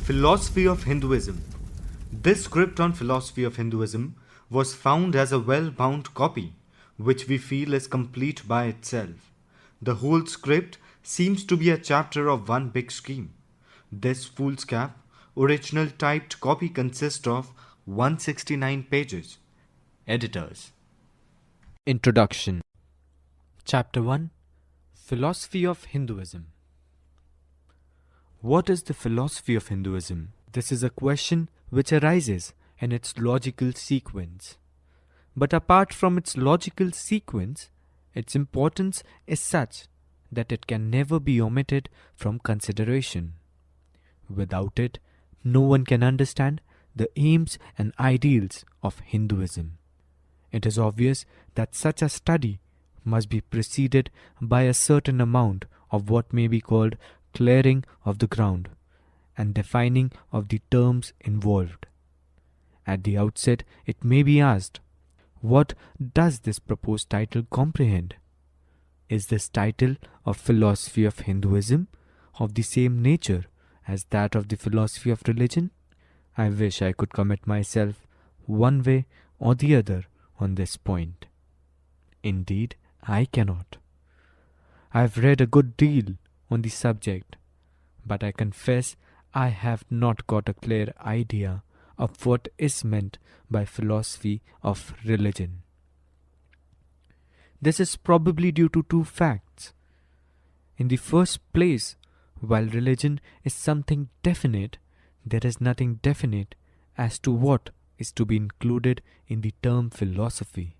Philosophy of Hinduism. This script on philosophy of Hinduism was found as a well-bound copy, which we feel is complete by itself. The whole script seems to be a chapter of one big scheme. This foolscap, original typed copy consists of 169 pages. Editors. Introduction. Chapter 1. Philosophy of Hinduism. What is the philosophy of Hinduism? This is a question which arises in its logical sequence. But apart from its logical sequence, its importance is such that it can never be omitted from consideration. Without it, no one can understand the aims and ideals of Hinduism. It is obvious that such a study must be preceded by a certain amount of what may be called clearing of the ground and defining of the terms involved. At the outset, it may be asked, what does this proposed title comprehend? Is this title of philosophy of Hinduism of the same nature as that of the philosophy of religion? I wish I could commit myself one way or the other on this point. Indeed, I cannot. I have read a good deal on the subject, but I confess I have not got a clear idea of what is meant by philosophy of religion. This is probably due to two facts. In the first place, while religion is something definite, there is nothing definite as to what is to be included in the term philosophy.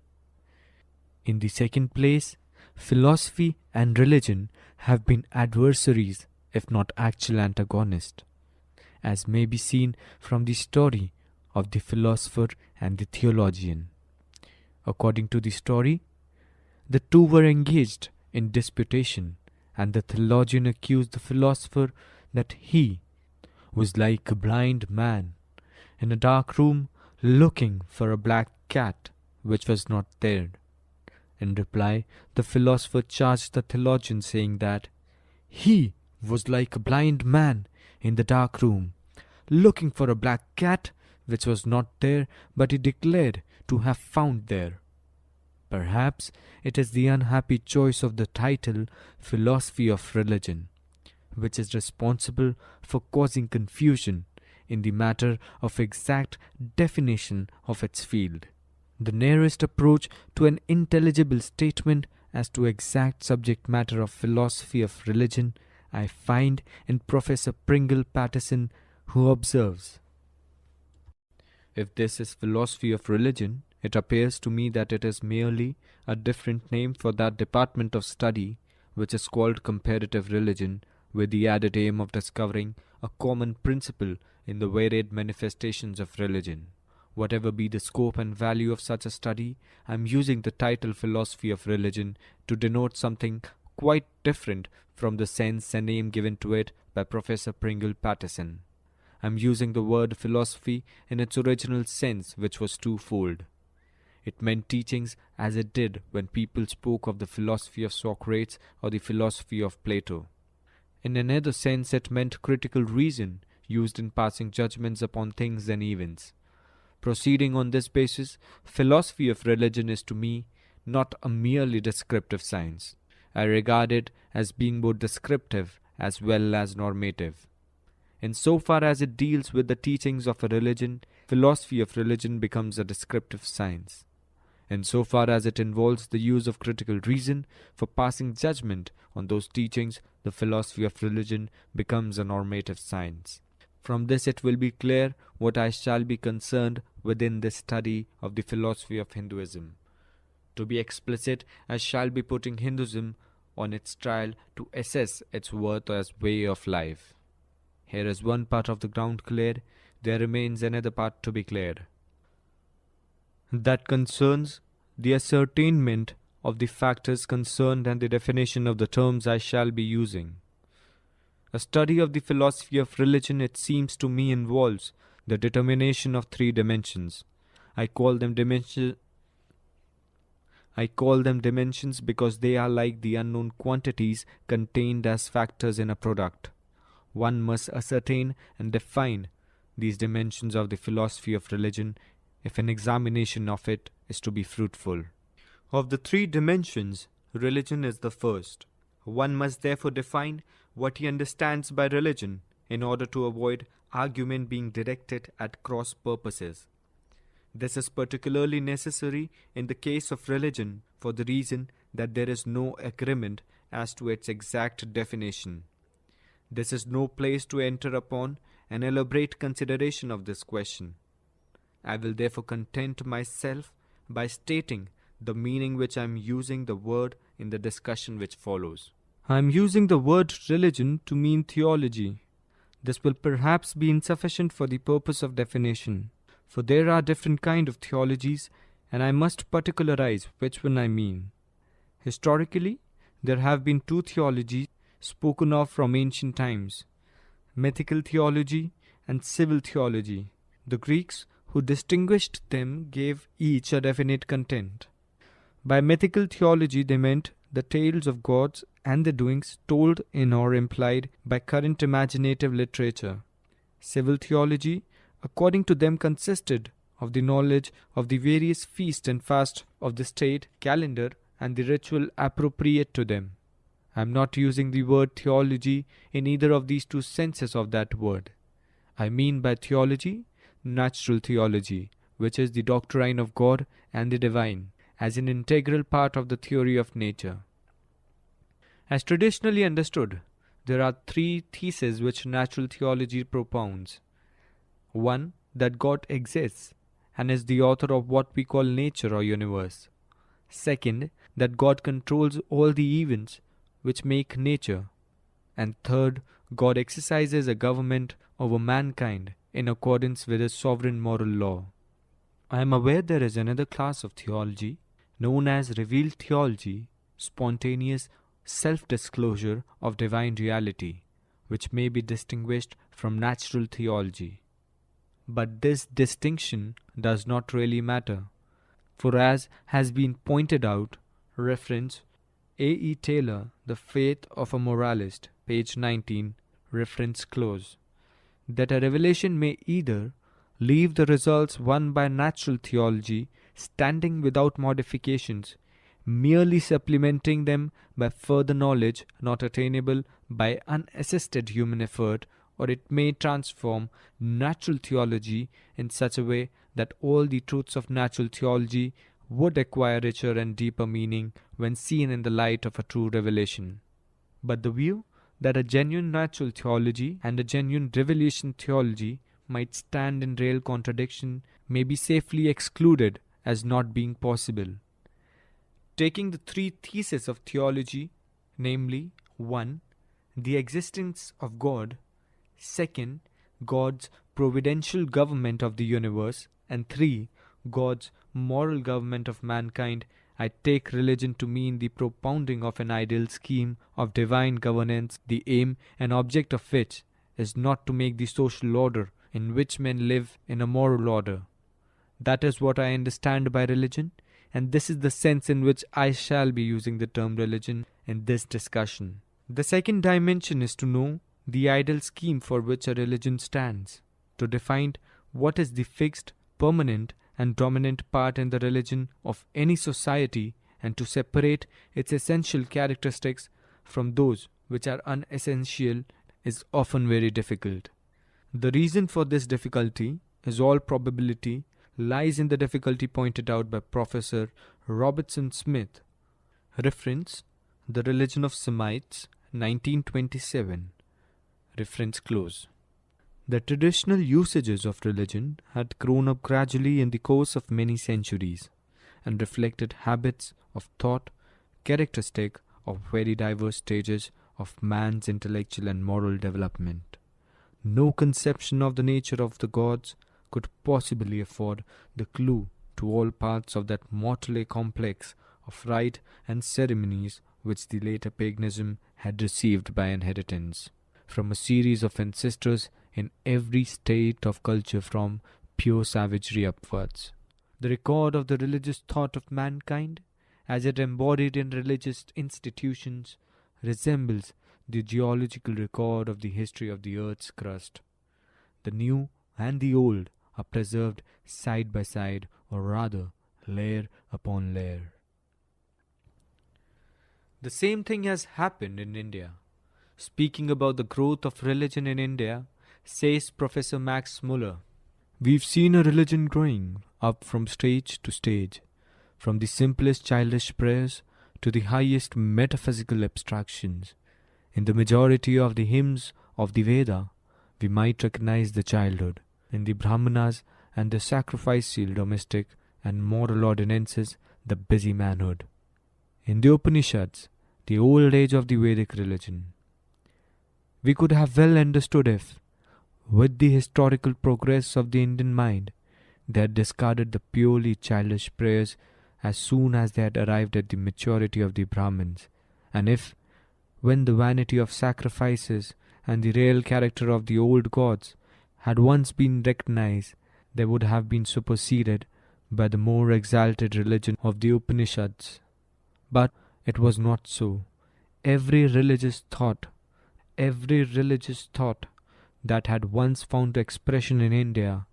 In the second place, philosophy and religion have been adversaries, if not actual antagonists, as may be seen from the story of the philosopher and the theologian. According to the story, the two were engaged in disputation, and the theologian accused the philosopher that he was like a blind man in a dark room looking for a black cat which was not there. In reply, the philosopher charged the theologian, saying that he was like a blind man in the dark room, looking for a black cat which was not there, but he declared to have found there. Perhaps it is the unhappy choice of the title Philosophy of Religion, which is responsible for causing confusion in the matter of exact definition of its field. The nearest approach to an intelligible statement as to exact subject matter of philosophy of religion I find in Professor Pringle Patterson, who observes, "If this is philosophy of religion, it appears to me that it is merely a different name for that department of study which is called comparative religion, with the added aim of discovering a common principle in the varied manifestations of religion. Whatever be the scope and value of such a study, I am using the title philosophy of religion to denote something quite different from the sense and name given to it by Professor Pringle Patterson. I am using the word philosophy in its original sense, which was twofold. It meant teachings as it did when people spoke of the philosophy of Socrates or the philosophy of Plato. In another sense, it meant critical reason used in passing judgments upon things and events. Proceeding on this basis, philosophy of religion is to me not a merely descriptive science. I regard it as being both descriptive as well as normative. In so far as it deals with the teachings of a religion, philosophy of religion becomes a descriptive science. In so far as it involves the use of critical reason for passing judgment on those teachings, the philosophy of religion becomes a normative science. From this it will be clear what I shall be concerned with in this study of the philosophy of Hinduism. To be explicit, I shall be putting Hinduism on its trial to assess its worth as way of life. Here is one part of the ground cleared, there remains another part to be cleared. That concerns the ascertainment of the factors concerned and the definition of the terms I shall be using. A study of the philosophy of religion, it seems to me, involves the determination of three dimensions. I call them dimensions because they are like the unknown quantities contained as factors in a product. one must ascertain and define these dimensions of the philosophy of religion if an examination of it is to be fruitful. Of the three dimensions, religion is the first. One must therefore define what he understands by religion in order to avoid argument being directed at cross purposes. This is particularly necessary in the case of religion for the reason that there is no agreement as to its exact definition. This is no place to enter upon an elaborate consideration of this question. I will therefore content myself by stating the meaning which I am using the word in the discussion which follows. I am using the word religion to mean theology. This will perhaps be insufficient for the purpose of definition, for there are different kinds of theologies, and I must particularize which one I mean. Historically, there have been two theologies spoken of from ancient times, mythical theology and civil theology. The Greeks, who distinguished them, gave each a definite content. By mythical theology they meant the tales of gods and their doings told in or implied by current imaginative literature. Civil theology, according to them, consisted of the knowledge of the various feasts and fasts of the state calendar and the ritual appropriate to them. I am not using the word theology in either of these two senses of that word. I mean by theology, natural theology, which is the doctrine of God and the divine, as an integral part of the theory of nature. As traditionally understood, there are three theses which natural theology propounds. One, that God exists and is the author of what we call nature or universe. Second, that God controls all the events which make nature. And third, God exercises a government over mankind in accordance with his sovereign moral law. I am aware there is another class of theology known as revealed theology, spontaneous self-disclosure of divine reality, which may be distinguished from natural theology. But this distinction does not really matter, for as has been pointed out, reference A. E. Taylor, The Faith of a Moralist, page 19, reference close, that a revelation may either leave the results won by natural theology standing without modifications, merely supplementing them by further knowledge not attainable by unassisted human effort, or it may transform natural theology in such a way that all the truths of natural theology would acquire richer and deeper meaning when seen in the light of a true revelation. But the view that a genuine natural theology and a genuine revelation theology might stand in real contradiction may be safely excluded as not being possible. Taking the three theses of theology, namely 1. The existence of God, 2. God's providential government of the universe, and 3. God's moral government of mankind, I take religion to mean the propounding of an ideal scheme of divine governance, the aim and object of which is not to make the social order in which men live in a moral order. That is what I understand by religion, and this is the sense in which I shall be using the term religion in this discussion. The second dimension is to know the ideal scheme for which a religion stands, to define what is the fixed, permanent, and dominant part in the religion of any society, and to separate its essential characteristics from those which are unessential is often very difficult. The reason for this difficulty is all probability lies in the difficulty pointed out by Professor Robertson Smith. Reference, The Religion of Semites, 1927. Reference close. The traditional usages of religion had grown up gradually in the course of many centuries and reflected habits of thought characteristic of very diverse stages of man's intellectual and moral development. No conception of the nature of the gods could possibly afford the clue to all parts of that mortally complex of rite and ceremonies which the later paganism had received by inheritance from a series of ancestors in every state of culture from pure savagery upwards. The record of the religious thought of mankind, as it embodied in religious institutions, resembles the geological record of the history of the Earth's crust. The new and the old are preserved side by side, or rather, layer upon layer. The same thing has happened in India. Speaking about the growth of religion in India, says Professor Max Muller, we've seen a religion growing up from stage to stage, from the simplest childish prayers to the highest metaphysical abstractions. In the majority of the hymns of the Veda, we might recognize the childhood. In the Brahmanas and the sacrificial domestic and moral ordinances, the busy manhood. In the Upanishads, the old age of the Vedic religion. We could have well understood if, with the historical progress of the Indian mind, they had discarded the purely childish prayers as soon as they had arrived at the maturity of the Brahmins, and if, when the vanity of sacrifices and the real character of the old gods had once been recognized, they would have been superseded by the more exalted religion of the Upanishads. But it was not so. Every religious thought that had once found expression in India,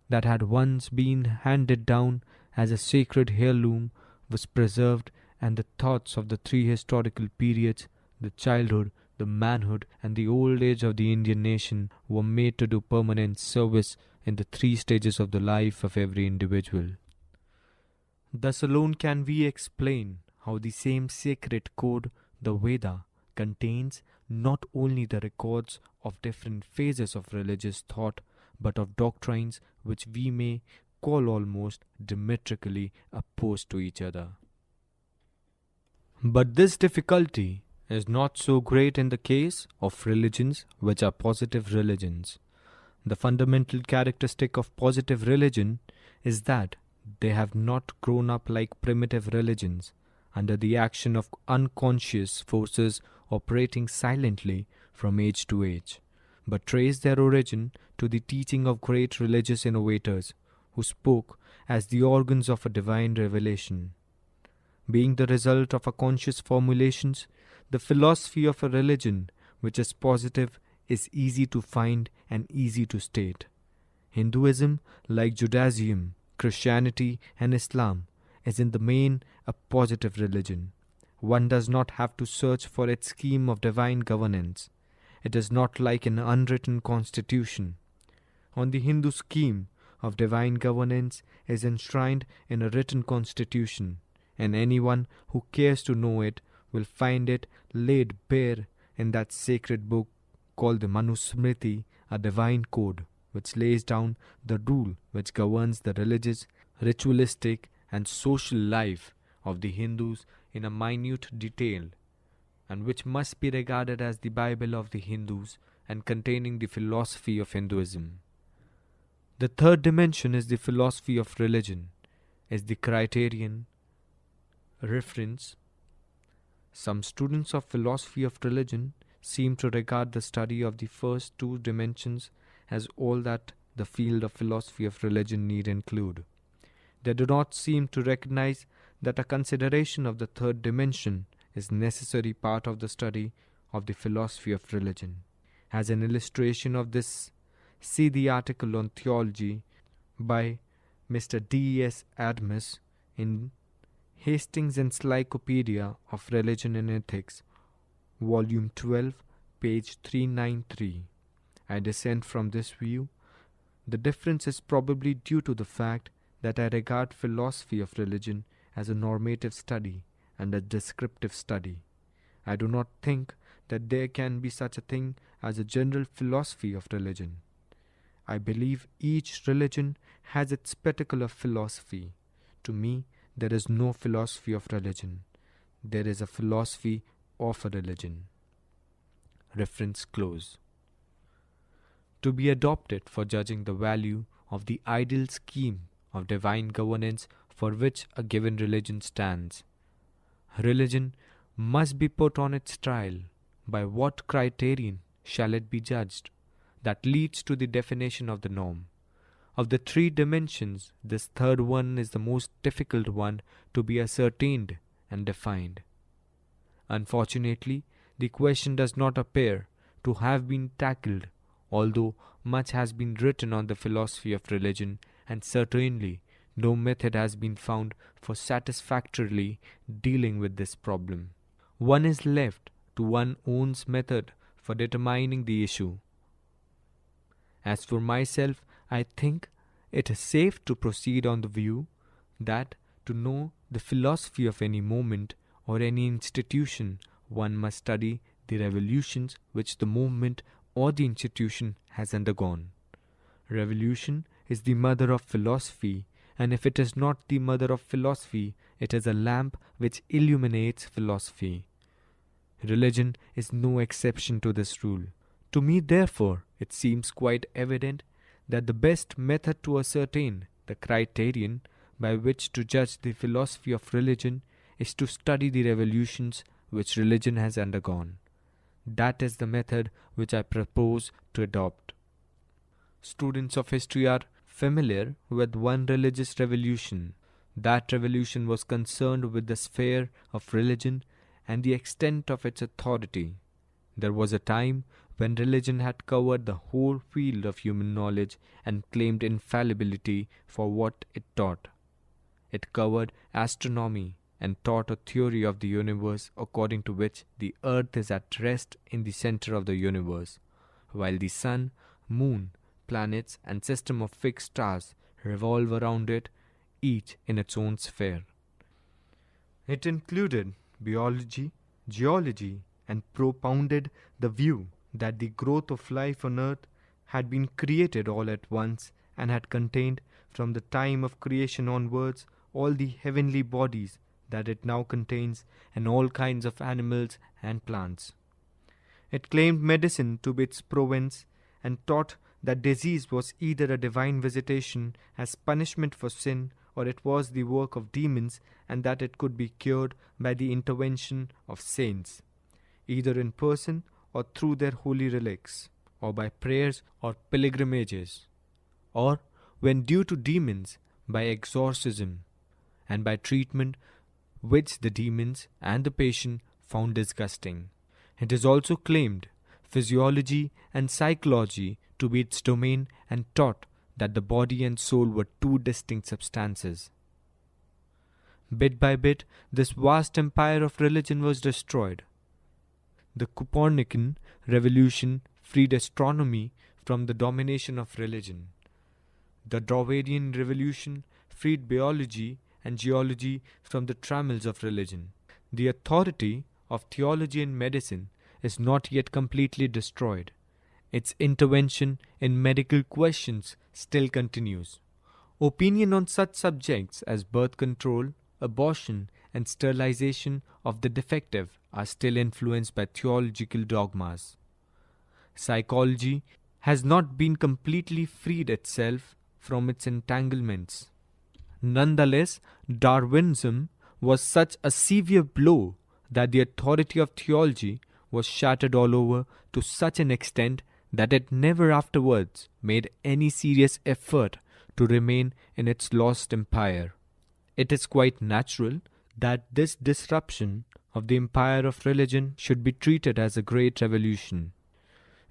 that had once been handed down as a sacred heirloom, was preserved, and the thoughts of the three historical periods, the childhood, the manhood, and the old age of the Indian nation, were made to do permanent service in the three stages of the life of every individual. Thus alone can we explain how the same sacred code, the Veda, contains not only the records of different phases of religious thought, but of doctrines which we may call almost diametrically opposed to each other. But this difficulty is not so great in the case of religions which are positive religions. The fundamental characteristic of positive religion is that they have not grown up like primitive religions, under the action of unconscious forces operating silently from age to age, but trace their origin to the teaching of great religious innovators who spoke as the organs of a divine revelation. Being the result of a conscious formulations, the philosophy of a religion which is positive is easy to find and easy to state. Hinduism, like Judaism, Christianity, and Islam, is in the main a positive religion. One does not have to search for its scheme of divine governance. It is not like an unwritten constitution. On the Hindu scheme of divine governance is enshrined in a written constitution, and anyone who cares to know it will find it laid bare in that sacred book called the Manusmriti, a divine code which lays down the rule which governs the religious, ritualistic, and social life of the Hindus in a minute detail, and which must be regarded as the Bible of the Hindus and containing the philosophy of Hinduism. The third dimension is the philosophy of religion, is the criterion reference. Some students of philosophy of religion seem to regard the study of the first two dimensions as all that the field of philosophy of religion need include. They do not seem to recognize that a consideration of the third dimension is necessary part of the study of the philosophy of religion. As an illustration of this, see the article on theology by Mr. D.S. Adams in Hastings' Encyclopedia of Religion and Ethics, Volume 12, page 393. I dissent from this view. The difference is probably due to the fact that I regard philosophy of religion as a normative study and a descriptive study. I do not think that there can be such a thing as a general philosophy of religion. I believe each religion has its particular philosophy. To me, there is no philosophy of religion. There is a philosophy of a religion. Reference close. To be adopted for judging the value of the ideal scheme of divine governance for which a given religion stands. Religion must be put on its trial. By what criterion shall it be judged? That leads to the definition of the norm. Of the three dimensions, this third one is the most difficult one to be ascertained and defined. Unfortunately, the question does not appear to have been tackled, although much has been written on the philosophy of religion, and certainly no method has been found for satisfactorily dealing with this problem. One is left to one's own method for determining the issue. As for myself, I think it is safe to proceed on the view that to know the philosophy of any movement or any institution, one must study the revolutions which the movement or the institution has undergone. Revolution is the mother of philosophy, and if it is not the mother of philosophy, it is a lamp which illuminates philosophy. Religion is no exception to this rule. To me, therefore, it seems quite evident that the best method to ascertain the criterion by which to judge the philosophy of religion is to study the revolutions which religion has undergone. That is the method which I propose to adopt. Students of history are familiar with one religious revolution. That revolution was concerned with the sphere of religion and the extent of its authority. There was a time when religion had covered the whole field of human knowledge and claimed infallibility for what it taught. It covered astronomy and taught a theory of the universe according to which the earth is at rest in the center of the universe, while the sun, moon, planets and system of fixed stars revolve around it, each in its own sphere. It included biology, geology, and propounded the view that the growth of life on earth had been created all at once and had contained from the time of creation onwards all the heavenly bodies that it now contains and all kinds of animals and plants. It claimed medicine to be its province and taught that disease was either a divine visitation as punishment for sin or it was the work of demons and that it could be cured by the intervention of saints, either in person or through their holy relics, or by prayers or pilgrimages, or, when due to demons, by exorcism, and by treatment which the demons and the patient found disgusting. It is also claimed physiology and psychology to be its domain and taught that the body and soul were two distinct substances. Bit by bit, this vast empire of religion was destroyed. The Copernican revolution freed astronomy from the domination of religion. The Dravidian revolution freed biology and geology from the trammels of religion. The authority of theology and medicine is not yet completely destroyed. Its intervention in medical questions still continues. Opinion on such subjects as birth control, abortion, and sterilization of the defective are still influenced by theological dogmas. Psychology has not been completely freed itself from its entanglements. Nonetheless, Darwinism was such a severe blow that the authority of theology was shattered all over to such an extent that it never afterwards made any serious effort to remain in its lost empire. It is quite natural that this disruption of the empire of religion should be treated as a great revolution.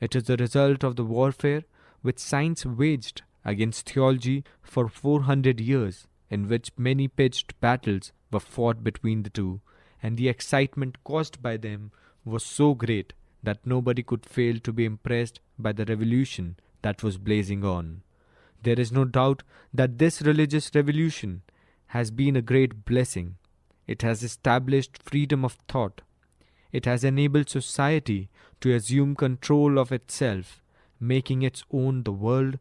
It is the result of the warfare which science waged against theology for 400 years, in which many pitched battles were fought between the two, and the excitement caused by them was so great that nobody could fail to be impressed by the revolution that was blazing on. There is no doubt that this religious revolution has been a great blessing. It has established freedom of thought. It has enabled society to assume control of itself, making its own the world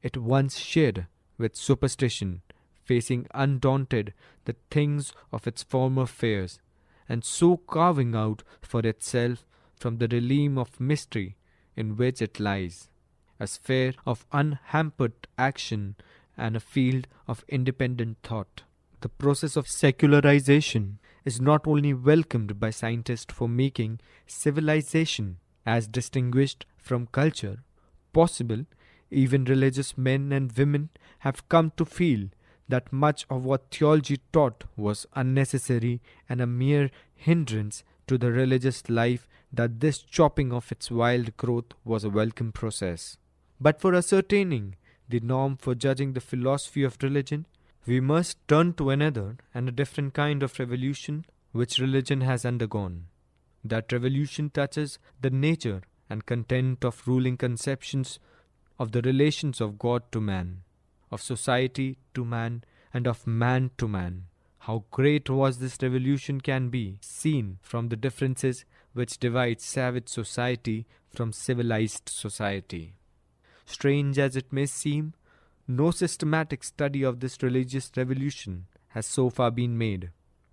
it once shared with superstition, facing undaunted the things of its former fears, and so carving out for itself from the realm of mystery in which it lies, a sphere of unhampered action and a field of independent thought. The process of secularization is not only welcomed by scientists for making civilization, as distinguished from culture, possible. Even religious men and women have come to feel that much of what theology taught was unnecessary and a mere hindrance to the religious life that this chopping of its wild growth was a welcome process. But for ascertaining the norm for judging the philosophy of religion, we must turn to another and a different kind of revolution which religion has undergone. That revolution touches the nature and content of ruling conceptions of the relations of God to man, of society to man, and of man to man. How great was this revolution can be seen from the differences which divide savage society from civilized society. Strange as it may seem, no systematic study of this religious revolution has so far been made.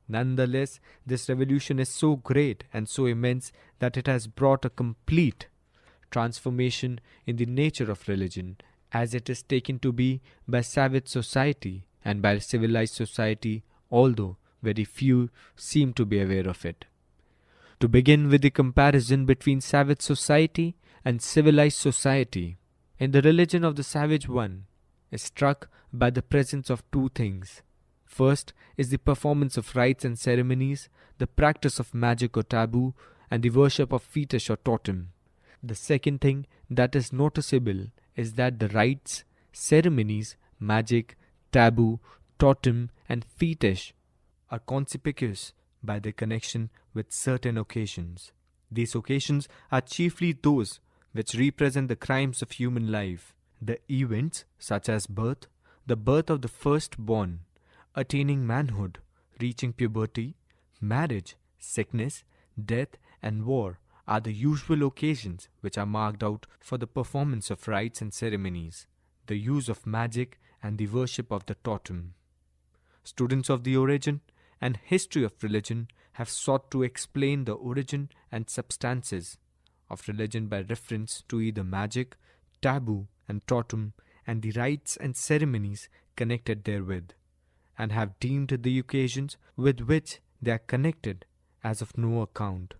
Nonetheless, this revolution is so great and so immense that it has brought a complete transformation in the nature of religion as it is taken to be by savage society and by civilized society, although very few seem to be aware of it. To begin with the comparison between savage society and civilized society, in the religion of the savage one is struck by the presence of two things. First is the performance of rites and ceremonies, the practice of magic or taboo, and the worship of fetish or totem. The second thing that is noticeable is that the rites, ceremonies, magic, taboo, totem, and fetish are conspicuous by their connection with certain occasions. These occasions are chiefly those which represent the crimes of human life, the events such as birth, the birth of the firstborn, attaining manhood, reaching puberty, marriage, sickness, death, and war are the usual occasions which are marked out for the performance of rites and ceremonies, the use of magic, and the worship of the totem. Students of the origin and history of religion have sought to explain the origin and substances of religion by reference to either magic, taboo, and totem, and the rites and ceremonies connected therewith, and have deemed the occasions with which they are connected as of no account.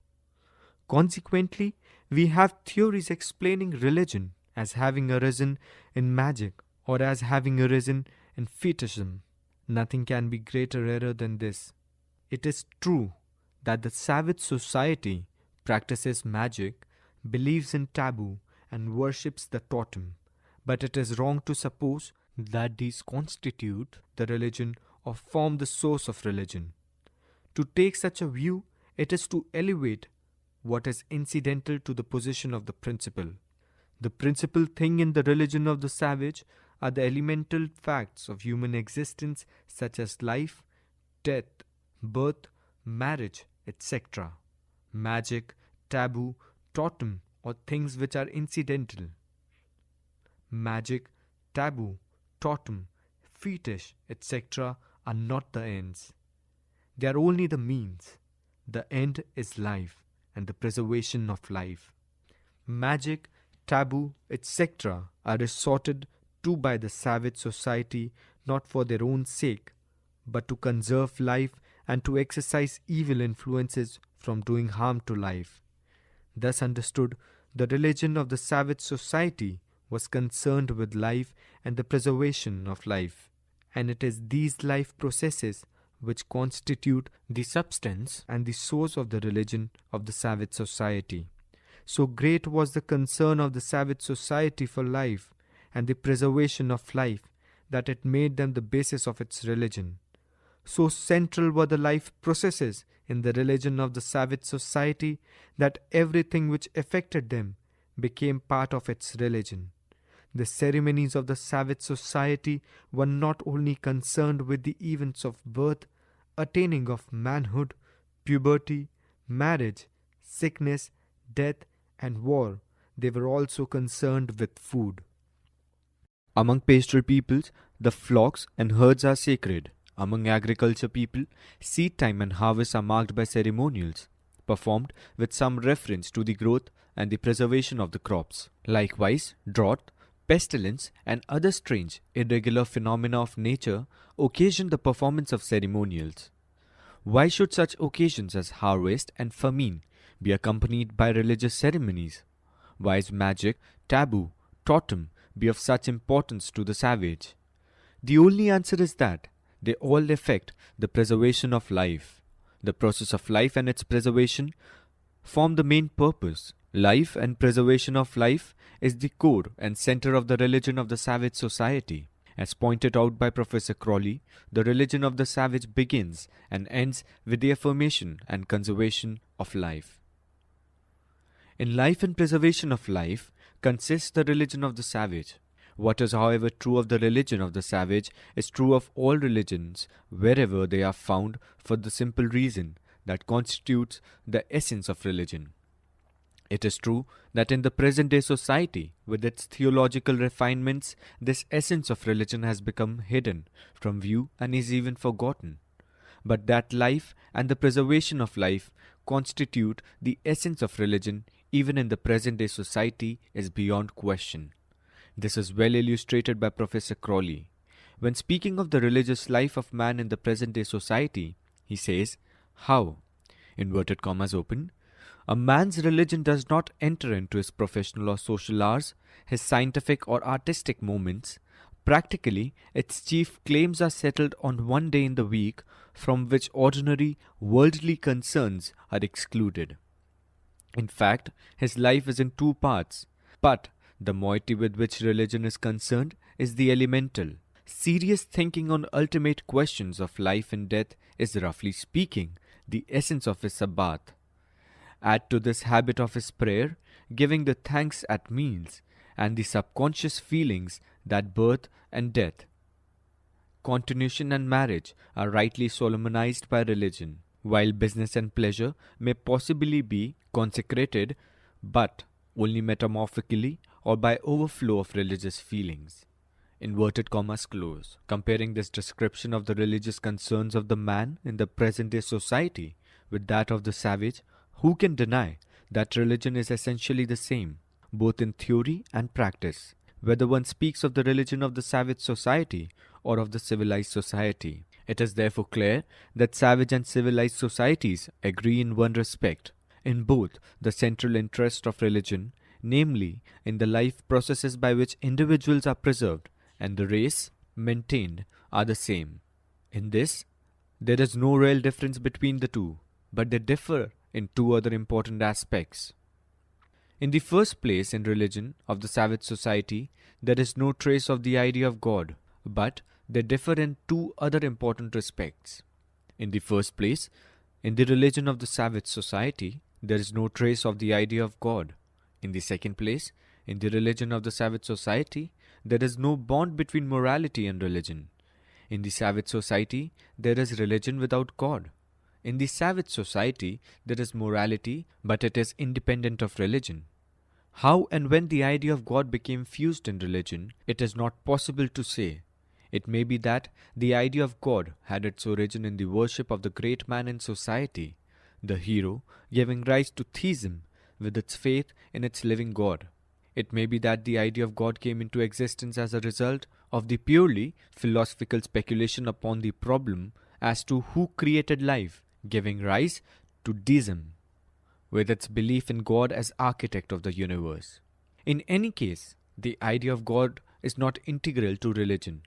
Consequently, we have theories explaining religion as having arisen in magic or as having arisen in fetishism. Nothing can be greater error than this. It is true that the savage society practices magic, believes in taboo, and worships the totem, but it is wrong to suppose that these constitute the religion or form the source of religion. To take such a view, it is to elevate what is incidental to the position of the principal. The principal thing in the religion of the savage are the elemental facts of human existence such as life, death, birth, marriage, etc. Magic, taboo, totem, or things which are incidental. Magic, taboo, totem, fetish, etc. are not the ends. They are only the means. The end is life and the preservation of life. Magic, taboo, etc. are resorted to by the savage society not for their own sake, but to conserve life and to exercise evil influences from doing harm to life. Thus understood, the religion of the savage society was concerned with life and the preservation of life, and it is these life processes which constitute the substance and the source of the religion of the savage society. So great was the concern of the savage society for life and the preservation of life that it made them the basis of its religion. So central were the life processes in the religion of the savage society that everything which affected them became part of its religion. The ceremonies of the savage society were not only concerned with the events of birth, attaining of manhood, puberty, marriage, sickness, death, and war. They were also concerned with food. Among pastoral peoples, the flocks and herds are sacred. Among agriculture people, seed time and harvest are marked by ceremonials, performed with some reference to the growth and the preservation of the crops. Likewise, drought, pestilence, and other strange, irregular phenomena of nature occasion the performance of ceremonials. Why should such occasions as harvest and famine be accompanied by religious ceremonies? Why is magic, taboo, totem be of such importance to the savage? The only answer is that they all affect the preservation of life. The process of life and its preservation form the main purpose. Life and preservation of life is the core and center of the religion of the savage society. As pointed out by Professor Crowley, the religion of the savage begins and ends with the affirmation and conservation of life. In life and preservation of life consists the religion of the savage. What is, however, true of the religion of the savage is true of all religions wherever they are found, for the simple reason that constitutes the essence of religion. It is true that in the present-day society, with its theological refinements, this essence of religion has become hidden from view and is even forgotten. But that life and the preservation of life constitute the essence of religion even in the present-day society is beyond question. This is well illustrated by Professor Crowley. When speaking of the religious life of man in the present-day society, he says, how, inverted commas open, a man's religion does not enter into his professional or social hours, his scientific or artistic moments. Practically, its chief claims are settled on one day in the week from which ordinary worldly concerns are excluded. In fact, his life is in two parts, but the moiety with which religion is concerned is the elemental. Serious thinking on ultimate questions of life and death is, roughly speaking, the essence of his Sabbath. Add to this habit of his prayer, giving the thanks at meals, and the subconscious feelings that birth and death, continuation and marriage are rightly solemnized by religion, while business and pleasure may possibly be consecrated, but only metamorphically or by overflow of religious feelings. Inverted commas close. Comparing this description of the religious concerns of the man in the present-day society with that of the savage, who can deny that religion is essentially the same, both in theory and practice, whether one speaks of the religion of the savage society or of the civilized society? It is therefore clear that savage and civilized societies agree in one respect, in both the central interest of religion, namely in the life processes by which individuals are preserved and the race maintained are the same. In this, there is no real difference between the two, but they differ in two other important aspects. In the first place, in religion of the savage society, there is no trace of the idea of God, but they differ in two other important respects. In the first place, in the religion of the savage society, there is no trace of the idea of God. In the second place, in the religion of the savage society, there is no bond between morality and religion. In the savage society, there is religion without God. In the savage society, there is morality, but it is independent of religion. How and when the idea of God became fused in religion, it is not possible to say. It may be that the idea of God had its origin in the worship of the great man in society, the hero, giving rise to theism with its faith in its living God. It may be that the idea of God came into existence as a result of the purely philosophical speculation upon the problem as to who created life, giving rise to deism, with its belief in God as architect of the universe. In any case, the idea of God is not integral to religion.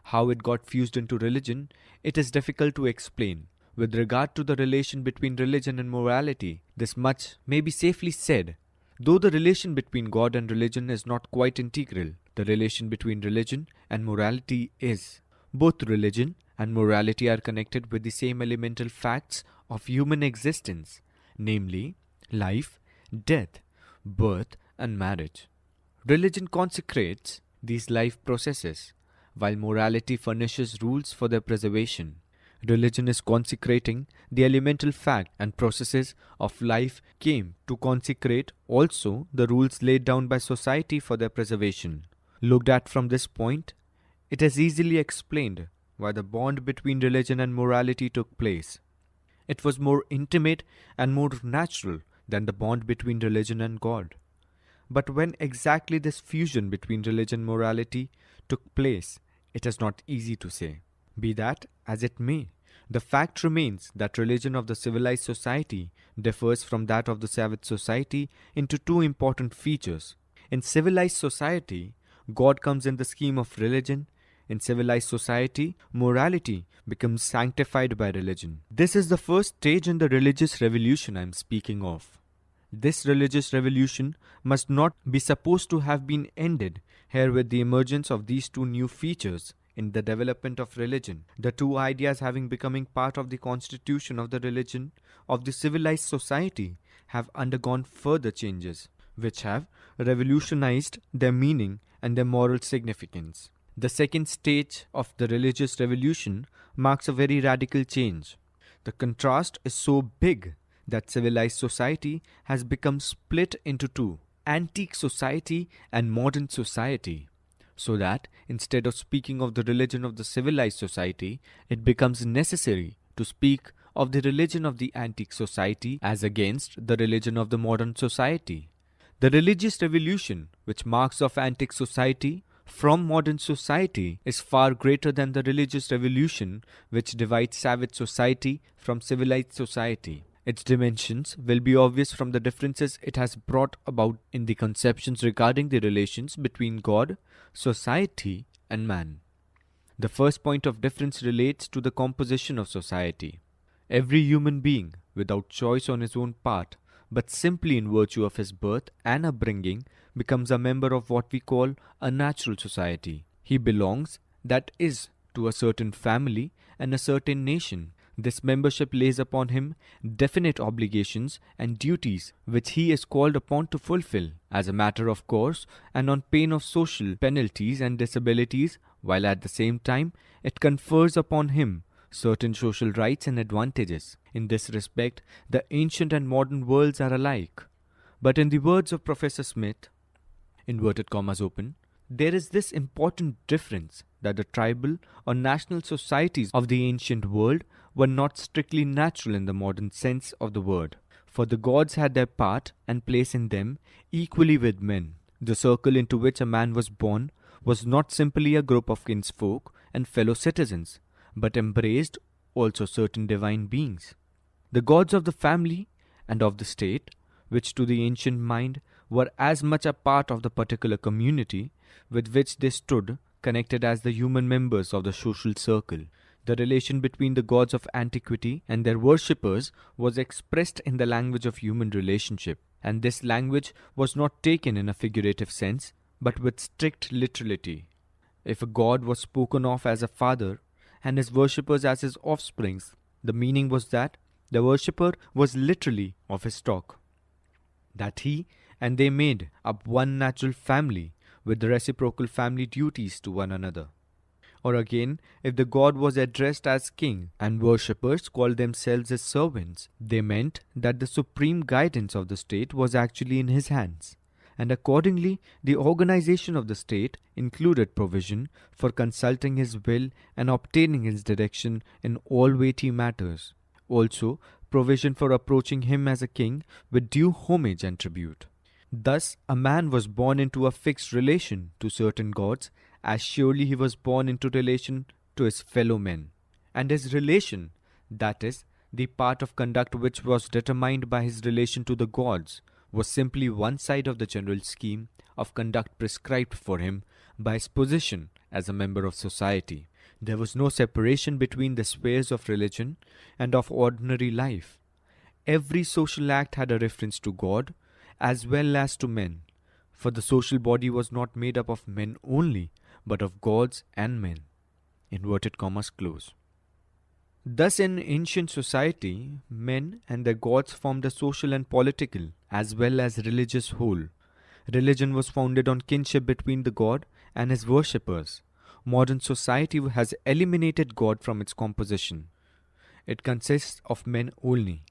How it got fused into religion, it is difficult to explain. With regard to the relation between religion and morality, this much may be safely said. Though the relation between God and religion is not quite integral, the relation between religion and morality is. Both religion and morality are connected with the same elemental facts of human existence, namely life, death, birth, and marriage. Religion consecrates these life processes, while morality furnishes rules for their preservation. Religion is consecrating the elemental fact and processes of life came to consecrate also the rules laid down by society for their preservation. Looked at from this point, it is easily explained why the bond between religion and morality took place. It was more intimate and more natural than the bond between religion and God. But when exactly this fusion between religion and morality took place, it is not easy to say. Be that as it may, the fact remains that religion of the civilized society differs from that of the savage society into two important features. In civilized society, God comes in the scheme of religion in civilized society, morality becomes sanctified by religion. This is the first stage in the religious revolution I am speaking of. This religious revolution must not be supposed to have been ended here with the emergence of these two new features in the development of religion. The two ideas having becoming part of the constitution of the religion of the civilized society have undergone further changes, which have revolutionized their meaning and their moral significance. The second stage of the religious revolution marks a very radical change. The contrast is so big that civilized society has become split into two, antique society and modern society, so that instead of speaking of the religion of the civilized society, it becomes necessary to speak of the religion of the antique society as against the religion of the modern society. The religious revolution, which marks of antique society from modern society, is far greater than the religious revolution which divides savage society from civilized society. Its dimensions will be obvious from the differences it has brought about in the conceptions regarding the relations between God, society, and man. The first point of difference relates to the composition of society. Every human being, without choice on his own part, but simply in virtue of his birth and upbringing, becomes a member of what we call a natural society. He belongs, that is, to a certain family and a certain nation. This membership lays upon him definite obligations and duties which he is called upon to fulfill as a matter of course and on pain of social penalties and disabilities, while at the same time it confers upon him certain social rights and advantages. In this respect, the ancient and modern worlds are alike. But in the words of Professor Smith, inverted commas open, there is this important difference that the tribal or national societies of the ancient world were not strictly natural in the modern sense of the word, for the gods had their part and place in them equally with men. The circle into which a man was born was not simply a group of kinsfolk and fellow citizens, but embraced also certain divine beings. The gods of the family and of the state, which to the ancient mind were as much a part of the particular community with which they stood connected as the human members of the social circle. The relation between the gods of antiquity and their worshippers was expressed in the language of human relationship, and this language was not taken in a figurative sense, but with strict literality. If a god was spoken of as a father, and his worshippers as his offsprings, the meaning was that the worshipper was literally of his stock, that he and they made up one natural family with reciprocal family duties to one another. Or again, if the god was addressed as king and worshippers called themselves his servants, they meant that the supreme guidance of the state was actually in his hands, and accordingly the organization of the state included provision for consulting his will and obtaining his direction in all weighty matters, also provision for approaching him as a king with due homage and tribute. Thus, a man was born into a fixed relation to certain gods, as surely he was born into relation to his fellow men. And his relation, that is, the part of conduct which was determined by his relation to the gods, was simply one side of the general scheme of conduct prescribed for him by his position as a member of society. There was no separation between the spheres of religion and of ordinary life. Every social act had a reference to God as well as to men, for the social body was not made up of men only, but of gods and men. Inverted commas close. Thus in ancient society, men and their gods formed a social and political as well as religious whole. Religion was founded on kinship between the god and his worshippers. Modern society has eliminated God from its composition. It consists of men only.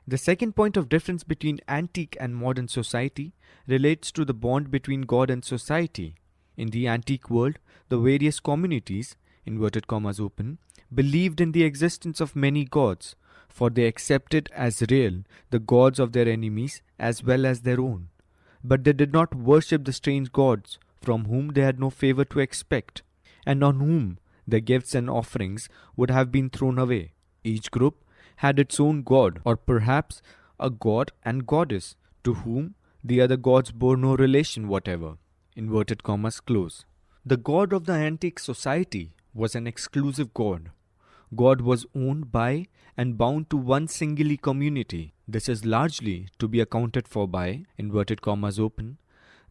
The second point of difference between antique and modern society relates to the bond between God and society. In the antique world, the various communities, inverted commas open, believed in the existence of many gods, for they accepted as real the gods of their enemies as well as their own. But they did not worship the strange gods from whom they had no favor to expect, and on whom their gifts and offerings would have been thrown away. Each group had its own god, or perhaps a god and goddess, to whom the other gods bore no relation whatever. Inverted commas close. The god of the antique society was an exclusive god. God was owned by and bound to one singular community. This is largely to be accounted for by, inverted commas open,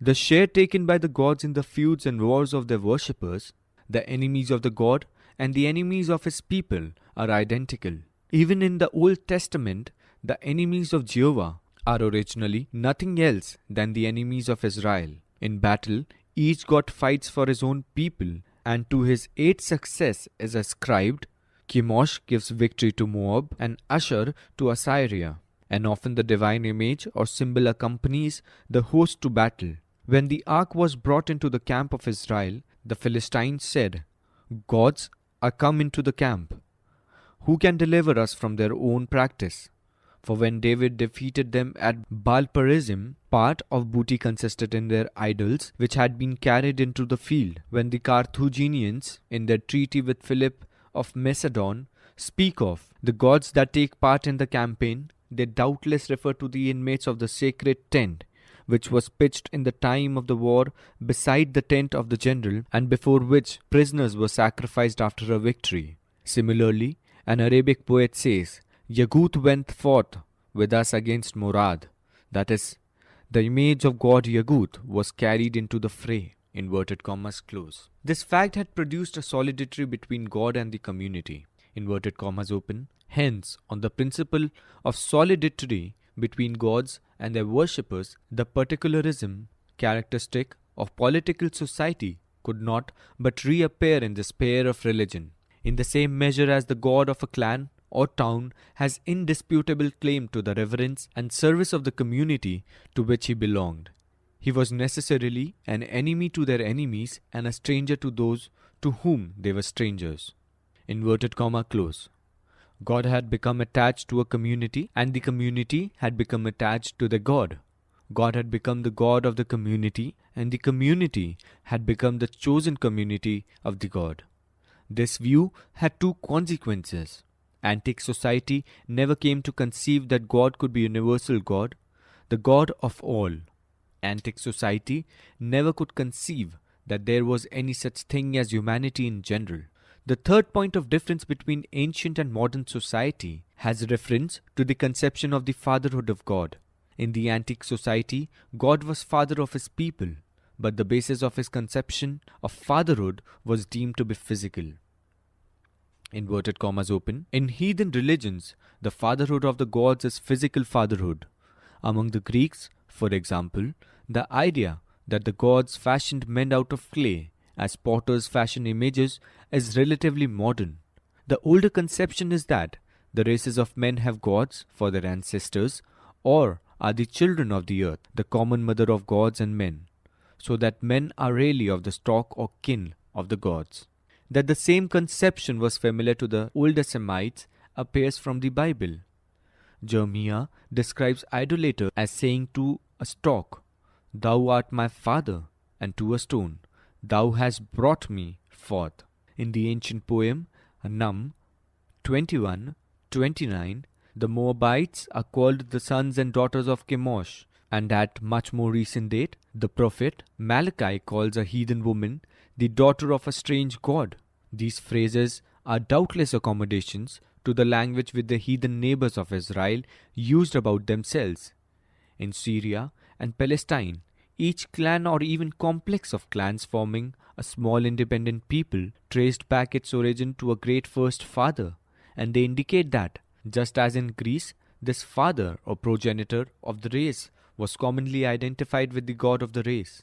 the share taken by the gods in the feuds and wars of their worshippers. The enemies of the god and the enemies of his people are identical. Even in the Old Testament, the enemies of Jehovah are originally nothing else than the enemies of Israel. In battle, each god fights for his own people, and to his aid success is ascribed. Chemosh gives victory to Moab and Ashur to Assyria, and often the divine image or symbol accompanies the host to battle. When the ark was brought into the camp of Israel, the Philistines said, "Gods are come into the camp. Who can deliver us from their own practice?" For when David defeated them at Baal-perazim, part of booty consisted in their idols, which had been carried into the field. When the Carthaginians, in their treaty with Philip of Macedon, speak of the gods that take part in the campaign, they doubtless refer to the inmates of the sacred tent, which was pitched in the time of the war beside the tent of the general, and before which prisoners were sacrificed after a victory. Similarly, an Arabic poet says, "Yagut went forth with us against Murad." That is, the image of god Yagut was carried into the fray. Inverted commas close. This fact had produced a solidarity between God and the community. Inverted commas open. Hence, on the principle of solidarity between gods and their worshippers, the particularism characteristic of political society could not but reappear in the sphere of religion, in the same measure as the god of a clan or town has indisputable claim to the reverence and service of the community to which he belonged. He was necessarily an enemy to their enemies and a stranger to those to whom they were strangers. Inverted comma close. God had become attached to a community, and the community had become attached to the God. God had become the God of the community, and the community had become the chosen community of the God. This view had two consequences. Antique society never came to conceive that God could be universal God, the God of all. Antique society never could conceive that there was any such thing as humanity in general. The third point of difference between ancient and modern society has reference to the conception of the fatherhood of God. In the antique society, God was father of his people, but the basis of his conception of fatherhood was deemed to be physical. Inverted commas open. In heathen religions, the fatherhood of the gods is physical fatherhood. Among the Greeks, for example, the idea that the gods fashioned men out of clay as potters fashion images is relatively modern. The older conception is that the races of men have gods for their ancestors or are the children of the earth, the common mother of gods and men, so that men are really of the stock or kin of the gods. That the same conception was familiar to the older Semites appears from the Bible. Jeremiah describes idolater as saying to a stock, "Thou art my father," and to a stone, "Thou hast brought me forth." In the ancient poem Num 21:29, the Moabites are called the sons and daughters of Chemosh, and at much more recent date, the prophet Malachi calls a heathen woman the daughter of a strange god. These phrases are doubtless accommodations to the language which the heathen neighbors of Israel used about themselves. In Syria and Palestine, each clan or even complex of clans forming a small independent people traced back its origin to a great first father, and they indicate that, just as in Greece, this father or progenitor of the race was commonly identified with the god of the race.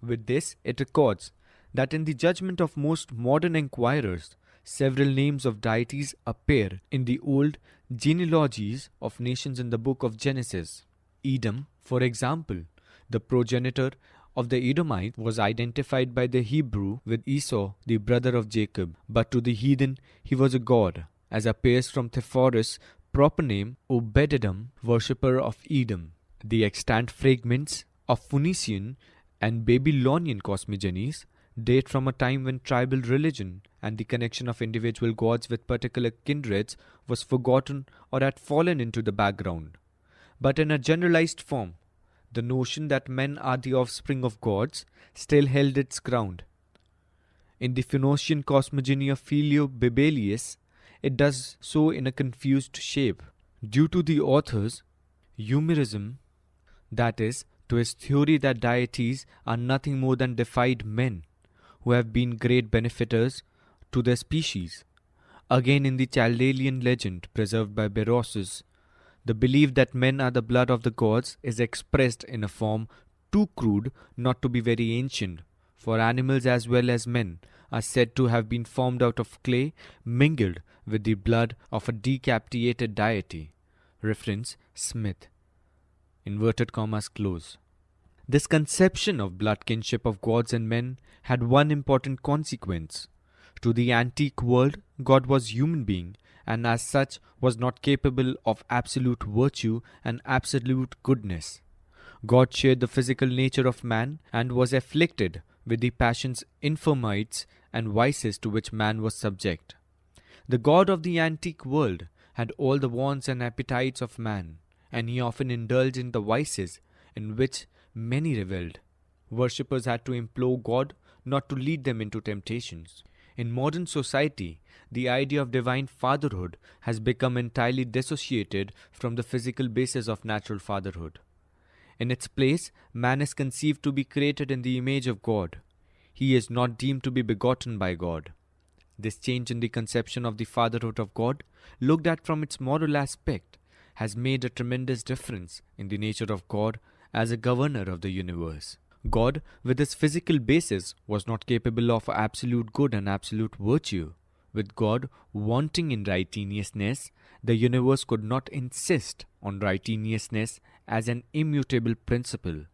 With this, it records that in the judgment of most modern inquirers, several names of deities appear in the old genealogies of nations in the book of Genesis. Edom, for example, the progenitor of the Edomites, was identified by the Hebrew with Esau, the brother of Jacob, but to the heathen he was a god, as appears from Thephorus' proper name Obed-Edom, worshipper of Edom. The extant fragments of Phoenician and Babylonian cosmogonies date from a time when tribal religion and the connection of individual gods with particular kindreds was forgotten or had fallen into the background. But in a generalized form, the notion that men are the offspring of gods still held its ground. In the Phoenician cosmogony of Philo Bibelius, it does so in a confused shape. Due to the author's humorism, that is, to his theory that deities are nothing more than deified men who have been great benefactors to their species. Again, in the Chaldean legend preserved by Berosus, the belief that men are the blood of the gods is expressed in a form too crude not to be very ancient, for animals as well as men are said to have been formed out of clay mingled with the blood of a decapitated deity. Reference Smith. Inverted commas close. This conception of blood kinship of gods and men had one important consequence. To the antique world, God was human being, and as such was not capable of absolute virtue and absolute goodness. God shared the physical nature of man and was afflicted with the passions, infirmities, and vices to which man was subject. The God of the antique world had all the wants and appetites of man, and he often indulged in the vices in which many revelled. Worshippers had to implore God not to lead them into temptations. In modern society, the idea of divine fatherhood has become entirely dissociated from the physical basis of natural fatherhood. In its place, man is conceived to be created in the image of God. He is not deemed to be begotten by God. This change in the conception of the fatherhood of God, looked at from its moral aspect, has made a tremendous difference in the nature of God as a governor of the universe. God, with his physical basis, was not capable of absolute good and absolute virtue. With God wanting in righteousness, the universe could not insist on righteousness as an immutable principle.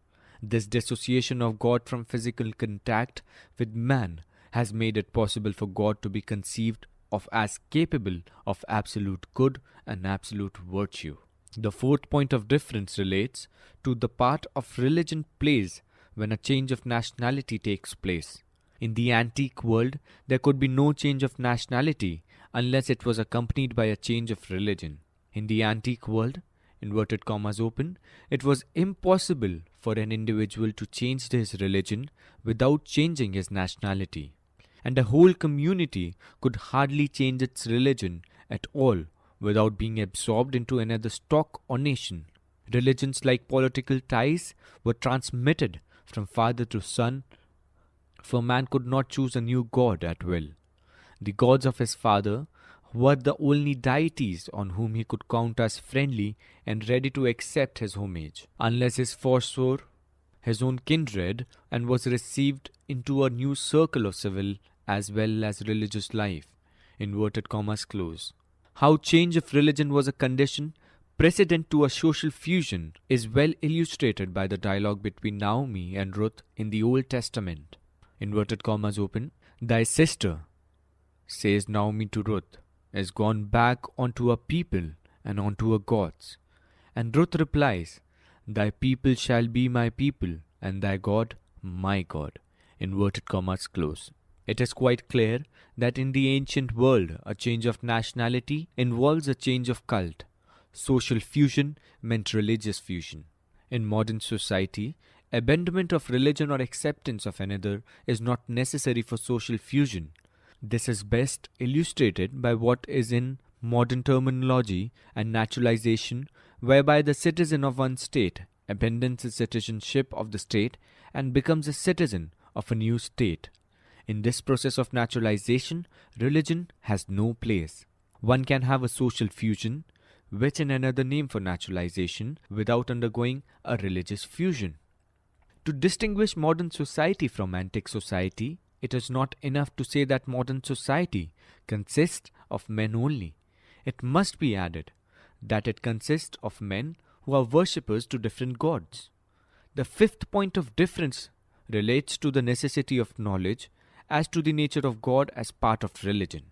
This dissociation of God from physical contact with man has made it possible for God to be conceived of as capable of absolute good and absolute virtue. The fourth point of difference relates to the part of religion plays when a change of nationality takes place. In the antique world, there could be no change of nationality unless it was accompanied by a change of religion. In the antique world, inverted commas open, it was impossible for an individual to change his religion without changing his nationality. And a whole community could hardly change its religion at all without being absorbed into another stock or nation. Religions like political ties were transmitted from father to son, for man could not choose a new god at will. The gods of his father were the only deities on whom he could count as friendly and ready to accept his homage, unless he forswore his own kindred and was received into a new circle of civil as well as religious life. Inverted commas close. How change of religion was a condition precedent to a social fusion is well illustrated by the dialogue between Naomi and Ruth in the Old Testament. Inverted commas open. Thy sister, says Naomi to Ruth, is gone back onto her people and onto her gods. And Ruth replies, Thy people shall be my people, and thy God my God. Inverted commas close. It is quite clear that in the ancient world, a change of nationality involves a change of cult. Social fusion meant religious fusion. In modern society, abandonment of religion or acceptance of another is not necessary for social fusion. This is best illustrated by what is in modern terminology and naturalization, whereby the citizen of one state abandons the citizenship of the state and becomes a citizen of a new state. In this process of naturalization, religion has no place. One can have a social fusion, which is another name for naturalization, without undergoing a religious fusion. To distinguish modern society from antique society, it is not enough to say that modern society consists of men only. It must be added that it consists of men who are worshippers to different gods. The fifth point of difference relates to the necessity of knowledge as to the nature of God as part of religion.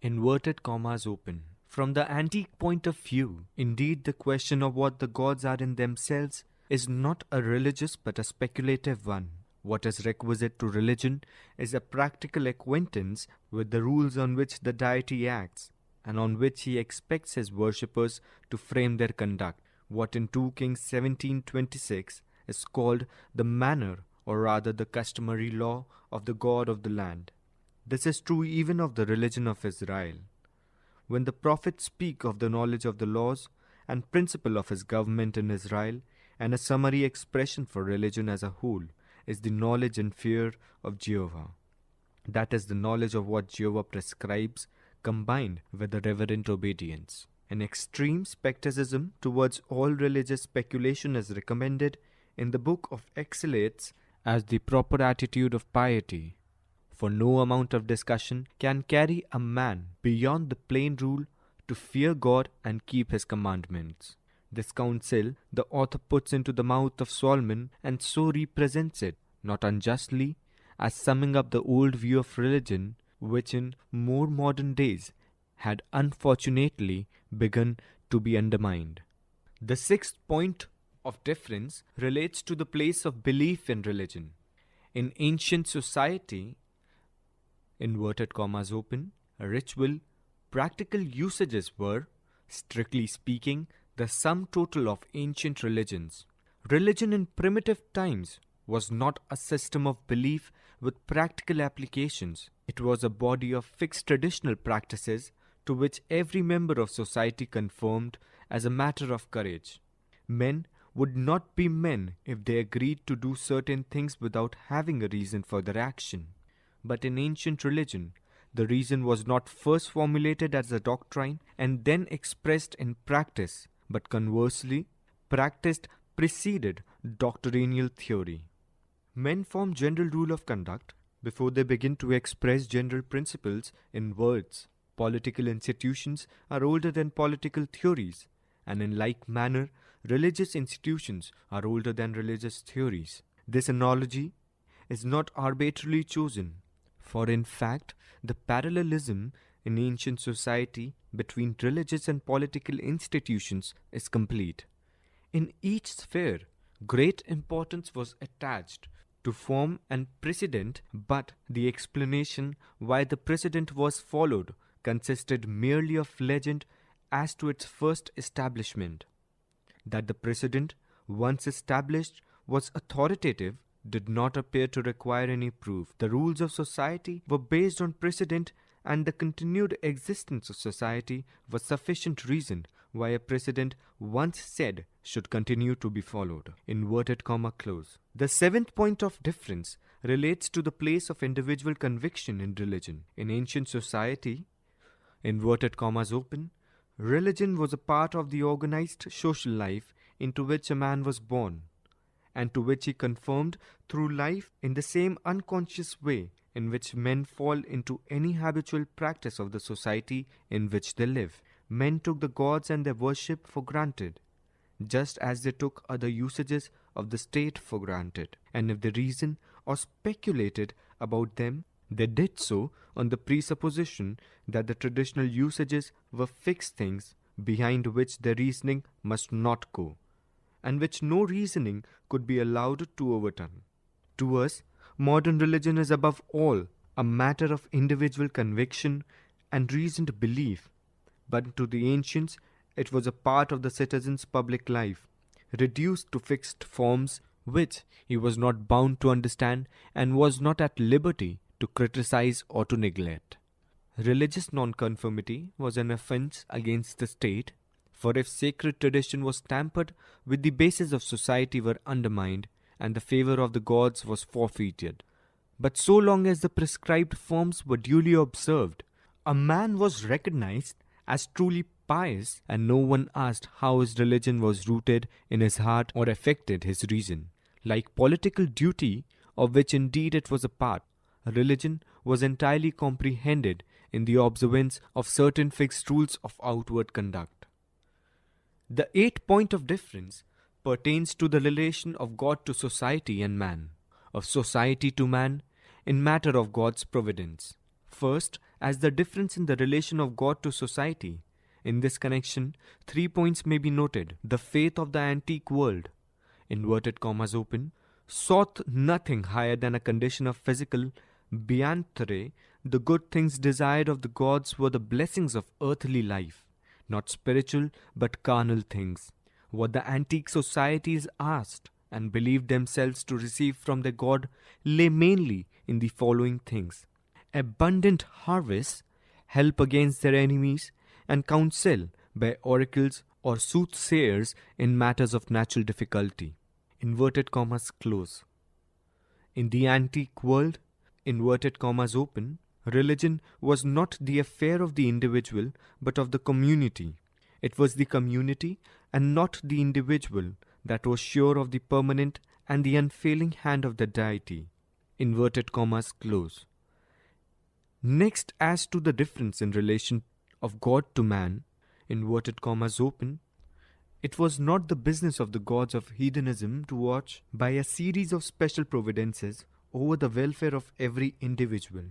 Inverted commas open. From the antique point of view, indeed the question of what the gods are in themselves is not a religious but a speculative one. What is requisite to religion is a practical acquaintance with the rules on which the deity acts, and on which he expects his worshippers to frame their conduct. What in 2 Kings 17:26 is called the manner, or rather the customary law, of the god of the land. This is true even of the religion of Israel. When the prophets speak of the knowledge of the laws and principle of his government in Israel, and a summary expression for religion as a whole is the knowledge and fear of Jehovah. That is the knowledge of what Jehovah prescribes combined with a reverent obedience. An extreme skepticism towards all religious speculation is recommended in the book of Exhalates as the proper attitude of piety. For no amount of discussion can carry a man beyond the plain rule to fear God and keep his commandments. This counsel the author puts into the mouth of Solomon and so represents it, not unjustly, as summing up the old view of religion which in more modern days had unfortunately begun to be undermined. The sixth point of difference relates to the place of belief in religion. In ancient society, inverted commas open, ritual, practical usages were, strictly speaking, the sum total of ancient religions. Religion in primitive times was not a system of belief with practical applications. It was a body of fixed traditional practices to which every member of society conformed as a matter of courage. Men would not be men if they agreed to do certain things without having a reason for their action. But in ancient religion, the reason was not first formulated as a doctrine and then expressed in practice, but conversely, practiced preceded doctrinal theory. Men form general rule of conduct before they begin to express general principles in words. Political institutions are older than political theories, and in like manner, religious institutions are older than religious theories. This analogy is not arbitrarily chosen, for in fact, the parallelism in ancient society between religious and political institutions is complete. In each sphere, great importance was attached to form and precedent, but the explanation why the precedent was followed consisted merely of legend as to its first establishment. That the precedent, once established, was authoritative did not appear to require any proof. The rules of society were based on precedent, and the continued existence of society was sufficient reason why a precedent once said should continue to be followed. Inverted comma close. The seventh point of difference relates to the place of individual conviction in religion. In ancient society, inverted commas open, religion was a part of the organized social life into which a man was born, and to which he conformed through life in the same unconscious way in which men fall into any habitual practice of the society in which they live. Men took the gods and their worship for granted, just as they took other usages of the state for granted, and if they reasoned or speculated about them, they did so on the presupposition that the traditional usages were fixed things behind which their reasoning must not go, and which no reasoning could be allowed to overturn. To us, modern religion is above all a matter of individual conviction and reasoned belief, but to the ancients it was a part of the citizen's public life, reduced to fixed forms which he was not bound to understand and was not at liberty to criticize or to neglect. Religious nonconformity was an offense against the state, for if sacred tradition was tampered with, the basis of society were undermined and the favor of the gods was forfeited. But so long as the prescribed forms were duly observed, a man was recognized as truly pious, and no one asked how his religion was rooted in his heart or affected his reason. Like political duty, of which indeed it was a part, religion was entirely comprehended in the observance of certain fixed rules of outward conduct. The eighth point of difference pertains to the relation of God to society and man, of society to man, in matter of God's providence. First, as the difference in the relation of God to society. In this connection, 3 points may be noted. The faith of the antique world, inverted commas open, sought nothing higher than a condition of physical biantere. The good things desired of the gods were the blessings of earthly life, not spiritual but carnal things. What the antique societies asked and believed themselves to receive from their God lay mainly in the following things. abundant harvests, help against their enemies, and counsel by oracles or soothsayers in matters of natural difficulty. Inverted commas close. In the antique world, inverted commas open, religion was not the affair of the individual but of the community. It was the community and not the individual that was sure of the permanent and the unfailing hand of the deity. Inverted commas close. Next, as to the difference in relation of God to man, inverted commas open, it was not the business of the gods of heathenism to watch by a series of special providences over the welfare of every individual.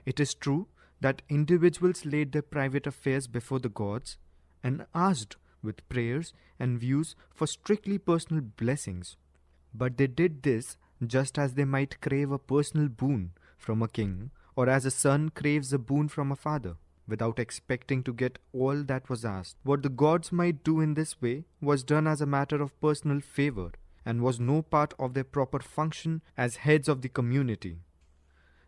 It is true that individuals laid their private affairs before the gods and asked with prayers and views for strictly personal blessings, but they did this just as they might crave a personal boon from a king, or as a son craves a boon from a father, without expecting to get all that was asked. What the gods might do in this way was done as a matter of personal favor, and was no part of their proper function as heads of the community.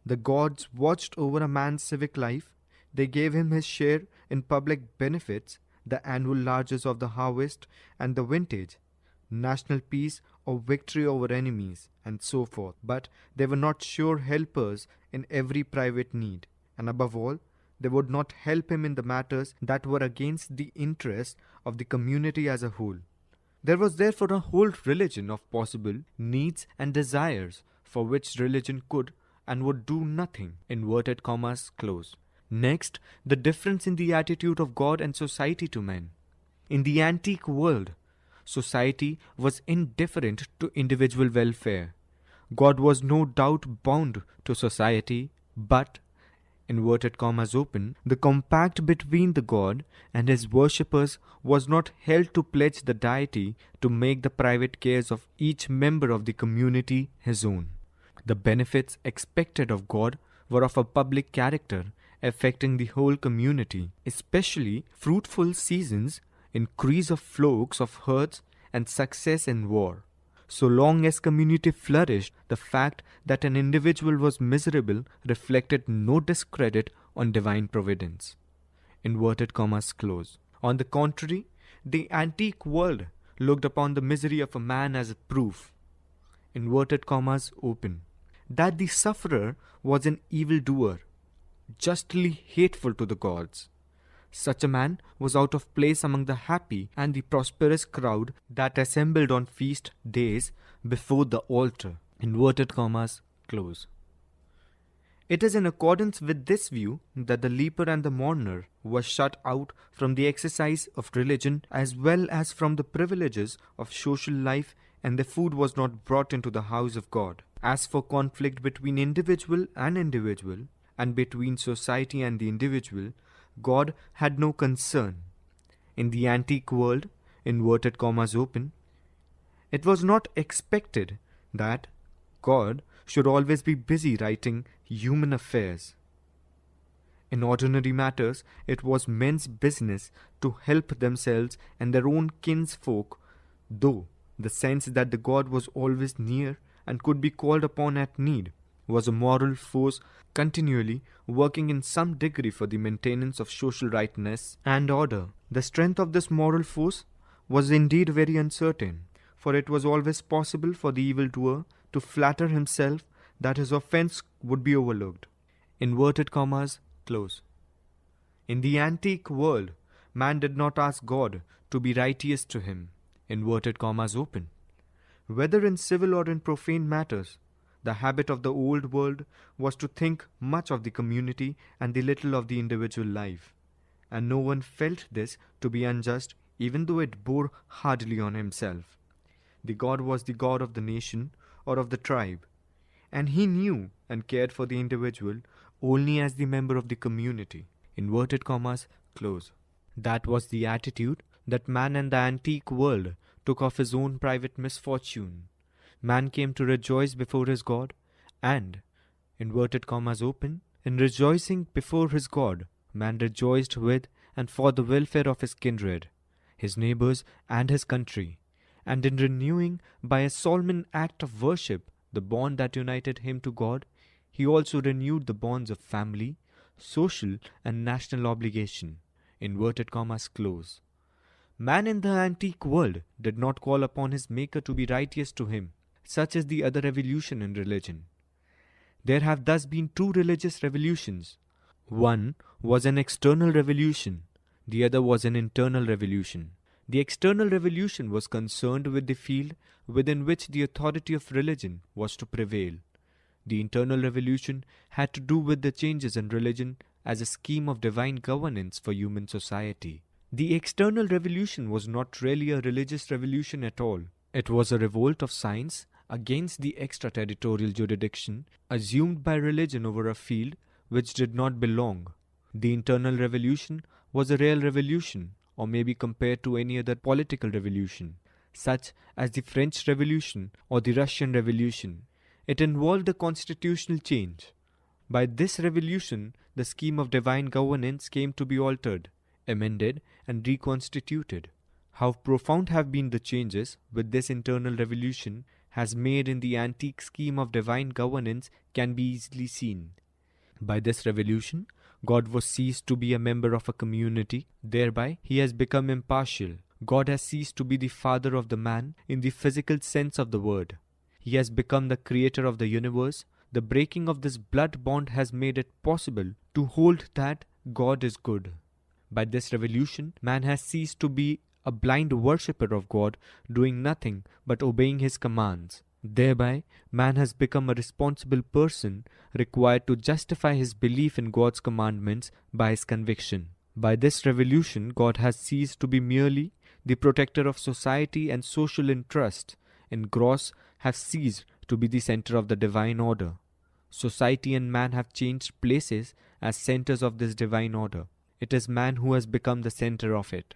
The gods watched over a man's civic life. They gave him his share in public benefits, the annual largesse of the harvest and the vintage, national peace or victory over enemies, and so forth. But they were not sure helpers in every private need, and above all, they would not help him in the matters that were against the interest of the community as a whole. There was therefore a whole religion of possible needs and desires for which religion could and would do nothing. Inverted commas close. Next, the difference in the attitude of God and society to men. In the antique world, society was indifferent to individual welfare. God was no doubt bound to society, but, inverted commas open, the compact between the god and his worshippers was not held to pledge the deity to make the private cares of each member of the community his own. The benefits expected of God were of a public character, affecting the whole community, especially fruitful seasons, increase of flocks of herds, and success in war. So long as community flourished, the fact that an individual was miserable reflected no discredit on divine providence. Inverted commas close. On the contrary, the antique world looked upon the misery of a man as a proof, inverted commas open, that the sufferer was an evildoer, justly hateful to the gods. Such a man was out of place among the happy and the prosperous crowd that assembled on feast days before the altar. Inverted commas close. It is in accordance with this view that the leper and the mourner were shut out from the exercise of religion as well as from the privileges of social life, and their food was not brought into the house of God. As for conflict between individual, and between society and the individual, God had no concern. In the antique world, inverted commas open, it was not expected that God should always be busy writing human affairs. In ordinary matters, it was men's business to help themselves and their own kinsfolk, though the sense that the God was always near and could be called upon at need was a moral force continually working in some degree for the maintenance of social rightness and order. The strength of this moral force was indeed very uncertain, for it was always possible for the evildoer to flatter himself that his offense would be overlooked. Inverted commas close. In the antique world, man did not ask God to be righteous to him. Inverted commas open. Whether in civil or in profane matters, the habit of the old world was to think much of the community and the little of the individual life, and no one felt this to be unjust, even though it bore hardly on himself. The God was the God of the nation or of the tribe, and he knew and cared for the individual only as the member of the community. Inverted commas close. That was the attitude that man in the antique world took of his own private misfortune. Man came to rejoice before his God, and, inverted commas open, in rejoicing before his God, man rejoiced with and for the welfare of his kindred, his neighbors, and his country, and in renewing by a solemn act of worship the bond that united him to God, he also renewed the bonds of family, social and national obligation. Inverted commas close. Man in the antique world did not call upon his maker to be righteous to him. Such is the other revolution in religion. There have thus been two religious revolutions. One was an external revolution, the other was an internal revolution. The external revolution was concerned with the field within which the authority of religion was to prevail. The internal revolution had to do with the changes in religion as a scheme of divine governance for human society. The external revolution was not really a religious revolution at all. It was a revolt of science against the extraterritorial jurisdiction assumed by religion over a field which did not belong. The internal revolution was a real revolution, or may be compared to any other political revolution, such as the French Revolution or the Russian Revolution. It involved a constitutional change. By this revolution, the scheme of divine governance came to be altered, amended, and reconstituted. How profound have been the changes which this internal revolution has made in the antique scheme of divine governance can be easily seen. By this revolution, God was ceased to be a member of a community. Thereby, he has become impartial. God has ceased to be the father of the man in the physical sense of the word. He has become the creator of the universe. The breaking of this blood bond has made it possible to hold that God is good. By this revolution, man has ceased to be a blind worshipper of God, doing nothing but obeying his commands. Thereby, man has become a responsible person required to justify his belief in God's commandments by his conviction. By this revolution, God has ceased to be merely the protector of society and social interest, and gross have ceased to be the center of the divine order. Society and man have changed places as centers of this divine order. It is man who has become the center of it.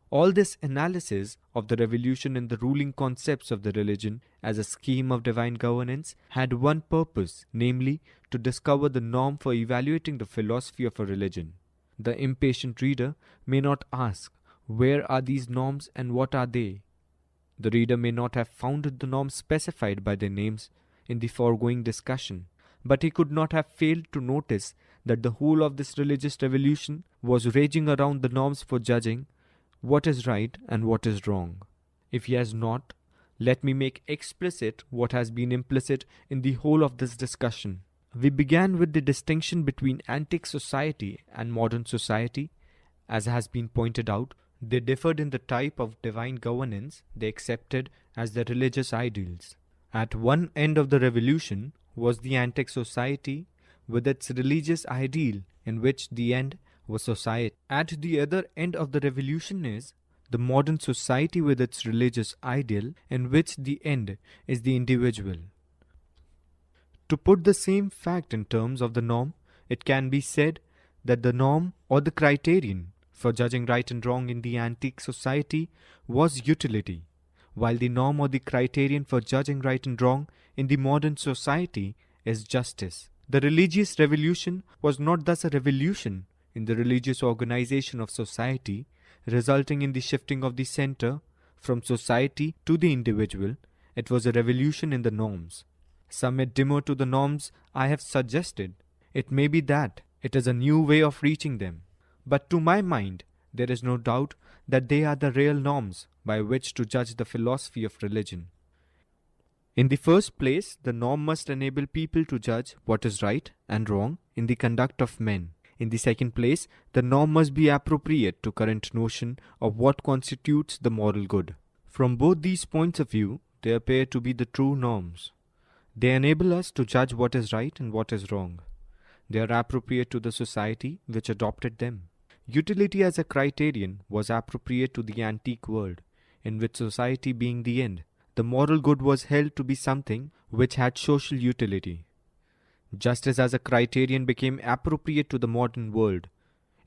All this analysis of the revolution in the ruling concepts of the religion as a scheme of divine governance had one purpose, namely to discover the norm for evaluating the philosophy of a religion. The impatient reader may not ask, where are these norms and what are they? The reader may not have found the norms specified by their names in the foregoing discussion, but he could not have failed to notice that the whole of this religious revolution was raging around the norms for judging what is right and what is wrong. If he has not, let me make explicit what has been implicit in the whole of this discussion. We began with the distinction between antique society and modern society. As has been pointed out, they differed in the type of divine governance they accepted as their religious ideals. At one end of the revolution was the antique society with its religious ideal in which the end was society. At the other end of the revolution is the modern society with its religious ideal in which the end is the individual. To put the same fact in terms of the norm, it can be said that the norm or the criterion for judging right and wrong in the antique society was utility, while the norm or the criterion for judging right and wrong in the modern society is justice. The religious revolution was not thus a revolution in the religious organization of society, resulting in the shifting of the center from society to the individual. It was a revolution in the norms. Somewhat dimmer to the norms I have suggested, it may be that it is a new way of reaching them. But to my mind, there is no doubt that they are the real norms by which to judge the philosophy of religion. In the first place, the norm must enable people to judge what is right and wrong in the conduct of men. In the second place, the norm must be appropriate to current notion of what constitutes the moral good. From both these points of view, they appear to be the true norms. They enable us to judge what is right and what is wrong. They are appropriate to the society which adopted them. Utility as a criterion was appropriate to the antique world, in which society being the end, the moral good was held to be something which had social utility. Justice as a criterion became appropriate to the modern world,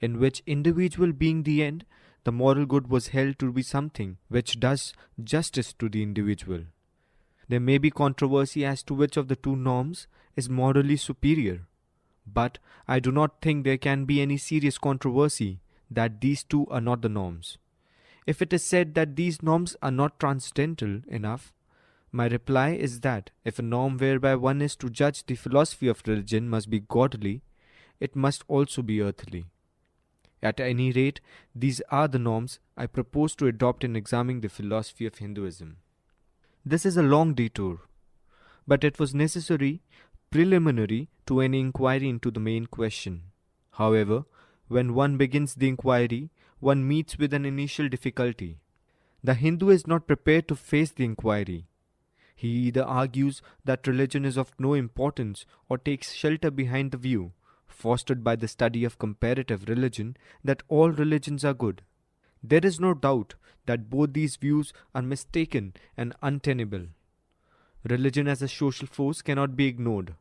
in which individual being the end, the moral good was held to be something which does justice to the individual. There may be controversy as to which of the two norms is morally superior, but I do not think there can be any serious controversy that these two are not the norms. If it is said that these norms are not transcendental enough, My reply is that if a norm whereby one is to judge the philosophy of religion must be godly, it must also be earthly. At any rate, these are the norms I propose to adopt in examining the philosophy of Hinduism. This is a long detour, but it was necessary preliminary to any inquiry into the main question. However, when one begins the inquiry, one meets with an initial difficulty. The Hindu is not prepared to face the inquiry. He either argues that religion is of no importance or takes shelter behind the view, fostered by the study of comparative religion, that all religions are good. There is no doubt that both these views are mistaken and untenable. Religion as a social force cannot be ignored.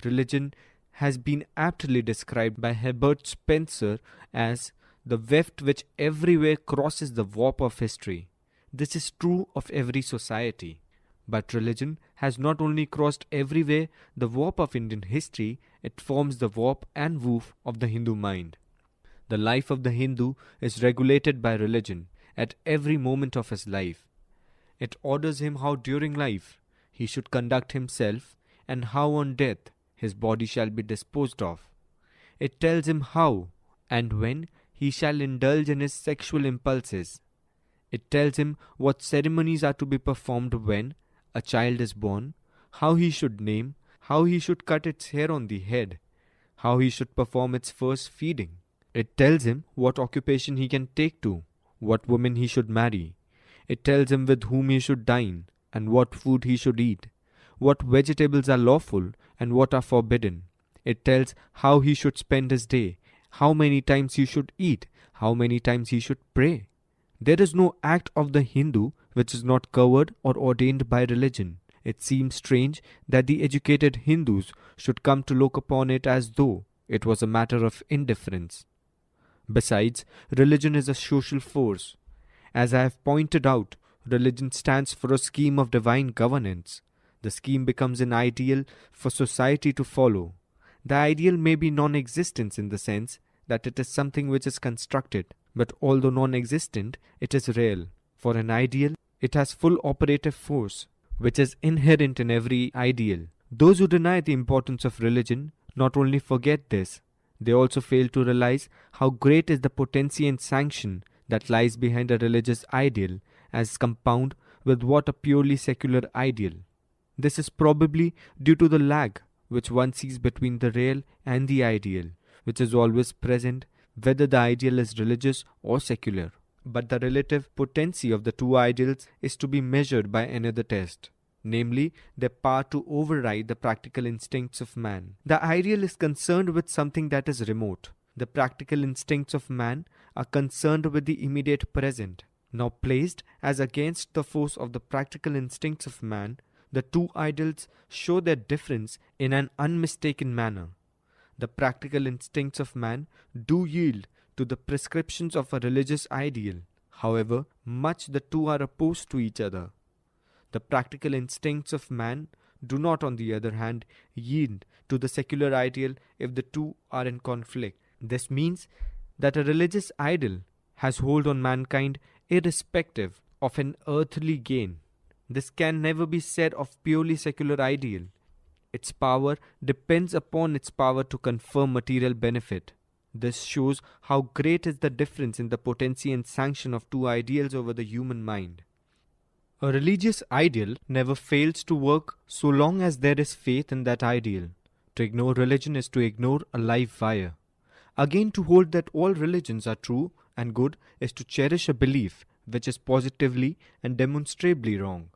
Religion has been aptly described by Herbert Spencer as the weft which everywhere crosses the warp of history. This is true of every society. But religion has not only crossed everywhere the warp of Indian history, it forms the warp and woof of the Hindu mind. The life of the Hindu is regulated by religion at every moment of his life. It orders him how during life he should conduct himself and how on death his body shall be disposed of. It tells him how and when he shall indulge in his sexual impulses. It tells him what ceremonies are to be performed when a child is born, how he should name, how he should cut its hair on the head, how he should perform its first feeding. It tells him what occupation he can take to, what woman he should marry. It tells him with whom he should dine, and what food he should eat, what vegetables are lawful and what are forbidden. It tells how he should spend his day, how many times he should eat, how many times he should pray. There is no act of the Hindu which is not covered or ordained by religion. It seems strange that the educated Hindus should come to look upon it as though it was a matter of indifference. Besides, religion is a social force. As I have pointed out, religion stands for a scheme of divine governance. The scheme becomes an ideal for society to follow. The ideal may be non-existence in the sense that it is something which is constructed, but although non-existent, it is real. For an ideal, it has full operative force, which is inherent in every ideal. Those who deny the importance of religion not only forget this, they also fail to realize how great is the potency and sanction that lies behind a religious ideal as compound with what a purely secular ideal. This is probably due to the lag which one sees between the real and the ideal, which is always present whether the ideal is religious or secular. But the relative potency of the two ideals is to be measured by another test, namely their power to override the practical instincts of man. The ideal is concerned with something that is remote. The practical instincts of man are concerned with the immediate present. Now placed as against the force of the practical instincts of man, the two ideals show their difference in an unmistaken manner. The practical instincts of man do yield to the prescriptions of a religious ideal. However much the two are opposed to each other. The practical instincts of man do not, on the other hand, yield to the secular ideal if the two are in conflict. This means that a religious ideal has hold on mankind irrespective of an earthly gain. This can never be said of purely secular ideal. Its power depends upon its power to confer material benefit. This shows how great is the difference in the potency and sanction of two ideals over the human mind. A religious ideal never fails to work so long as there is faith in that ideal. To ignore religion is to ignore a live wire. Again, to hold that all religions are true and good is to cherish a belief which is positively and demonstrably wrong.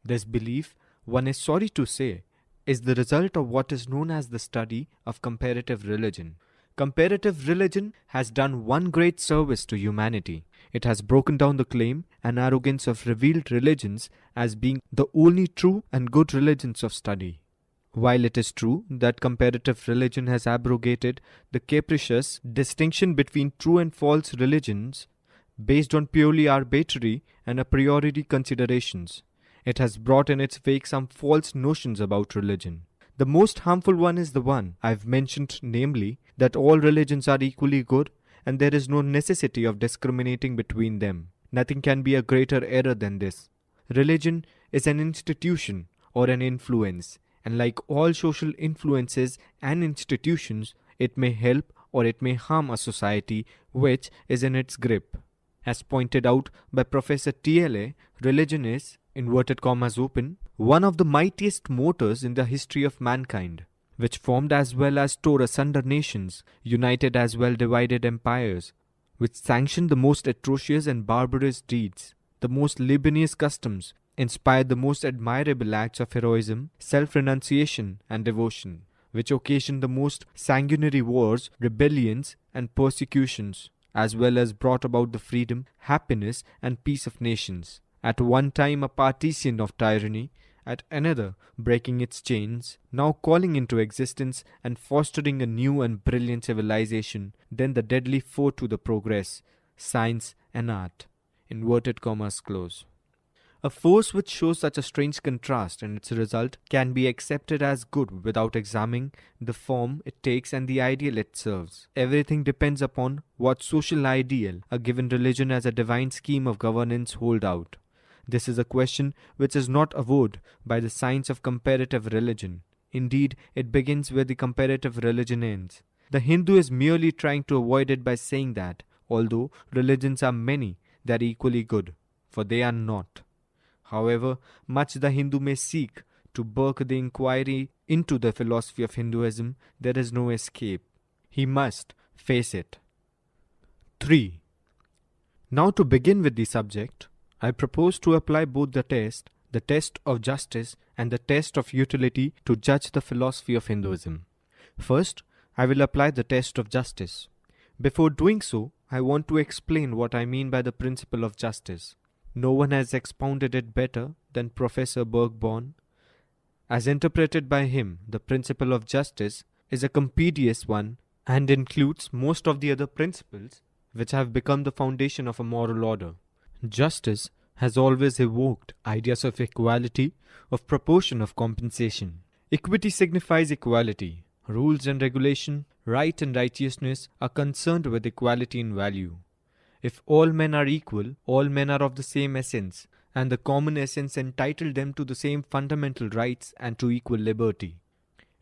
This belief, one is sorry to say, is the result of what is known as the study of comparative religion. Comparative religion has done one great service to humanity. It has broken down the claim and arrogance of revealed religions as being the only true and good religions of study. While it is true that comparative religion has abrogated the capricious distinction between true and false religions based on purely arbitrary and a priori considerations, it has brought in its wake some false notions about religion. The most harmful one is the one I have mentioned, namely, that all religions are equally good and there is no necessity of discriminating between them. Nothing can be a greater error than this. Religion is an institution or an influence, and like all social influences and institutions, it may help or it may harm a society which is in its grip. As pointed out by Professor TLA, religion is, inverted commas open, one of the mightiest motors in the history of mankind, which formed as well as tore asunder nations, united as well divided empires, which sanctioned the most atrocious and barbarous deeds, the most libanious customs, inspired the most admirable acts of heroism, self-renunciation and devotion, which occasioned the most sanguinary wars, rebellions and persecutions, as well as brought about the freedom, happiness and peace of nations, at one time a partisan of tyranny, at another breaking its chains, now calling into existence and fostering a new and brilliant civilization, then the deadly foe to the progress, science and art. Inverted commas close. A force which shows such a strange contrast in its result can be accepted as good without examining the form it takes and the ideal it serves. Everything depends upon what social ideal a given religion as a divine scheme of governance hold out. This is a question which is not avowed by the science of comparative religion. Indeed, it begins where the comparative religion ends. The Hindu is merely trying to avoid it by saying that, although religions are many, they are equally good, for they are not. However much the Hindu may seek to burk the inquiry into the philosophy of Hinduism, there is no escape. He must face it. 3. Now to begin with the subject, I propose to apply both the test of justice and the test of utility to judge the philosophy of Hinduism. First, I will apply the test of justice. Before doing so, I want to explain what I mean by the principle of justice. No one has expounded it better than Professor Bergborn. As interpreted by him, the principle of justice is a compedious one and includes most of the other principles which have become the foundation of a moral order. Justice has always evoked ideas of equality, of proportion, of compensation. Equity signifies equality. Rules and regulation, right and righteousness are concerned with equality in value. If all men are equal, all men are of the same essence, and the common essence entitled them to the same fundamental rights and to equal liberty.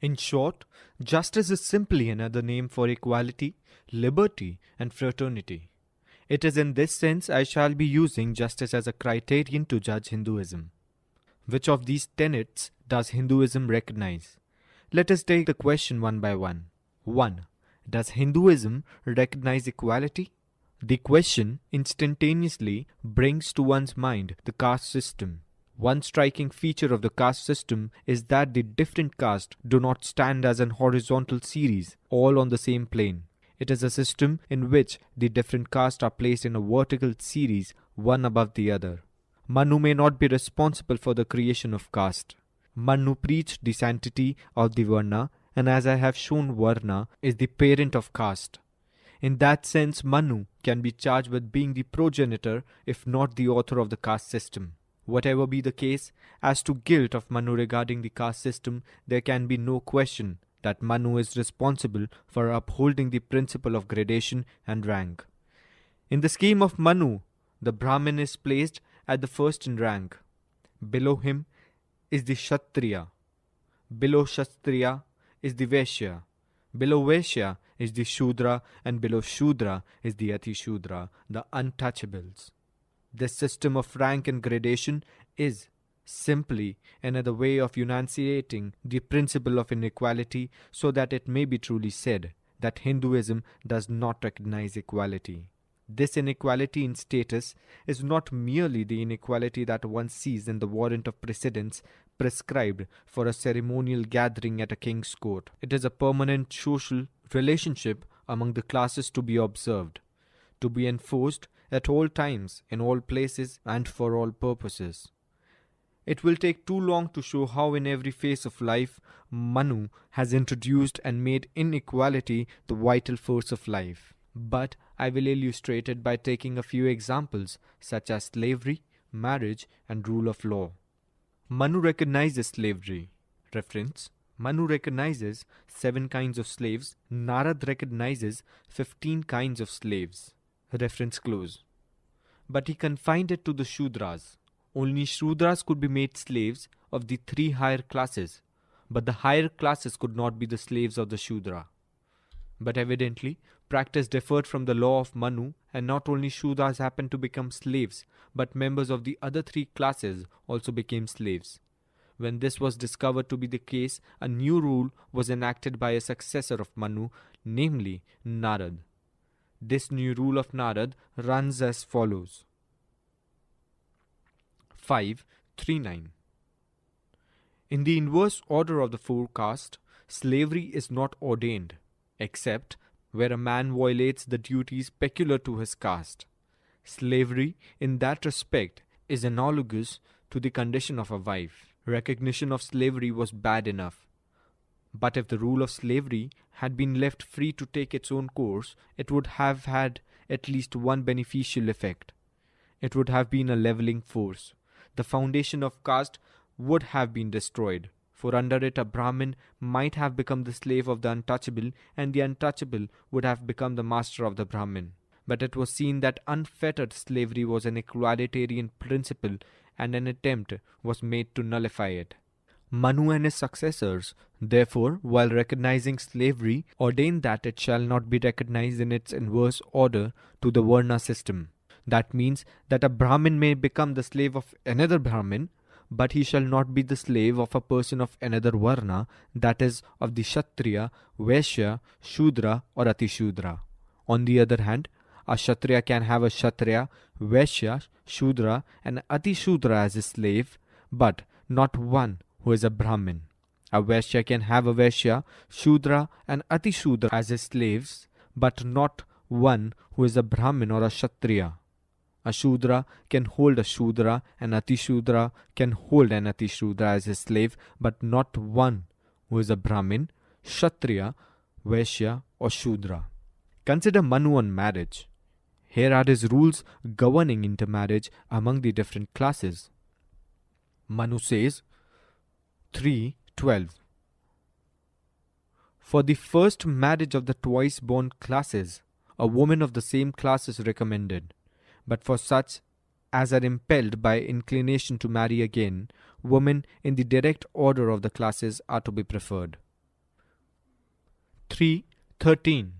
In short, justice is simply another name for equality, liberty, and fraternity. It is in this sense I shall be using justice as a criterion to judge Hinduism. Which of these tenets does Hinduism recognize? Let us take the question one by one. 1. Does Hinduism recognize equality? The question instantaneously brings to one's mind the caste system. One striking feature of the caste system is that the different castes do not stand as an horizontal series, all on the same plane. It is a system in which the different castes are placed in a vertical series, one above the other. Manu may not be responsible for the creation of caste. Manu preached the sanctity of the Varna, and as I have shown, Varna is the parent of caste. In that sense, Manu can be charged with being the progenitor, if not the author of the caste system. Whatever be the case, as to guilt of Manu regarding the caste system, there can be no question that Manu is responsible for upholding the principle of gradation and rank. In the scheme of Manu, the Brahmin is placed at the first in rank. Below him is the Kshatriya. Below Kshatriya is the Vaishya. Below Vaishya is the Shudra, and below Shudra is the Ati-Shudra, the Untouchables. This system of rank and gradation is simply another way of enunciating the principle of inequality, so that it may be truly said that Hinduism does not recognize equality. This inequality in status is not merely the inequality that one sees in the warrant of precedence prescribed for a ceremonial gathering at a king's court. It is a permanent social relationship among the classes to be observed, to be enforced at all times, in all places, and for all purposes. It will take too long to show how in every phase of life Manu has introduced and made inequality the vital force of life. But I will illustrate it by taking a few examples such as slavery, marriage, and rule of law. Manu recognizes slavery. Reference: Manu recognizes 7 kinds of slaves. Narad recognizes 15 kinds of slaves. Reference close. But he confined it to the Shudras. only Shudras could be made slaves of the three higher classes, but the higher classes could not be the slaves of the Shudra. But evidently, practice differed from the law of Manu, and not only Shudras happened to become slaves, but members of the other three classes also became slaves. When this was discovered to be the case, a new rule was enacted by a successor of Manu, namely Narad. This new rule of Narad runs as follows. 5.3.9. In the inverse order of the four castes, slavery is not ordained, except where a man violates the duties peculiar to his caste. Slavery, in that respect, is analogous to the condition of a wife. Recognition of slavery was bad enough. But if the rule of slavery had been left free to take its own course, it would have had at least one beneficial effect. It would have been a leveling force. The foundation of caste would have been destroyed, for under it a Brahmin might have become the slave of the untouchable, and the untouchable would have become the master of the Brahmin. But it was seen that unfettered slavery was an egalitarian principle, and an attempt was made to nullify it. Manu and his successors, therefore, while recognizing slavery, ordained that it shall not be recognized in its inverse order to the Varna system. That means that a Brahmin may become the slave of another Brahmin, but he shall not be the slave of a person of another Varna, that is, of the Kshatriya, Vaishya, Shudra or Atishudra. On the other hand, a Kshatriya can have a Kshatriya, Vaishya, Shudra and Atishudra as a slave, but not one who is a Brahmin. A Vaishya can have a Vaishya, Shudra and Atishudra as his slaves, but not one who is a Brahmin or a Kshatriya. A Shudra can hold a Shudra and Atishudra can hold an Atishudra as his slave, but not one who is a Brahmin, Kshatriya, Vaishya or Shudra. Consider Manu on marriage. Here are his rules governing intermarriage among the different classes. Manu says 3.12. For the first marriage of the twice born classes, a woman of the same class is recommended, but for such as are impelled by inclination to marry again, women in the direct order of the classes are to be preferred. 3.13.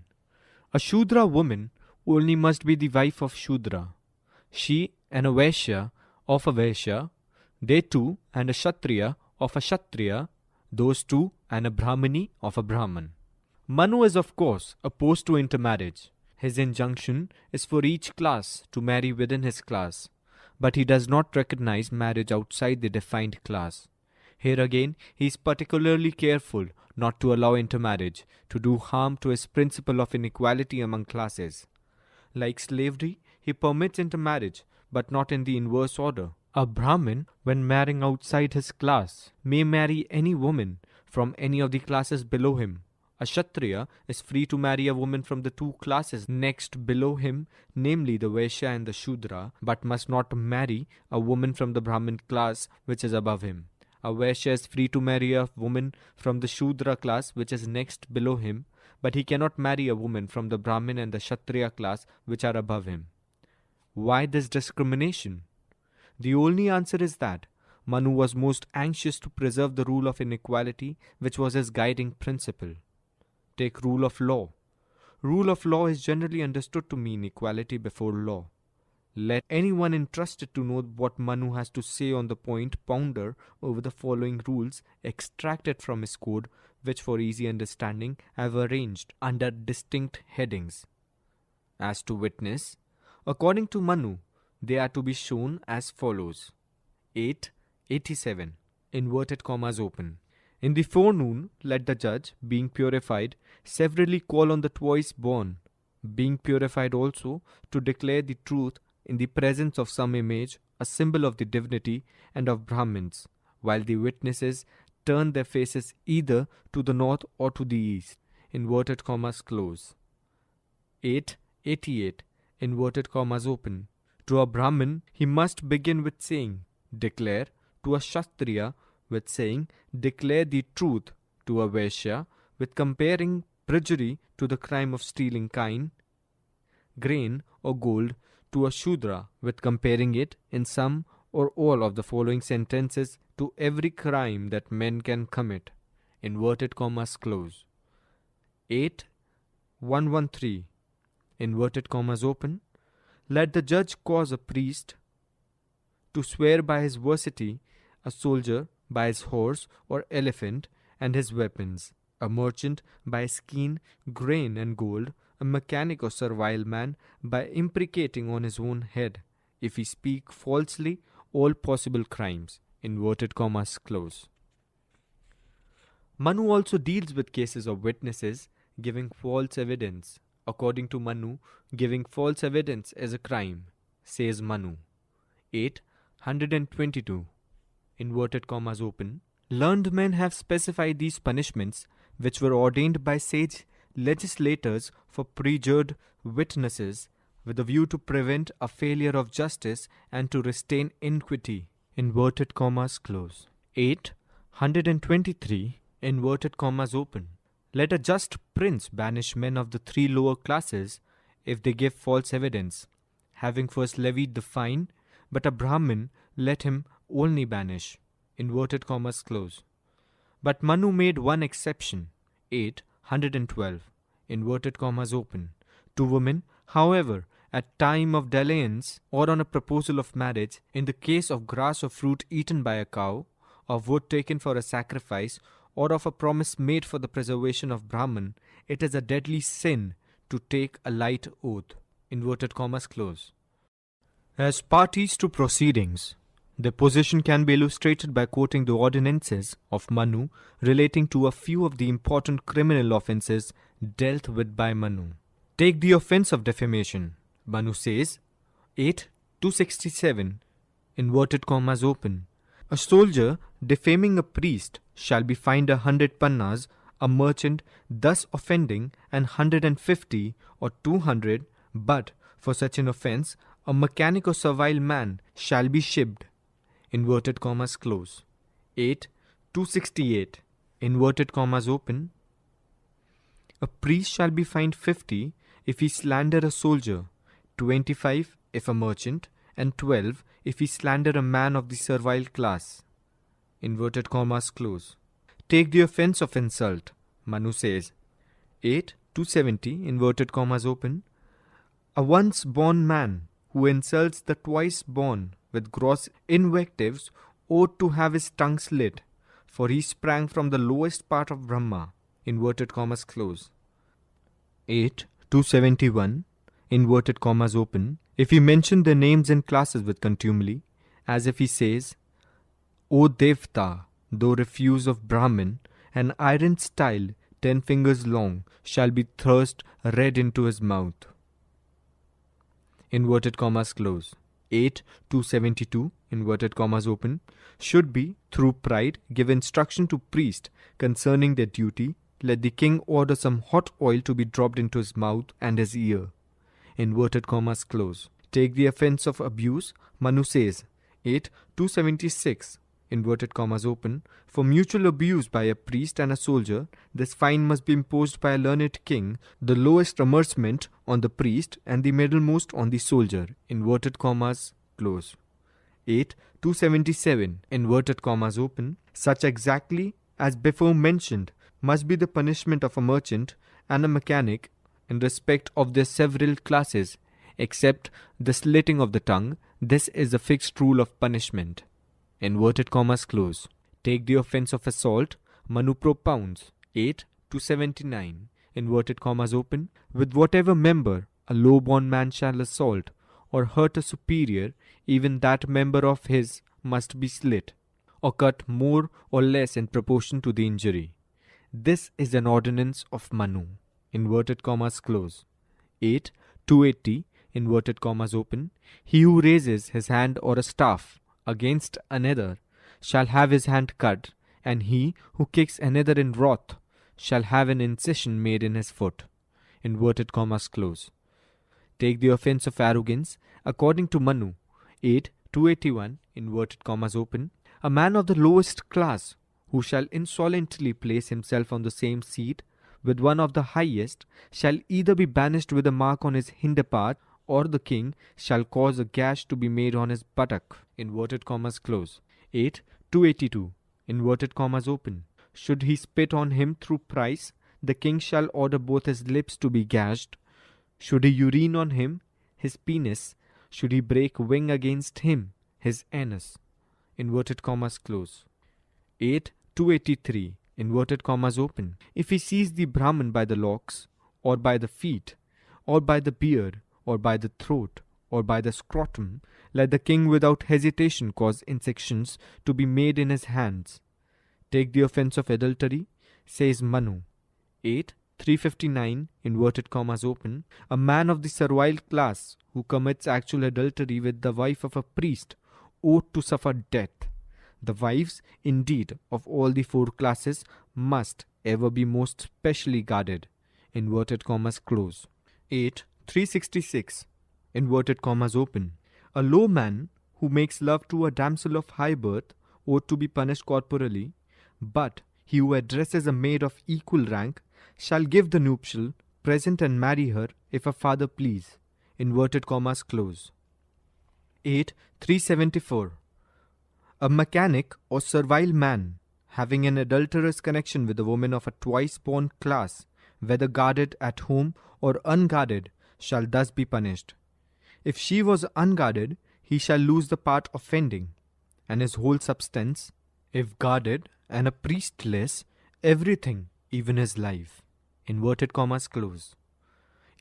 A Shudra woman only must be the wife of Shudra. She and a Vaishya of a Vaishya, they two and a Kshatriya of a Kshatriya, those two and a Brahmani of a Brahman. Manu is of course opposed to intermarriage. His injunction is for each class to marry within his class, but he does not recognize marriage outside the defined class. Here again, he is particularly careful not to allow intermarriage to do harm to his principle of inequality among classes. Like slavery, he permits intermarriage, but not in the inverse order. A Brahmin, when marrying outside his class, may marry any woman from any of the classes below him. A Kshatriya is free to marry a woman from the two classes next below him, namely the Vaishya and the Shudra, but must not marry a woman from the Brahmin class which is above him. A Vaishya is free to marry a woman from the Shudra class which is next below him, but he cannot marry a woman from the Brahmin and the Kshatriya class which are above him. Why this discrimination? The only answer is that Manu was most anxious to preserve the rule of inequality which was his guiding principle. Take rule of law. Rule of law is generally understood to mean equality before law. Let anyone interested to know what Manu has to say on the point ponder over the following rules extracted from his code, which for easy understanding I have arranged under distinct headings. As to witness, according to Manu, they are to be shown as follows. 8.87. Inverted commas open. In the forenoon, let the judge, being purified, severally call on the twice born, being purified also, to declare the truth in the presence of some image, a symbol of the divinity and of Brahmins, while the witnesses turn their faces either to the north or to the east. Inverted commas close. 8.88. Inverted commas open. To a Brahmin, he must begin with saying, declare. To a Kshatriya, with saying, declare the truth. To a Vaishya, with comparing perjury to the crime of stealing kine, grain or gold. To a Shudra, with comparing it in sum or all of the following sentences to every crime that men can commit. Inverted commas close. 8.113 inverted commas open. Let the judge cause a priest to swear by his versity, a soldier by his horse or elephant and his weapons, a merchant by his keen grain and gold, a mechanic or servile man by imprecating on his own head, if he speak falsely, all possible crimes. Inverted commas close. Manu also deals with cases of witnesses giving false evidence. According to Manu, giving false evidence is a crime, says Manu. 8.122 inverted commas open. Learned men have specified these punishments, which were ordained by sage legislators for perjured witnesses, with a view to prevent a failure of justice and to restrain iniquity. Inverted commas close. 8.123 inverted commas open. Let a just prince banish men of the three lower classes if they give false evidence, having first levied the fine, but a Brahmin let him only banish. Inverted commas close. But Manu made one exception. 8.112 inverted commas open. To women, however, at time of dalliance or on a proposal of marriage, in the case of grass or fruit eaten by a cow, of wood taken for a sacrifice, or of a promise made for the preservation of Brahman, it is a deadly sin to take a light oath. Inverted commas close. As parties to proceedings, the position can be illustrated by quoting the ordinances of Manu relating to a few of the important criminal offences dealt with by Manu. Take the offence of defamation. Manu says, 8.267 inverted commas open. A soldier defaming a priest shall be fined 100 pannas, a merchant thus offending 150 or 200, but for such an offence a mechanic or servile man shall be shipped. Inverted commas close. 8.268 inverted commas open. A priest shall be fined 50 if he slander a soldier, 25 if a merchant, and 12 if he slander a man of the servile class. Inverted commas close. Take the offence of insult. Manu says, 8.270 inverted commas open. A once born man who insults the twice born with gross invectives ought to have his tongue slit, for he sprang from the lowest part of Brahma. Inverted commas close. 8.271 inverted commas open. If he mention their names and classes with contumely, as if he says, O Devta, though refuse of Brahmin, an iron style 10 fingers long shall be thrust red into his mouth. Inverted commas close. 8.272 inverted commas open. Should be, through pride, give instruction to priest concerning their duty. Let the king order some hot oil to be dropped into his mouth and his ear. Inverted commas close. Take the offence of abuse. Manu says, 8.276 inverted commas open. For mutual abuse by a priest and a soldier, this fine must be imposed by a learned king, the lowest amercement on the priest and the middlemost on the soldier. Inverted commas close. 8.277 inverted commas open. Such exactly as before mentioned must be the punishment of a merchant and a mechanic in respect of their several classes, except the slitting of the tongue. This is a fixed rule of punishment. Inverted commas close. Take the offence of assault. Manu propounds 8.279 inverted commas open. With whatever member a low-born man shall assault or hurt a superior, even that member of his must be slit, or cut more or less in proportion to the injury. This is an ordinance of Manu. Inverted commas close. 8.280 inverted commas open. He who raises his hand or a staff against another shall have his hand cut, and he who kicks another in wrath shall have an incision made in his foot. Inverted commas close. Take the offence of arrogance. According to Manu, 8.281 inverted commas open. A man of the lowest class who shall insolently place himself on the same seat with one of the highest shall either be banished with a mark on his hinder part or the king shall cause a gash to be made on his buttock, inverted commas close. 8. 282, inverted commas open. Should he spit on him through price, the king shall order both his lips to be gashed. Should he urine on him, his penis. Should he break wing against him, his anus, inverted commas close. 8. 283, inverted commas open. If he sees the Brahman by the locks, or by the feet, or by the beard, or by the throat, or by the scrotum, let the king without hesitation cause insections to be made in his hands. Take the offense of adultery, says Manu. 8. 359, inverted commas open. A man of the servile class who commits actual adultery with the wife of a priest ought to suffer death. The wives, indeed, of all the four classes must ever be most specially guarded, inverted commas close. 8. 366, inverted commas open. A low man who makes love to a damsel of high birth ought to be punished corporally, but he who addresses a maid of equal rank shall give the nuptial present and marry her if a father please, inverted commas close. 8. 374. A mechanic or servile man having an adulterous connection with a woman of a twice-born class, whether guarded at home or unguarded, shall thus be punished. If she was unguarded, he shall lose the part offending, and his whole substance; if guarded, and a priestless, everything, even his life, inverted commas close.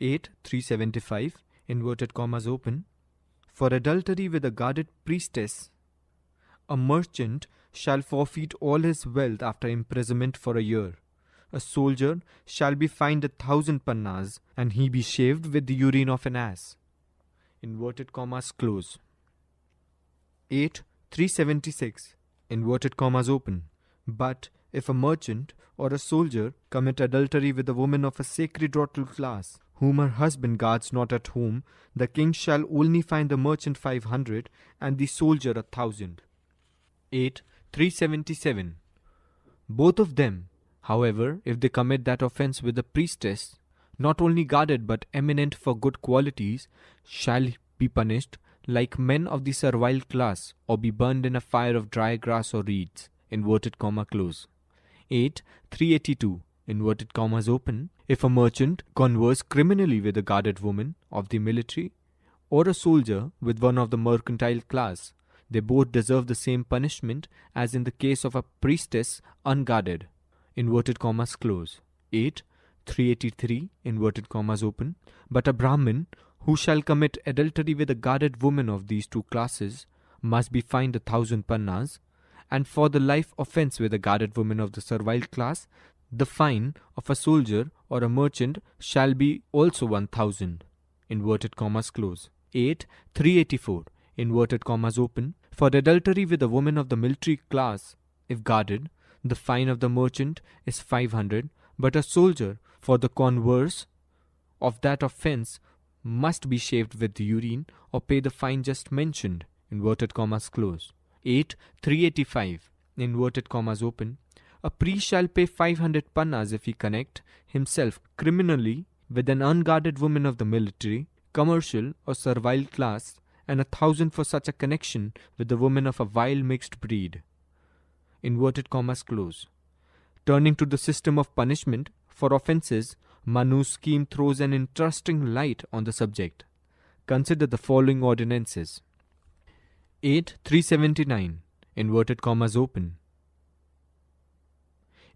8. 375, inverted commas open. For adultery with a guarded priestess, a merchant shall forfeit all his wealth after imprisonment for a year. A soldier shall be fined 1,000 pannas, and he be shaved with the urine of an ass, inverted commas close. 8. 376, inverted commas open. But if a merchant or a soldier commit adultery with a woman of a sacerdotal class, whom her husband guards not at home, the king shall only fine the merchant 500 and the soldier 1,000. 8. 377. Both of them, however, if they commit that offence with a priestess, not only guarded but eminent for good qualities, shall be punished like men of the servile class, or be burned in a fire of dry grass or reeds, inverted comma close. 8. 382, inverted commas open. If a merchant converse criminally with a guarded woman of the military, or a soldier with one of the mercantile class, they both deserve the same punishment as in the case of a priestess unguarded, inverted commas close. 8. 383, inverted commas open. But a Brahmin who shall commit adultery with a guarded woman of these two classes must be fined 1,000 pannas, and for the life offence with a guarded woman of the servile class, the fine of a soldier or a merchant shall be also 1,000, inverted commas close. 8. 384, inverted commas open. For adultery with a woman of the military class, if guarded, the fine of the merchant is 500, but a soldier, for the converse of that offence, must be shaved with the urine or pay the fine just mentioned, inverted commas close. 8. 385, inverted commas open. A priest shall pay 500 pannas if he connect himself criminally with an unguarded woman of the military, commercial or servile class, and 1,000 for such a connection with the woman of a vile mixed breed, inverted commas close. Turning to the system of punishment for offences, Manu's scheme throws an interesting light on the subject. Consider the following ordinances. 8. 379, inverted commas open.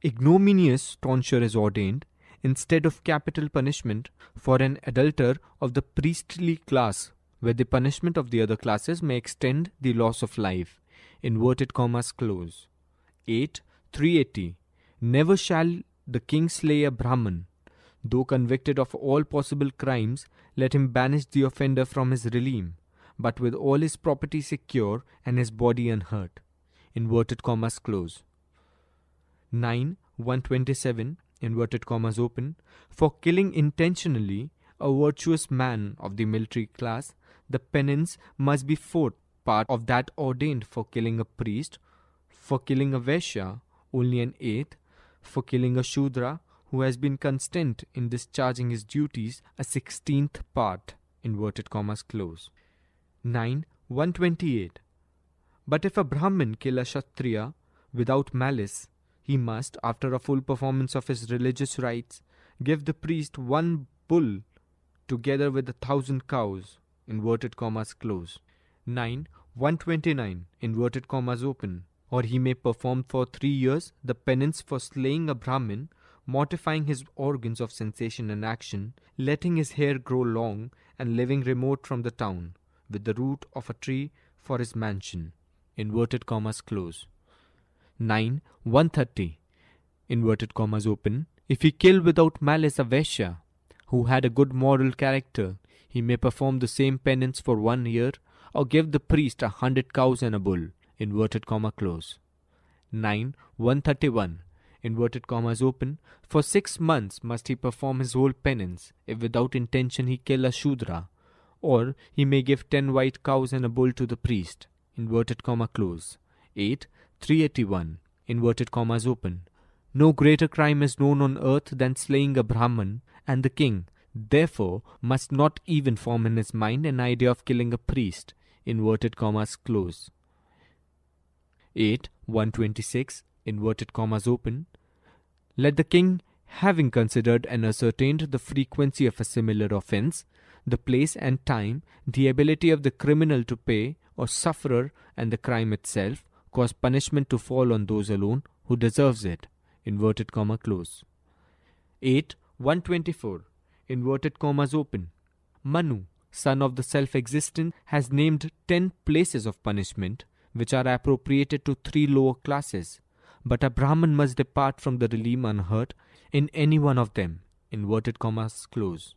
Ignominious tonsure is ordained instead of capital punishment for an adulterer of the priestly class, where the punishment of the other classes may extend the loss of life, inverted commas close. 8. 380. Never shall the king slay a Brahman. Though convicted of all possible crimes, let him banish the offender from his realm, but with all his property secure and his body unhurt, inverted commas close. 9. 127, inverted commas open. For killing intentionally a virtuous man of the military class, the penance must be fourth part of that ordained for killing a priest. For killing a Vaishya, only an eighth. For killing a Shudra who has been constant in discharging his duties, a 16th part, inverted commas close. 9. 128. But if a Brahmin kill a Kshatriya without malice, he must, after a full performance of his religious rites, give the priest one bull together with 1,000 cows, inverted commas close. 9. 129, inverted commas open. Or he may perform for 3 years the penance for slaying a Brahmin, mortifying his organs of sensation and action, letting his hair grow long, and living remote from the town, with the root of a tree for his mansion, inverted commas close. 9. 130, inverted commas open. If he kill without malice a Vaishya, who had a good moral character, he may perform the same penance for 1 year, or give the priest 100 cows and a bull, inverted comma close. 9. 131, inverted commas open. For 6 months must he perform his whole penance, if without intention he kill a Shudra, or he may give 10 white cows and a bull to the priest, inverted comma close. 8. 381, inverted commas open. No greater crime is known on earth than slaying a Brahman, and the king, therefore, must not even form in his mind an idea of killing a priest, inverted commas close. 8. 126, inverted commas open. Let the king, having considered and ascertained the frequency of a similar offence, the place and time, the ability of the criminal to pay, or sufferer, and the crime itself, cause punishment to fall on those alone who deserves it, inverted comma close. 8. 124, inverted commas open. Manu, son of the self-existent, has named 10 places of punishment, which are appropriated to 3 lower classes, but a Brahman must depart from the realm unhurt in any one of them, inverted commas close.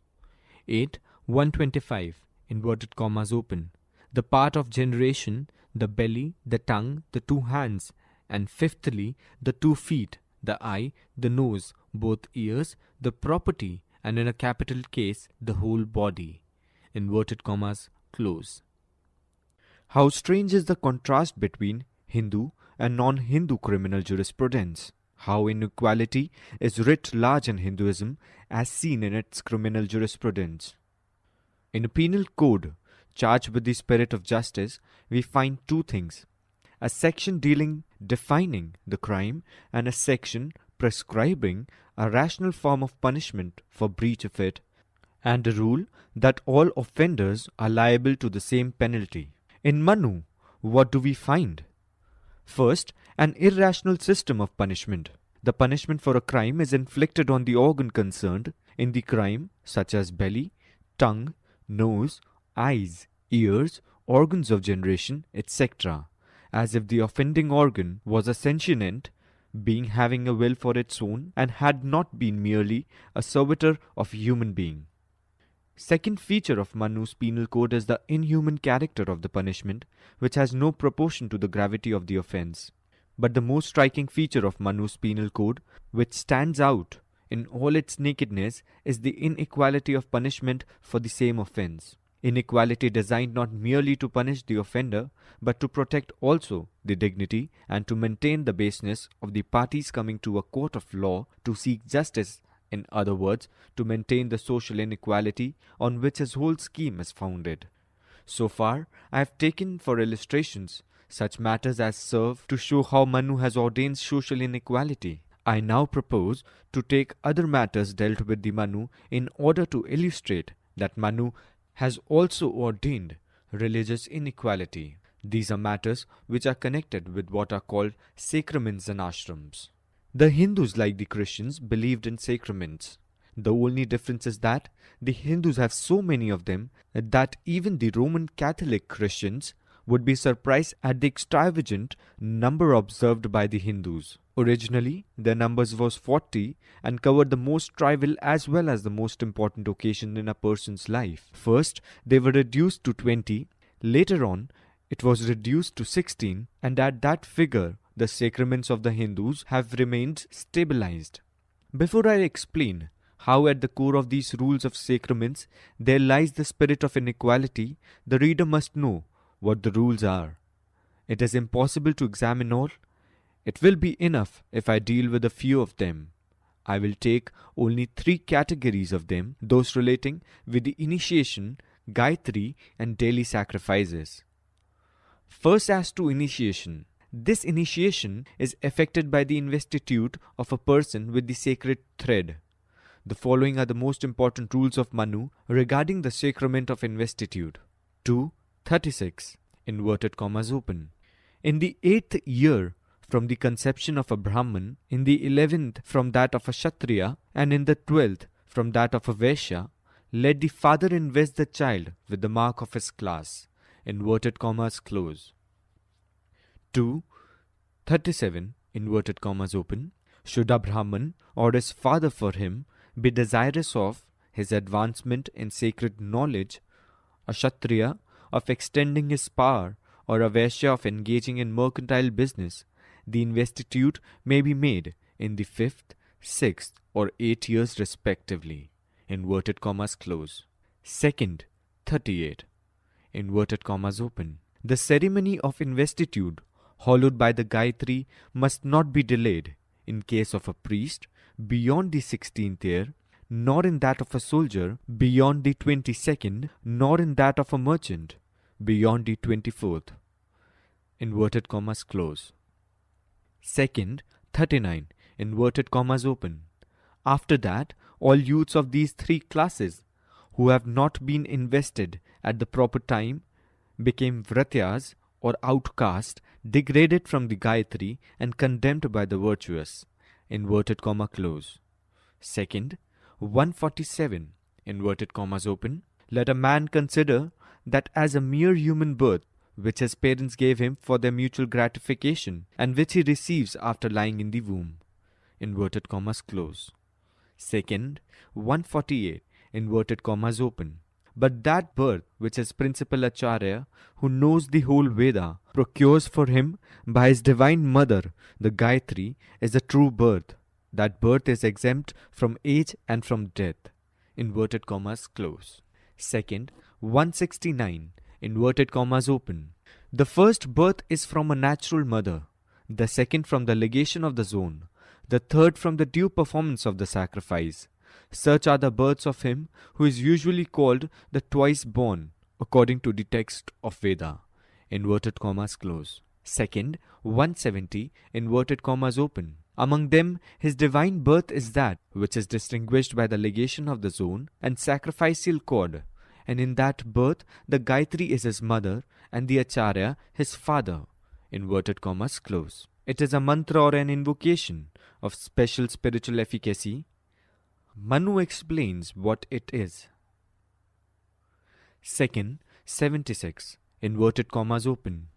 8. 125, inverted commas open. The part of generation, the belly, the tongue, the 2 hands, and fifthly, the 2 feet, the eye, the nose, both ears, the property, and in a capital case, the whole body, inverted commas close. How strange is the contrast between Hindu and non-Hindu criminal jurisprudence. How inequality is writ large in Hinduism as seen in its criminal jurisprudence. In a penal code charged with the spirit of justice, we find 2 things: a section defining the crime, and a section prescribing a rational form of punishment for breach of it, and a rule that all offenders are liable to the same penalty. In Manu, what do we find? First, an irrational system of punishment. The punishment for a crime is inflicted on the organ concerned in the crime, such as belly, tongue, nose, eyes, ears, organs of generation, etc., as if the offending organ was a sentient being having a will for its own and had not been merely a servitor of a human being. Second feature of Manu's penal code is the inhuman character of the punishment, which has no proportion to the gravity of the offence. But the most striking feature of Manu's penal code, which stands out in all its nakedness, is the inequality of punishment for the same offence. Inequality designed not merely to punish the offender, but to protect also the dignity and to maintain the baseness of the parties coming to a court of law to seek justice. In other words, to maintain the social inequality on which his whole scheme is founded. So far, I have taken for illustrations such matters as serve to show how Manu has ordained social inequality. I now propose to take other matters dealt with the Manu in order to illustrate that Manu has also ordained religious inequality. These are matters which are connected with what are called sacraments and ashrams. The Hindus, like the Christians, believed in sacraments. The only difference is that the Hindus have so many of them that even the Roman Catholic Christians would be surprised at the extravagant number observed by the Hindus. Originally, their numbers was 40 and covered the most trivial as well as the most important occasion in a person's life. First, they were reduced to 20. Later on, it was reduced to 16, and at that figure, the sacraments of the Hindus have remained stabilized. Before I explain how at the core of these rules of sacraments there lies the spirit of inequality, the reader must know what the rules are. It is impossible to examine all. It will be enough if I deal with a few of them. I will take only 3 categories of them, those relating with the initiation, Gayatri and daily sacrifices. First, as to initiation. This initiation is effected by the investiture of a person with the sacred thread. The following are the most important rules of Manu regarding the sacrament of investiture. 2:36 inverted commas open. In the 8th year from the conception of a Brahman, in the 11th from that of a Kshatriya, and in the 12th from that of a Vaishya, let the father invest the child with the mark of his class. Inverted commas close. 2:37 inverted commas open. Should a Brahman or his father for him be desirous of his advancement in sacred knowledge, a Kshatriya of extending his power, or a Vaishya of engaging in mercantile business, the investiture may be made in the 5th, 6th, or 8th years respectively. Inverted commas close. Second, 38 inverted commas open. The ceremony of investiture, followed by the Gayatri, must not be delayed in case of a priest beyond the 16th year, nor in that of a soldier beyond the 22nd, nor in that of a merchant beyond the 24th. Inverted commas close. Second, 39 inverted commas open. After that, all youths of these three classes who have not been invested at the proper time became vratyas or outcast, degraded from the Gayatri and condemned by the virtuous. Inverted comma close. Second, 147 inverted commas open. Let a man consider that as a mere human birth, which his parents gave him for their mutual gratification, and which he receives after lying in the womb. Inverted commas close. Second, 148 inverted commas open. But that birth which his principal Acharya, who knows the whole Veda, procures for him by his divine mother, the Gayatri, is a true birth. That birth is exempt from age and from death. Inverted commas close. Second, 169 inverted commas open. The first birth is from a natural mother, the second from the legation of the zone, the third from the due performance of the sacrifice. Such are the births of him who is usually called the twice born, according to the text of Veda. Inverted commas close. Second, 170 inverted commas open. Among them, his divine birth is that which is distinguished by the legation of the zone and sacrificial cord, and in that birth the Gayatri is his mother and the Acharya his father. Inverted commas close. It is a mantra or an invocation of special spiritual efficacy. Manu explains what it is. Second, 76 inverted commas open.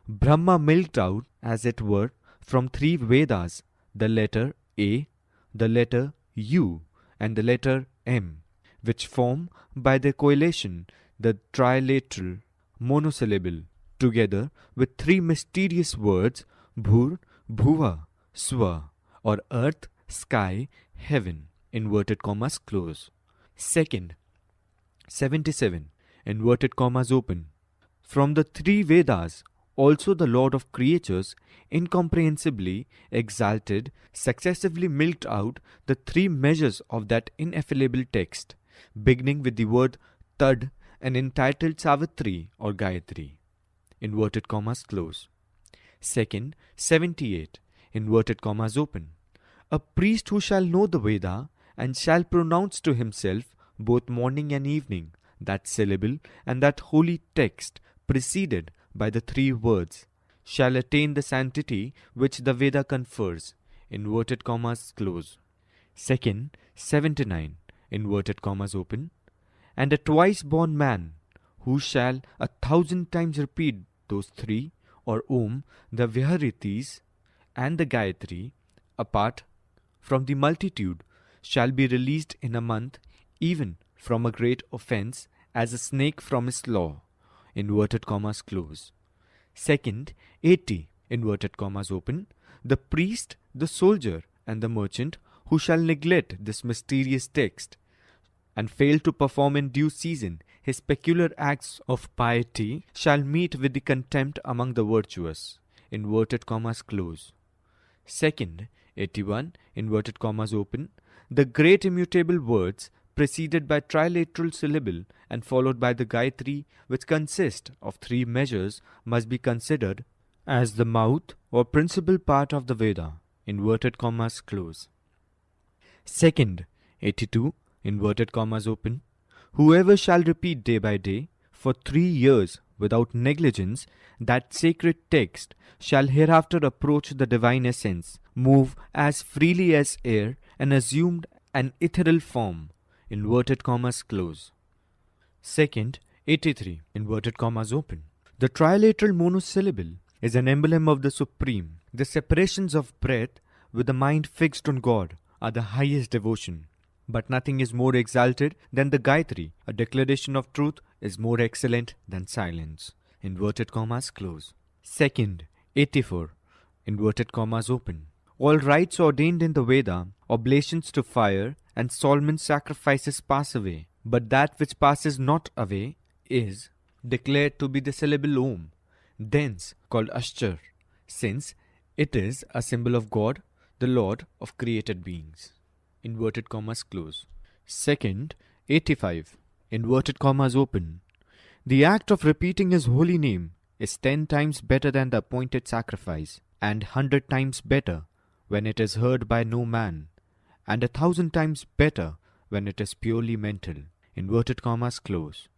Brahma milked out, as it were, from three Vedas, the letter A, the letter U, and the letter M, which form by their coalition the trilateral monosyllable, together with three mysterious words Bhur, Bhuva, Swa, or earth, sky, heaven. Inverted commas close. Second, 77 inverted commas open. From the three Vedas, also the Lord of creatures, incomprehensibly exalted, successively milked out the three measures of that ineffable text, beginning with the word Tad and entitled Savitri or Gayatri. Inverted commas close. Second, 78 inverted commas open. A priest who shall know the Veda and shall pronounce to himself both morning and evening that syllable and that holy text preceded by the three words, shall attain the sanctity which the Veda confers. Inverted commas close. Second, 79 inverted commas open. And a twice born man who shall 1,000 times repeat those three or Om, the Viharitis and the Gayatri apart from the multitude, shall be released in a month, even from a great offense, as a snake from his law. Inverted commas close. Second, 80 inverted commas open. The priest, the soldier, and the merchant who shall neglect this mysterious text and fail to perform in due season his peculiar acts of piety shall meet with the contempt among the virtuous. Inverted commas close. Second, 81 inverted commas open. The great immutable words preceded by trilateral syllable and followed by the Gayatri, which consist of 3 measures, must be considered as the mouth or principal part of the Veda, inverted commas close. Second, 82, inverted commas open, whoever shall repeat day by day for 3 years without negligence that sacred text shall hereafter approach the divine essence, move as freely as air, and assume an ethereal form, inverted commas close. Second, 83, inverted commas open. The trilateral monosyllable is an emblem of the Supreme. The separations of breath with the mind fixed on God are the highest devotion. But nothing is more exalted than the Gayatri. A declaration of truth is more excellent than silence. Inverted commas close. Second, 84, inverted commas open. All rites ordained in the Veda, oblations to fire, and Solomon's sacrifices pass away. But that which passes not away is declared to be the syllable Om, thence called Ashtar, since it is a symbol of God, the Lord of created beings. Inverted commas close. Second, 85, inverted commas open. The act of repeating his holy name is 10 times better than the appointed sacrifice, and 100 times better when it is heard by no man, and 1,000 times better when it is purely mental. Inverted commas close.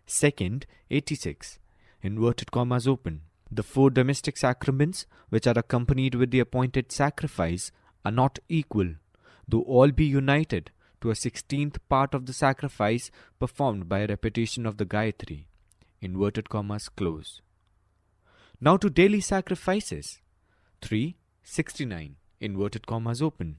Second, 86, inverted commas open. The 4 domestic sacraments which are accompanied with the appointed sacrifice are not equal, though all be united to a 16th part of the sacrifice performed by a repetition of the Gayatri. Inverted commas close. Now to daily sacrifices. 369, inverted commas open.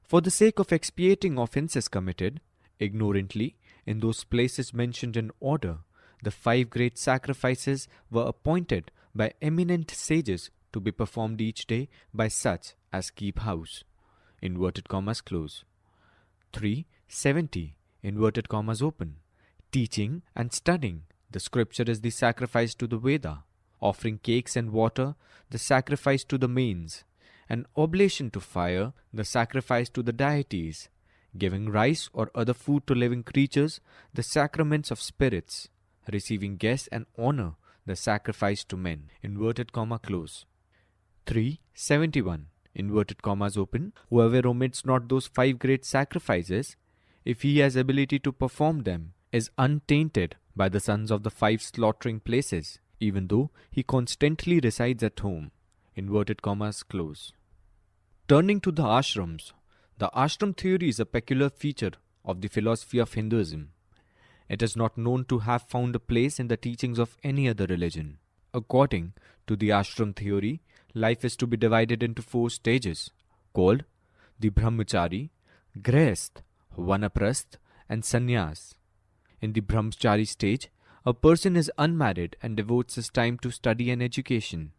For the sake of expiating offences committed ignorantly in those places mentioned in order, the 5 great sacrifices were appointed by eminent sages to be performed each day by such as keep house. Inverted commas close. 370, inverted commas open. Teaching and studying the scripture is the sacrifice to the Veda. Offering cakes and water, the sacrifice to the mains. An oblation to fire, the sacrifice to the deities. Giving rice or other food to living creatures, the sacraments of spirits. Receiving guests and honor, the sacrifice to men. Inverted comma close. 371, inverted commas open. Whoever omits not those 5 great sacrifices, if he has ability to perform them, is untainted by the sons of the 5 slaughtering places, even though he constantly resides at home. Inverted commas close. Turning to the ashrams, the ashram theory is a peculiar feature of the philosophy of Hinduism. It is not known to have found a place in the teachings of any other religion. According to the ashram theory, life is to be divided into 4 stages, called the Brahmachari, Grihasth, Vanaprasth, and Sannyas. In the Brahmachari stage, a person is unmarried and devotes his time to study and education.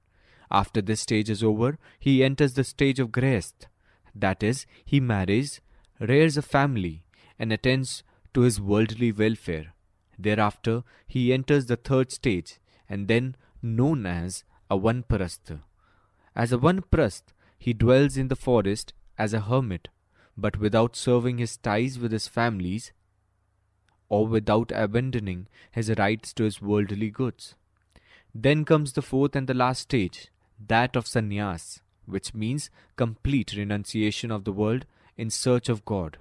After this stage is over, he enters the stage of Grihasth, that is, he marries, rears a family, and attends to his worldly welfare. Thereafter, he enters the 3rd stage, and then known as a Vanaprastha. As a Vanaprastha, he dwells in the forest as a hermit, but without serving his ties with his families, or without abandoning his rights to his worldly goods. Then comes the 4th and the last stage, that of sannyas, which means complete renunciation of the world in search of God.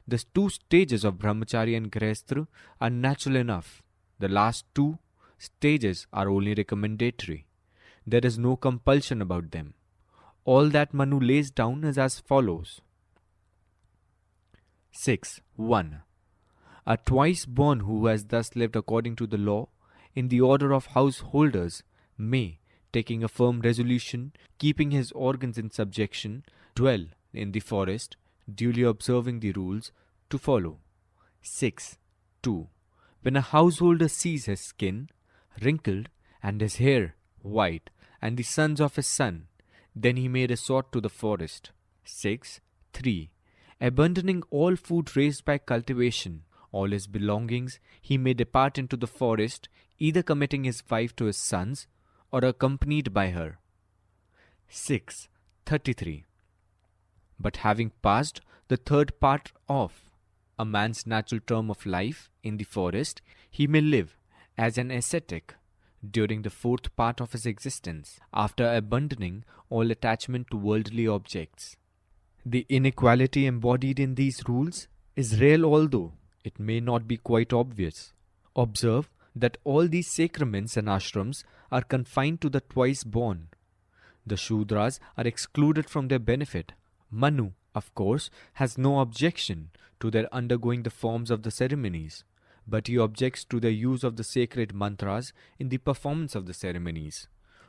The 2 stages of Brahmachari and Grihastha are natural enough. The last 2 stages are only recommendatory. There is no compulsion about them. All that Manu lays down is as follows. 6.1. A twice born who has thus lived according to the law, in the order of householders, may, taking a firm resolution, keeping his organs in subjection, dwell in the forest, duly observing the rules to follow. 6.2. When a householder sees his skin wrinkled and his hair white and the sons of his son, then he may resort to the forest. 6.3. Abandoning all food raised by cultivation, all his belongings, he may depart into the forest, either committing his wife to his sons or accompanied by her. 6.33. But having passed the 3rd part of a man's natural term of life in the forest, he may live as an ascetic during the fourth part of his existence, after abandoning all attachment to worldly objects. The inequality embodied in these rules is real, although it may not be quite obvious. Observe that all these sacraments and ashrams are confined to the twice born. The Shudras are excluded from their benefit. Manu, of course, has no objection to their undergoing the forms of the ceremonies, but he objects to the use of the sacred mantras in the performance of the ceremonies.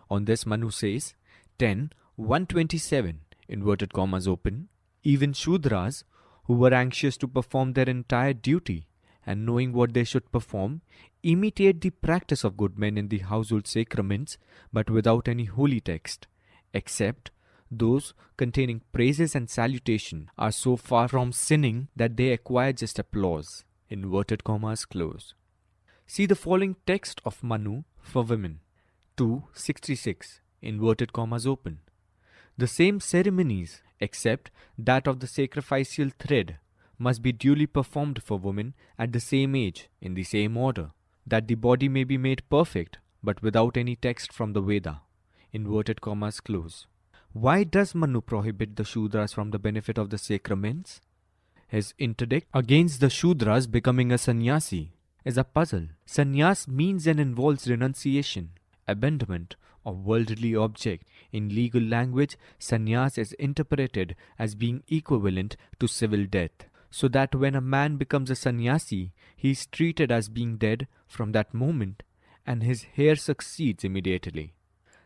On this, Manu says, 10:127, inverted commas open, even Shudras, who were anxious to perform their entire duty and knowing what they should perform, imitate the practice of good men in the household sacraments, but without any holy text, except those containing praises and salutation are so far from sinning that they acquire just applause. Inverted commas close. See the following text of Manu for women. 2:66, inverted commas open. The same ceremonies, except that of the sacrificial thread, must be duly performed for women at the same age, in the same order, that the body may be made perfect, but without any text from the Veda. Inverted commas close. Why does Manu prohibit the Shudras from the benefit of the sacraments? His interdict against the Shudras becoming a sannyasi is a puzzle. Sannyas means and involves renunciation, abandonment of worldly object. In legal language, sannyas is interpreted as being equivalent to civil death, so that when a man becomes a sannyasi, he is treated as being dead from that moment, and his heir succeeds immediately.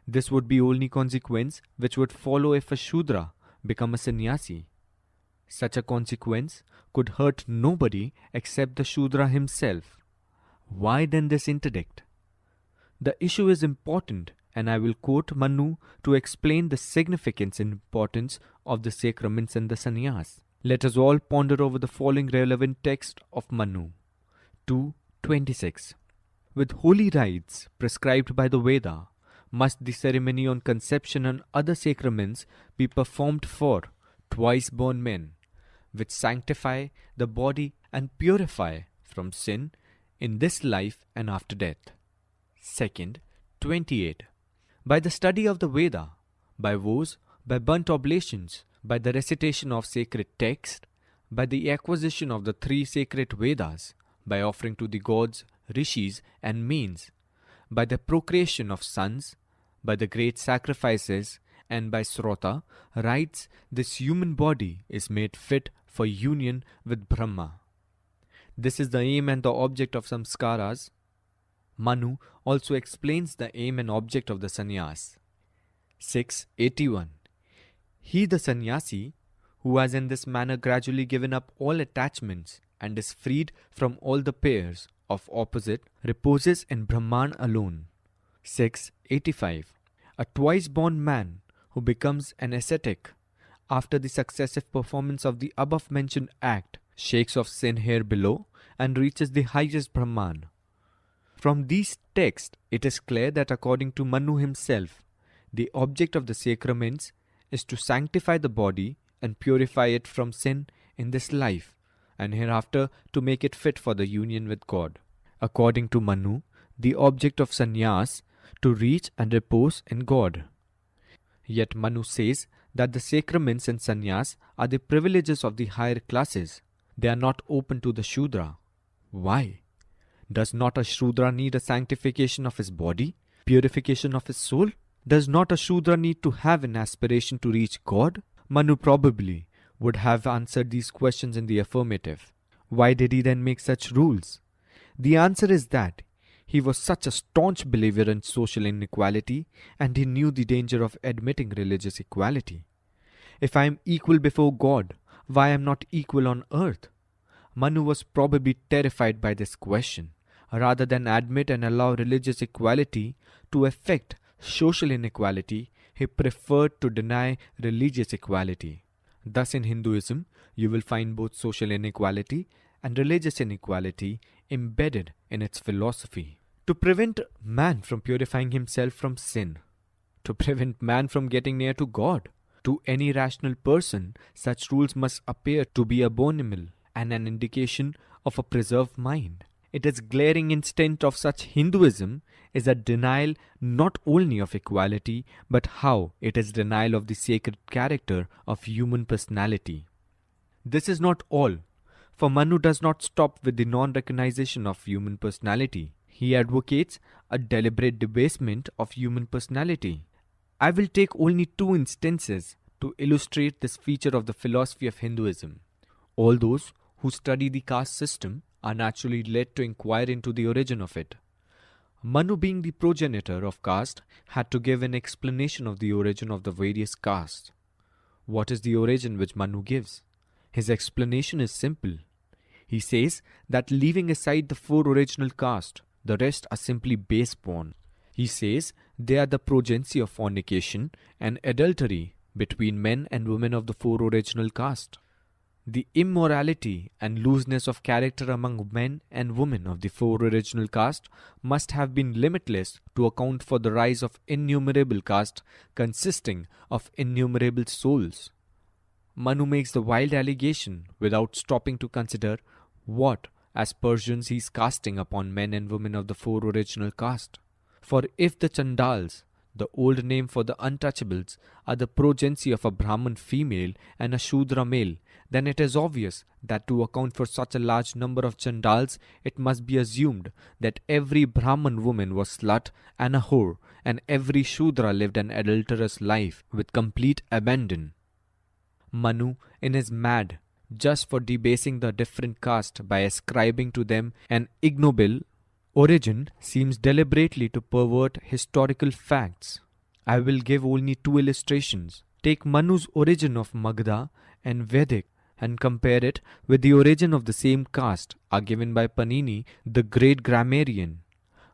This would be only consequence which would follow if a Shudra become a sannyasi. Such a consequence could hurt nobody except the Shudra himself. Why then this interdict? The issue is important, and I will quote Manu to explain the significance and importance of the sacraments and the sannyas. Let us all ponder over the following relevant text of Manu. 2:26. With holy rites prescribed by the Veda, must the ceremony on conception and other sacraments be performed for twice-born men, which sanctify the body and purify from sin in this life and after death. Second, 28. By the study of the Veda, by vows, by burnt oblations, by the recitation of sacred text, by the acquisition of the three sacred Vedas, by offering to the gods, rishis and mains, by the procreation of sons, by the great sacrifices, and by srota, rites, this human body is made fit for union with Brahma. This is the aim and the object of samskaras. Manu also explains the aim and object of the sannyas. 6:81. He, the sannyasi, who has in this manner gradually given up all attachments and is freed from all the pairs of opposite, reposes in Brahman alone. 6:85. A twice-born man who becomes an ascetic after the successive performance of the above-mentioned act shakes off sin here below and reaches the highest Brahman. From these texts, it is clear that according to Manu himself, the object of the sacraments is to sanctify the body and purify it from sin in this life, and hereafter to make it fit for the union with God. According to Manu, the object of sannyas to reach and repose in God. Yet Manu says that the sacraments and sannyas are the privileges of the higher classes. They are not open to the Shudra. Why? Does not a Shudra need a sanctification of his body, purification of his soul? Does not a Shudra need to have an aspiration to reach God? Manu probably would have answered these questions in the affirmative. Why did he then make such rules? The answer is that he was such a staunch believer in social inequality, and he knew the danger of admitting religious equality. If I am equal before God, why am I not equal on earth? Manu was probably terrified by this question. Rather than admit and allow religious equality to affect social inequality, he preferred to deny religious equality. Thus in Hinduism, you will find both social inequality and religious inequality embedded in its philosophy. To prevent man from purifying himself from sin, to prevent man from getting near to God, to any rational person, such rules must appear to be abominable and an indication of a preserved mind. It is glaring instance of such Hinduism is a denial not only of equality, but how it is denial of the sacred character of human personality. This is not all, for Manu does not stop with the non-recognition of human personality. He advocates a deliberate debasement of human personality. I will take only two instances to illustrate this feature of the philosophy of Hinduism. All those who study the caste system are naturally led to inquire into the origin of it. Manu, being the progenitor of caste, had to give an explanation of the origin of the various castes. What is the origin which Manu gives? His explanation is simple. He says that leaving aside the four original castes, the rest are simply base-born. He says they are the progeny of fornication and adultery between men and women of the four original castes. The immorality and looseness of character among men and women of the four original castes must have been limitless to account for the rise of innumerable castes consisting of innumerable souls. Manu makes the wild allegation without stopping to consider what aspersions he is casting upon men and women of the four original castes. For if the Chandals, the old name for the Untouchables, are the progeny of a Brahman female and a Shudra male, then it is obvious that to account for such a large number of Chandals, it must be assumed that every Brahman woman was slut and a whore, and every Shudra lived an adulterous life with complete abandon. Manu, in his mad just for debasing the different caste by ascribing to them an ignoble origin, seems deliberately to pervert historical facts. I will give only two illustrations. Take Manu's origin of Magadha and Vedic and compare it with the origin of the same caste are given by Panini, the great grammarian.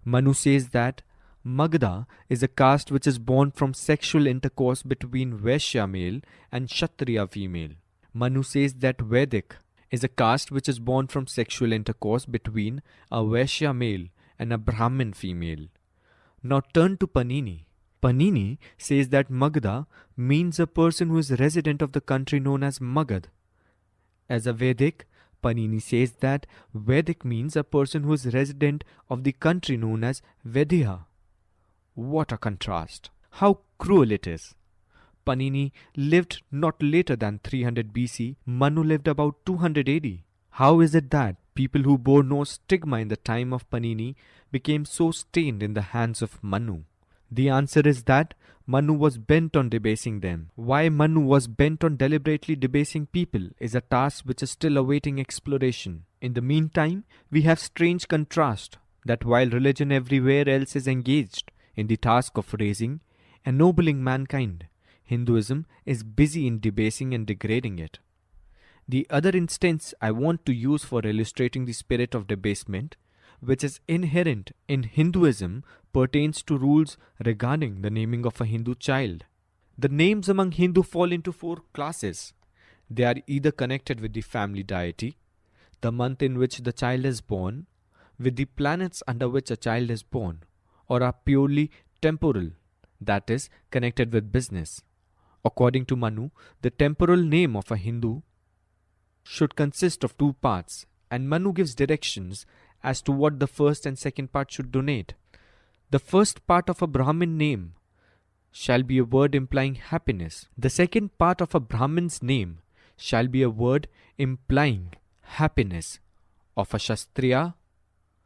Manu says that Magadha is a caste which is born from sexual intercourse between Vaishya male and Kshatriya female. Manu says that Vedic is a caste which is born from sexual intercourse between a Vaishya male and a Brahmin female. Now turn to Panini. Panini says that Magadha means a person who is resident of the country known as Magad. As a Vedic, Panini says that Vedic means a person who is resident of the country known as Vedya. What a contrast! How cruel it is! Panini lived not later than 300 BC, Manu lived about 200 AD. How is it that people who bore no stigma in the time of Panini became so stained in the hands of Manu? The answer is that Manu was bent on debasing them. Why Manu was bent on deliberately debasing people is a task which is still awaiting exploration. In the meantime, we have strange contrast that while religion everywhere else is engaged in the task of raising, ennobling mankind, Hinduism is busy in debasing and degrading it. The other instance I want to use for illustrating the spirit of debasement, which is inherent in Hinduism, pertains to rules regarding the naming of a Hindu child. The names among Hindu fall into four classes. They are either connected with the family deity, the month in which the child is born, with the planets under which a child is born, or are purely temporal, that is, connected with business. According to Manu, the temporal name of a Hindu should consist of two parts, and Manu gives directions as to what the first and second part should donate. The first part of a Brahmin name shall be a word implying happiness. The second part of a Brahmin's name shall be a word implying happiness. Of a Kshatriya,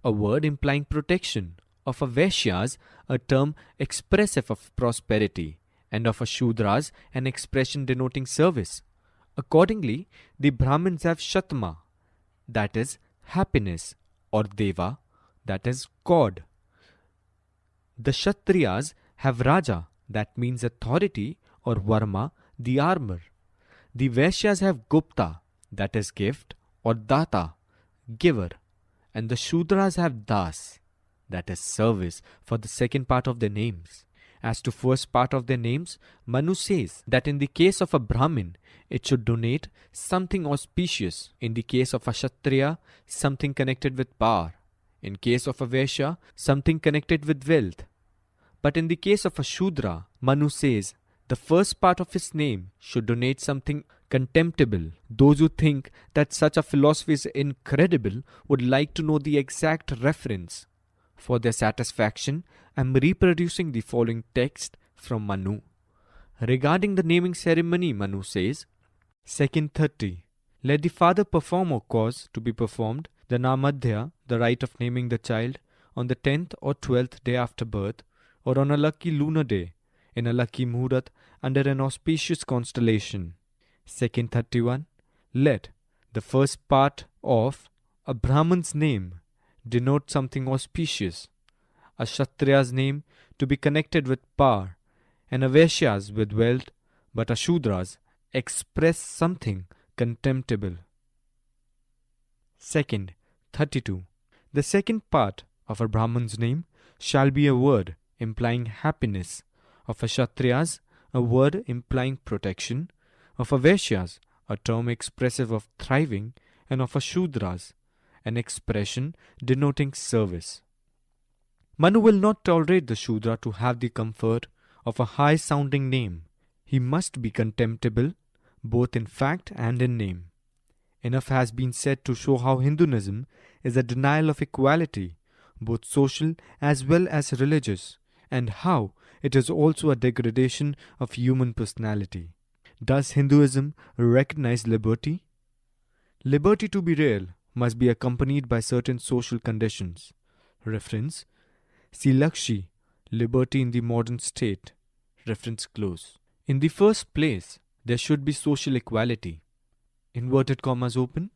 a word implying protection. Of a Vaishya's, a term expressive of prosperity. And of a Shudras, an expression denoting service. Accordingly, the Brahmins have Shatma, that is happiness, or Deva, that is God. The Kshatriyas have Raja, that means authority, or Varma, the armor. The Vaishyas have Gupta, that is gift, or Data, giver. And the Shudras have Das, that is service, for the second part of their names. As to first part of their names, Manu says that in the case of a Brahmin, it should donate something auspicious. In the case of a Kshatriya, something connected with power. In case of a Vaishya, something connected with wealth. But in the case of a Shudra, Manu says the first part of his name should donate something Contemptible. Those who think that such a philosophy is incredible would like to know the exact reference. For their satisfaction, I am reproducing the following text from Manu. Regarding the naming ceremony, Manu says, Second 30. Let the father perform or cause to be performed the namadhya, the rite of naming the child, on the 10th or 12th day after birth, or on a lucky lunar day, in a lucky muhurat, under an auspicious constellation. Second 31. Let the first part of a Brahman's name denote something auspicious, a Kshatriya's name to be connected with power, and a Vaishya's with wealth, but a Shudra's express something contemptible. Second 32. The second part of a Brahman's name shall be a word implying happiness, of a Kshatriya's a word implying protection, of a Vaishya's a term expressive of thriving, and of a Shudra's an expression denoting service. Manu will not tolerate the Shudra to have the comfort of a high-sounding name. He must be contemptible, both in fact and in name. Enough has been said to show how Hinduism is a denial of equality, both social as well as religious, and how it is also a degradation of human personality. Does Hinduism recognize liberty? Liberty, to be real, must be accompanied by certain social conditions. Reference: see Lakshi, Liberty in the Modern State. Reference close. In the first place, there should be social equality. Inverted commas open.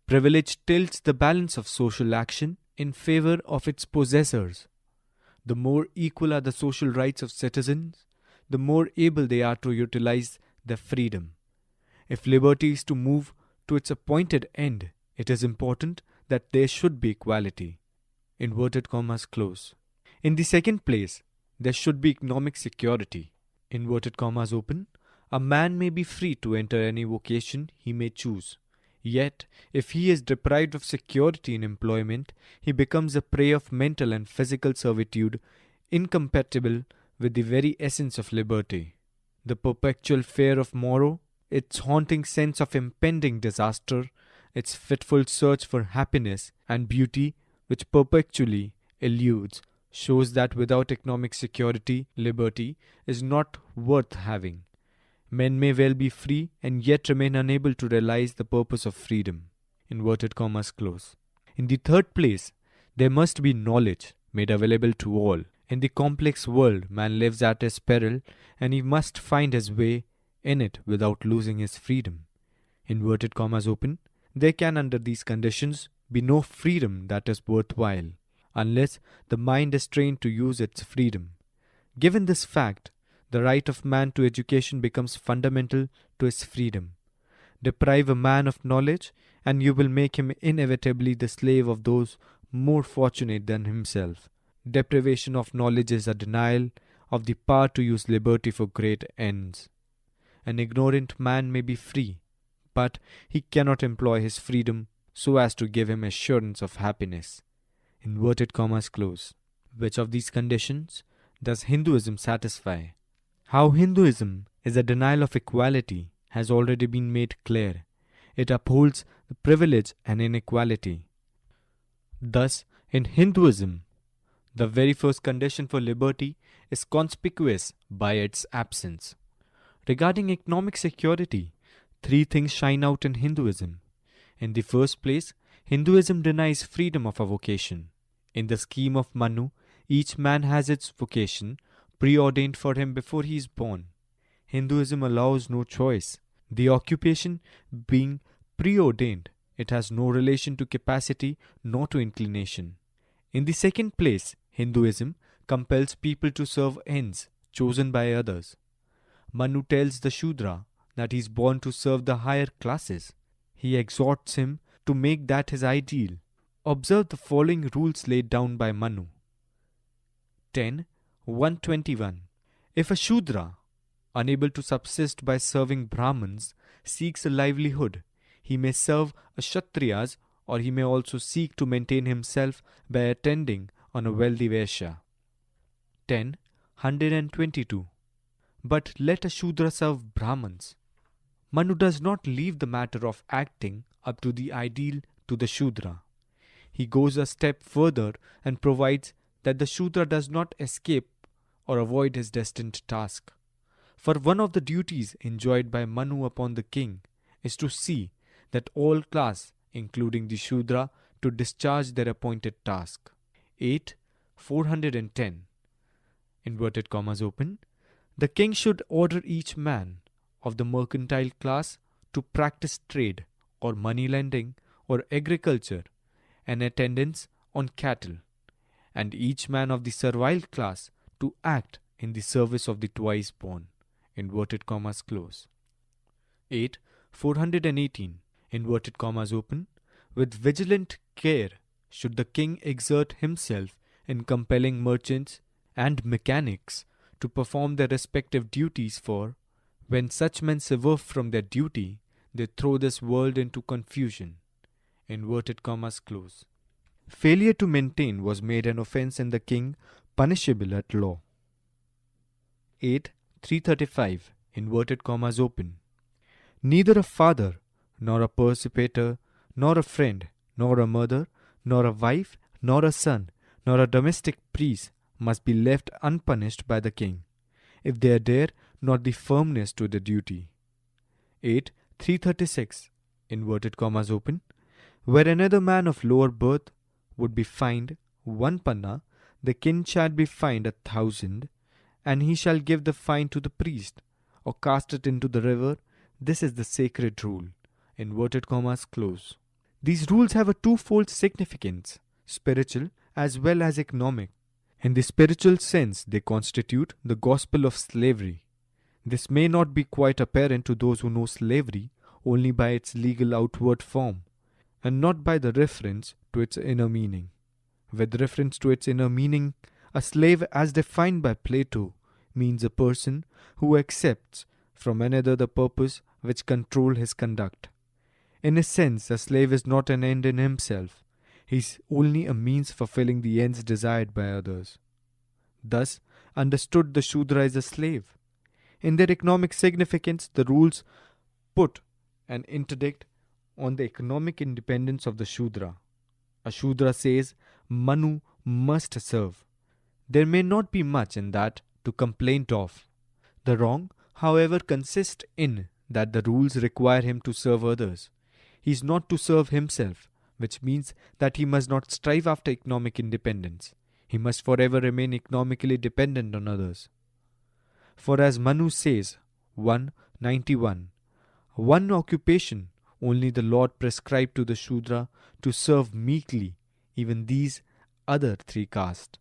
Privilege tilts the balance of social action in favor of its possessors. The more equal are the social rights of citizens, the more able they are to utilize their freedom. If liberty is to move to its appointed end, it is important that there should be equality. Inverted commas close. In the second place, there should be economic security. Inverted commas open. A man may be free to enter any vocation he may choose. Yet, if he is deprived of security in employment, he becomes a prey of mental and physical servitude incompatible with the very essence of liberty. The perpetual fear of morrow, its haunting sense of impending disaster, its fitful search for happiness and beauty which perpetually eludes, shows that without economic security, liberty is not worth having. Men may well be free and yet remain unable to realize the purpose of freedom. Inverted commas close. In the third place, there must be knowledge made available to all. In the complex world, man lives at his peril, and he must find his way in it without losing his freedom. Inverted commas open. There can, under these conditions, be no freedom that is worthwhile, unless the mind is trained to use its freedom. Given this fact, the right of man to education becomes fundamental to his freedom. Deprive a man of knowledge, and you will make him inevitably the slave of those more fortunate than himself. Deprivation of knowledge is a denial of the power to use liberty for great ends. An ignorant man may be free, but he cannot employ his freedom so as to give him assurance of happiness. Inverted commas close. Which of these conditions does Hinduism satisfy? How Hinduism is a denial of equality has already been made clear. It upholds the privilege and inequality. Thus, in Hinduism, the very first condition for liberty is conspicuous by its absence. Regarding economic security, three things shine out in Hinduism. In the first place, Hinduism denies freedom of a vocation. In the scheme of Manu, each man has its vocation preordained for him before he is born. Hinduism allows no choice. The occupation being preordained, it has no relation to capacity nor to inclination. In the second place, Hinduism compels people to serve ends chosen by others. Manu tells the Shudra that he is born to serve the higher classes. He exhorts him to make that his ideal. Observe the following rules laid down by Manu. 10.121. If a Shudra, unable to subsist by serving Brahmins, seeks a livelihood, he may serve a Kshatriyas, or he may also seek to maintain himself by attending on a wealthy Vaishya. 10.122. But let a Shudra serve Brahmins. Manu does not leave the matter of acting up to the ideal to the Shudra. He goes a step further and provides that the Shudra does not escape or avoid his destined task. For one of the duties enjoined by Manu upon the king is to see that all class, including the Shudra, to discharge their appointed task. 8. 410. Inverted commas open. The king should order each man of the mercantile class to practice trade or money lending or agriculture and attendance on cattle, and each man of the servile class to act in the service of the twice born. Inverted commas close. 8. 418. Inverted commas open. With vigilant care should the king exert himself in compelling merchants and mechanics to perform their respective duties, for when such men swerve from their duty, they throw this world into confusion. Inverted commas close. Failure to maintain was made an offence in the king, punishable at law. 8. 335. Inverted commas open. Neither a father, nor a persecutor, nor a friend, nor a mother, nor a wife, nor a son, nor a domestic priest must be left unpunished by the king, if they dare not the firmness to the duty. 8. 336. Inverted commas open. Where another man of lower birth would be fined 1 panna, the king shall be fined 1,000, and he shall give the fine to the priest, or cast it into the river. This is the sacred rule. Inverted commas close. These rules have a twofold significance, spiritual as well as economic. In the spiritual sense, they constitute the gospel of slavery. This may not be quite apparent to those who know slavery only by its legal outward form, and not by the reference to its inner meaning. With reference to its inner meaning, a slave as defined by Plato means a person who accepts from another the purpose which control his conduct. In a sense, a slave is not an end in himself. He is only a means fulfilling the ends desired by others. Thus, understood, the Shudra is a slave. In their economic significance, the rules put an interdict on the economic independence of the Shudra. A Shudra says, Manu must serve. There may not be much in that to complain of. The wrong, however, consists in that the rules require him to serve others. He is not to serve himself, which means that he must not strive after economic independence. He must forever remain economically dependent on others. For as Manu says, 191, one occupation only the Lord prescribed to the Shudra to serve meekly even these other 3 castes.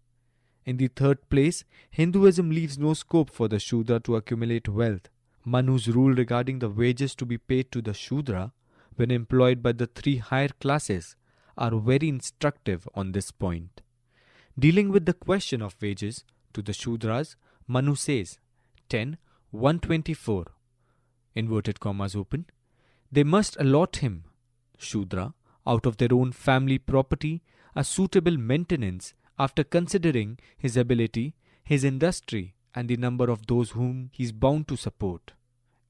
In the third place, Hinduism leaves no scope for the Shudra to accumulate wealth. Manu's rule regarding the wages to be paid to the Shudra when employed by the 3 higher classes are very instructive on this point. Dealing with the question of wages to the Shudras, Manu says, 10.124, inverted commas open, they must allot him, Shudra, out of their own family property, a suitable maintenance after considering his ability, his industry, and the number of those whom he is bound to support.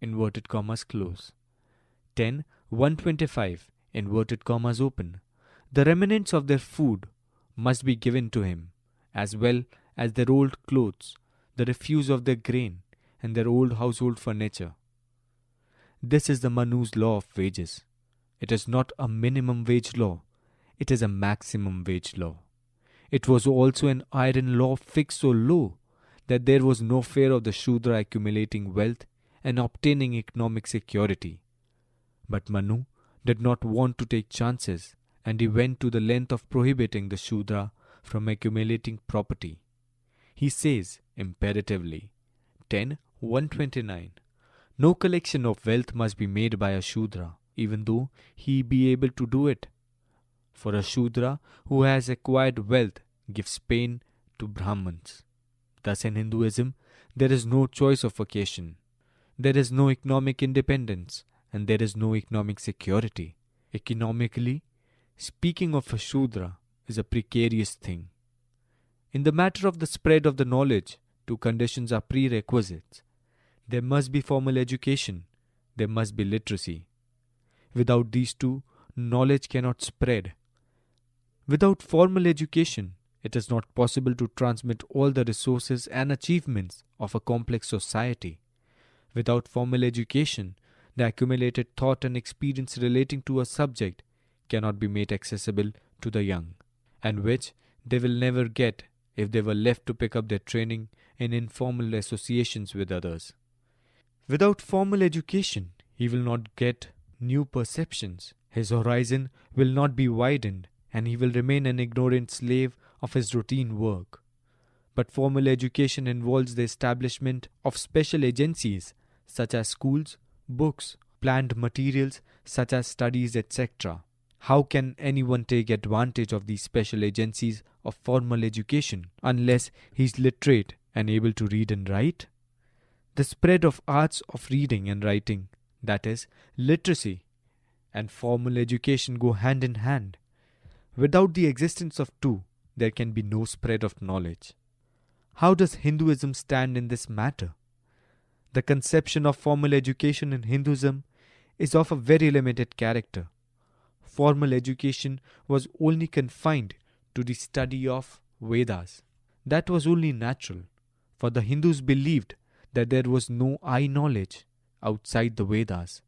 Inverted commas close. 10.125, inverted commas open. The remnants of their food must be given to him, as well as their old clothes, the refuse of their grain, and their old household furniture. This is the Manu's law of wages. It is not a minimum wage law. It is a maximum wage law. It was also an iron law fixed so low that there was no fear of the Shudra accumulating wealth and obtaining economic security. But Manu did not want to take chances, and he went to the length of prohibiting the Shudra from accumulating property. He says imperatively, 10.129, no collection of wealth must be made by a Shudra, even though he be able to do it. For a Shudra who has acquired wealth gives pain to Brahmins. Thus in Hinduism, there is no choice of vocation. There is no economic independence, and there is no economic security. Economically, speaking of a Shudra is a precarious thing. In the matter of the spread of the knowledge, 2 conditions are prerequisites. There must be formal education. there must be literacy. Without these two, knowledge cannot spread. Without formal education, it is not possible to transmit all the resources and achievements of a complex society. Without formal education, the accumulated thought and experience relating to a subject cannot be made accessible to the young, and which they will never get if they were left to pick up their training in informal associations with others. Without formal education, he will not get new perceptions. His horizon will not be widened, and he will remain an ignorant slave of his routine work. But formal education involves the establishment of special agencies such as schools, books, planned materials such as studies, etc. How can anyone take advantage of these special agencies of formal education unless he is literate and able to read and write? The spread of arts of reading and writing, that is, literacy, and formal education go hand in hand. Without the existence of two, there can be no spread of knowledge. How does Hinduism stand in this matter? The conception of formal education in Hinduism is of a very limited character. Formal education was only confined to the study of Vedas. That was only natural, for the Hindus believed that there was no eye knowledge outside the Vedas.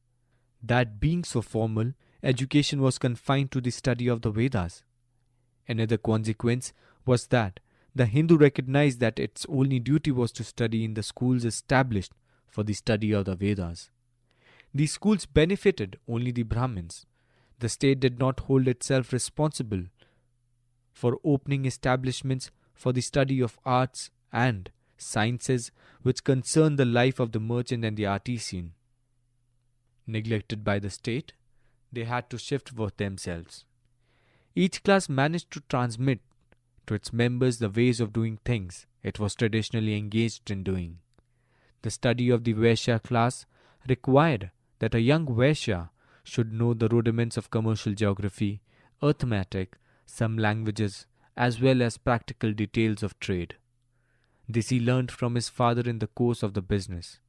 That being so formal, education was confined to the study of the Vedas. Another consequence was that the Hindu recognized that its only duty was to study in the schools established for the study of the Vedas. These schools benefited only the Brahmins. The state did not hold itself responsible for opening establishments for the study of arts and sciences which concern the life of the merchant and the artisan. Neglected by the state, they had to shift for themselves. Each class managed to transmit to its members the ways of doing things it was traditionally engaged in doing. The study of the Vaishya class required that a young Vaishya should know the rudiments of commercial geography, arithmetic, some languages, as well as practical details of trade. This he learned from his father in the course of the business.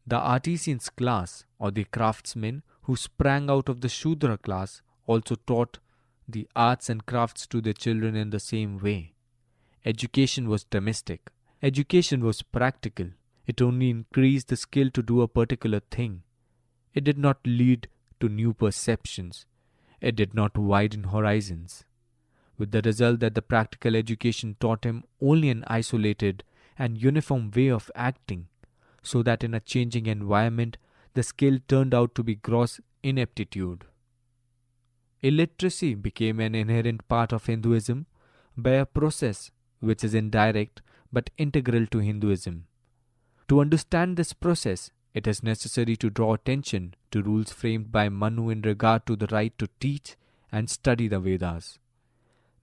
The artisans class, or the craftsmen who sprang out of the Shudra class, also taught the arts and crafts to their children in the same way. Education was domestic. Education was practical. It only increased the skill to do a particular thing. It did not lead to new perceptions. It did not widen horizons. With the result that the practical education taught him only an isolated and uniform way of acting, so that in a changing environment, the skill turned out to be gross ineptitude. Illiteracy became an inherent part of Hinduism by a process which is indirect but integral to Hinduism. To understand this process, it is necessary to draw attention to rules framed by Manu in regard to the right to teach and study the Vedas.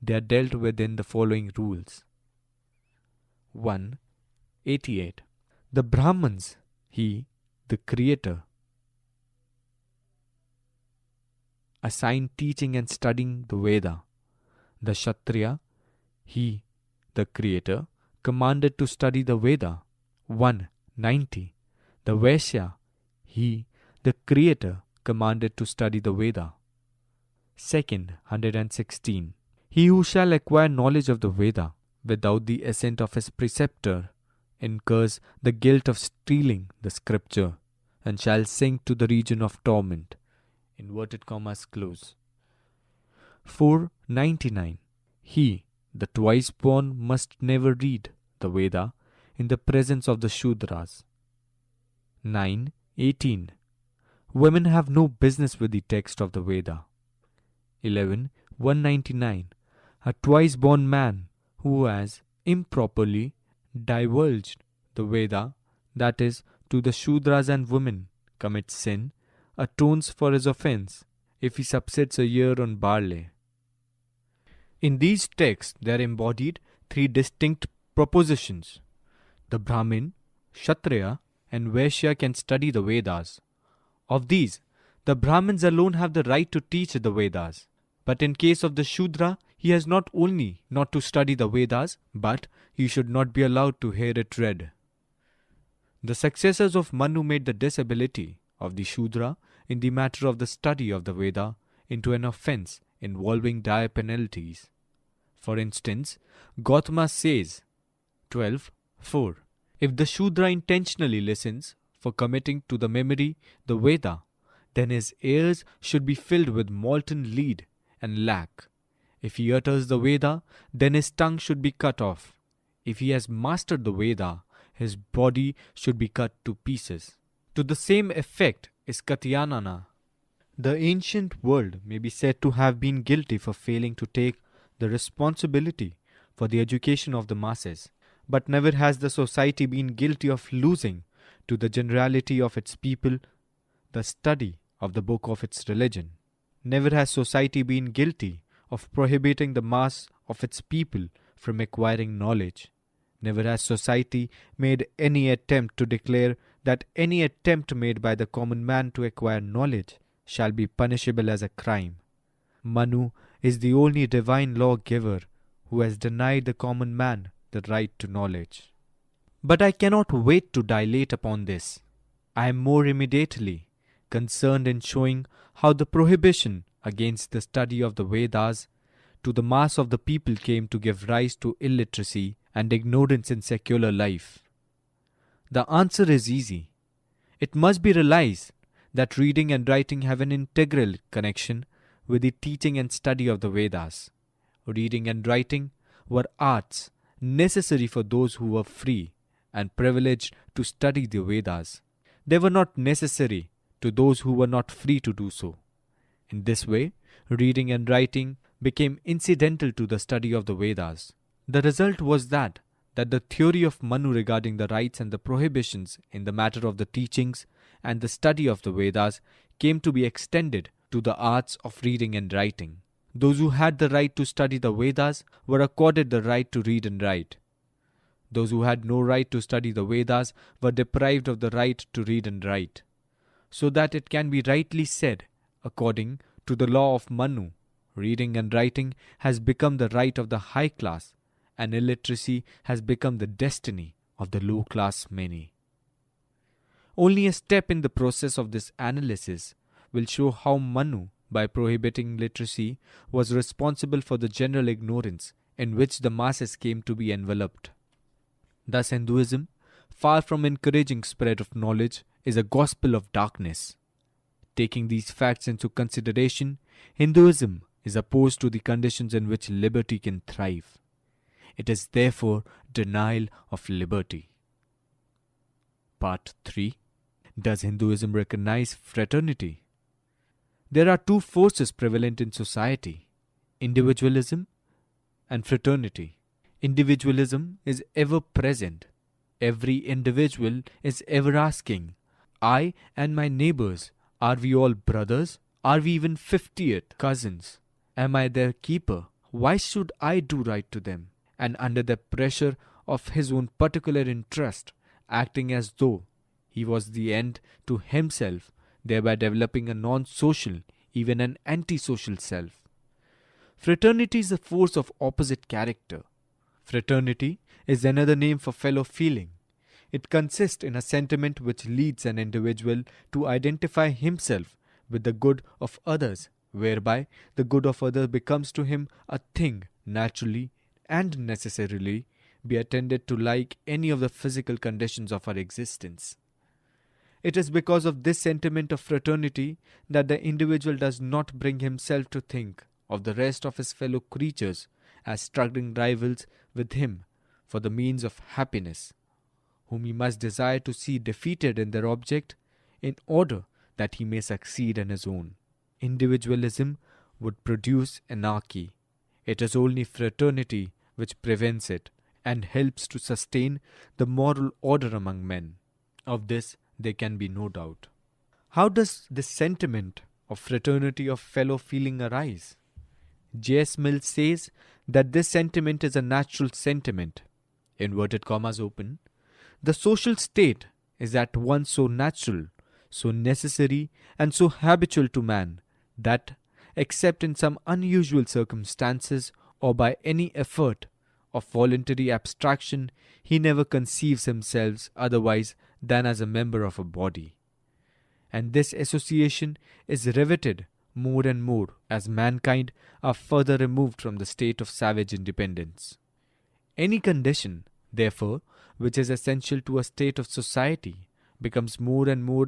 They are dealt with in the following rules. 1. 88. The Brahmans, he, the creator, assigned teaching and studying the Veda. The Kshatriya, he, the creator, commanded to study the Veda. 190. The Vaishya, he, the creator, commanded to study the Veda. Second, 116. He who shall acquire knowledge of the Veda without the assent of his preceptor incurs the guilt of stealing the scripture and shall sink to the region of torment. Inverted commas close. 499. He, the twice born, must never read the Veda in the presence of the Shudras. 918. Women have no business with the text of the Veda. 199. A twice born man who has improperly divulged the Veda, that is, to the Shudras and women, commits sin, atones for his offense if he subsits a year on barley. In these texts there are embodied three distinct propositions. The Brahmin, Kshatriya, and Vaishya can study the Vedas. Of these, the Brahmins alone have the right to teach the Vedas. But in case of the Shudra, he has not only not to study the Vedas, but he should not be allowed to hear it read. The successors of Manu made the disability of the Shudra in the matter of the study of the Veda into an offense involving dire penalties. For instance, Gautama says 12.4. If the Shudra intentionally listens for committing to the memory the Veda, then his ears should be filled with molten lead and lac. If he utters the Veda, then his tongue should be cut off. If he has mastered the Veda, his body should be cut to pieces. To the same effect is Katyanana. The ancient world may be said to have been guilty for failing to take the responsibility for the education of the masses, but never has the society been guilty of losing to the generality of its people the study of the book of its religion. Never has society been guilty of prohibiting the mass of its people from acquiring knowledge. Never has society made any attempt to declare that any attempt made by the common man to acquire knowledge shall be punishable as a crime. Manu is the only divine lawgiver who has denied the common man the right to knowledge. But I cannot wait to dilate upon this. I am more immediately concerned in showing how the prohibition against the study of the Vedas to the mass of the people came to give rise to illiteracy and ignorance in secular life. The answer is easy. It must be realized that reading and writing have an integral connection with the teaching and study of the Vedas. Reading and writing were arts necessary for those who were free and privileged to study the Vedas. They were not necessary to those who were not free to do so. In this way, reading and writing became incidental to the study of the Vedas. The result was that the theory of Manu regarding the rights and the prohibitions in the matter of the teachings and the study of the Vedas came to be extended to the arts of reading and writing. Those who had the right to study the Vedas were accorded the right to read and write. Those who had no right to study the Vedas were deprived of the right to read and write. So that it can be rightly said, according to the law of Manu, reading and writing has become the right of the high class, and illiteracy has become the destiny of the low class many. Only a step in the process of this analysis will show how Manu, by prohibiting literacy, was responsible for the general ignorance in which the masses came to be enveloped. Thus Hinduism, far from encouraging spread of knowledge, is a gospel of darkness. Taking these facts into consideration, Hinduism is opposed to the conditions in which liberty can thrive. It is therefore denial of liberty. Part 3. Does Hinduism recognize fraternity? There are two forces prevalent in society: individualism and fraternity. Individualism is ever present. Every individual is ever asking, I and my neighbors, are we all brothers? Are we even 50th cousins? Am I their keeper? Why should I do right to them? And under the pressure of his own particular interest, acting as though he was the end to himself, thereby developing a non-social, even an antisocial self. Fraternity is a force of opposite character. Fraternity is another name for fellow feeling. It consists in a sentiment which leads an individual to identify himself with the good of others, whereby the good of others becomes to him a thing naturally and necessarily be attended to like any of the physical conditions of our existence. It is because of this sentiment of fraternity that the individual does not bring himself to think of the rest of his fellow creatures as struggling rivals with him for the means of happiness, whom he must desire to see defeated in their object in order that he may succeed in his own. Individualism would produce anarchy. It is only fraternity which prevents it and helps to sustain the moral order among men. Of this there can be no doubt. How does this sentiment of fraternity of fellow feeling arise? J.S. Mill says that this sentiment is a natural sentiment. Inverted commas open. The social state is at once so natural, so necessary, and so habitual to man that, except in some unusual circumstances or by any effort of voluntary abstraction, he never conceives himself otherwise than as a member of a body. And this association is riveted more and more as mankind are further removed from the state of savage independence. Any condition, therefore, which is essential to a state of society becomes more and more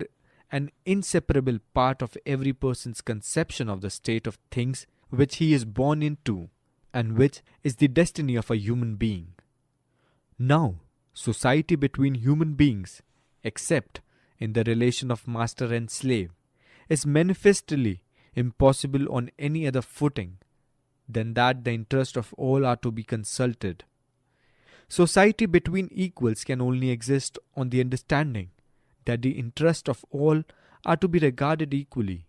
an inseparable part of every person's conception of the state of things which he is born into and which is the destiny of a human being. Now, society between human beings, except in the relation of master and slave, is manifestly impossible on any other footing than that the interest of all are to be consulted. Society between equals can only exist on the understanding that the interests of all are to be regarded equally,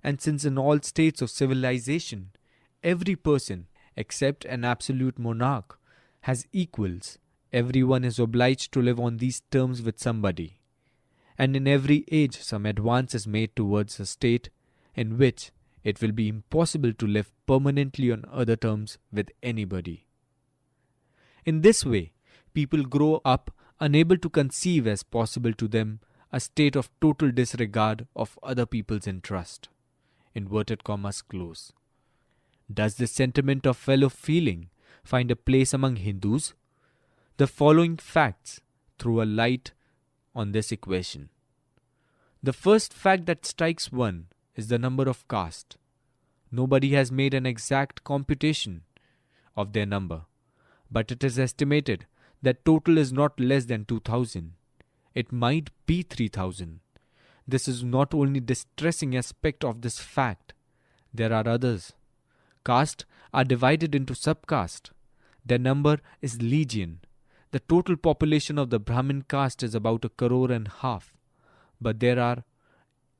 and since in all states of civilization, every person, except an absolute monarch, has equals, everyone is obliged to live on these terms with somebody. And in every age some advance is made towards a state in which it will be impossible to live permanently on other terms with anybody. In this way, people grow up unable to conceive as possible to them a state of total disregard of other people's interest. Inverted commas close. Does this sentiment of fellow feeling find a place among Hindus? The following facts throw a light on this equation. The first fact that strikes one is the number of caste. Nobody has made an exact computation of their number, but it is estimated that total is not less than 2,000. It might be 3,000. This is not only distressing aspect of this fact. There are others. Castes are divided into subcaste. Their number is legion. The total population of the Brahmin caste is about 1.5 crore, but there are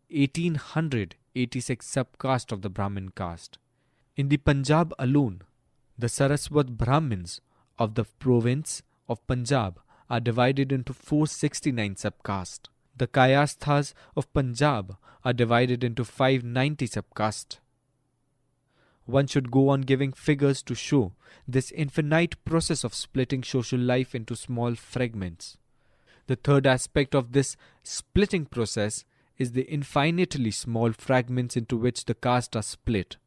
1,886 subcastes of the Brahmin caste. In the Punjab alone, the Saraswat Brahmins of the province of Punjab are divided into 469 subcastes. The Kayasthas of Punjab are divided into 590 subcastes. One should go on giving figures to show this infinite process of splitting social life into small fragments. The third aspect of this splitting process is the infinitely small fragments into which the castes are split.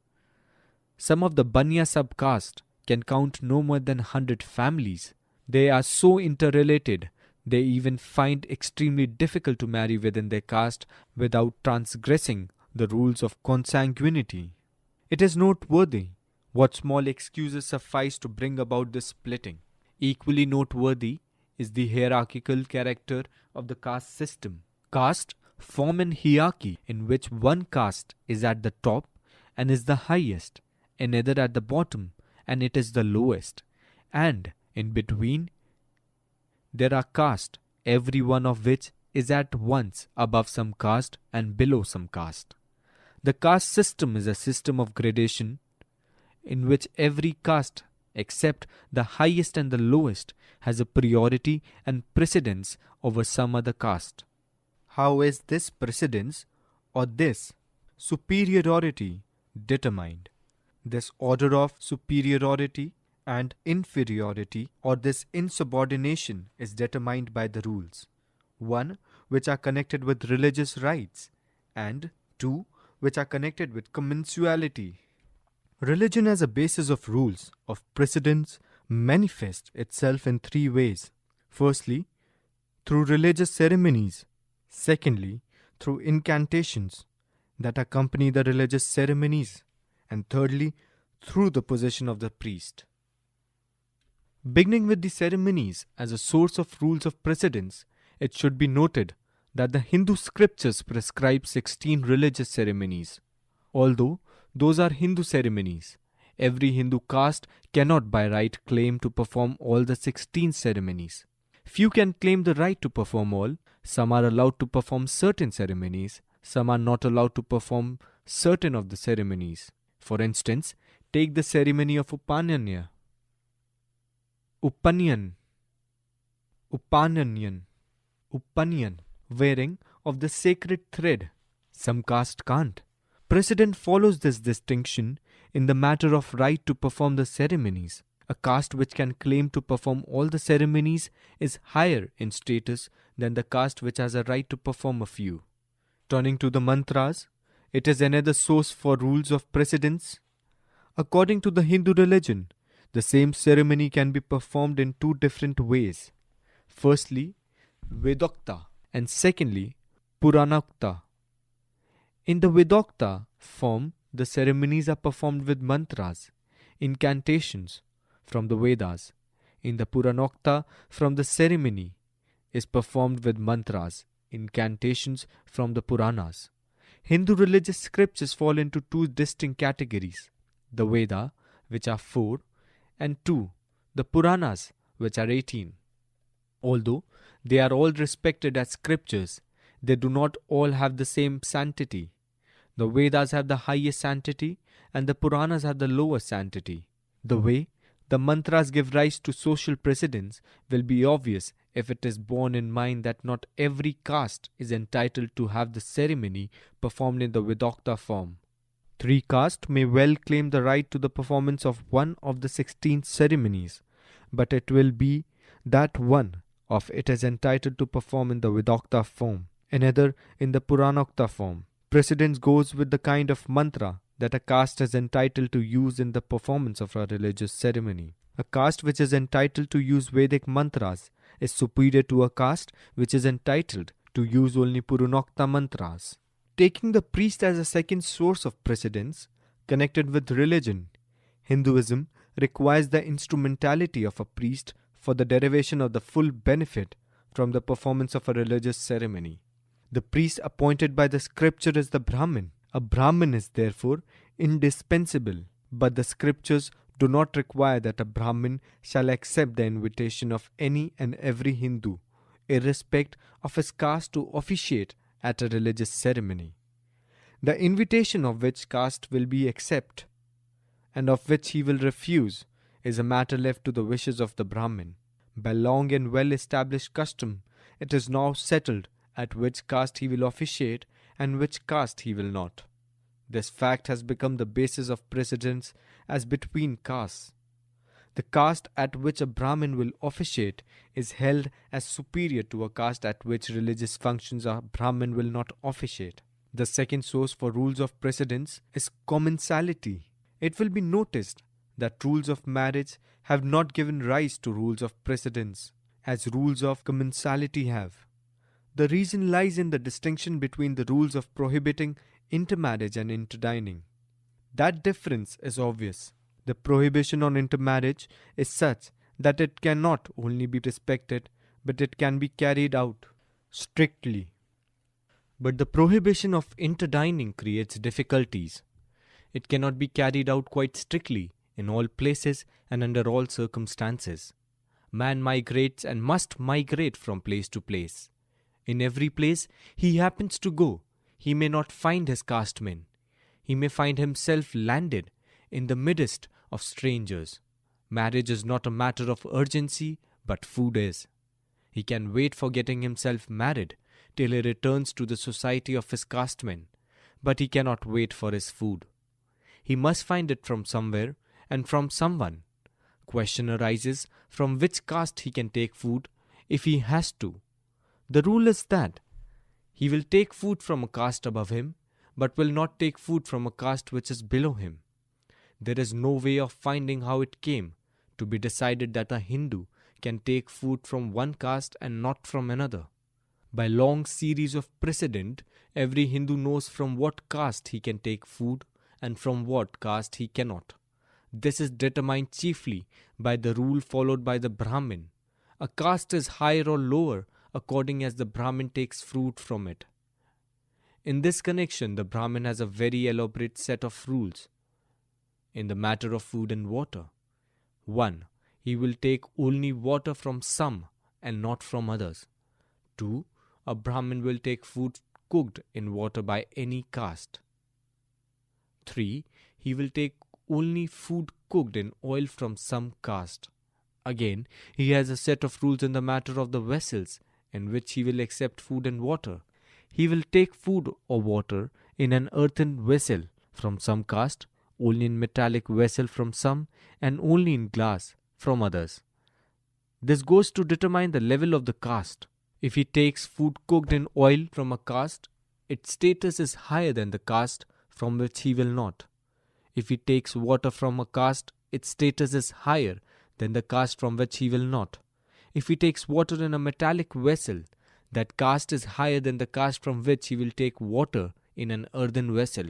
Some of the Banya subcaste can count no more than 100 families. They are so interrelated, they even find extremely difficult to marry within their caste without transgressing the rules of consanguinity. It is noteworthy what small excuses suffice to bring about this splitting. Equally noteworthy is the hierarchical character of the caste system. Caste form an hierarchy in which one caste is at the top and is the highest, another at the bottom and it is the lowest, and in between there are castes, every one of which is at once above some caste and below some caste. The caste system is a system of gradation in which every caste except the highest and the lowest has a priority and precedence over some other caste. How is this precedence or this superiority determined? This order of superiority and inferiority or this insubordination is determined by the rules. 1. Which are connected with religious rites, and 2. Which are connected with commensuality. Religion as a basis of rules, of precedence, manifests itself in 3 ways. Firstly, through religious ceremonies. Secondly, through incantations that accompany the religious ceremonies. And thirdly, through the position of the priest. Beginning with the ceremonies as a source of rules of precedence, it should be noted that the Hindu scriptures prescribe 16 religious ceremonies. Although those are Hindu ceremonies, every Hindu caste cannot by right claim to perform all the 16 ceremonies. Few can claim the right to perform all. Some are allowed to perform certain ceremonies. Some are not allowed to perform certain of the ceremonies. For instance, take the ceremony of Upanyan, wearing of the sacred thread. Some caste can't. Precedent follows this distinction in the matter of right to perform the ceremonies. A caste which can claim to perform all the ceremonies is higher in status than the caste which has a right to perform a few. Turning to the mantras, it is another source for rules of precedence. According to the Hindu religion, the same ceremony can be performed in two different ways. Firstly, Vedokta, and secondly, Puranokta. In the Vedokta form, the ceremonies are performed with mantras, incantations from the Vedas. In the Puranokta from the ceremony is performed with mantras, incantations from the Puranas. Hindu religious scriptures fall into two distinct categories: the Veda, which are 4, and 2, the Puranas, which are 18. Although they are all respected as scriptures, they do not all have the same sanctity. The Vedas have the highest sanctity and the Puranas have the lower sanctity. The way the mantras give rise to social precedence will be obvious if it is borne in mind that not every caste is entitled to have the ceremony performed in the Vedokta form. 3 castes may well claim the right to the performance of one of the 16 ceremonies, but it will be that one of it is entitled to perform in the Vedokta form, another in the Puranokta form. Precedence goes with the kind of mantra that a caste is entitled to use in the performance of a religious ceremony. A caste which is entitled to use Vedic mantras is superior to a caste which is entitled to use only Puranokta mantras. Taking the priest as a second source of precedence connected with religion, Hinduism requires the instrumentality of a priest for the derivation of the full benefit from the performance of a religious ceremony. The priest appointed by the scripture is the Brahmin. A Brahmin is therefore indispensable, but the scriptures do not require that a Brahmin shall accept the invitation of any and every Hindu, irrespective of his caste, to officiate at a religious ceremony. The invitation of which caste will be accept and of which he will refuse is a matter left to the wishes of the Brahmin. By long and well-established custom, it is now settled at which caste he will officiate and which caste he will not. This fact has become the basis of precedence as between castes. The caste at which a Brahmin will officiate is held as superior to a caste at which religious functions a Brahmin will not officiate. The second source for rules of precedence is commensality. It will be noticed that rules of marriage have not given rise to rules of precedence, as rules of commensality have. The reason lies in the distinction between the rules of prohibiting intermarriage and interdining. That difference is obvious. The prohibition on intermarriage is such that it cannot only be respected, but it can be carried out strictly. But the prohibition of interdining creates difficulties. It cannot be carried out quite strictly in all places and under all circumstances. Man migrates and must migrate from place to place. In every place he happens to go, he may not find his castemen. He may find himself landed in the midst of strangers. Marriage is not a matter of urgency, but food is. He can wait for getting himself married till he returns to the society of his castemen, but he cannot wait for his food. He must find it from somewhere and from someone. Question arises from which caste he can take food if he has to. The rule is that he will take food from a caste above him, but will not take food from a caste which is below him. There is no way of finding how it came to be decided that a Hindu can take food from one caste and not from another. By long series of precedent, every Hindu knows from what caste he can take food and from what caste he cannot. This is determined chiefly by the rule followed by the Brahmin. A caste is higher or lower according as the Brahmin takes fruit from it. In this connection, the Brahmin has a very elaborate set of rules in the matter of food and water. 1. He will take only water from some and not from others. 2. A Brahmin will take food cooked in water by any caste. 3. He will take only food cooked in oil from some caste. Again, he has a set of rules in the matter of the vessels in which he will accept food and water. He will take food or water in an earthen vessel from some caste, only in metallic vessel from some, and only in glass from others. This goes to determine the level of the caste. If he takes food cooked in oil from a caste, its status is higher than the caste from which he will not. If he takes water from a caste, its status is higher than the caste from which he will not. If he takes water in a metallic vessel, that caste is higher than the caste from which he will take water in an earthen vessel.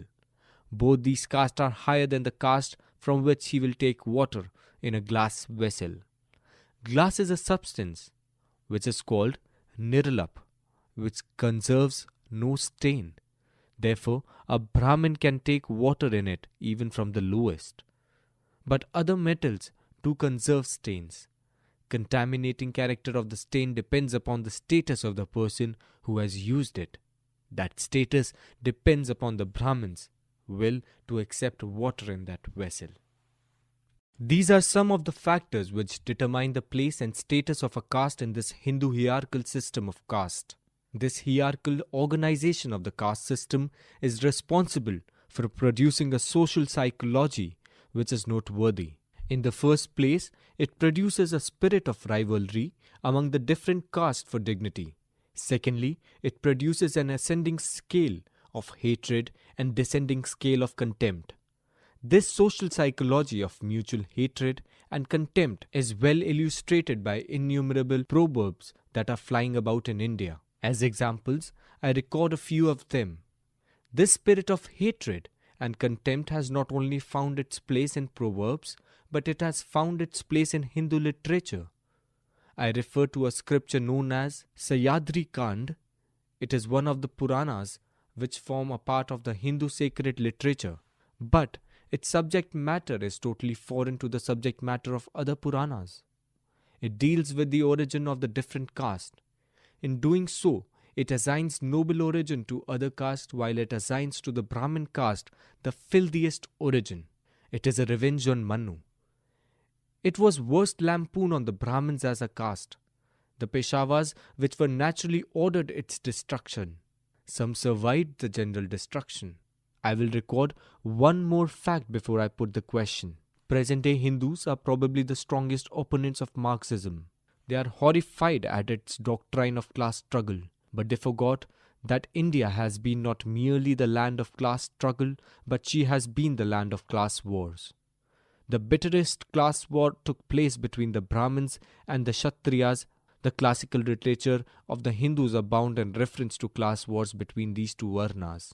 Both these castes are higher than the caste from which he will take water in a glass vessel. Glass is a substance which is called nirlap, which conserves no stain. Therefore, a Brahmin can take water in it even from the lowest. But other metals do conserve stains. Contaminating character of the stain depends upon the status of the person who has used it. That status depends upon the Brahmin's will to accept water in that vessel. These are some of the factors which determine the place and status of a caste in this Hindu hierarchical system of caste. This hierarchical organization of the caste system is responsible for producing a social psychology which is noteworthy. In the first place, it produces a spirit of rivalry among the different castes for dignity. Secondly, it produces an ascending scale of hatred and descending scale of contempt. This social psychology of mutual hatred and contempt is well illustrated by innumerable proverbs that are flying about in India. As examples, I record a few of them. This spirit of hatred and contempt has not only found its place in proverbs, but it has found its place in Hindu literature. I refer to a scripture known as Sayadri Kand. It is one of the Puranas which form a part of the Hindu sacred literature, but its subject matter is totally foreign to the subject matter of other Puranas. It deals with the origin of the different castes. In doing so, it assigns noble origin to other castes while it assigns to the Brahmin caste the filthiest origin. It is a revenge on Manu. It was worst lampoon on the Brahmins as a caste. The Peshawas which were naturally ordered its destruction. Some survived the general destruction. I will record one more fact before I put the question. Present-day Hindus are probably the strongest opponents of Marxism. They are horrified at its doctrine of class struggle, but they forgot that India has been not merely the land of class struggle, but she has been the land of class wars. The bitterest class war took place between the Brahmins and the Kshatriyas. The classical literature of the Hindus abound in reference to class wars between these two varnas.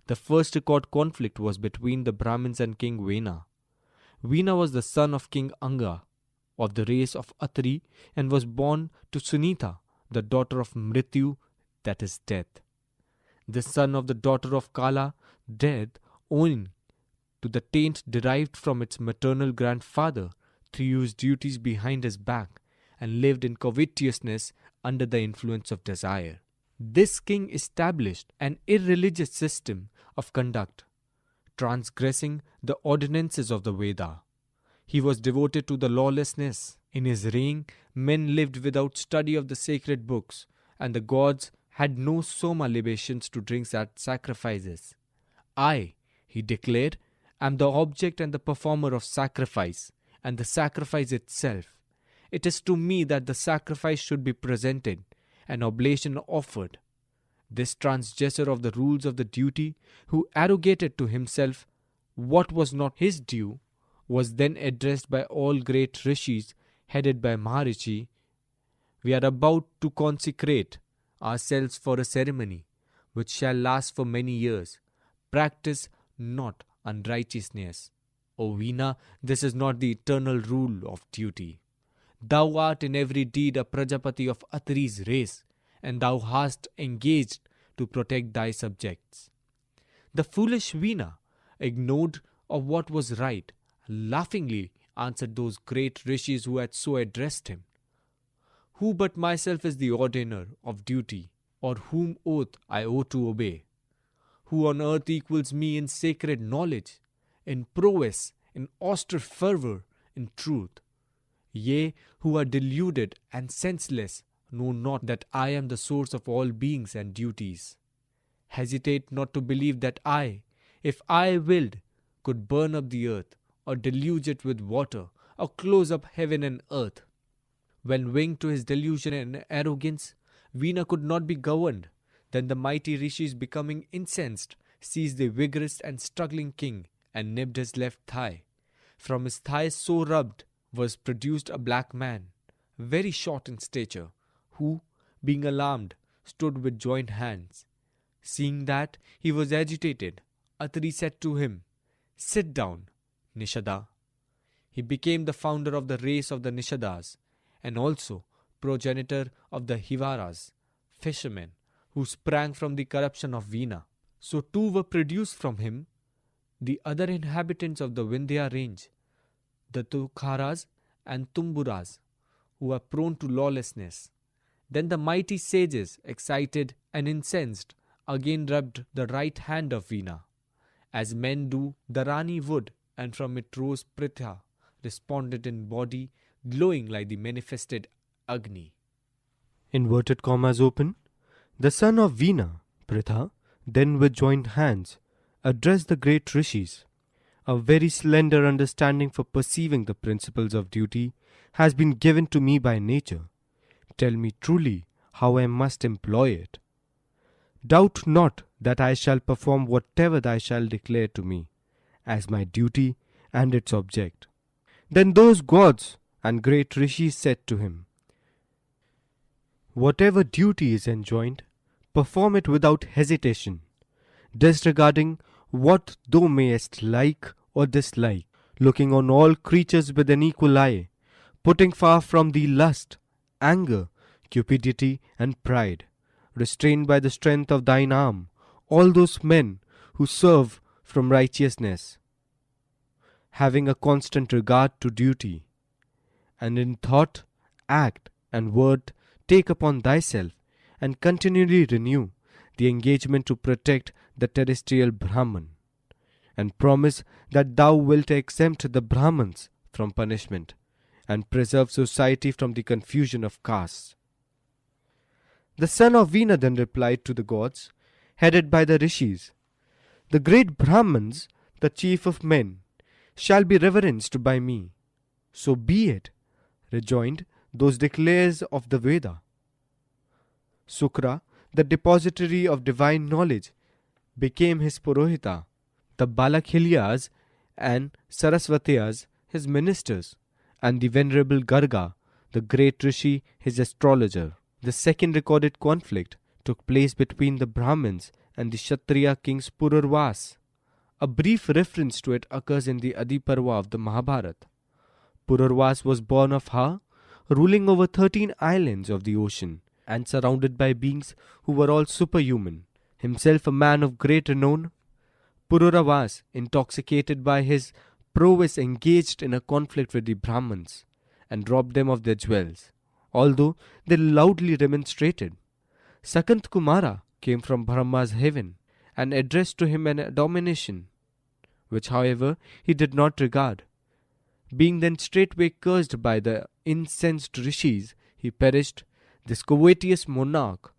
The first recorded conflict was between the Brahmins and King Vena. Vena was the son of King Anga, of the race of Atri, and was born to Sunita, the daughter of Mrityu, that is death. The son of the daughter of Kala, death, owing to the taint derived from its maternal grandfather, threw his duties behind his back and lived in covetousness under the influence of desire. This king established an irreligious system of conduct, transgressing the ordinances of the Veda. He was devoted to the lawlessness. In his reign, men lived without study of the sacred books, and the gods had no soma libations to drink at sacrifices. I, he declared, am the object and the performer of sacrifice, and the sacrifice itself. It is to me that the sacrifice should be presented, an oblation offered. This transgressor of the rules of the duty, who arrogated to himself what was not his due, was then addressed by all great rishis, headed by Maharishi. We are about to consecrate ourselves for a ceremony which shall last for many years. Practice not unrighteousness. O Veena, this is not the eternal rule of duty. Thou art in every deed a Prajapati of Atri's race, and thou hast engaged to protect thy subjects. The foolish Veena, ignored of what was right, laughingly answered those great rishis who had so addressed him. Who but myself is the ordainer of duty, or whom oath I owe to obey? Who on earth equals me in sacred knowledge, in prowess, in austere fervour, in truth? Ye, who are deluded and senseless, know not that I am the source of all beings and duties. Hesitate not to believe that I, if I willed, could burn up the earth, or deluge it with water, or close up heaven and earth. When winged to his delusion and arrogance, Veena could not be governed. Then the mighty rishis, becoming incensed, seized the vigorous and struggling king and nipped his left thigh. From his thigh so rubbed was produced a black man, very short in stature, who, being alarmed, stood with joined hands. Seeing that he was agitated, Atri said to him, "Sit down, Nishada." He became the founder of the race of the Nishadas, and also progenitor of the Hivaras, fishermen, who sprang from the corruption of Veena. So too were produced from him the other inhabitants of the Vindhya range, the Tukharas and Tumburas, who are prone to lawlessness. Then the mighty sages, excited and incensed, again rubbed the right hand of Veena, as men do the Rani wood, and from it rose Pritha, responded in body, glowing like the manifested Agni. Inverted commas open. The son of Veena, Pritha, then with joined hands, addressed the great rishis. A very slender understanding for perceiving the principles of duty has been given to me by nature. Tell me truly how I must employ it. Doubt not that I shall perform whatever thou shalt declare to me, as my duty and its object. Then those gods and great rishis said to him, "Whatever duty is enjoined, perform it without hesitation, disregarding what thou mayest like or dislike, looking on all creatures with an equal eye, putting far from thee lust, anger, cupidity, and pride, restrained by the strength of thine arm all those men who serve from righteousness, having a constant regard to duty, and in thought, act, and word take upon thyself and continually renew the engagement to protect the terrestrial Brahman, and promise that thou wilt exempt the Brahmans from punishment, and preserve society from the confusion of castes." The son of Veena then replied to the gods, headed by the rishis, "The great Brahmans, the chief of men, shall be reverenced by me." "So be it," rejoined those declares of the Veda. Sukra, the depository of divine knowledge, became his Purohita, the Balakhilyas and Sarasvatiyas his ministers, and the venerable Garga, the great rishi, his astrologer. The second recorded conflict took place between the Brahmins and the Kshatriya kings Pururvas. A brief reference to it occurs in the Adi Parva of the Mahabharata. Pururvas was born of Ha, ruling over 13 islands of the ocean, and surrounded by beings who were all superhuman. Himself a man of great renown, Pururavas, intoxicated by his prowess, engaged in a conflict with the Brahmins and robbed them of their jewels, although they loudly remonstrated. Sakant Kumara came from Brahma's heaven and addressed to him an admonition, which however he did not regard. Being then straightway cursed by the incensed rishis, he perished, this covetous monarch,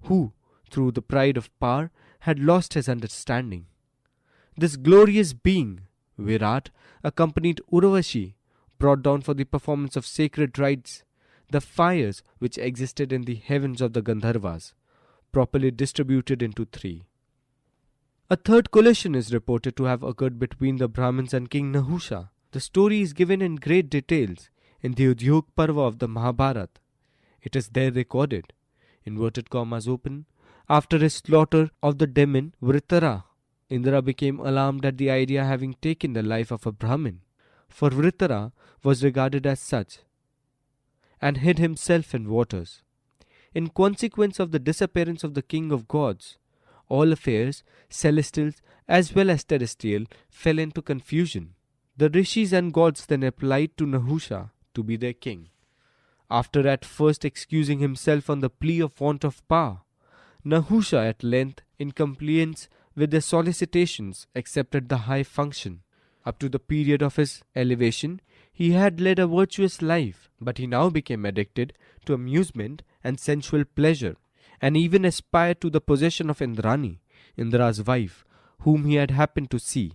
who, through the pride of power, had lost his understanding. This glorious being, Virat, accompanied Urvashi, brought down for the performance of sacred rites the fires which existed in the heavens of the Gandharvas, properly distributed into 3. A third collision is reported to have occurred between the Brahmins and King Nahusha. The story is given in great details in the Udyog Parva of the Mahabharata. It is there recorded, inverted commas open, after his slaughter of the demon Vritara, Indra became alarmed at the idea having taken the life of a Brahmin, for Vritara was regarded as such, and hid himself in waters. In consequence of the disappearance of the king of gods, all affairs, celestial as well as terrestrial, fell into confusion. The rishis and gods then applied to Nahusha to be their king. After at first excusing himself on the plea of want of power, Nahusha at length, in compliance with their solicitations, accepted the high function. Up to the period of his elevation, he had led a virtuous life, but he now became addicted to amusement and sensual pleasure, and even aspired to the possession of Indrani, Indra's wife, whom he had happened to see.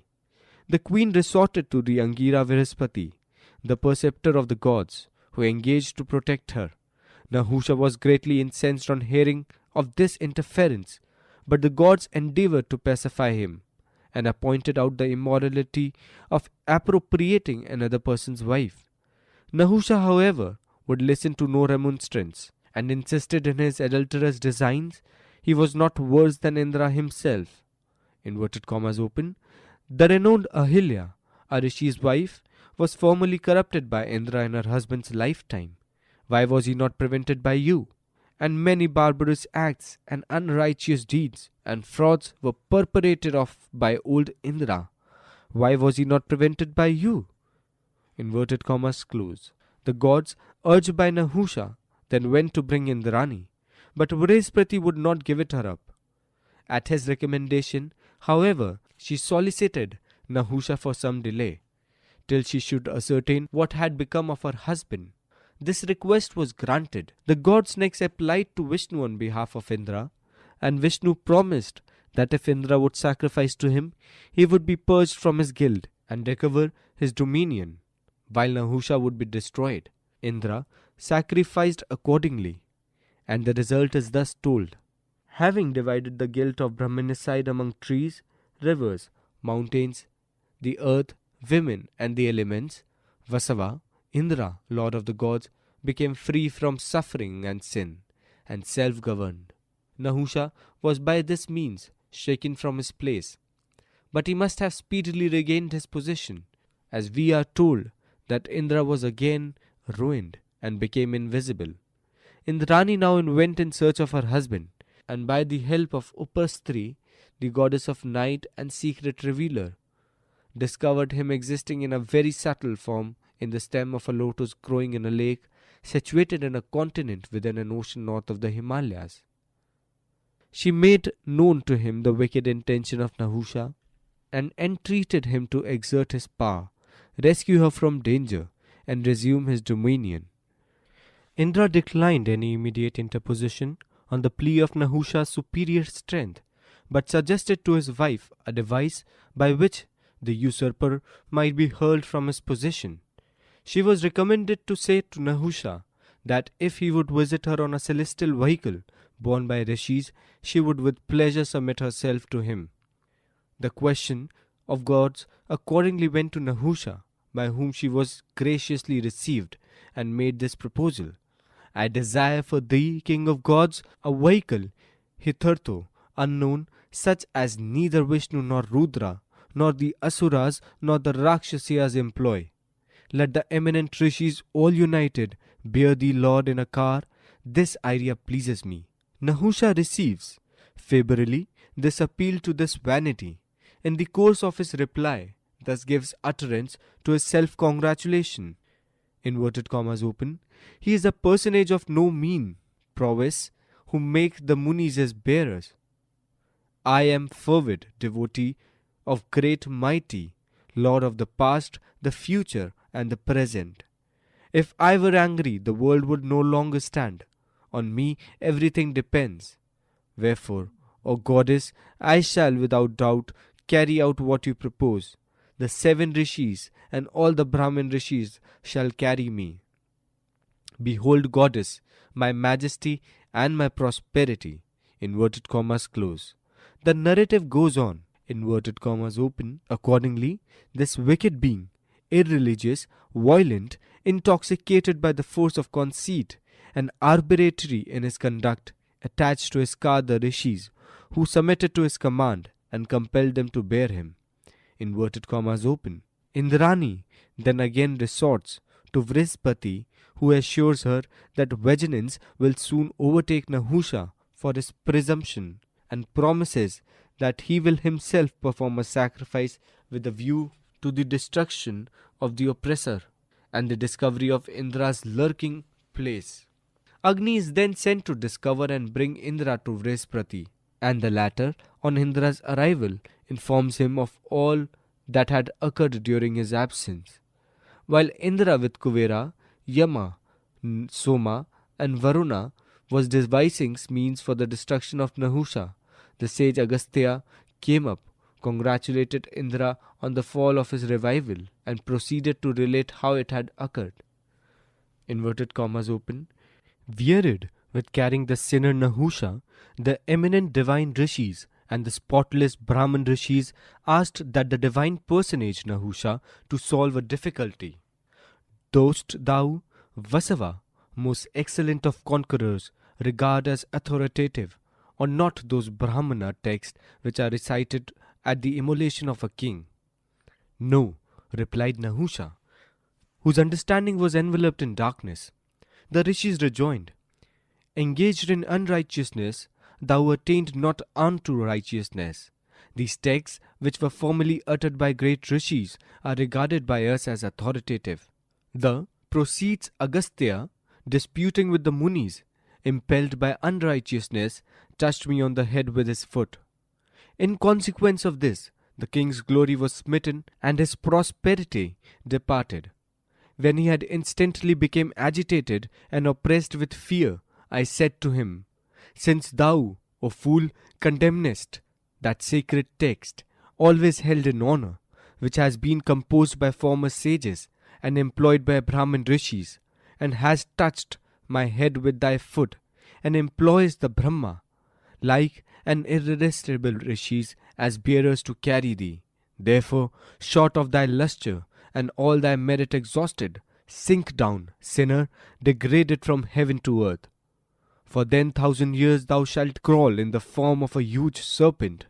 The queen resorted to the Angira Vrihaspati, the preceptor of the gods, who engaged to protect her. Nahusha was greatly incensed on hearing of this interference, But the gods endeavored to pacify him and pointed out the immorality of appropriating another person's wife. Nahusha, however, would listen to no remonstrance and insisted in his adulterous designs he was not worse than Indra himself. Inverted commas open. The renowned Ahilya, a rishi's wife, was formerly corrupted by Indra in her husband's lifetime. Why was he not prevented by you? And many barbarous acts and unrighteous deeds and frauds were perpetrated by old Indra. Why was he not prevented by you? Inverted commas close. The gods, urged by Nahusha, then went to bring Indrani, but Vrihaspati would not give it her up. At his recommendation, however, she solicited Nahusha for some delay, till she should ascertain what had become of her husband. This request was granted. The gods next applied to Vishnu on behalf of Indra, and Vishnu promised that if Indra would sacrifice to him, he would be purged from his guilt and recover his dominion, while Nahusha would be destroyed. Indra sacrificed accordingly, and the result is thus told. Having divided the guilt of Brahmanicide among trees, rivers, mountains, the earth, women, and the elements, Vasava, Indra, lord of the gods, became free from suffering and sin, and self-governed. Nahusha was by this means shaken from his place, but he must have speedily regained his position, as we are told that Indra was again ruined and became invisible. Indrani now went in search of her husband, and by the help of Upastri, the goddess of night and secret revealer, discovered him existing in a very subtle form in the stem of a lotus growing in a lake situated in a continent within an ocean north of the Himalayas. She made known to him the wicked intention of Nahusha and entreated him to exert his power, rescue her from danger, and resume his dominion. Indra declined any immediate interposition on the plea of Nahusha's superior strength, but suggested to his wife a device by which the usurper might be hurled from his position. She was recommended to say to Nahusha that if he would visit her on a celestial vehicle borne by rishis, she would with pleasure submit herself to him. The question of gods accordingly went to Nahusha, by whom she was graciously received, and made this proposal. I desire for thee, king of gods, a vehicle hitherto unknown, such as neither Vishnu nor Rudra, nor the Asuras, nor the Rakshasas employ. Let the eminent rishis all united bear thee, Lord, in a car. This idea pleases me. Nahusha receives favorably this appeal to this vanity. In the course of his reply, thus gives utterance to his self-congratulation. Inverted commas open. He is a personage of no mean prowess, who make the Munis his bearers. I am fervid devotee of great mighty, Lord of the past, the future, and the present. If I were angry, the world would no longer stand. On me everything depends. Wherefore, O goddess, I shall without doubt carry out what you propose. The 7 rishis and all the Brahmin rishis shall carry me. Behold, goddess, my majesty and my prosperity. Inverted commas close. The narrative goes on. Inverted commas open. Accordingly, this wicked being, irreligious, violent, intoxicated by the force of conceit, and arbitrary in his conduct, attached to his car the rishis, who submitted to his command and compelled them to bear him. Inverted commas open. Indrani then again resorts to Vrihaspati, who assures her that vigilance will soon overtake Nahusha for his presumption, and promises that he will himself perform a sacrifice with a view to the destruction of the oppressor and the discovery of Indra's lurking place. Agni is then sent to discover and bring Indra to Vrihaspati, and the latter, on Indra's arrival, informs him of all that had occurred during his absence. While Indra with Kuvera, Yama, Soma, and Varuna was devising means for the destruction of Nahusha, the sage Agastya came up, congratulated Indra on the fall of his revival, and proceeded to relate how it had occurred. Inverted commas open. Wearied with carrying the sinner Nahusha, the eminent divine rishis and the spotless Brahman rishis asked that the divine personage Nahusha to solve a difficulty. Dost thou, Vasava, most excellent of conquerors, regard as authoritative, or not those Brahmana texts which are recited at the immolation of a king? No, replied Nahusha, whose understanding was enveloped in darkness. The rishis rejoined, engaged in unrighteousness, thou attained not unto righteousness. These texts, which were formerly uttered by great rishis, are regarded by us as authoritative. The proceeds Agastya, disputing with the Munis, impelled by unrighteousness, touched me on the head with his foot. In consequence of this, the king's glory was smitten and his prosperity departed. When he had instantly become agitated and oppressed with fear, I said to him, since thou, O fool, condemnest that sacred text, always held in honor, which has been composed by former sages and employed by Brahmin rishis, and hast touched my head with thy foot, and employs the Brahma, like an irresistible rishis, as bearers to carry thee. Therefore, short of thy lustre, and all thy merit exhausted, sink down, sinner, degraded from heaven to earth. For then 1,000 years thou shalt crawl in the form of a huge serpent.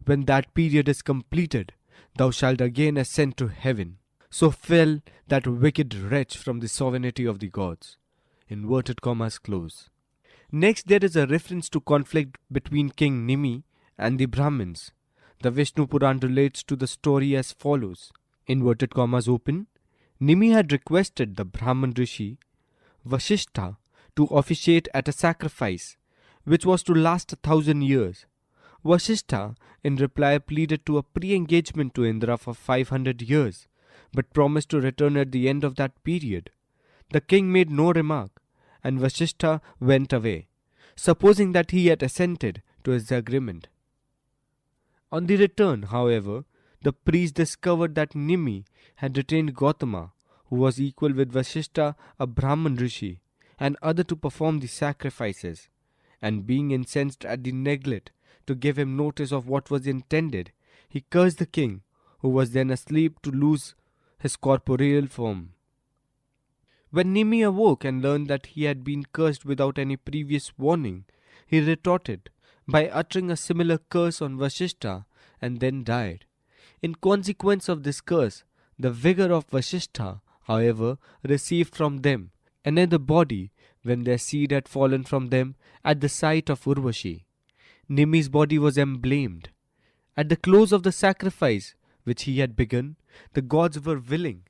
When that period is completed, thou shalt again ascend to heaven. So fell that wicked wretch from the sovereignty of the gods. Inverted commas close. Next there is a reference to conflict between King Nimi and the Brahmins. The Vishnu Puran relates to the story as follows. Inverted commas open. Nimi had requested the Brahman Rishi Vasishtha to officiate at a sacrifice, which was to last 1,000 years. Vasishtha in reply pleaded to a pre-engagement to Indra for 500 years, but promised to return at the end of that period. The king made no remark, and Vasishtha went away, supposing that he had assented to his agreement. On the return, however, the priest discovered that Nimi had retained Gautama, who was equal with Vasishtha, a Brahman rishi, and other to perform the sacrifices, and being incensed at the neglect to give him notice of what was intended, he cursed the king, who was then asleep, to lose his corporeal form. When Nimi awoke and learned that he had been cursed without any previous warning, he retorted by uttering a similar curse on Vasishtha and then died. In consequence of this curse, the vigor of Vasishtha, however, received from them another body when their seed had fallen from them at the sight of Urvashi. Nimi's body was emblamed. At the close of the sacrifice which he had begun, the gods were willing,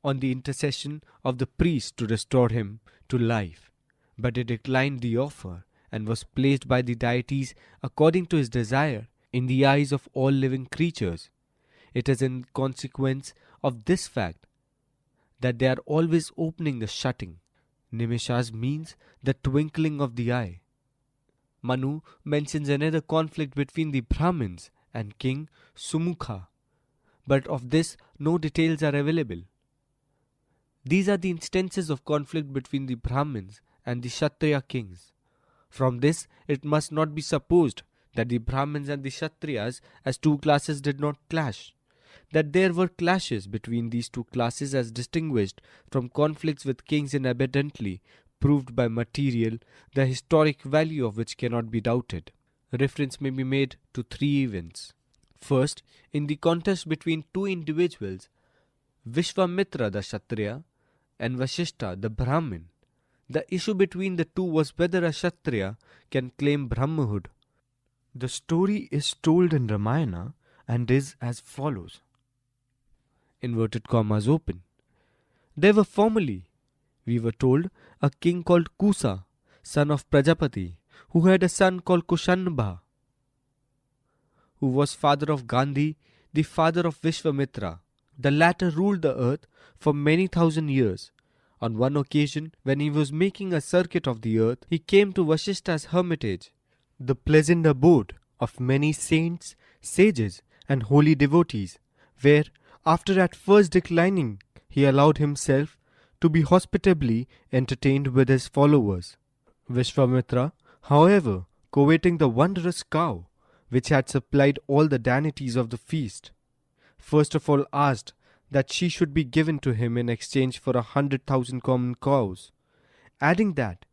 on the intercession of the priest, to restore him to life, but he declined the offer and was placed by the deities according to his desire in the eyes of all living creatures. It is in consequence of this fact that they are always opening the shutting. Nimishas means the twinkling of the eye. Manu mentions another conflict between the Brahmins and King Sumukha, but of this no details are available. These are the instances of conflict between the Brahmins and the Kshatriya kings. From this, it must not be supposed that the Brahmins and the Kshatriyas as two classes did not clash. That there were clashes between these two classes as distinguished from conflicts with kings is evidently proved by material, the historic value of which cannot be doubted. Reference may be made to three events. First, in the contest between two individuals, Vishwamitra the Kshatriya and Vasishtha the Brahmin, the issue between the two was whether a Kshatriya can claim Brahmahood. The story is told in Ramayana and is as follows. Inverted commas open. There were formerly, we were told, a king called Kusa, son of Prajapati, who had a son called Kushanbha, who was father of Gandhi, the father of Vishwamitra. The latter ruled the earth for many thousand years. On one occasion, when he was making a circuit of the earth, he came to Vasishtha's hermitage, the pleasant abode of many saints, sages, and holy devotees, where, after at first declining, he allowed himself to be hospitably entertained with his followers. Vishwamitra, however, coveting the wondrous cow, which had supplied all the dainties of the feast, first of all asked that she should be given to him in exchange for 100,000 common cows, adding that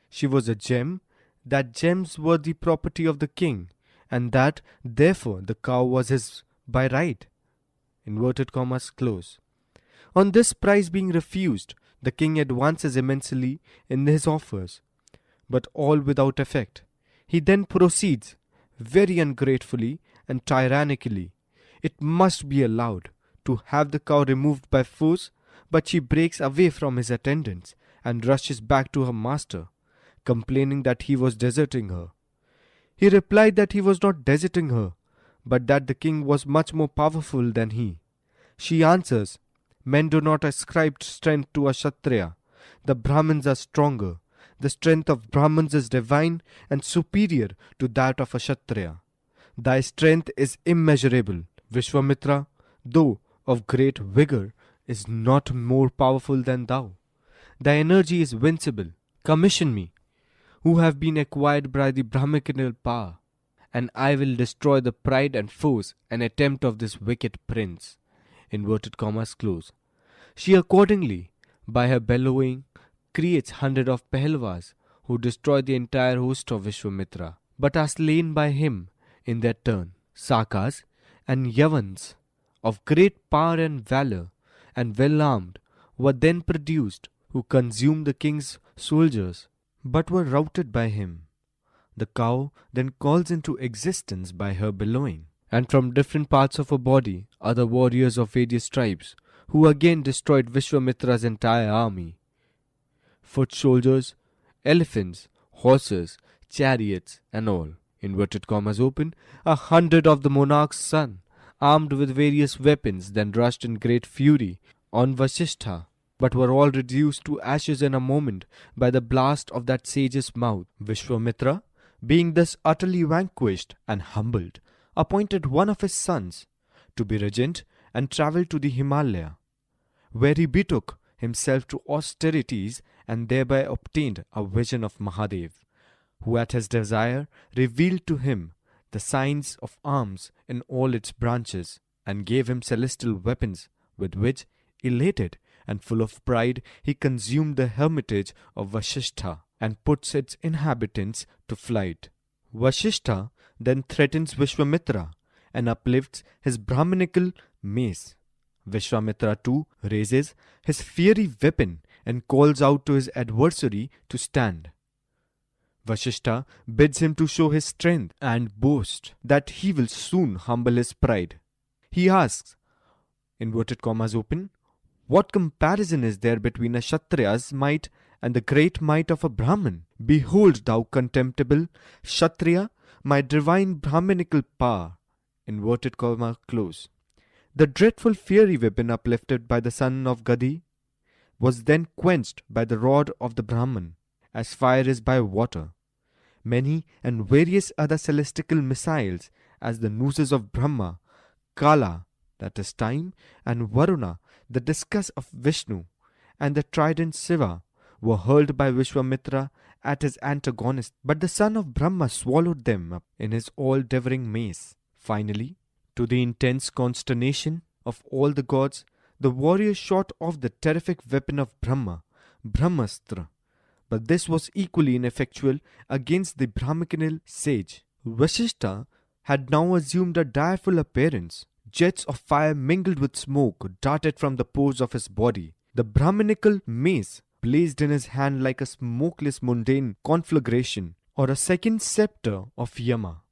she was a gem, that gems were the property of the king, and that therefore the cow was his by right. Inverted commas close. On this price being refused, the king advances immensely in his offers, but all without effect. He then proceeds, very ungratefully and tyrannically, it must be allowed, to have the cow removed by force, but she breaks away from his attendants and rushes back to her master, complaining that he was deserting her. He replied that he was not deserting her, but that the king was much more powerful than he. She answers, men do not ascribe strength to a Kshatriya. The Brahmins are stronger. The strength of Brahmins is divine and superior to that of a Kshatriya. Thy strength is immeasurable, Vishwamitra, though of great vigour, is not more powerful than thou. Thy energy is invincible. Commission me, who have been acquired by the Brahminical power, and I will destroy the pride and force and attempt of this wicked prince. Inverted commas close. She accordingly, by her bellowing, creates 100 of Pahalvas who destroy the entire host of Vishwamitra, but are slain by him in their turn. Sakas and Yavans of great power and valour and well armed were then produced, who consumed the king's soldiers, but were routed by him. The cow then calls into existence by her bellowing, and from different parts of her body other warriors of various tribes, who again destroyed Vishwamitra's entire army. Foot soldiers, elephants, horses, chariots, and all, inverted commas open, 100 of the monarch's son, armed with various weapons, then rushed in great fury on Vasishtha, but were all reduced to ashes in a moment by the blast of that sage's mouth. Vishwamitra, being thus utterly vanquished and humbled, appointed one of his sons to be regent and travelled to the Himalaya, where he betook himself to austerities and thereby obtained a vision of Mahadev, who at his desire revealed to him the signs of arms in all its branches, and gave him celestial weapons with which, elated and full of pride, he consumed the hermitage of Vasishtha and puts its inhabitants to flight. Vasishtha then threatens Vishwamitra and uplifts his Brahminical mace. Vishwamitra too raises his fiery weapon and calls out to his adversary to stand. Vasishtha bids him to show his strength and boast that he will soon humble his pride. He asks, inverted commas open, what comparison is there between a Kshatriya's might and the great might of a Brahmin? Behold, thou contemptible Kshatriya, my divine Brahminical power. Inverted comma close. The dreadful fiery weapon uplifted by the son of Gandhi was then quenched by the rod of the Brahman, as fire is by water. Many and various other celestial missiles, as the nooses of Brahma, Kala, that is time, and Varuna, the discus of Vishnu, and the trident Shiva, were hurled by Vishwamitra at his antagonist, but the son of Brahma swallowed them up in his all-devouring mace. Finally, to the intense consternation of all the gods, the warrior shot off the terrific weapon of Brahma, Brahmastra, but this was equally ineffectual against the Brahminical sage. Vasishtha had now assumed a direful appearance. Jets of fire mingled with smoke darted from the pores of his body. The Brahminical mace blazed in his hand like a smokeless mundane conflagration, or a second scepter of Yama.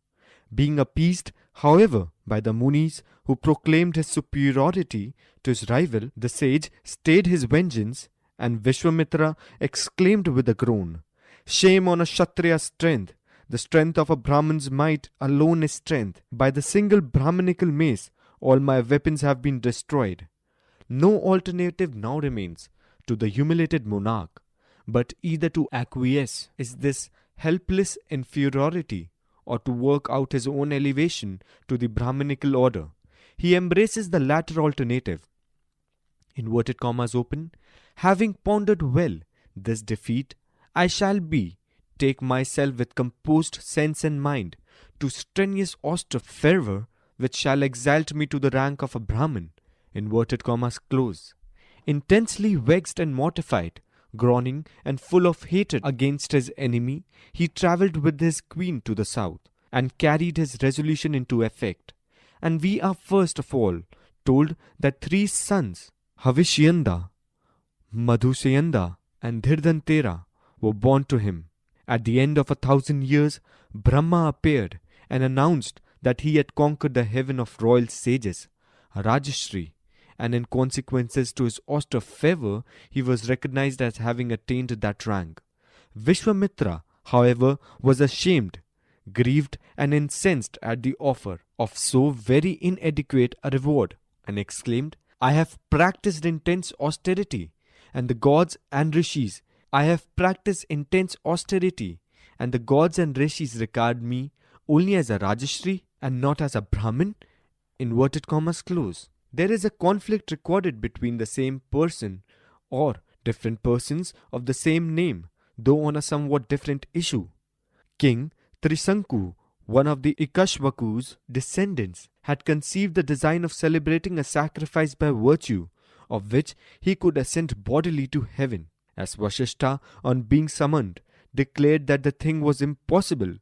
Being appeased, however, by the Munis, who proclaimed his superiority to his rival, the sage stayed his vengeance, and Vishwamitra exclaimed with a groan, shame on a Kshatriya's strength! The strength of a Brahman's might alone is strength. By the single Brahminical mace, all my weapons have been destroyed. No alternative now remains to the humiliated monarch, but either to acquiesce in this helpless inferiority, or to work out his own elevation to the Brahminical order. He embraces the latter alternative. Inverted commas open. Having pondered well this defeat, I shall be take myself with composed sense and mind to strenuous austere fervor, which shall exalt me to the rank of a Brahmin, inverted commas close. Intensely vexed and mortified, groaning and full of hatred against his enemy, he travelled with his queen to the south, and carried his resolution into effect. And we are first of all told that 3 sons, Havishyanda, Madhusayanda, and Dhirdantera, were born to him. At the end of 1,000 years, Brahma appeared and announced that he had conquered the heaven of royal sages, Rajashri, and in consequences to his austere favour, he was recognized as having attained that rank. Vishwamitra, however, was ashamed, grieved, and incensed at the offer of so very inadequate a reward, and exclaimed, I have practiced intense austerity, and the gods and rishis, and the gods and rishis regard me only as a Rajashri and not as a Brahmin, inverted commas close. There is a conflict recorded between the same person or different persons of the same name, though on a somewhat different issue. King Trisanku, one of the Ikashvaku's descendants, had conceived the design of celebrating a sacrifice by virtue of which he could ascend bodily to heaven. As Vashishta, on being summoned, declared that the thing was impossible,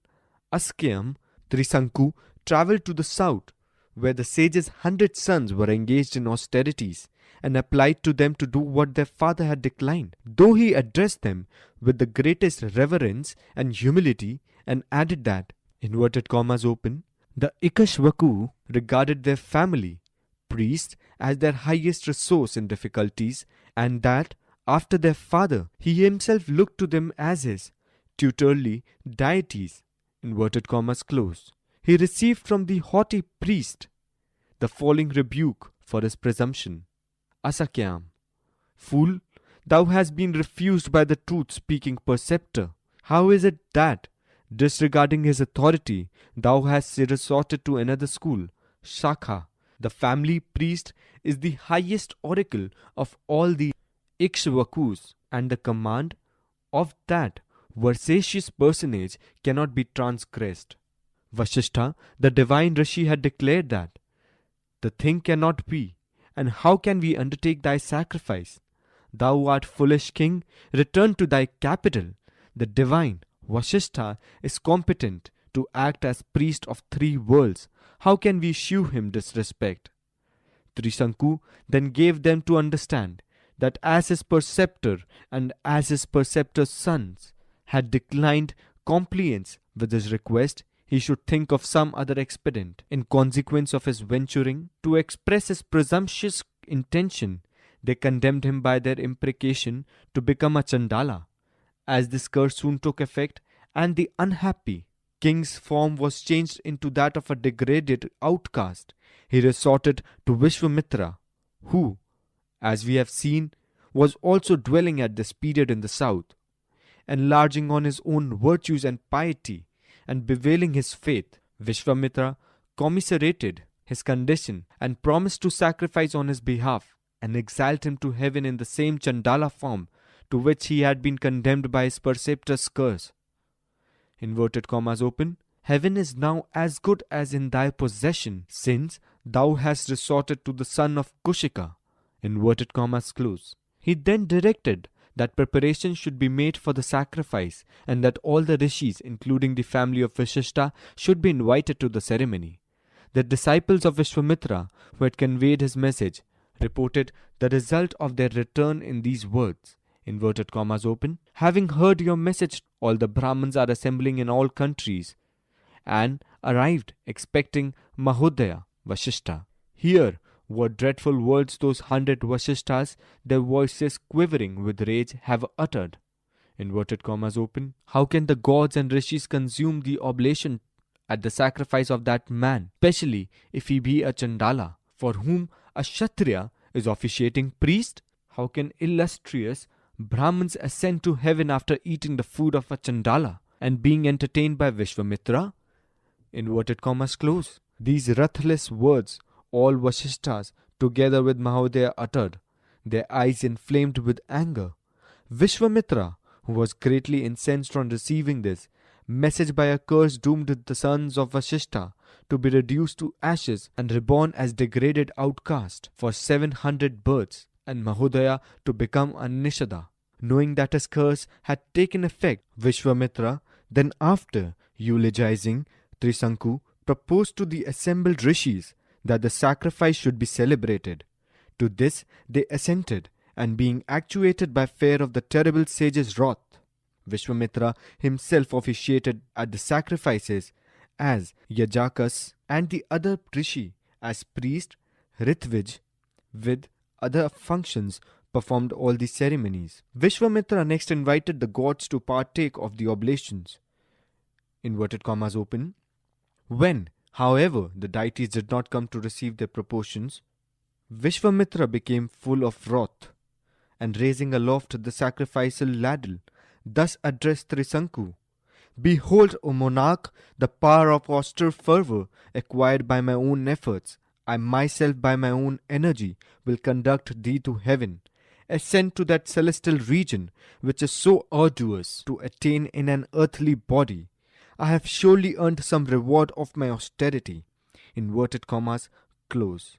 Askyam Trisanku travelled to the south, where the sage's 100 sons were engaged in austerities, and applied to them to do what their father had declined, though he addressed them with the greatest reverence and humility, and added that, inverted commas open, the Ikashvaku regarded their family, priest, as their highest resource in difficulties, and that, after their father, he himself looked to them as his tutorly deities, inverted commas close. He received from the haughty priest the following rebuke for his presumption. Asakyam, fool, thou hast been refused by the truth-speaking preceptor. How is it that, disregarding his authority, thou hast resorted to another school, Shakha? The family priest is the highest oracle of all the Ikshvakus, and the command of that veracious personage cannot be transgressed. Vashishta, the divine Rishi, had declared that the thing cannot be, and how can we undertake thy sacrifice? Thou art foolish king, return to thy capital. The divine Vashishta is competent to act as priest of 3 worlds. How can we shew him disrespect? Trisanku then gave them to understand that as his preceptor and as his preceptor's sons had declined compliance with his request, he should think of some other expedient. In consequence of his venturing to express his presumptuous intention, they condemned him by their imprecation to become a Chandala. As this curse soon took effect, and the unhappy king's form was changed into that of a degraded outcast, he resorted to Vishwamitra, who, as we have seen, was also dwelling at this period in the south. Enlarging on his own virtues and piety, and bewailing his faith, Vishwamitra commiserated his condition and promised to sacrifice on his behalf and exalt him to heaven in the same Chandala form to which he had been condemned by his preceptor's curse. Inverted commas open. Heaven is now as good as in thy possession, since thou hast resorted to the son of Kushika. Inverted commas close. He then directed that preparations should be made for the sacrifice, and that all the rishis, including the family of Vashishta, should be invited to the ceremony. The disciples of Vishwamitra, who had conveyed his message, reported the result of their return in these words, inverted commas open, having heard your message, all the Brahmins are assembling in all countries, and arrived expecting Mahodaya, Vashishta. Here were dreadful words those 100 Vashishtas, their voices quivering with rage, have uttered. Inverted commas open. How can the gods and rishis consume the oblation at the sacrifice of that man, especially if he be a Chandala, for whom a Kshatriya is officiating priest? How can illustrious Brahmins ascend to heaven after eating the food of a Chandala and being entertained by Vishwamitra? Inverted commas close. These ruthless words all Vashishtas together with Mahodaya uttered, their eyes inflamed with anger. Vishwamitra, who was greatly incensed on receiving this message by a curse, doomed the sons of Vashishta to be reduced to ashes and reborn as degraded outcasts for 700 births, and Mahodaya to become a Nishada. Knowing that his curse had taken effect, Vishwamitra, then after eulogizing Trisanku, proposed to the assembled rishis that the sacrifice should be celebrated. To this they assented, and being actuated by fear of the terrible sage's wrath, Vishwamitra himself officiated at the sacrifices as Yajakas, and the other rishi as priest Ritvij with other functions performed all the ceremonies. Vishwamitra next invited the gods to partake of the oblations, inverted commas open. When, however, the deities did not come to receive their proportions, Vishwamitra became full of wrath, and raising aloft the sacrificial ladle, thus addressed Trisanku: "Behold, O monarch, the power of austere fervour acquired by my own efforts. I myself by my own energy will conduct thee to heaven. Ascend to that celestial region which is so arduous to attain in an earthly body. I have surely earned some reward of my austerity." Inverted commas close.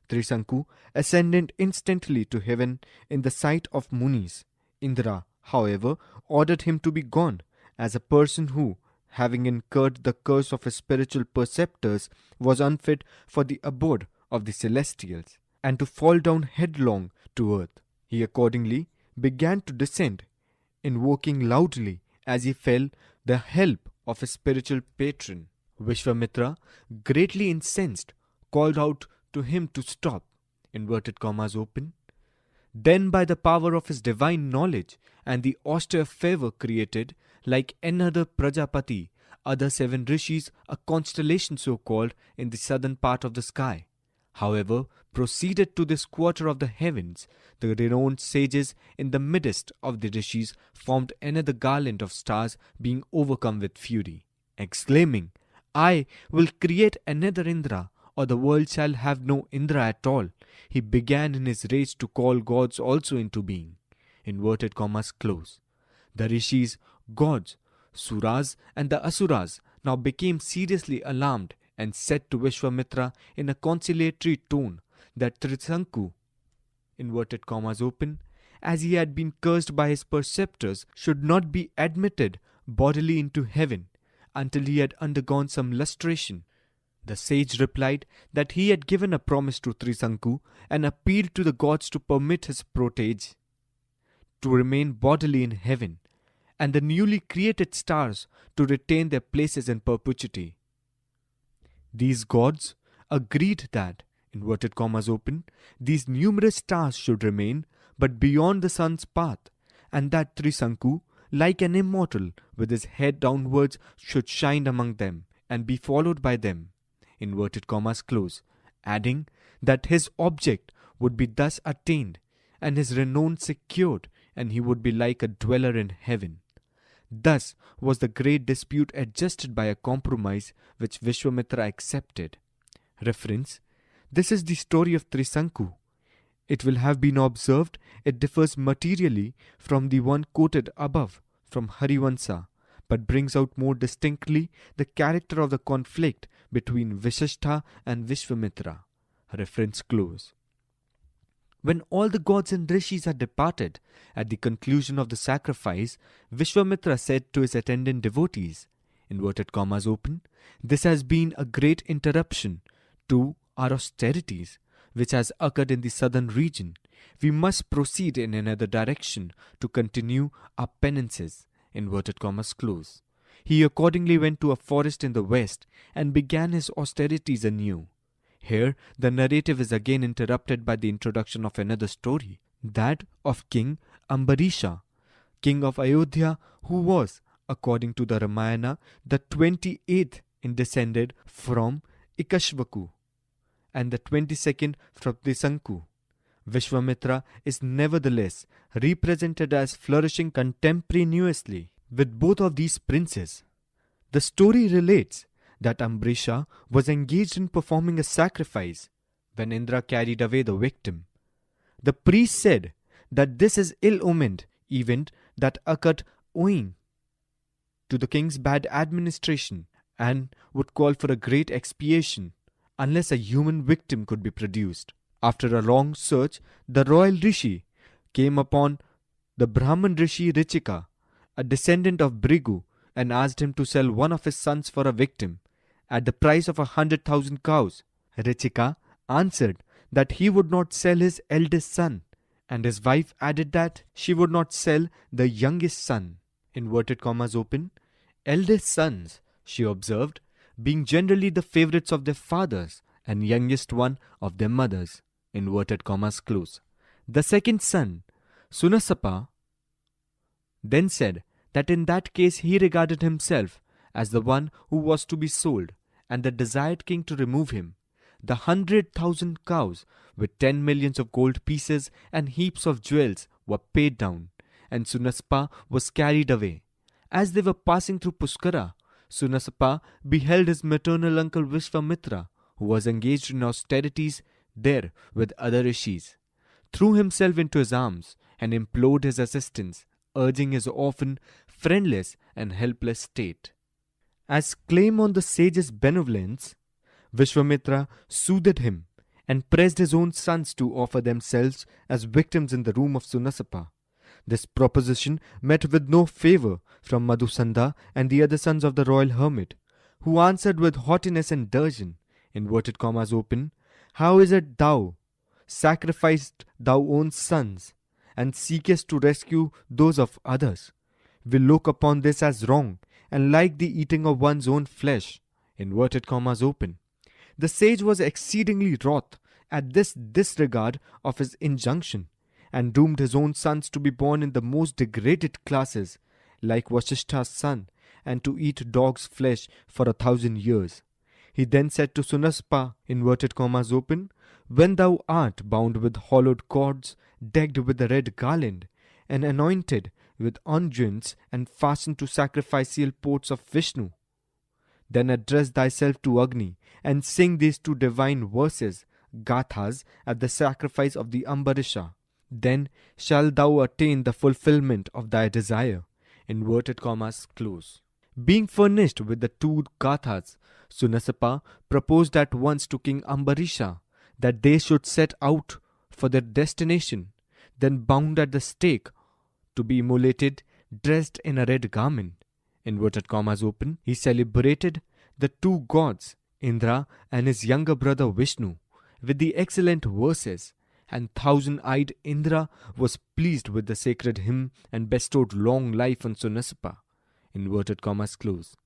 Trisanku ascended instantly to heaven in the sight of Munis. Indra, however, ordered him to be gone, as a person who, having incurred the curse of his spiritual preceptors, was unfit for the abode of the celestials, and to fall down headlong to earth. He accordingly began to descend, invoking loudly as he fell the help of his spiritual patron. Vishwamitra, greatly incensed, called out to him to stop, inverted commas open. Then by the power of his divine knowledge and the austere fervour created, like another Prajapati, other 7 rishis, a constellation so called, in the southern part of the sky. However, proceeded to this quarter of the heavens. The renowned sages in the midst of the rishis formed another garland of stars, being overcome with fury, exclaiming, "I will create another Indra, or the world shall have no Indra at all." He began in his rage to call gods also into being. Inverted commas close. The rishis, gods, suras, and the asuras now became seriously alarmed, and said to Vishwamitra in a conciliatory tone that Trisanku, inverted commas open, as he had been cursed by his preceptors, should not be admitted bodily into heaven until he had undergone some lustration. The sage replied that he had given a promise to Trisanku and appealed to the gods to permit his protege to remain bodily in heaven, and the newly created stars to retain their places in perpetuity. These gods agreed that, inverted commas open, these numerous stars should remain, but beyond the sun's path, and that Trisanku, like an immortal, with his head downwards, should shine among them, and be followed by them, inverted commas close, adding that his object would be thus attained, and his renown secured, and he would be like a dweller in heaven. Thus was the great dispute adjusted by a compromise which Vishwamitra accepted. Reference: this is the story of Trisanku. It will have been observed it differs materially from the one quoted above from Harivansa, but brings out more distinctly the character of the conflict between Vishishta and Vishwamitra. Reference close. When all the gods and rishis had departed, at the conclusion of the sacrifice, Vishwamitra said to his attendant devotees, inverted commas open, "This has been a great interruption to our austerities, which has occurred in the southern region. We must proceed in another direction to continue our penances," inverted commas close. He accordingly went to a forest in the west and began his austerities anew. Here the narrative is again interrupted by the introduction of another story, that of King Ambarisha, king of Ayodhya, who was, according to the Ramayana, the 28th in descended from Ikashvaku, and the 22nd from Trisanku. Vishwamitra is nevertheless represented as flourishing contemporaneously with both of these princes. The story relates that Ambarisha was engaged in performing a sacrifice when Indra carried away the victim. The priest said that this is ill-omened event that occurred owing to the king's bad administration and would call for a great expiation unless a human victim could be produced. After a long search, the royal rishi came upon the Brahmin rishi Richika, a descendant of Brigu, and asked him to sell one of his sons for a victim at the price of 100,000 cows. Richika answered that he would not sell his eldest son, and his wife added that she would not sell the youngest son. Inverted commas open. Eldest sons, she observed, being generally the favorites of their fathers and youngest one of their mothers. Inverted commas close. The second son, Sunasapa, then said that in that case he regarded himself as the one who was to be sold, and the desired king to remove him. The 100,000 cows with 10 millions of gold pieces and heaps of jewels were paid down, and Sunasapa was carried away. As they were passing through Pushkara, Sunasapa beheld his maternal uncle Vishwamitra, who was engaged in austerities there with other rishis, threw himself into his arms and implored his assistance, urging his orphan, friendless and helpless state. As claim on the sage's benevolence, Vishwamitra soothed him and pressed his own sons to offer themselves as victims in the room of Sunasapa. This proposition met with no favour from Madhusanda and the other sons of the royal hermit, who answered with haughtiness and derision, inverted commas open, "How is it thou sacrificest thy own sons, and seekest to rescue those of others? We look upon this as wrong, and like the eating of one's own flesh." Inverted commas open. The sage was exceedingly wroth at this disregard of his injunction, and doomed his own sons to be born in the most degraded classes, like Vasishtha's son, and to eat dog's flesh for 1,000 years. He then said to Sunasapa, inverted commas open, "When thou art bound with hollowed cords, decked with a red garland, and anointed with unguents, and fastened to sacrificial pots of Vishnu, then address thyself to Agni, and sing these two divine verses, gathas, at the sacrifice of the Ambarisha. Then shalt thou attain the fulfillment of thy desire." Inverted commas close. Being furnished with the two gathas, Sunasapa proposed at once to King Ambarisha that they should set out for their destination, then bound at the stake to be immolated, dressed in a red garment. Inverted commas open. He celebrated the two gods, Indra and his younger brother Vishnu, with the excellent verses, and 1,000-eyed Indra was pleased with the sacred hymn and bestowed long life on Sunasapa. Inverted commas close.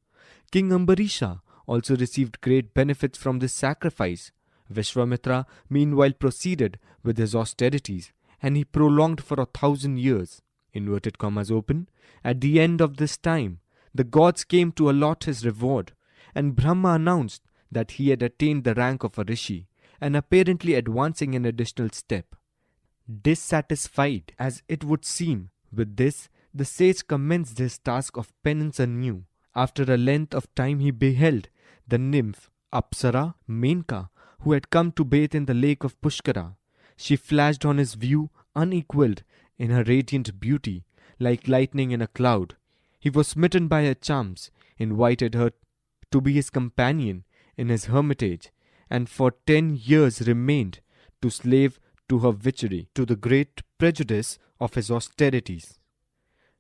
King Ambarisha also received great benefits from this sacrifice. Vishwamitra meanwhile proceeded with his austerities, and he prolonged for 1,000 years. Inverted commas open. At the end of this time, the gods came to allot his reward, and Brahma announced that he had attained the rank of a rishi, and apparently advancing an additional step. Dissatisfied, as it would seem, with this, the sage commenced his task of penance anew. After a length of time he beheld the nymph Apsara Menka, who had come to bathe in the lake of Pushkara. She flashed on his view unequalled in her radiant beauty, like lightning in a cloud. He was smitten by her charms, invited her to be his companion in his hermitage, and for 10 years remained to slave to her witchery, to the great prejudice of his austerities.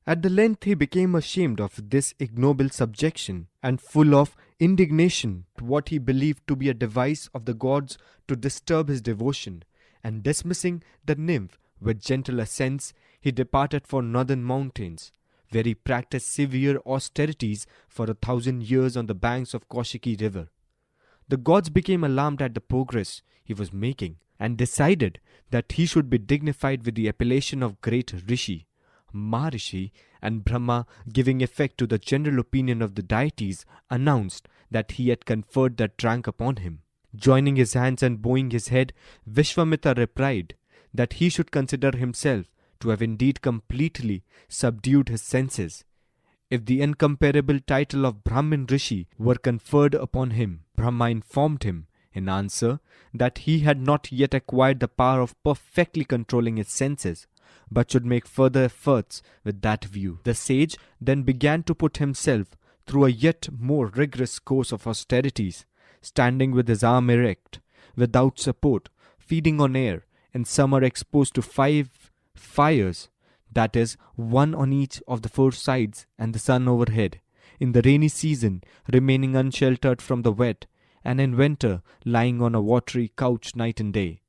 At the length he became ashamed of this ignoble subjection, and full of indignation at what he believed to be a device of the gods to disturb his devotion, and dismissing the nymph with gentle assents, he departed for northern mountains, where he practiced severe austerities for 1,000 years on the banks of Kaushiki river. The gods became alarmed at the progress he was making, and decided that he should be dignified with the appellation of great rishi, Maharishi, and Brahma, giving effect to the general opinion of the deities, announced that he had conferred that rank upon him. Joining his hands and bowing his head, Vishwamitra replied that he should consider himself to have indeed completely subdued his senses, if the incomparable title of Brahmin Rishi were conferred upon him. Brahma informed him in answer that he had not yet acquired the power of perfectly controlling his senses, but should make further efforts with that view. The sage then began to put himself through a yet more rigorous course of austerities, standing with his arm erect, without support, feeding on air, in summer exposed to 5 fires, that is, one on each of the 4 sides and the sun overhead, in the rainy season remaining unsheltered from the wet, and in winter lying on a watery couch night and day.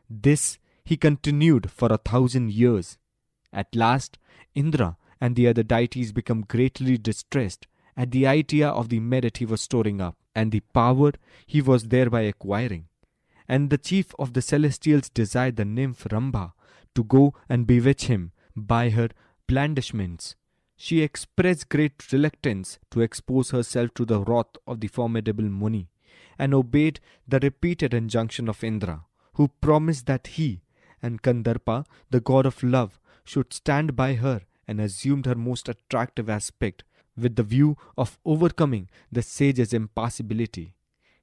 This he continued for 1,000 years. At last, Indra and the other deities become greatly distressed at the idea of the merit he was storing up, and the power he was thereby acquiring. And the chief of the celestials desired the nymph Rambha to go and bewitch him by her blandishments. She expressed great reluctance to expose herself to the wrath of the formidable Muni, and obeyed the repeated injunction of Indra, who promised that he and Kandarpa, the god of love, should stand by her and assumed her most attractive aspect, with the view of overcoming the sage's impassibility.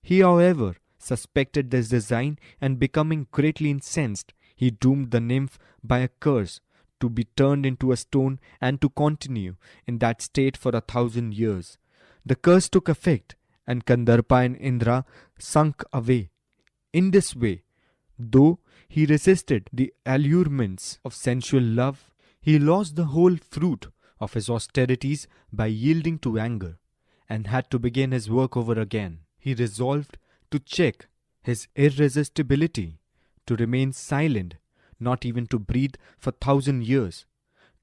He, however, suspected this design, and becoming greatly incensed, he doomed the nymph by a curse to be turned into a stone and to continue in that state for 1,000 years. The curse took effect, and Kandarpa and Indra sunk away. In this way, though he resisted the allurements of sensual love, he lost the whole fruit of his austerities by yielding to anger, and had to begin his work over again. He resolved to check his irresistibility, to remain silent, not even to breathe for 1,000 years,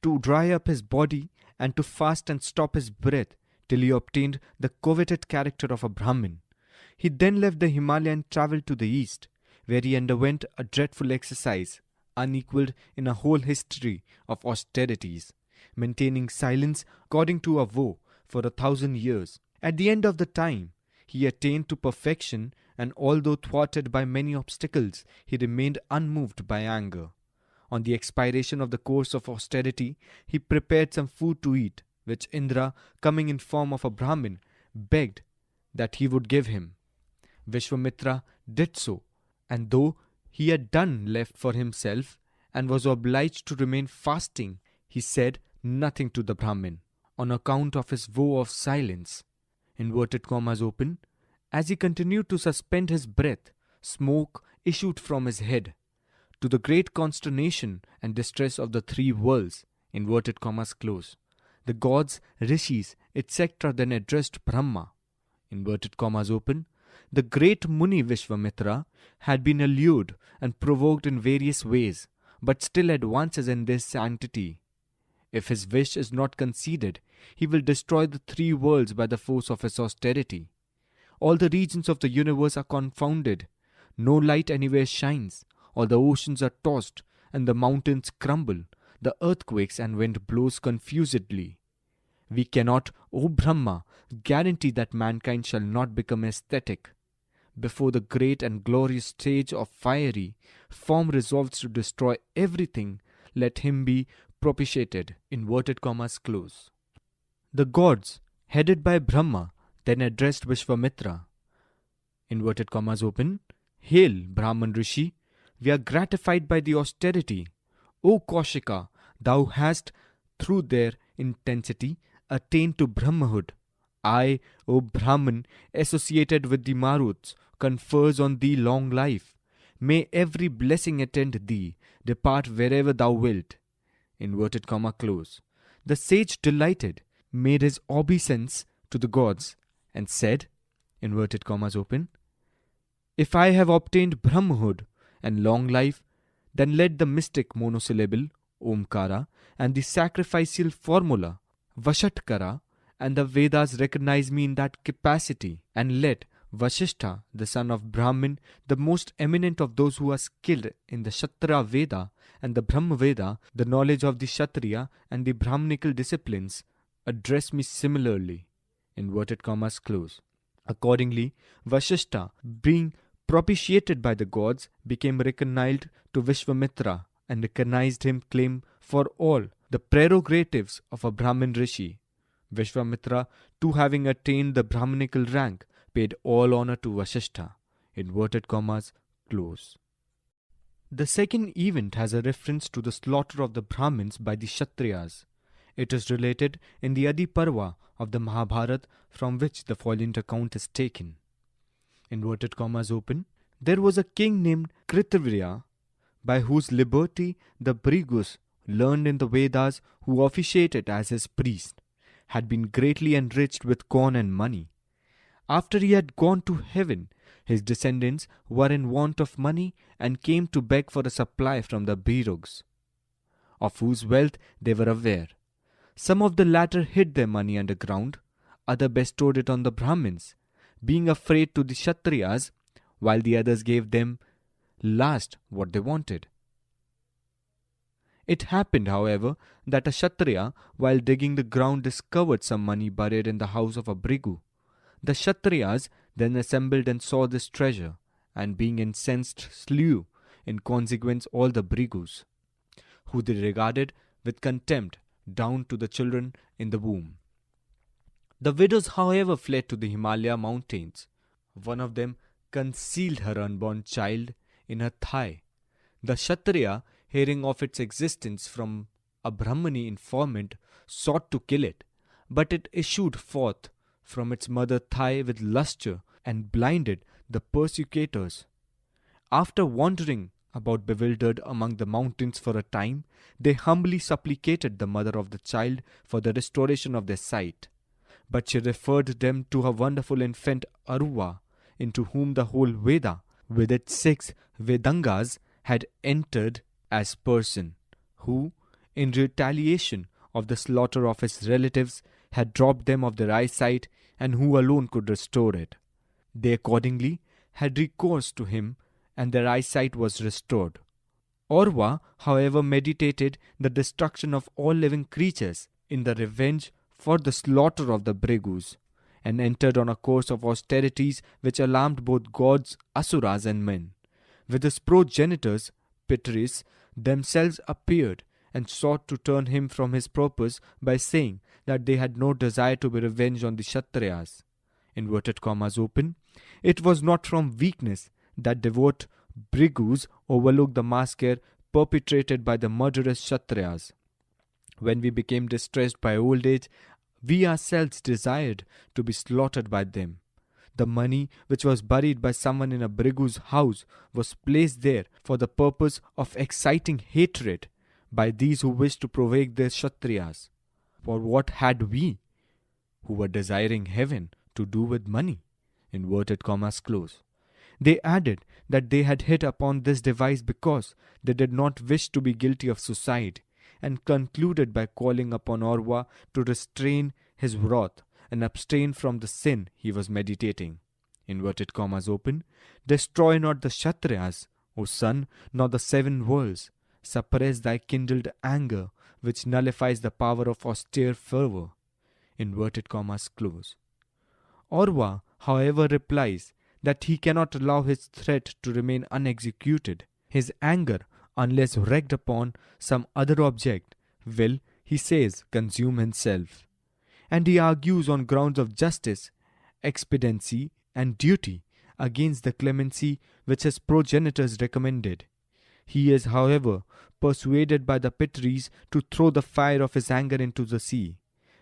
to dry up his body, and to fast and stop his breath till he obtained the coveted character of a Brahmin. He then left the Himalaya and travelled to the east, where he underwent a dreadful exercise, unequalled in a whole history of austerities, maintaining silence according to a vow for 1,000 years. At the end of the time, he attained to perfection, and although thwarted by many obstacles, he remained unmoved by anger. On the expiration of the course of austerity, he prepared some food to eat, which Indra, coming in form of a Brahmin, begged that he would give him. Vishwamitra did so, and though he had done left for himself, and was obliged to remain fasting, he said nothing to the Brahmin, on account of his vow of silence. Inverted commas open. As he continued to suspend his breath, smoke issued from his head, to the great consternation and distress of the 3 worlds. Inverted commas close. The gods, rishis, etc. then addressed Brahma. Inverted commas open. The great Muni Vishwamitra had been allured and provoked in various ways, but still advances in this sanctity. If his wish is not conceded, he will destroy the 3 worlds by the force of his austerity. All the regions of the universe are confounded. No light anywhere shines. All the oceans are tossed, and the mountains crumble. The earthquakes and wind blows confusedly. We cannot, O Brahma, guarantee that mankind shall not become aesthetic. Before the great and glorious stage of fiery form resolves to destroy everything, let him be propitiated. Inverted commas close. The gods, headed by Brahma, then addressed Vishwamitra. Inverted commas open. Hail, Brahman Rishi, we are gratified by the austerity. O Kaushika, thou hast, through their intensity, attained to Brahmahood. I, O Brahman, associated with the Maruts, confers on thee long life. May every blessing attend thee. Depart wherever thou wilt. Inverted comma close. The sage, delighted, made his obeisance to the gods, and said, inverted commas open, if I have obtained Brahmahood and long life, then let the mystic monosyllable, Omkara, and the sacrificial formula, Vashatkara, and the Vedas recognize me in that capacity, and let Vasishtha, the son of Brahmin, the most eminent of those who are skilled in the Kshatriya Veda and the Brahma Veda, the knowledge of the Kshatriya and the Brahmanical disciplines, address me similarly. Inverted commas close. Accordingly, Vasishtha, being propitiated by the gods, became reconciled to Vishwamitra and recognized him claim for all the prerogatives of a Brahmin Rishi. Vishwamitra, too, having attained the Brahmanical rank, paid all honor to Vasishtha. Inverted commas close. The second event has a reference to the slaughter of the Brahmins by the Kshatriyas. It is related in the Adi Parva of the Mahabharata, from which the following account is taken. Inverted commas open. There was a king named Kritavirya, by whose liberty the Bhrigus, learned in the Vedas, who officiated as his priest, had been greatly enriched with corn and money. After he had gone to heaven, his descendants were in want of money and came to beg for a supply from the Bhrigus, of whose wealth they were aware. Some of the latter hid their money underground, others bestowed it on the Brahmins, being afraid to the Kshatriyas, while the others gave them last what they wanted. It happened, however, that a Kshatriya, while digging the ground, discovered some money buried in the house of a Bhrigu. The Kshatriyas then assembled and saw this treasure, and being incensed slew in consequence all the Bhrigus, who they regarded with contempt down to the children in the womb. The widows, however, fled to the Himalaya mountains. One of them concealed her unborn child in her thigh. The Kshatriya, hearing of its existence from a Brahmani informant, sought to kill it, but it issued forth from its mother thigh with lustre and blinded the persecutors. After wandering about bewildered among the mountains for a time, they humbly supplicated the mother of the child for the restoration of their sight. But she referred them to her wonderful infant Aruva, into whom the whole Veda, with its 6 Vedangas, had entered as person, who, in retaliation of the slaughter of his relatives, had dropped them of their eyesight, and who alone could restore it. They accordingly had recourse to him, and their eyesight was restored. Aurva, however, meditated the destruction of all living creatures in the revenge for the slaughter of the Bhrigus, and entered on a course of austerities which alarmed both gods, asuras, and men. With his progenitors, Pitris, themselves appeared and sought to turn him from his purpose by saying that they had no desire to be revenged on the Kshatriyas. Inverted commas open. It was not from weakness that devout Bhrigus overlooked the massacre perpetrated by the murderous Kshatriyas. When we became distressed by old age, we ourselves desired to be slaughtered by them. The money which was buried by someone in a Bhrigu's house was placed there for the purpose of exciting hatred by these who wished to provoke the Kshatriyas. For what had we, who were desiring heaven, to do with money? Inverted commas close. They added that they had hit upon this device because they did not wish to be guilty of suicide, and concluded by calling upon Aurva to restrain his wrath and abstain from the sin he was meditating. Inverted commas open. Destroy not the Kshatriyas, O son, nor the 7 worlds. Suppress thy kindled anger, which nullifies the power of austere fervor. Inverted commas close. Aurva, however, replies that he cannot allow his threat to remain unexecuted. His anger, unless wreaked upon some other object, will, he says, consume himself. And he argues on grounds of justice, expediency, and duty against the clemency which his progenitors recommended. He is, however, persuaded by the Pitris to throw the fire of his anger into the sea,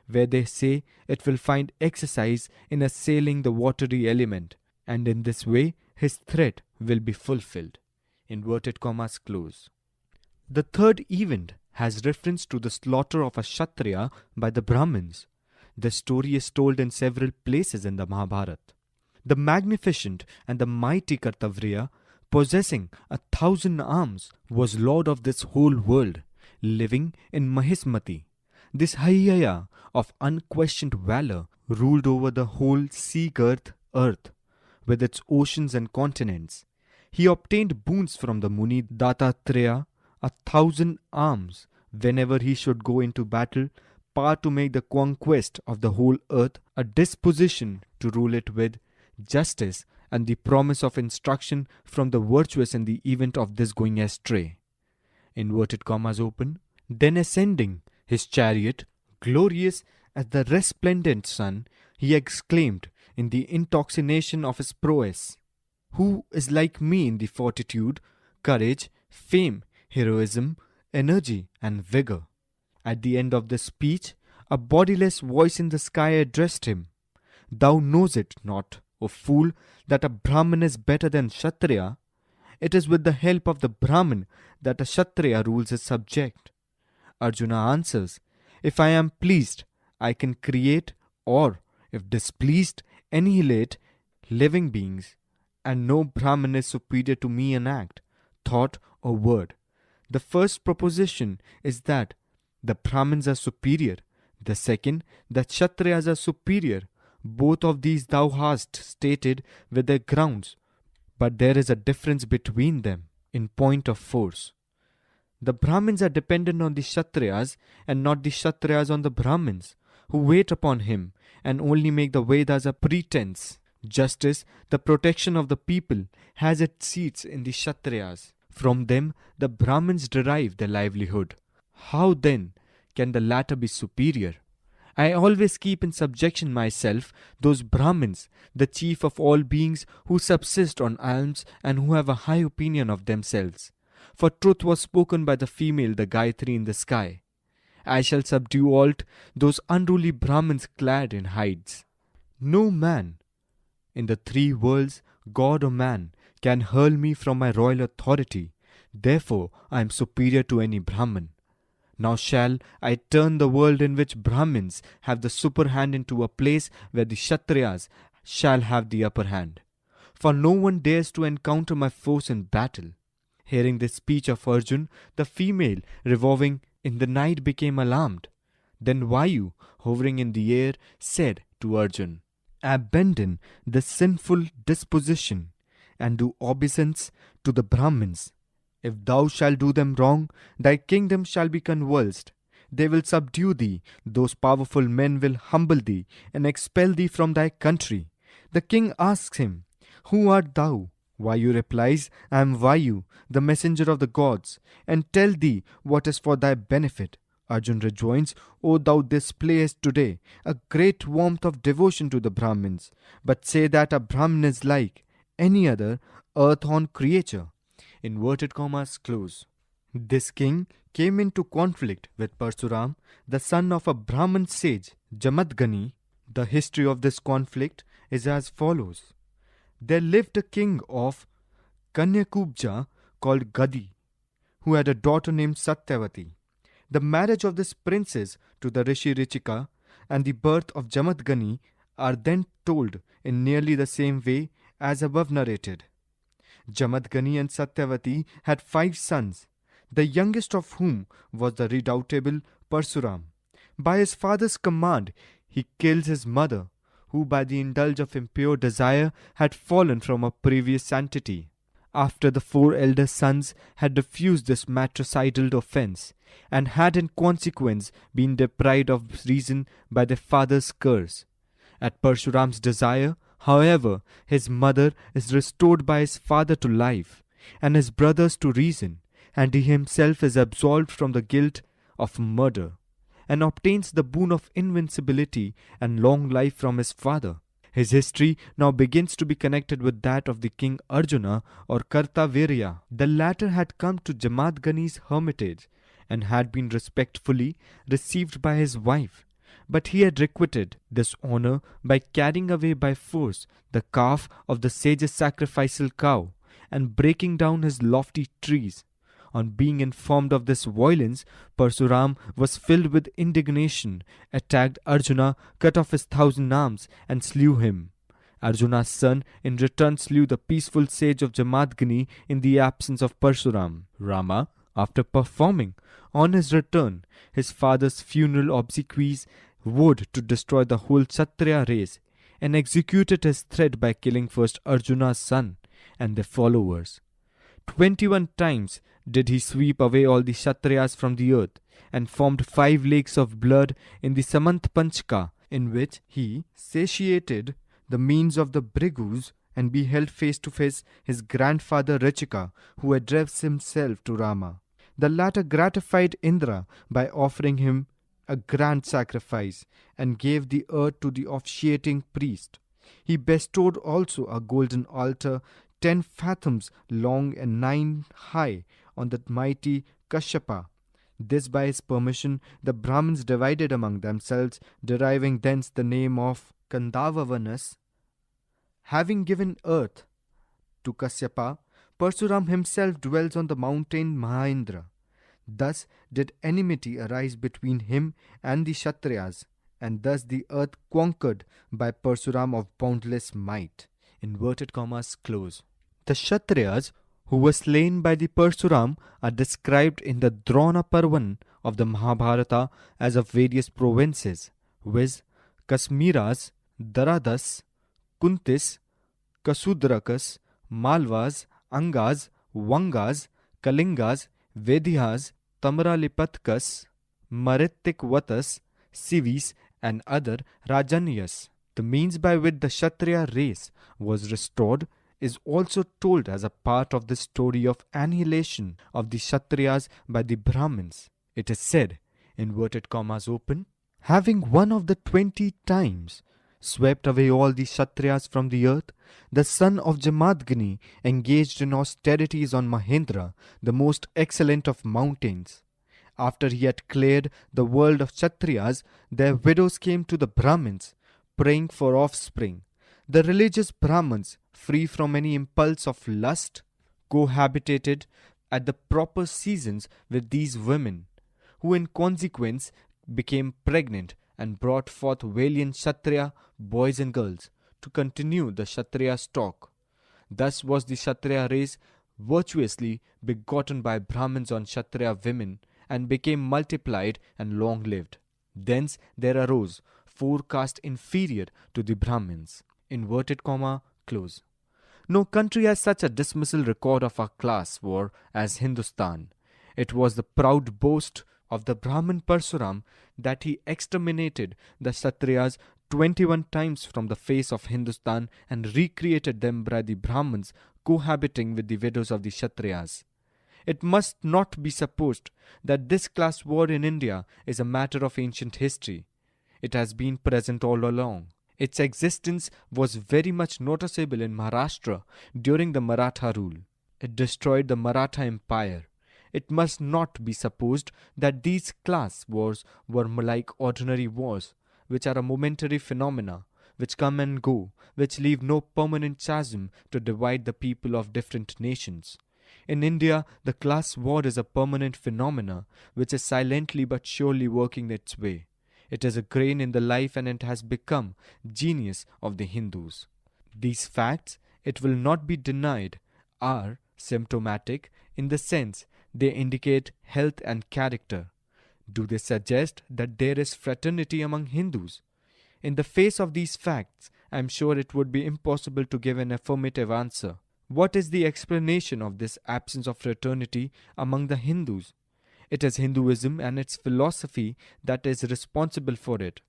where they say it will find exercise in assailing the watery element, and in this way his threat will be fulfilled. Inverted commas close. The third event has reference to the slaughter of a Kshatriya by the Brahmins. The story is told in several places in the Mahabharata. The magnificent and the mighty Kartavirya, possessing 1,000 arms, was lord of this whole world, living in Mahismati. This Hayyaya of unquestioned valor ruled over the whole sea-girt earth, with its oceans and continents. He obtained boons from the Muni Dattatreya, 1,000 arms, whenever he should go into battle, power to make the conquest of the whole earth, a disposition to rule it with justice, and the promise of instruction from the virtuous in the event of this going astray. Inverted commas open. Then ascending his chariot, glorious as the resplendent sun, he exclaimed in the intoxication of his prowess, "Who is like me in the fortitude, courage, fame, heroism, energy, and vigor. At the end of the speech, a bodiless voice in the sky addressed him. Thou knows it not, O fool, that a Brahmin is better than Kshatriya. It is with the help of the Brahmin that a Kshatriya rules his subject. Arjuna answers, if I am pleased, I can create, or, if displeased, annihilate living beings, and no Brahmin is superior to me in act, thought, or word. The first proposition is that the Brahmins are superior. The second, that Kshatriyas are superior. Both of these thou hast stated with their grounds, but there is a difference between them in point of force. The Brahmins are dependent on the Kshatriyas and not the Kshatriyas on the Brahmins, who wait upon him and only make the Vedas a pretense. Justice, the protection of the people, has its seats in the Kshatriyas. From them the Brahmins derive their livelihood. How then can the latter be superior? I always keep in subjection myself those Brahmins, the chief of all beings, who subsist on alms and who have a high opinion of themselves. For truth was spoken by the female, the Gayatri in the sky. I shall subdue all those unruly Brahmins clad in hides. No man in the three worlds, God or man, can hurl me from my royal authority. Therefore I am superior to any Brahmin. Now shall I turn the world in which Brahmins have the super hand into a place where the Kshatriyas shall have the upper hand. For no one dares to encounter my force in battle. Hearing this speech of Arjun, the female revolving in the night became alarmed. Then Vayu, hovering in the air, said to Arjun, abandon the sinful disposition and do obeisance to the Brahmins. If thou shalt do them wrong, thy kingdom shall be convulsed. They will subdue thee, those powerful men will humble thee and expel thee from thy country. The king asks him, who art thou? Vayu replies, I am Vayu, the messenger of the gods, and tell thee what is for thy benefit. Arjun rejoins, O thou displayest today a great warmth of devotion to the Brahmins, but say that a Brahmin is like any other earth-born creature. Inverted commas close. This king came into conflict with Parsuram, the son of a Brahmin sage, Jamadgani. The history of this conflict is as follows. There lived a king of Kanyakubja called Gandhi, who had a daughter named Satyavati. The marriage of this princess to the Rishi Richika and the birth of Jamadgani are then told in nearly the same way as above narrated. Jamadgani and Satyavati had 5 sons, the youngest of whom was the redoubtable Parsuram. By his father's command, he kills his mother, who by the indulge of impure desire had fallen from her previous sanctity. After the 4 elder sons had refused this matricidal offence, and had in consequence been deprived of reason by their father's curse. At Parshuram's desire, however, his mother is restored by his father to life, and his brothers to reason, and he himself is absolved from the guilt of murder, and obtains the boon of invincibility and long life from his father. His history now begins to be connected with that of the king Arjuna or Kartavirya. The latter had come to Jamadgani's hermitage and had been respectfully received by his wife. But he had requited this honor by carrying away by force the calf of the sage's sacrificial cow and breaking down his lofty trees. On being informed of this violence, Parsuram was filled with indignation, attacked Arjuna, cut off his 1,000 arms, and slew him. Arjuna's son in return slew the peaceful sage of Jamadgani in the absence of Parsuram. Rama, after performing, on his return, his father's funeral obsequies, vowed to destroy the whole Kshatriya race, and executed his threat by killing first Arjuna's son and their followers. 21 times did he sweep away all the Kshatriyas from the earth, and formed 5 lakes of blood in the Samant Panchka, in which he satiated the means of the Brigus and beheld face to face his grandfather Richika, who addressed himself to Rama. The latter gratified Indra by offering him a grand sacrifice, and gave the earth to the officiating priest. He bestowed also a golden altar 10 fathoms long and 9 high on the mighty Kashyapa. This by his permission the Brahmins divided among themselves, deriving thence the name of Kandavavanas. Having given earth to Kasyapa, Parsuram himself dwells on the mountain Mahendra. Thus did enmity arise between him and the Kshatriyas, and thus the earth conquered by Parsuram of boundless might. Inverted commas close. The Kshatriyas who were slain by the Parsuram are described in the Drona Parvan of the Mahabharata as of various provinces, viz. Kasmiras, Daradas, Kuntis, Kasudrakas, Malvas, Angas, Vangas, Kalingas, Vedhas, Tamaralipatkas, Marittikvatas, Sivis, and other Rajanyas. The means by which the Kshatriya race was restored is also told as a part of the story of annihilation of the Kshatriyas by the Brahmins. It is said, inverted commas open, having one of the 20 times swept away all the Kshatriyas from the earth, the son of Jamadagni engaged in austerities on Mahendra, the most excellent of mountains. After he had cleared the world of Kshatriyas, their widows came to the Brahmins, praying for offspring. The religious Brahmins, free from any impulse of lust, cohabitated at the proper seasons with these women, who in consequence became pregnant and brought forth valiant Kshatriya boys and girls to continue the Kshatriya stock. Thus was the Kshatriya race virtuously begotten by Brahmins on Kshatriya women and became multiplied and long-lived. Thence there arose 4 castes inferior to the Brahmins. Inverted comma close. No country has such a dismissal record of our class war as Hindustan. It was the proud boast of the Brahmin Parsuram that he exterminated the Kshatriyas 21 times from the face of Hindustan and recreated them by the Brahmins cohabiting with the widows of the Kshatriyas. It must not be supposed that this class war in India is a matter of ancient history. It has been present all along. Its existence was very much noticeable in Maharashtra during the Maratha rule. It destroyed the Maratha Empire. It must not be supposed that these class wars were like ordinary wars, which are a momentary phenomena, which come and go, which leave no permanent chasm to divide the people of different nations. In India, the class war is a permanent phenomena, which is silently but surely working its way. It is a grain in the life and it has become genius of the Hindus. These facts, it will not be denied, are symptomatic in the sense they indicate health and character. Do they suggest that there is fraternity among Hindus? In the face of these facts, I am sure it would be impossible to give an affirmative answer. What is the explanation of this absence of fraternity among the Hindus? It is Hinduism and its philosophy that is responsible for it.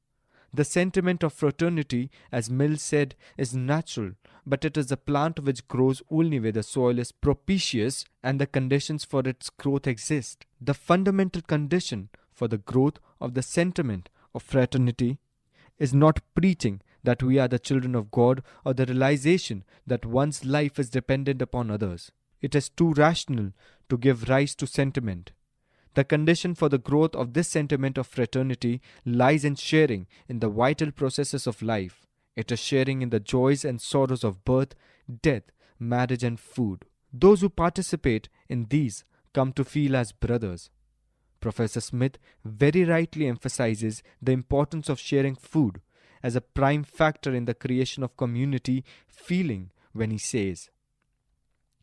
The sentiment of fraternity, as Mill said, is natural, but it is a plant which grows only where the soil is propitious and the conditions for its growth exist. The fundamental condition for the growth of the sentiment of fraternity is not preaching that we are the children of God or the realization that one's life is dependent upon others. It is too rational to give rise to sentiment. The condition for the growth of this sentiment of fraternity lies in sharing in the vital processes of life. It is sharing in the joys and sorrows of birth, death, marriage and food. Those who participate in these come to feel as brothers. Professor Smith very rightly emphasizes the importance of sharing food as a prime factor in the creation of community feeling when he says,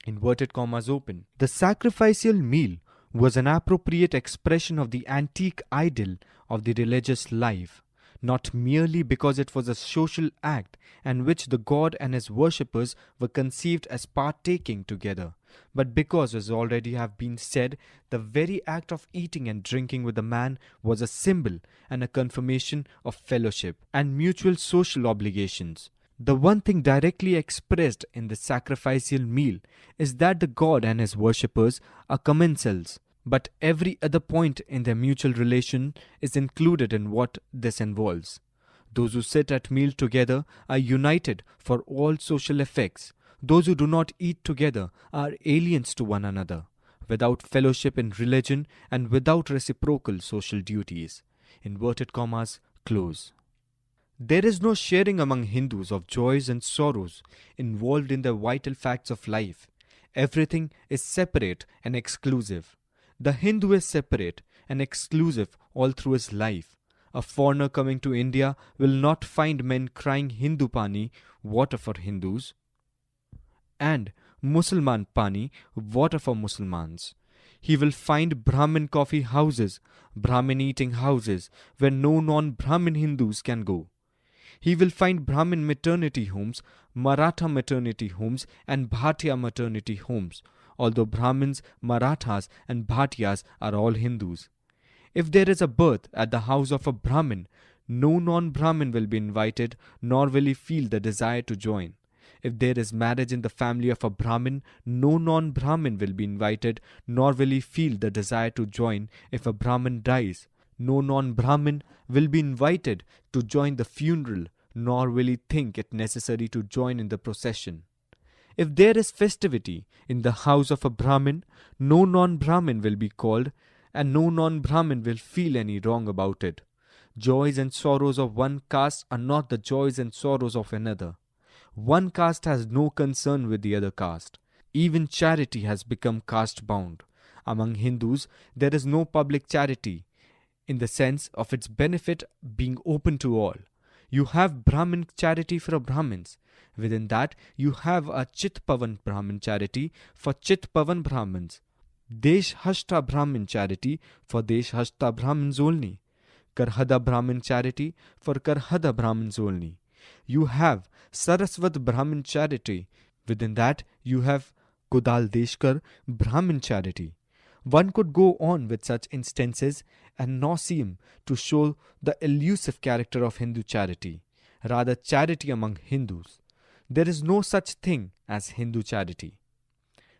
inverted commas open, the sacrificial meal was an appropriate expression of the antique ideal of the religious life, not merely because it was a social act in which the god and his worshippers were conceived as partaking together, but because, as already have been said, the very act of eating and drinking with the man was a symbol and a confirmation of fellowship and mutual social obligations. The one thing directly expressed in the sacrificial meal is that the god and his worshippers are commensals, but every other point in their mutual relation is included in what this involves. Those who sit at meal together are united for all social effects. Those who do not eat together are aliens to one another. without fellowship in religion, and without reciprocal social duties. Inverted commas, close. There is no sharing among Hindus of joys and sorrows involved in the vital facts of life. Everything is separate and exclusive. The Hindu is separate and exclusive all through his life. A foreigner coming to India will not find men crying Hindu pani, water for Hindus, and Musalman pani, water for Muslimans. He will find Brahmin coffee houses, Brahmin eating houses, where no non-Brahmin Hindus can go. He will find Brahmin maternity homes, Maratha maternity homes, and Bhatia maternity homes, although Brahmins, Marathas, and Bhatiyas are all Hindus. If there is a birth at the house of a Brahmin, no non-Brahmin will be invited, nor will he feel the desire to join. If there is marriage in the family of a Brahmin, no non-Brahmin will be invited, nor will he feel the desire to join. If a Brahmin dies, no non-Brahmin will be invited to join the funeral, nor will he think it necessary to join in the procession. If there is festivity in the house of a Brahmin, no non-Brahmin will be called, and no non-Brahmin will feel any wrong about it. Joys and sorrows of one caste are not the joys and sorrows of another. One caste has no concern with the other caste. Even charity has become caste-bound. Among Hindus, there is no public charity, in the sense of its benefit being open to all. You have Brahmin charity for Brahmins. Within that, you have a Chitpavan Brahmin charity for Chitpavan Brahmins. Deshhashta Brahmin charity for Deshhashta Brahmins only. Karhada Brahmin charity for Karhada Brahmins only. You have Saraswat Brahmin charity. Within that, you have Kodal Deshkar Brahmin charity. One could go on with such instances and not seem to show the elusive character of Hindu charity, rather charity among Hindus. There is no such thing as Hindu charity.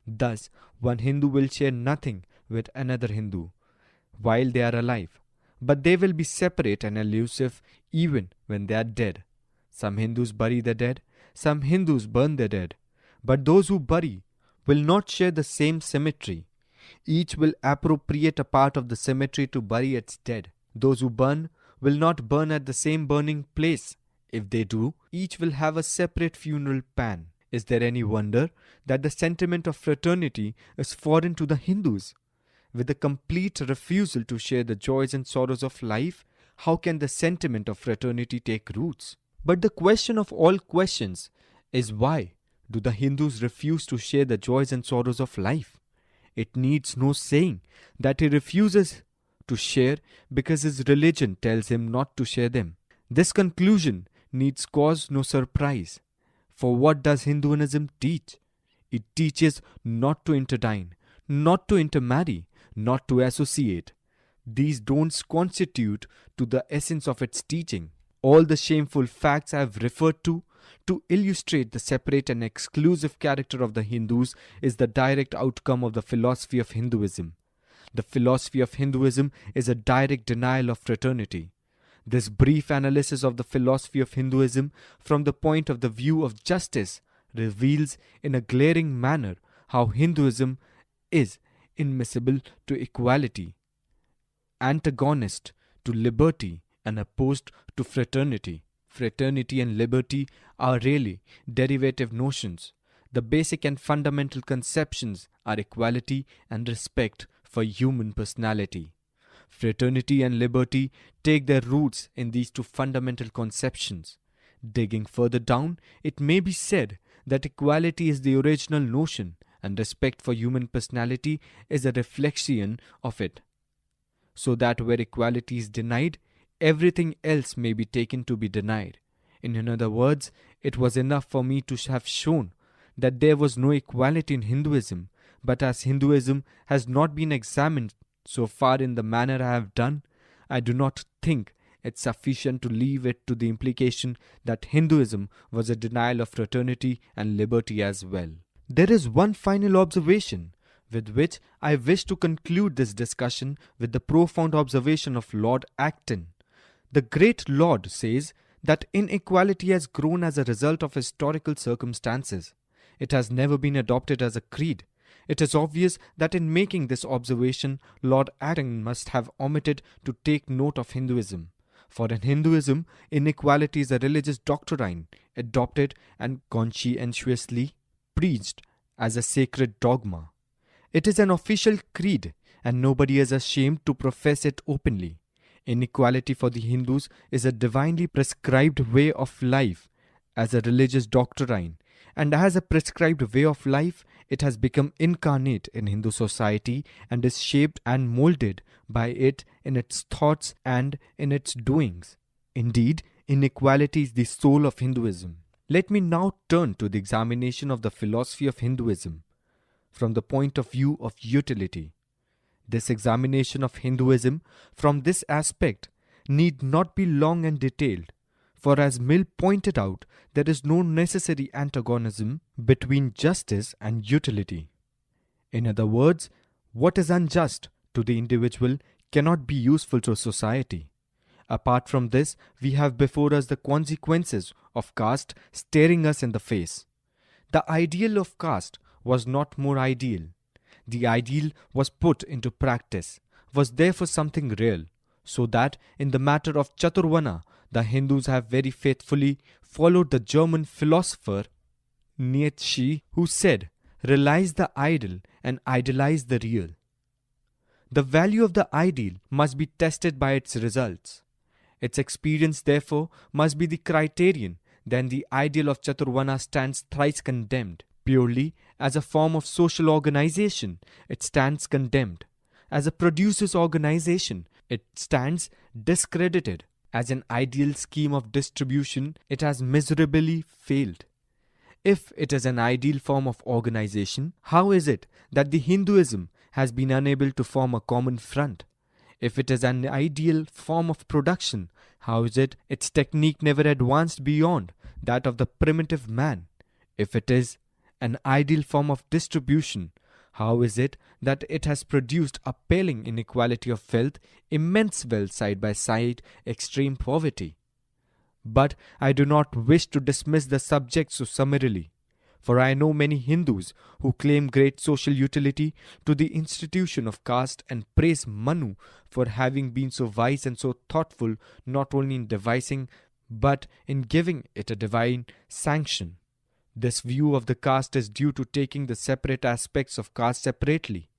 Thus, one Hindu will share nothing with another Hindu while they are alive, but they will be separate and elusive even when they are dead. Some Hindus bury the dead, some Hindus burn the dead, but those who bury will not share the same cemetery. Each will appropriate a part of the cemetery to bury its dead. Those who burn will not burn at the same burning place. If they do, each will have a separate funeral pan. Is there any wonder that the sentiment of fraternity is foreign to the Hindus? With a complete refusal to share the joys and sorrows of life, how can the sentiment of fraternity take roots? But the question of all questions is, why do the Hindus refuse to share the joys and sorrows of life? It needs no saying that he refuses to share because his religion tells him not to share them. This conclusion needs cause no surprise. For what does Hinduism teach? It teaches not to interdine, not to intermarry, not to associate. These don't constitute to the essence of its teaching. All the shameful facts I have referred to illustrate the separate and exclusive character of the Hindus is the direct outcome of the philosophy of Hinduism. The philosophy of Hinduism is a direct denial of fraternity. This brief analysis of the philosophy of Hinduism from the point of the view of justice reveals in a glaring manner how Hinduism is immiscible to equality, antagonist to liberty, and opposed to fraternity. Fraternity and liberty are really derivative notions. The basic and fundamental conceptions are equality and respect for human personality. Fraternity and liberty take their roots in these two fundamental conceptions. Digging further down, it may be said that equality is the original notion and respect for human personality is a reflection of it. So that where equality is denied, everything else may be taken to be denied. In other words, it was enough for me to have shown that there was no equality in Hinduism, but as Hinduism has not been examined so far in the manner I have done, I do not think it sufficient to leave it to the implication that Hinduism was a denial of fraternity and liberty as well. There is one final observation with which I wish to conclude this discussion with the profound observation of Lord Acton. The great Lord says that inequality has grown as a result of historical circumstances. It has never been adopted as a creed. It is obvious that in making this observation, Lord Acton must have omitted to take note of Hinduism. For in Hinduism, inequality is a religious doctrine adopted and conscientiously preached as a sacred dogma. It is an official creed, and nobody is ashamed to profess it openly. Inequality for the Hindus is a divinely prescribed way of life as a religious doctrine, and as a prescribed way of life, it has become incarnate in Hindu society and is shaped and molded by it in its thoughts and in its doings. Indeed, inequality is the soul of Hinduism. Let me now turn to the examination of the philosophy of Hinduism from the point of view of utility. This examination of Hinduism from this aspect need not be long and detailed, for as Mill pointed out, there is no necessary antagonism between justice and utility. In other words, what is unjust to the individual cannot be useful to society. Apart from this, we have before us the consequences of caste staring us in the face. The ideal of caste was not more ideal. The ideal was put into practice, was therefore something real, so that in the matter of Chaturvana, the Hindus have very faithfully followed the German philosopher Nietzsche, who said, "Realize the ideal and idealize the real." The value of the ideal must be tested by its results. Its experience, therefore, must be the criterion. Then the ideal of Chaturvana stands thrice condemned. Purely as a form of social organization, it stands condemned. As a producer's organization, it stands discredited. As an ideal scheme of distribution, it has miserably failed. If it is an ideal form of organization, how is it that the Hinduism has been unable to form a common front? If it is an ideal form of production, how is it its technique never advanced beyond that of the primitive man? If it is an ideal form of distribution, how is it that it has produced appalling inequality of wealth, immense wealth side by side, extreme poverty? But I do not wish to dismiss the subject so summarily, for I know many Hindus who claim great social utility to the institution of caste and praise Manu for having been so wise and so thoughtful not only in devising but in giving it a divine sanction. This view of the caste is due to taking the separate aspects of caste separately.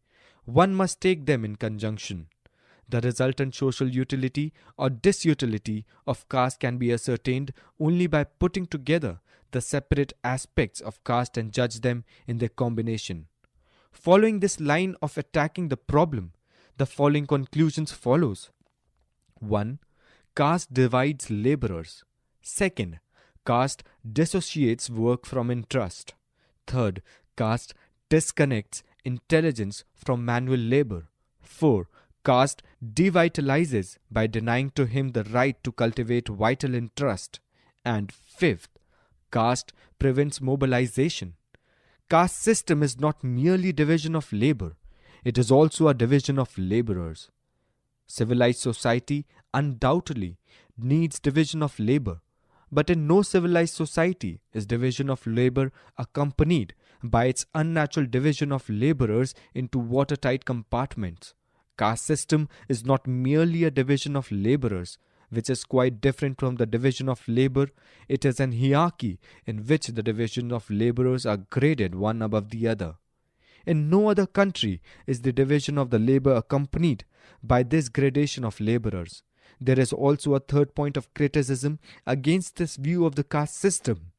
One must take them in conjunction. The resultant social utility or disutility of caste can be ascertained only by putting together the separate aspects of caste and judge them in their combination. Following this line of attacking the problem, the following conclusions follows. 1. Caste divides laborers. 2. Caste dissociates work from interest. 3. Caste disconnects intelligence from manual labor. 4. Caste devitalizes by denying to him the right to cultivate vital interest. And 5th, caste prevents mobilization. Caste system is not merely division of labor, it is also a division of laborers. Civilized society undoubtedly needs division of labor, but in no civilized society is division of labor accompanied by its unnatural division of laborers into watertight compartments. Caste system is not merely a division of laborers, which is quite different from the division of labor. It is an hierarchy in which the division of laborers are graded one above the other. In no other country is the division of the labor accompanied by this gradation of laborers. There is also a third point of criticism against this view of the caste system.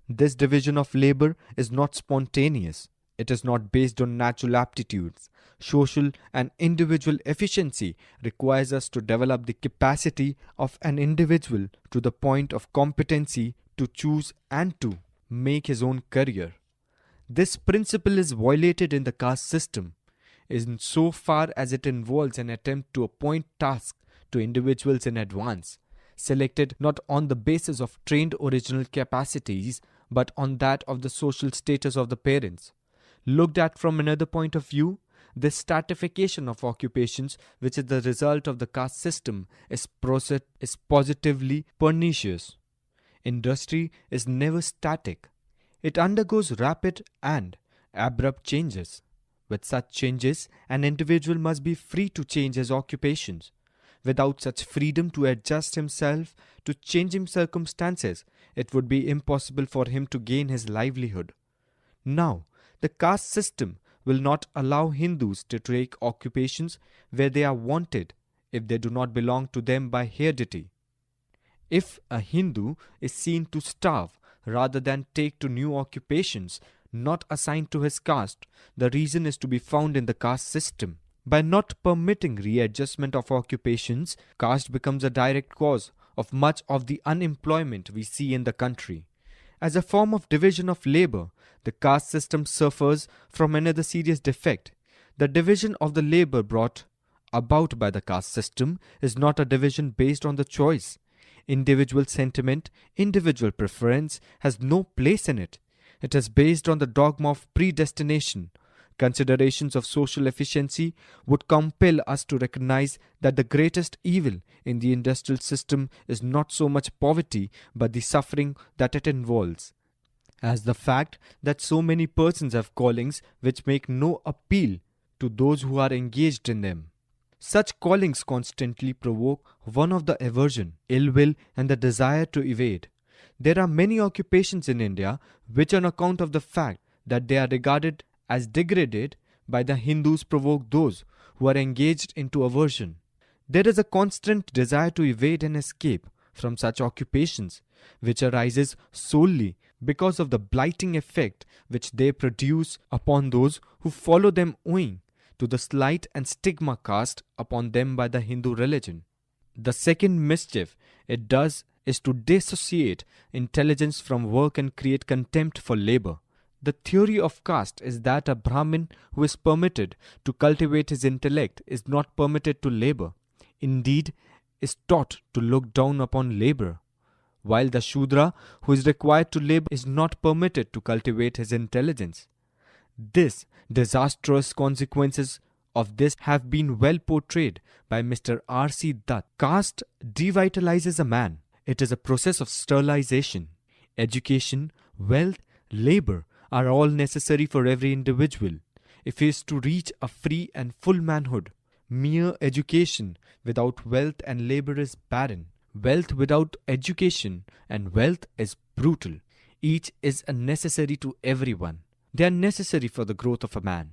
This division of labor is not spontaneous. It is not based on natural aptitudes. Social and individual efficiency requires us to develop the capacity of an individual to the point of competency to choose and to make his own career. This principle is violated in the caste system, in so far as it involves an attempt to appoint tasks to individuals in advance, selected not on the basis of trained original capacities, but on that of the social status of the parents. Looked at from another point of view, this stratification of occupations, which is the result of the caste system, is positively pernicious. Industry is never static. It undergoes rapid and abrupt changes. With such changes, an individual must be free to change his occupations. Without such freedom to adjust himself to changing circumstances, it would be impossible for him to gain his livelihood. Now, the caste system will not allow Hindus to take occupations where they are wanted if they do not belong to them by heredity. If a Hindu is seen to starve rather than take to new occupations not assigned to his caste, the reason is to be found in the caste system. By not permitting readjustment of occupations, caste becomes a direct cause of much of the unemployment we see in the country. As a form of division of labor, the caste system suffers from another serious defect. The division of the labor brought about by the caste system is not a division based on the choice. Individual sentiment, individual preference has no place in it. It is based on the dogma of predestination. Considerations of social efficiency would compel us to recognize that the greatest evil in the industrial system is not so much poverty but the suffering that it involves, as the fact that so many persons have callings which make no appeal to those who are engaged in them. Such callings constantly provoke one of the aversion, ill will and the desire to evade. There are many occupations in India which, on account of the fact that they are regarded as degraded by the Hindus, provoke those who are engaged into aversion. There is a constant desire to evade and escape from such occupations, which arises solely because of the blighting effect which they produce upon those who follow them, owing to the slight and stigma cast upon them by the Hindu religion. The second mischief it does is to dissociate intelligence from work and create contempt for labor. The theory of caste is that a Brahmin who is permitted to cultivate his intellect is not permitted to labor, indeed is taught to look down upon labor, while the Shudra who is required to labor is not permitted to cultivate his intelligence. This disastrous consequences of this have been well portrayed by Mr. R.C. Dutt. Caste devitalizes a man. It is a process of sterilization. Education, wealth, labor are all necessary for every individual if he is to reach a free and full manhood. Mere education without wealth and labor is barren. Wealth without education and wealth is brutal. Each is a necessary to everyone. They are necessary for the growth of a man.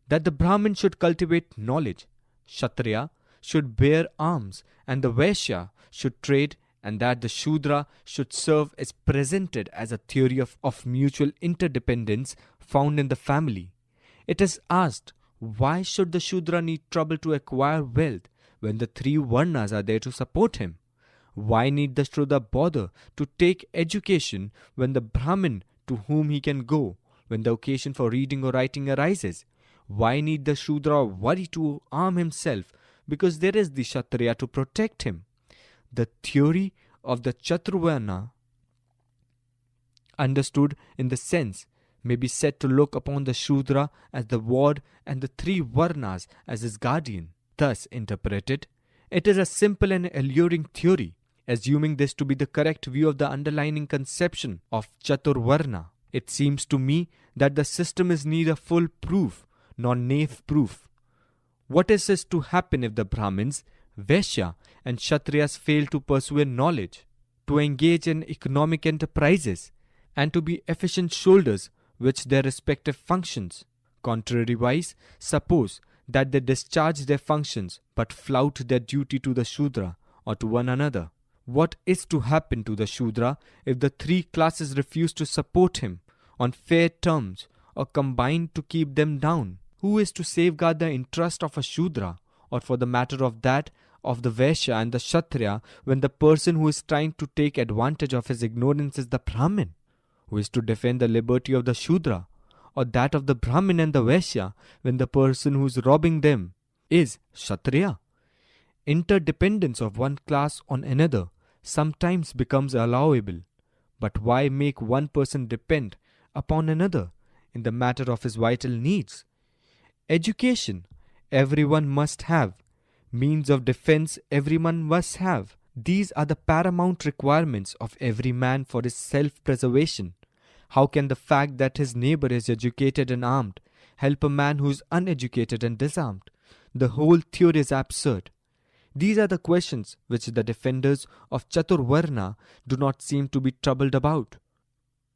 That the Brahmin should cultivate knowledge, Kshatriya should bear arms, and the Vaishya should trade, and that the Shudra should serve is presented as a theory of mutual interdependence found in the family. It is asked, why should the Shudra need trouble to acquire wealth when the three Varnas are there to support him? Why need the Shudra bother to take education when the Brahmin to whom he can go when the occasion for reading or writing arises? Why need the Shudra worry to arm himself because there is the Kshatriya to protect him? The theory of the Chaturvarna, understood in the sense, may be said to look upon the Shudra as the ward and the three Varnas as his guardian. Thus interpreted, it is a simple and alluring theory. Assuming this to be the correct view of the underlying conception of Chaturvarna, it seems to me that the system is neither fool-proof nor knave-proof. What is to happen if the Brahmins, Vaishya and Kshatriyas fail to pursue knowledge, to engage in economic enterprises, and to be efficient shoulders which their respective functions? Contrariwise, suppose that they discharge their functions but flout their duty to the Shudra or to one another. What is to happen to the Shudra if the three classes refuse to support him on fair terms or combine to keep them down? Who is to safeguard the interest of a Shudra, or for the matter of that, of the Vaishya and the Kshatriya, when the person who is trying to take advantage of his ignorance is the Brahmin? Who is to defend the liberty of the Shudra, or that of the Brahmin and the Vaishya, when the person who is robbing them is Kshatriya? Interdependence of one class on another sometimes becomes allowable, but why make one person depend upon another in the matter of his vital needs? Education everyone must have. Means of defense everyone must have. These are the paramount requirements of every man for his self-preservation. How can the fact that his neighbor is educated and armed help a man who is uneducated and disarmed? The whole theory is absurd. These are the questions which the defenders of Chaturvarna do not seem to be troubled about.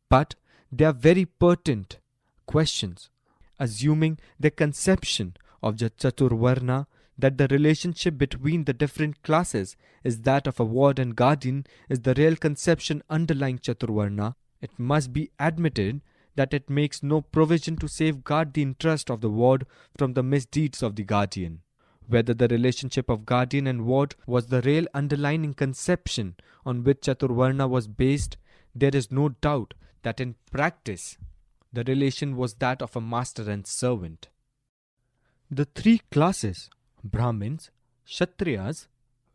But they are very pertinent questions. Assuming the conception of the Chaturvarna that the relationship between the different classes is that of a ward and guardian is the real conception underlying Chaturvarna, it must be admitted that it makes no provision to safeguard the interest of the ward from the misdeeds of the guardian. Whether the relationship of guardian and ward was the real underlying conception on which Chaturvarna was based, there is no doubt that in practice the relation was that of a master and servant. The three classes, Brahmins, Kshatriyas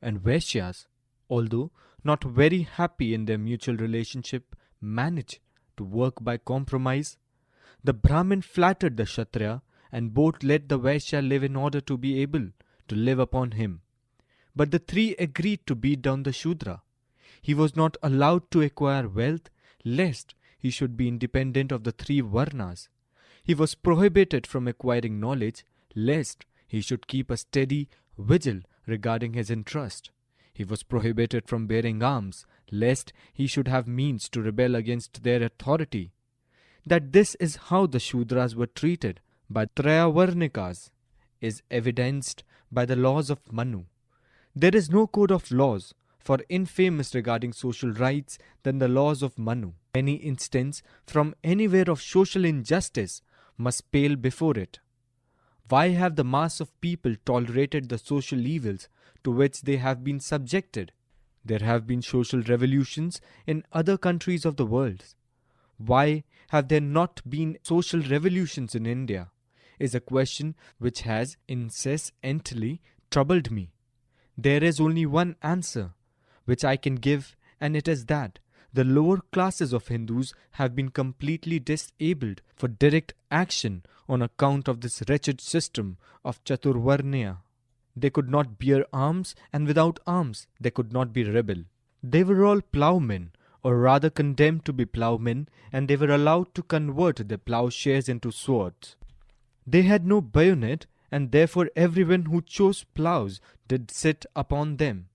and Vaishyas, although not very happy in their mutual relationship, managed to work by compromise. The Brahmin flattered the Kshatriya and both let the Vaishya live in order to be able to live upon him. But the three agreed to beat down the Shudra. He was not allowed to acquire wealth, lest he should be independent of the three Varnas. He was prohibited from acquiring knowledge, lest he should keep a steady vigil regarding his interest. He was prohibited from bearing arms, lest he should have means to rebel against their authority. That this is how the Shudras were treated by Trayavarnikas is evidenced by the laws of Manu. There is no code of laws for infamous regarding social rights than the laws of Manu. Any instance from anywhere of social injustice must pale before it. Why have the mass of people tolerated the social evils to which they have been subjected? There have been social revolutions in other countries of the world. Why have there not been social revolutions in India? Is a question which has incessantly troubled me. There is only one answer which I can give, and it is that the lower classes of Hindus have been completely disabled for direct action on account of this wretched system of Chaturvarnya. They could not bear arms, and without arms they could not be rebel. They were all ploughmen, or rather condemned to be ploughmen, and they were allowed to convert their ploughshares into swords. They had no bayonet, and therefore everyone who chose ploughs did sit upon them.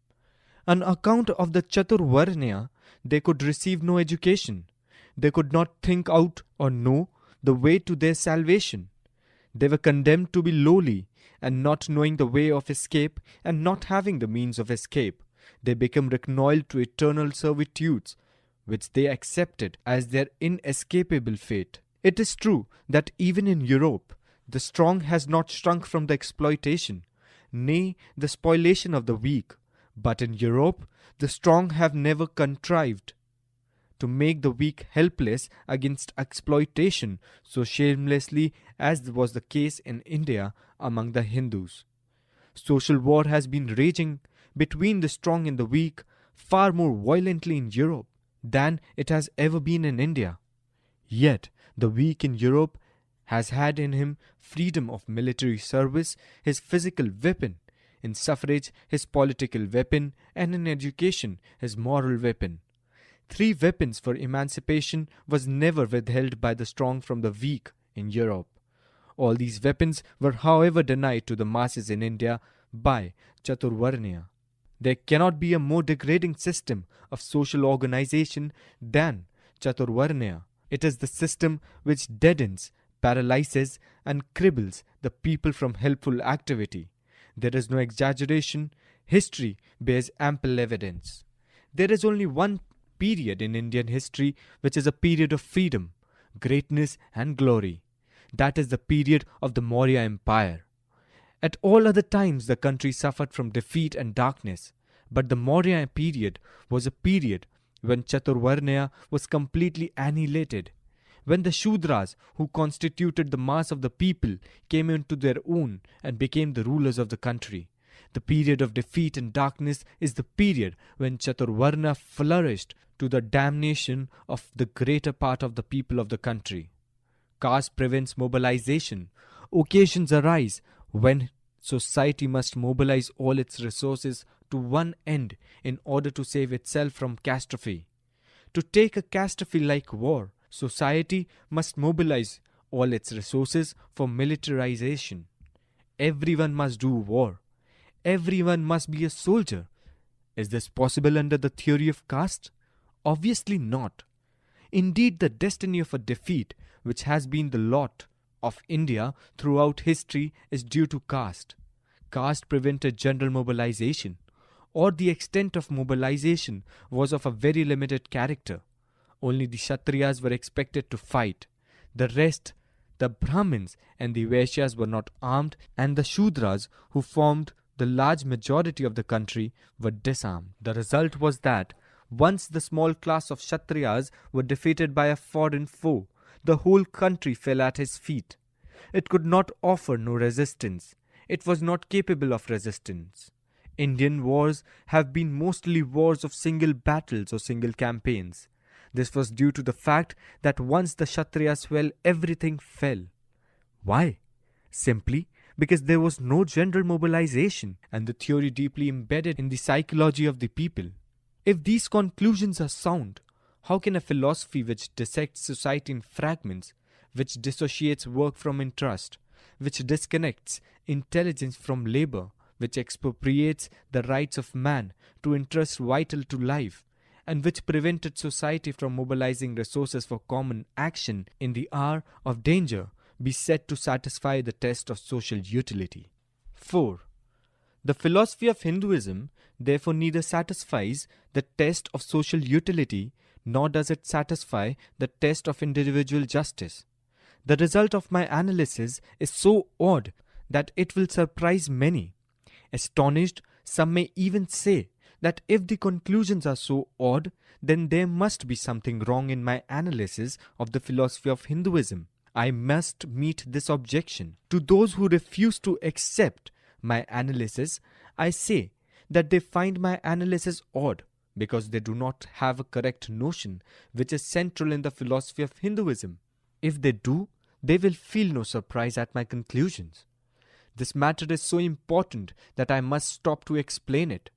On account of the Chaturvarnya, they could receive no education. They could not think out or know the way to their salvation. They were condemned to be lowly, and not knowing the way of escape, and not having the means of escape, they became reconciled to eternal servitudes, which they accepted as their inescapable fate. It is true that even in Europe, the strong has not shrunk from the exploitation, nay, the spoliation of the weak. But in Europe, the strong have never contrived to make the weak helpless against exploitation so shamelessly as was the case in India among the Hindus. Social war has been raging between the strong and the weak far more violently in Europe than it has ever been in India. Yet the weak in Europe has had in him freedom of military service, his physical weapon, in suffrage his political weapon, and in education his moral weapon. 3 weapons for emancipation was never withheld by the strong from the weak in Europe. All these weapons were however denied to the masses in India by Chaturvarnya. There cannot be a more degrading system of social organization than Chaturvarnya. It is the system which deadens, paralyzes and cripples the people from helpful activity. There is no exaggeration. History bears ample evidence. There is only one period in Indian history which is a period of freedom, greatness and glory. That is the period of the Maurya Empire. At all other times the country suffered from defeat and darkness, but the Maurya period was a period when Chaturvarnya was completely annihilated, when the Shudras, who constituted the mass of the people, came into their own and became the rulers of the country. The period of defeat and darkness is the period when Chaturvarnya flourished to the damnation of the greater part of the people of the country. Caste prevents mobilization. Occasions arise when society must mobilize all its resources to one end in order to save itself from catastrophe. To take a catastrophe like war, society must mobilize all its resources for militarization. Everyone must do war. Everyone must be a soldier. Is this possible under the theory of caste? Obviously not. Indeed, the destiny of a defeat, which has been the lot of India throughout history, is due to caste. Caste prevented general mobilization, or the extent of mobilization was of a very limited character. Only the Kshatriyas were expected to fight. The rest, the Brahmins and the Vaishyas, were not armed, and the Shudras, who formed the large majority of the country, were disarmed. The result was that once the small class of Kshatriyas were defeated by a foreign foe, the whole country fell at his feet. It could not offer no resistance. It was not capable of resistance. Indian wars have been mostly wars of single battles or single campaigns. This was due to the fact that once the Kshatriyas fell, everything fell. Why? Simply because there was no general mobilization and the theory deeply embedded in the psychology of the people. If these conclusions are sound, how can a philosophy which dissects society in fragments, which dissociates work from interest, which disconnects intelligence from labor, which expropriates the rights of man to interests vital to life, and which prevented society from mobilizing resources for common action in the hour of danger, be said to satisfy the test of social utility? 4. The philosophy of Hinduism therefore neither satisfies the test of social utility nor does it satisfy the test of individual justice. The result of my analysis is so odd that it will surprise many. Astonished, some may even say that if the conclusions are so odd, then there must be something wrong in my analysis of the philosophy of Hinduism. I must meet this objection. To those who refuse to accept my analysis, I say that they find my analysis odd because they do not have a correct notion which is central in the philosophy of Hinduism. If they do, they will feel no surprise at my conclusions. This matter is so important that I must stop to explain it.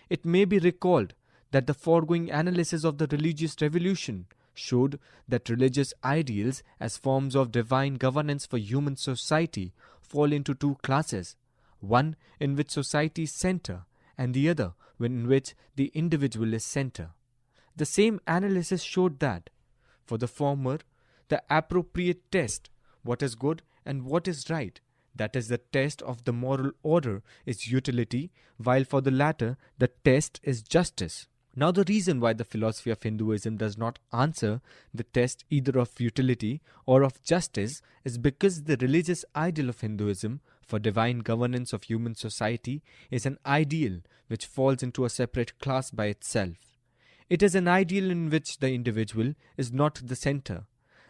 It may be recalled that the foregoing analysis of the religious revolution showed that religious ideals as forms of divine governance for human society fall into two classes, one in which society is center and the other in which the individual is center. The same analysis showed that, for the former, the appropriate test, what is good and what is right, that is the test of the moral order, is utility, while for the latter the test is justice. Now the reason why the philosophy of Hinduism does not answer the test either of utility or of justice is because the religious ideal of Hinduism for divine governance of human society is an ideal which falls into a separate class by itself. It is an ideal in which the individual is not the center.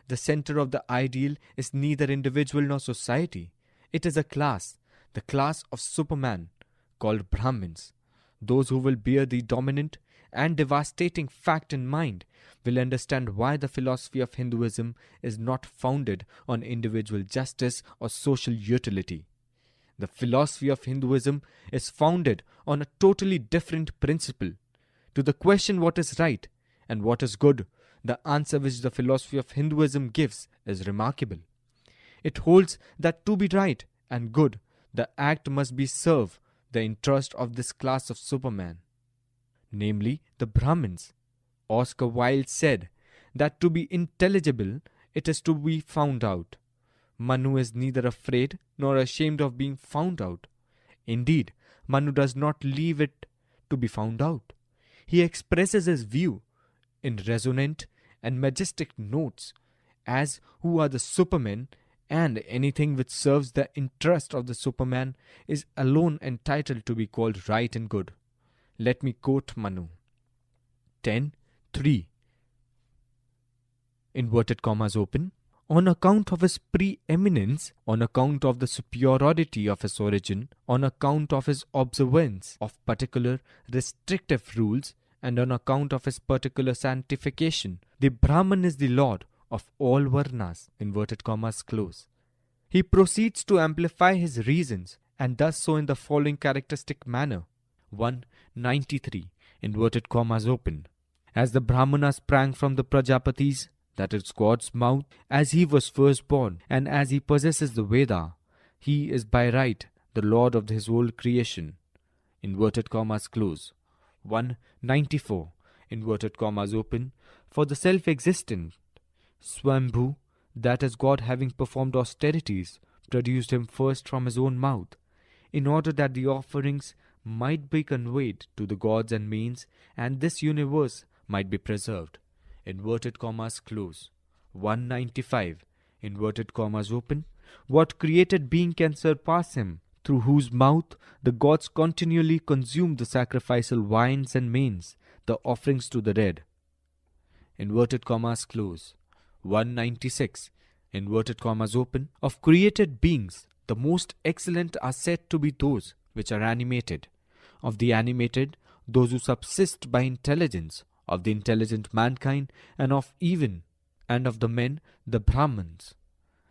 The center of the ideal is neither individual nor society. It is a class, the class of Superman, called Brahmins. Those who will bear the dominant and devastating fact in mind will understand why the philosophy of Hinduism is not founded on individual justice or social utility. The philosophy of Hinduism is founded on a totally different principle. To the question what is right and what is good, the answer which the philosophy of Hinduism gives is remarkable. It holds that to be right and good, the act must be serve the interest of this class of Superman, namely the Brahmins. Oscar Wilde said that to be intelligible, it is to be found out. Manu is neither afraid nor ashamed of being found out. Indeed, Manu does not leave it to be found out. He expresses his view in resonant and majestic notes as who are the Supermen, and anything which serves the interest of the Superman is alone entitled to be called right and good. Let me quote Manu. 10:3. Inverted commas open. On account of his preeminence, on account of the superiority of his origin, on account of his observance of particular restrictive rules, and on account of his particular sanctification, the Brahman is the lord of all Varnas, inverted commas close. He proceeds to amplify his reasons, and does so in the following characteristic manner. 193, inverted commas open. As the Brahmanas sprang from the Prajapatis, that is God's mouth, as he was first born, and as he possesses the Veda, he is by right the Lord of his whole creation. Inverted commas close. 194. Inverted commas open. For the self-existent Swambhu, that is God having performed austerities, produced him first from his own mouth, in order that the offerings might be conveyed to the gods and mains, and this universe might be preserved. Inverted commas close. 195. Inverted commas open. What created being can surpass him, through whose mouth the gods continually consume the sacrificial wines and mains, the offerings to the dead. Inverted commas close. 196. Inverted commas open. Of created beings, the most excellent are said to be those which are animated. Of the animated, those who subsist by intelligence. Of the intelligent, mankind, and of the men, the Brahmins.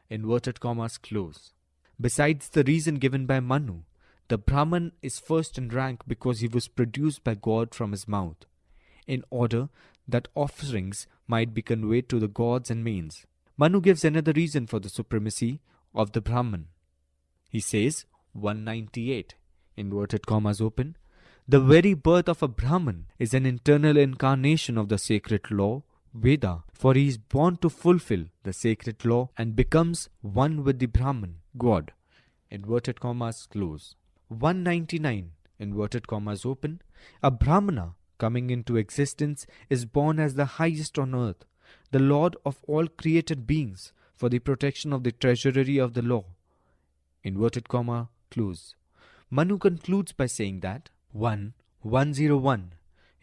Inverted commas close. Besides the reason given by Manu, the Brahman is first in rank because he was produced by God from his mouth, in order that offerings might be conveyed to the gods and mains. Manu gives another reason for the supremacy of the Brahman. He says, 198, inverted commas open, the very birth of a Brahman is an internal incarnation of the sacred law, Veda, for he is born to fulfill the sacred law and becomes one with the Brahman, God. Inverted commas close. 199, inverted commas open, a Brahmana coming into existence is born as the highest on earth, the Lord of all created beings, for the protection of the treasury of the law. Inverted comma close. Manu concludes by saying that 101,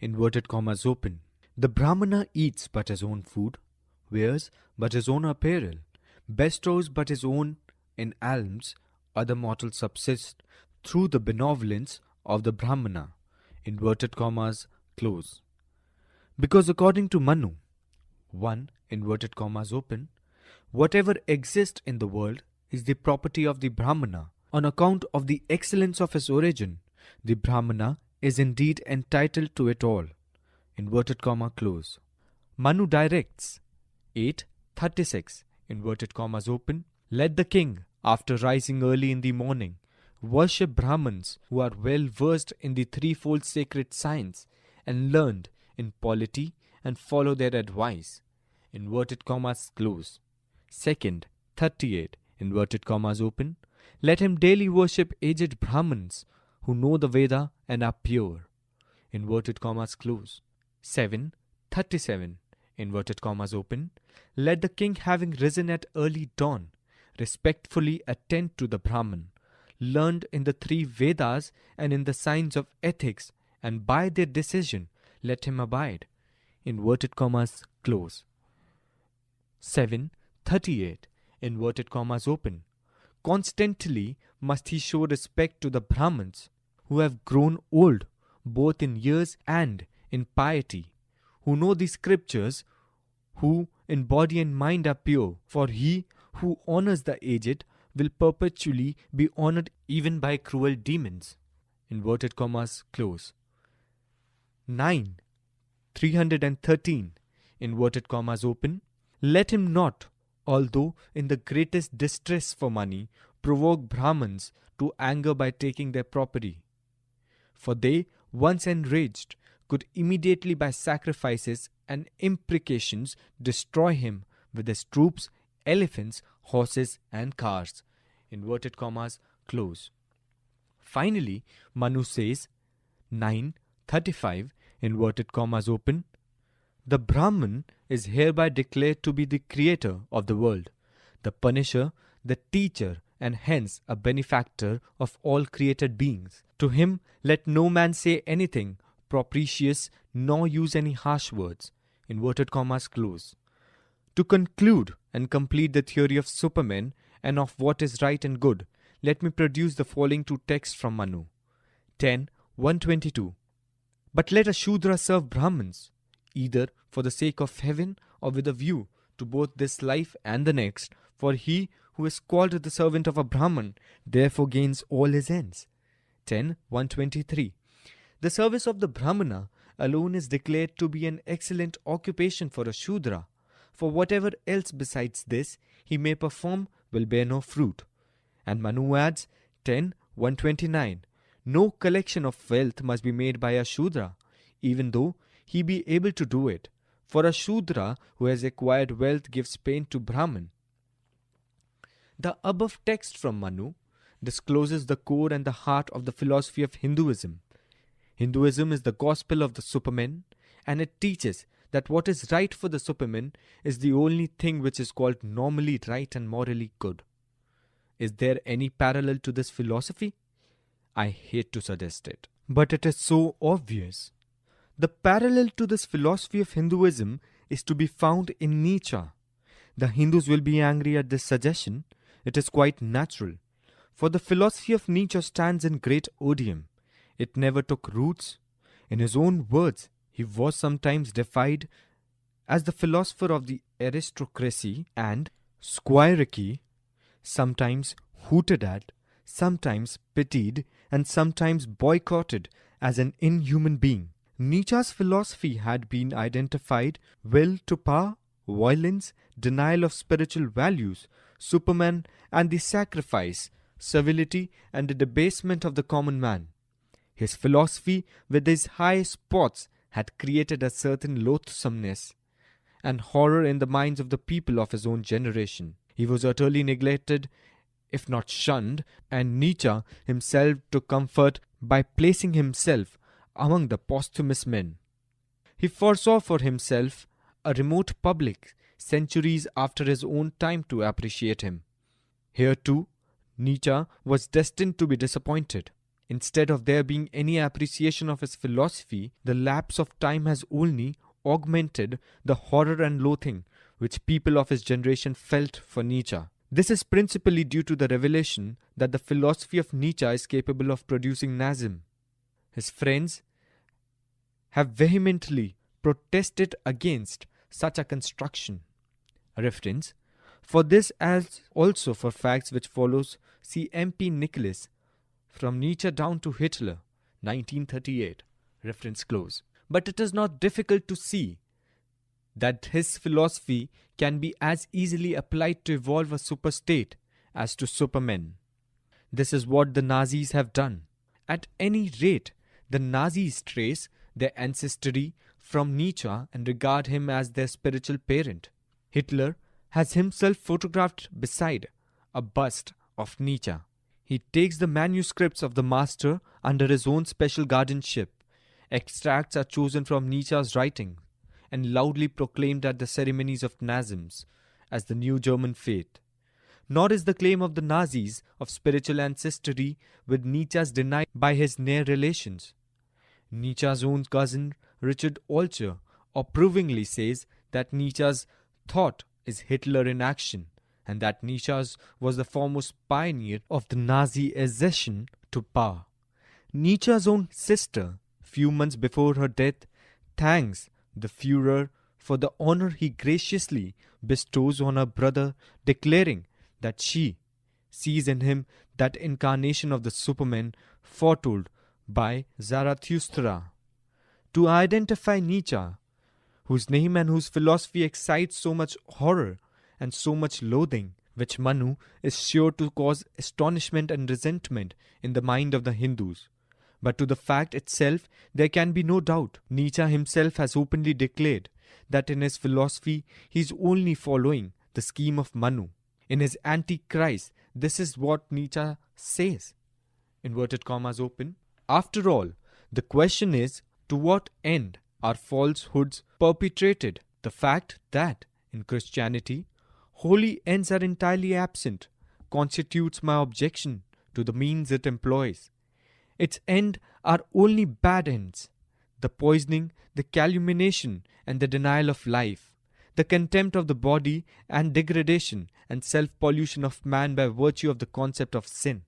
inverted commas open, the Brahmana eats but his own food, wears but his own apparel, bestows but his own in alms, other mortals subsist through the benevolence of the Brahmana. Inverted commas close. Because according to Manu, 1, inverted commas open, whatever exists in the world is the property of the Brahmana. On account of the excellence of his origin, the Brahmana is indeed entitled to it all. Inverted comma close. Manu directs 8:36, inverted commas open, let the king, after rising early in the morning, worship Brahmins who are well versed in the threefold sacred science and learned in polity and follow their advice. Inverted commas close. Second, 38, inverted commas open, let him daily worship aged Brahmins who know the Veda and are pure. Inverted commas close. 7:37, inverted commas open, let the king having risen at early dawn respectfully attend to the Brahman, learned in the three Vedas and in the science of ethics, and by their decision let him abide. Inverted commas close. 7:38, inverted commas open, constantly must he show respect to the Brahmins who have grown old both in years and in piety, who know the scriptures, who in body and mind are pure, for he who honors the aged will perpetually be honored even by cruel demons. Inverted commas close. 9:313, inverted commas open, let him not, although in the greatest distress for money, provoke Brahmins to anger by taking their property. For they, once enraged, could immediately by sacrifices and imprecations destroy him with his troops, elephants, horses and cars. Inverted commas close. Finally, Manu says, 9:35, inverted commas open, the Brahman is hereby declared to be the creator of the world, the punisher, the teacher, and hence a benefactor of all created beings. To him let no man say anything propitious nor use any harsh words. Inverted commas close. To conclude and complete the theory of supermen and of what is right and good, let me produce the following two texts from Manu. 10:122. But let a Shudra serve Brahmins, either for the sake of heaven or with a view to both this life and the next, for he who is called the servant of a Brahman therefore gains all his ends. 10:123. The service of the Brahmana alone is declared to be an excellent occupation for a Shudra, for whatever else besides this he may perform will bear no fruit. And Manu adds 10:129, no collection of wealth must be made by a Shudra, even though he be able to do it, for a Shudra who has acquired wealth gives pain to Brahman. The above text from Manu discloses the core and the heart of the philosophy of Hinduism. Hinduism is the gospel of the Superman, and it teaches that what is right for the Superman is the only thing which is called normally right and morally good. Is there any parallel to this philosophy? I hate to suggest it, but it is so obvious. The parallel to this philosophy of Hinduism is to be found in Nietzsche. The Hindus will be angry at this suggestion. It is quite natural, for the philosophy of Nietzsche stands in great odium. It never took roots. In his own words, he was sometimes defied as the philosopher of the aristocracy and squirearchy, sometimes hooted at, sometimes pitied, and sometimes boycotted as an inhuman being. Nietzsche's philosophy had been identified will to power, violence, denial of spiritual values, Superman and the sacrifice, servility and the debasement of the common man. His philosophy, with its high spots, had created a certain loathsomeness and horror in the minds of the people of his own generation. He was utterly neglected, if not shunned, and Nietzsche himself took comfort by placing himself among the posthumous men. He foresaw for himself a remote public centuries after his own time to appreciate him. Here too, Nietzsche was destined to be disappointed. Instead of there being any appreciation of his philosophy, the lapse of time has only augmented the horror and loathing which people of his generation felt for Nietzsche. This is principally due to the revelation that the philosophy of Nietzsche is capable of producing Nazism. His friends have vehemently protested against such a construction. A reference for this as also for facts which follows, see M.P. Nicholas, From Nietzsche Down to Hitler, 1938. Reference close. But it is not difficult to see that his philosophy can be as easily applied to evolve a superstate as to supermen. This is what the Nazis have done. At any rate, the Nazis trace their ancestry from Nietzsche and regard him as their spiritual parent. Hitler has himself photographed beside a bust of Nietzsche. He takes the manuscripts of the master under his own special guardianship. Extracts are chosen from Nietzsche's writing and loudly proclaimed at the ceremonies of Nazism as the new German faith. Nor is the claim of the Nazis of spiritual ancestry with Nietzsche's denied by his near relations. Nietzsche's own cousin Richard Alcher approvingly says that Nietzsche's thought is Hitler in action, and that Nietzsche was the foremost pioneer of the Nazi accession to power. Nietzsche's own sister, few months before her death, thanks the Führer for the honor he graciously bestows on her brother, declaring that she sees in him that incarnation of the Superman foretold by Zarathustra. To identify Nietzsche, whose name and whose philosophy excites so much horror and so much loathing, which Manu is sure to cause astonishment and resentment in the mind of the Hindus. But to the fact itself there can be no doubt. Nietzsche himself has openly declared that in his philosophy he is only following the scheme of Manu. In his Antichrist, this is what Nietzsche says. Inverted commas open. After all, the question is, to what end are falsehoods perpetrated? The fact that, in Christianity, holy ends are entirely absent constitutes my objection to the means it employs. Its end are only bad ends: the poisoning, the calumniation, and the denial of life, the contempt of the body, and degradation and self-pollution of man by virtue of the concept of sin.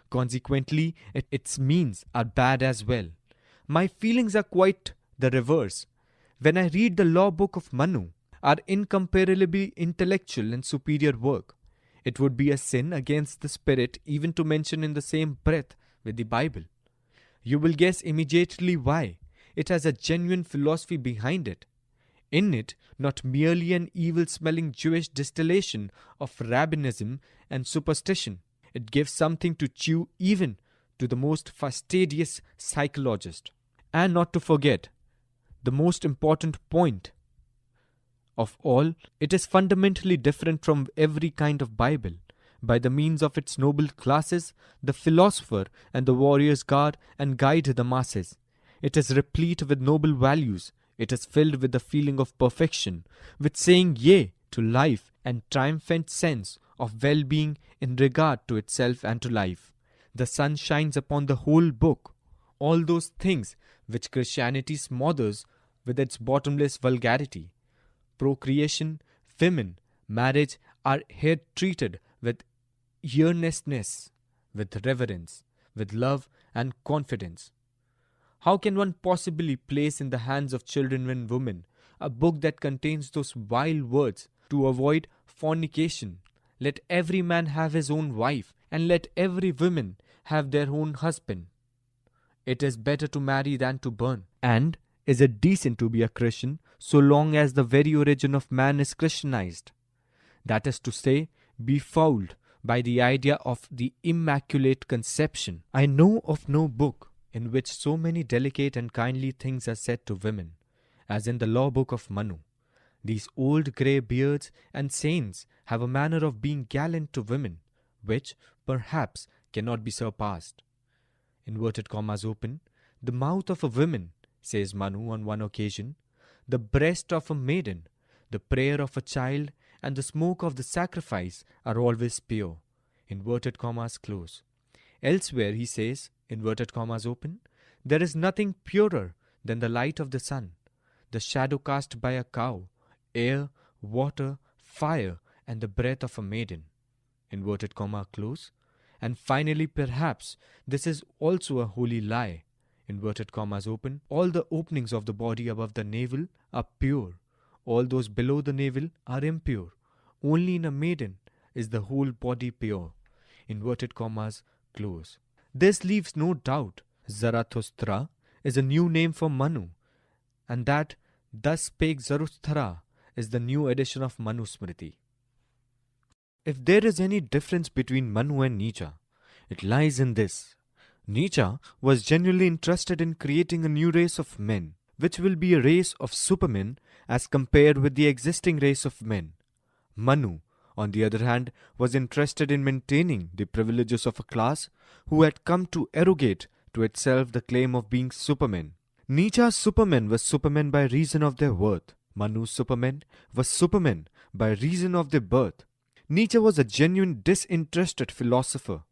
Consequently, its means are bad as well. My feelings are quite the reverse. When I read the law book of Manu, our incomparably intellectual and superior work, it would be a sin against the spirit even to mention in the same breath with the Bible. You will guess immediately why. It has a genuine philosophy behind it. In it, not merely an evil-smelling Jewish distillation of rabbinism and superstition, it gives something to chew even to the most fastidious psychologist. And not to forget, the most important point of all, it is fundamentally different from every kind of Bible. By the means of its noble classes, the philosopher and the warriors guard and guide the masses. It is replete with noble values. It is filled with the feeling of perfection, with saying yea to life and triumphant sense of well-being in regard to itself and to life. The sun shines upon the whole book. All those things which Christianity smothers with its bottomless vulgarity, procreation, women, marriage, are here treated with earnestness, with reverence, with love and confidence. How can one possibly place in the hands of children and women a book that contains those vile words, to avoid fornication, let every man have his own wife, and let every woman have their own husband? It is better to marry than to burn. And is it decent to be a Christian so long as the very origin of man is Christianized? That is to say, befouled by the idea of the Immaculate Conception. I know of no book in which so many delicate and kindly things are said to women, as in the law book of Manu. These old grey beards and saints have a manner of being gallant to women, which, perhaps, cannot be surpassed. Inverted commas open, the mouth of a woman, says Manu on one occasion, the breast of a maiden, the prayer of a child, and the smoke of the sacrifice are always pure. Inverted commas close. Elsewhere he says, inverted commas open, there is nothing purer than the light of the sun, the shadow cast by a cow, air, water, fire, and the breath of a maiden. Inverted comma close. And finally, perhaps, this is also a holy lie. Inverted commas open. All the openings of the body above the navel are pure. All those below the navel are impure. Only in a maiden is the whole body pure. Inverted commas close. This leaves no doubt Zarathustra is a new name for Manu, and that thus spake Zarathustra is the new edition of Manu Smriti. If there is any difference between Manu and Nietzsche, it lies in this. Nietzsche was genuinely interested in creating a new race of men, which will be a race of supermen as compared with the existing race of men. Manu, on the other hand, was interested in maintaining the privileges of a class who had come to arrogate to itself the claim of being supermen. Nietzsche's supermen were supermen by reason of their worth. Manu's supermen were supermen by reason of their birth. Nietzsche was a genuine disinterested philosopher.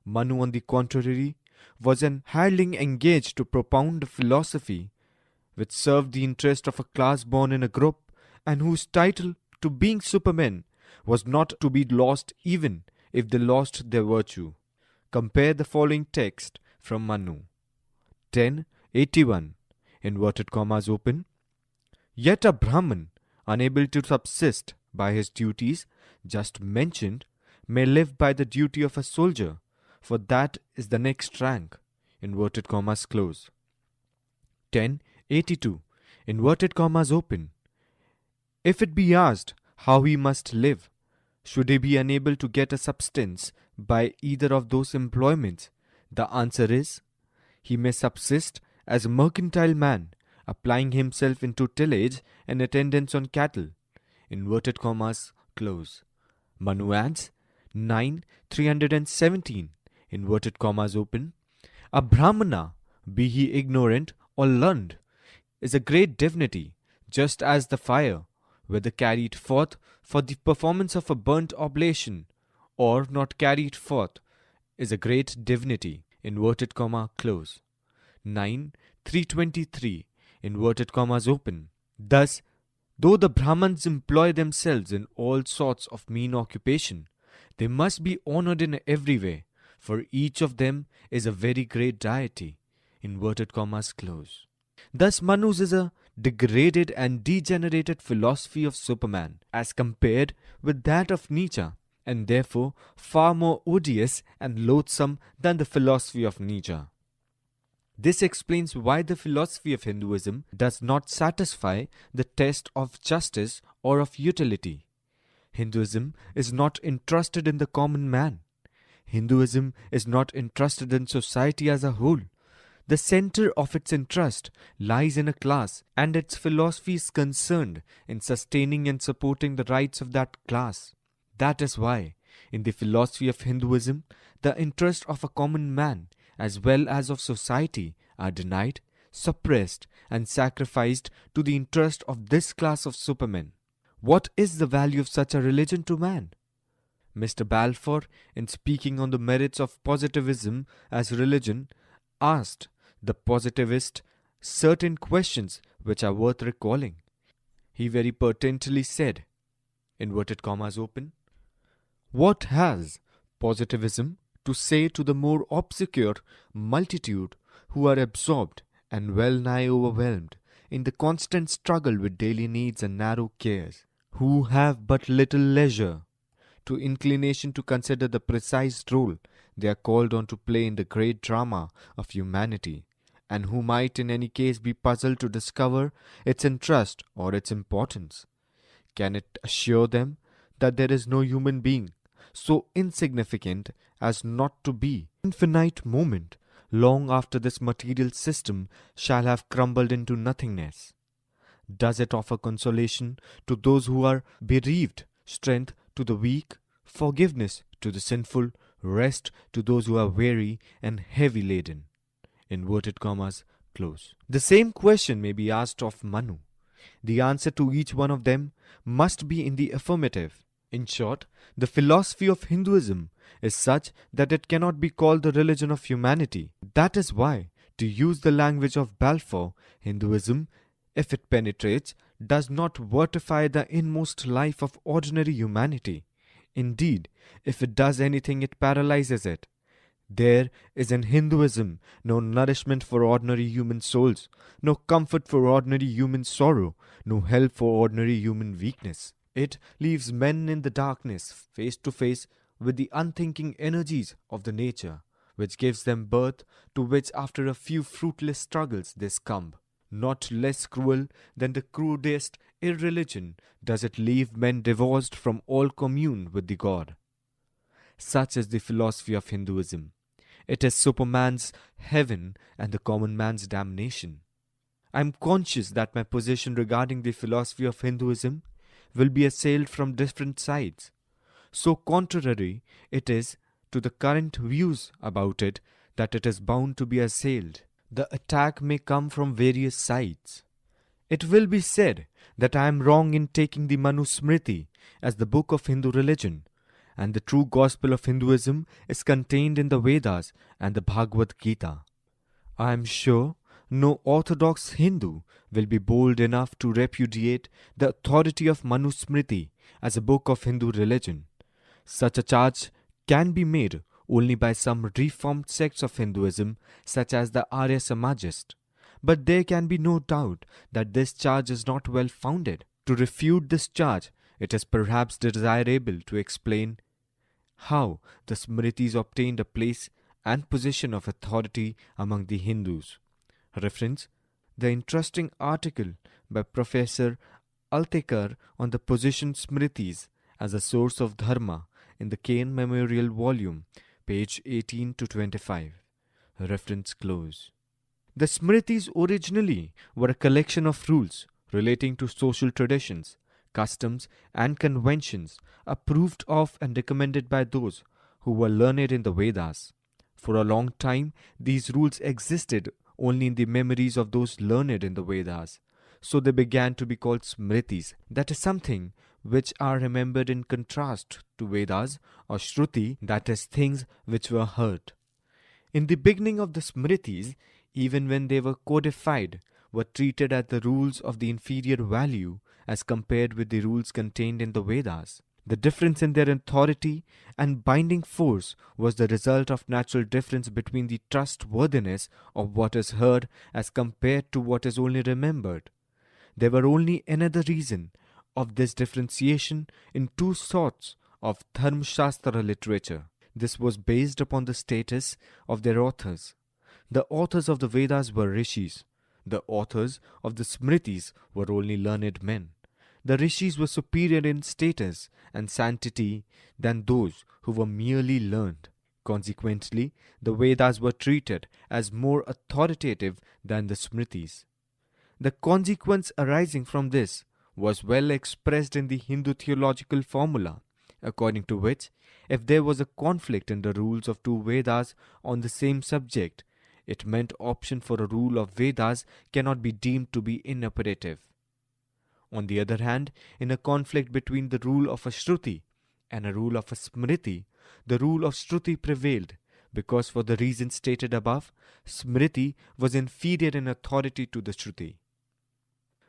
Manu, on the contrary, was an hireling engaged to propound a philosophy which served the interest of a class born in a group and whose title to being supermen was not to be lost even if they lost their virtue. Compare the following text from Manu. 10:81, inverted commas open. Yet a Brahman, unable to subsist by his duties just mentioned, may live by the duty of a soldier, for that is the next rank. Inverted commas close. 10:82, inverted commas open. If it be asked how he must live, should he be unable to get a substance by either of those employments, the answer is, he may subsist as a mercantile man, applying himself into tillage and attendance on cattle. Inverted commas close. Manu adds 9:317, inverted commas open. A Brahmana, be he ignorant or learned, is a great divinity, just as the fire, whether carried forth for the performance of a burnt oblation or not carried forth, is a great divinity. Inverted comma close. 9:323, inverted commas open. Thus, though the Brahmans employ themselves in all sorts of mean occupation, they must be honored in every way, for each of them is a very great deity. Inverted commas close. Thus Manu's is a degraded and degenerated philosophy of Superman as compared with that of Nietzsche, and therefore far more odious and loathsome than the philosophy of Nietzsche. This explains why the philosophy of Hinduism does not satisfy the test of justice or of utility. Hinduism is not interested in the common man. Hinduism is not interested in society as a whole. The center of its interest lies in a class, and its philosophy is concerned in sustaining and supporting the rights of that class. That is why, in the philosophy of Hinduism, the interests of a common man as well as of society are denied, suppressed, and sacrificed to the interest of this class of supermen. What is the value of such a religion to man? Mr. Balfour, in speaking on the merits of positivism as religion, asked the positivist certain questions which are worth recalling. He very pertinently said, inverted commas open, "What has positivism to say to the more obscure multitude who are absorbed and well nigh overwhelmed in the constant struggle with daily needs and narrow cares, who have but little leisure to inclination to consider the precise role they are called on to play in the great drama of humanity, and who might in any case be puzzled to discover its interest or its importance? Can it assure them that there is no human being so insignificant as not to be infinite moment long after this material system shall have crumbled into nothingness? Does it offer consolation to those who are bereaved, strength to the weak, forgiveness to the sinful, rest to those who are weary and heavy laden?" Inverted commas close. The same question may be asked of Manu. The answer to each one of them must be in the affirmative. In short, the philosophy of Hinduism is such that it cannot be called the religion of humanity. That is why, to use the language of Balfour, Hinduism, if it penetrates, does not vertify the inmost life of ordinary humanity. Indeed, if it does anything, it paralyzes it. There is in Hinduism no nourishment for ordinary human souls, no comfort for ordinary human sorrow, no help for ordinary human weakness. It leaves men in the darkness, face to face with the unthinking energies of the nature, which gives them birth, to which after a few fruitless struggles they succumb. Not less cruel than the crudest irreligion does it leave men divorced from all commune with the God. Such is the philosophy of Hinduism. It is Superman's heaven and the common man's damnation. I am conscious that my position regarding the philosophy of Hinduism will be assailed from different sides. So contrary it is to the current views about it that it is bound to be assailed. The attack may come from various sides. It will be said that I am wrong in taking the Manu Smriti as the book of Hindu religion, and the true gospel of Hinduism is contained in the Vedas and the Bhagavad Gita. I am sure no orthodox Hindu will be bold enough to repudiate the authority of Manu Smriti as a book of Hindu religion. Such a charge can be made only by some reformed sects of Hinduism, such as the Arya Samajist. But there can be no doubt that this charge is not well founded. To refute this charge, it is perhaps desirable to explain how the Smritis obtained a place and position of authority among the Hindus. Reference: the interesting article by Professor Altekar on the position Smritis as a source of Dharma in the Kane Memorial Volume, page 18 to 25. Reference close. The Smritis originally were a collection of rules relating to social traditions, customs and conventions approved of and recommended by those who were learned in the Vedas. For a long time, these rules existed only in the memories of those learned in the Vedas, so they began to be called Smritis, that is something which are remembered in contrast to Vedas, or Shruti, that is things which were heard. In the beginning of the Smritis, even when they were codified, were treated as the rules of the inferior value as compared with the rules contained in the Vedas. The difference in their authority and binding force was the result of natural difference between the trustworthiness of what is heard as compared to what is only remembered. There were only another reason of this differentiation in two sorts of Dharmashastra literature. This was based upon the status of their authors. The authors of the Vedas were rishis. The authors of the Smritis were only learned men. The rishis were superior in status and sanctity than those who were merely learned. Consequently, the Vedas were treated as more authoritative than the Smritis. The consequence arising from this was well expressed in the Hindu theological formula, according to which, if there was a conflict in the rules of two Vedas on the same subject, it meant option for a rule of Vedas cannot be deemed to be inoperative. On the other hand, in a conflict between the rule of a Shruti and a rule of a Smriti, the rule of Shruti prevailed, because for the reasons stated above, Smriti was inferior in authority to the Shruti.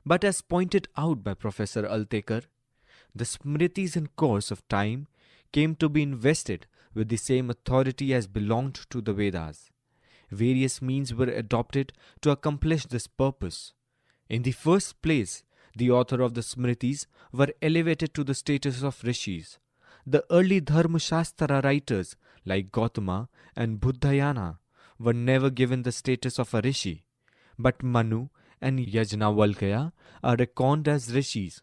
But as pointed out by Professor Altekar, the Smritis in course of time came to be invested with the same authority as belonged to the Vedas. Various means were adopted to accomplish this purpose. In the first place, the author of the Smritis were elevated to the status of rishis. The early Dharma Shastra writers like Gautama and Buddhayana were never given the status of a rishi, but Manu and Yajnavalkya are reckoned as rishis.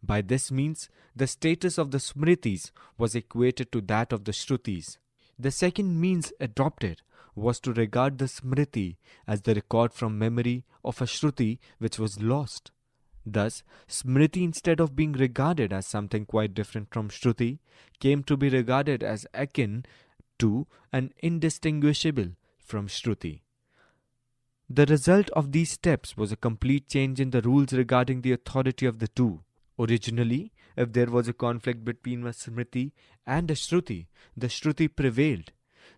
By this means, the status of the Smritis was equated to that of the Shrutis. The second means adopted was to regard the Smriti as the record from memory of a Shruti which was lost. Thus, Smriti, instead of being regarded as something quite different from Shruti, came to be regarded as akin to and indistinguishable from Shruti. The result of these steps was a complete change in the rules regarding the authority of the two. Originally, if there was a conflict between a Smriti and a Shruti, the Shruti prevailed.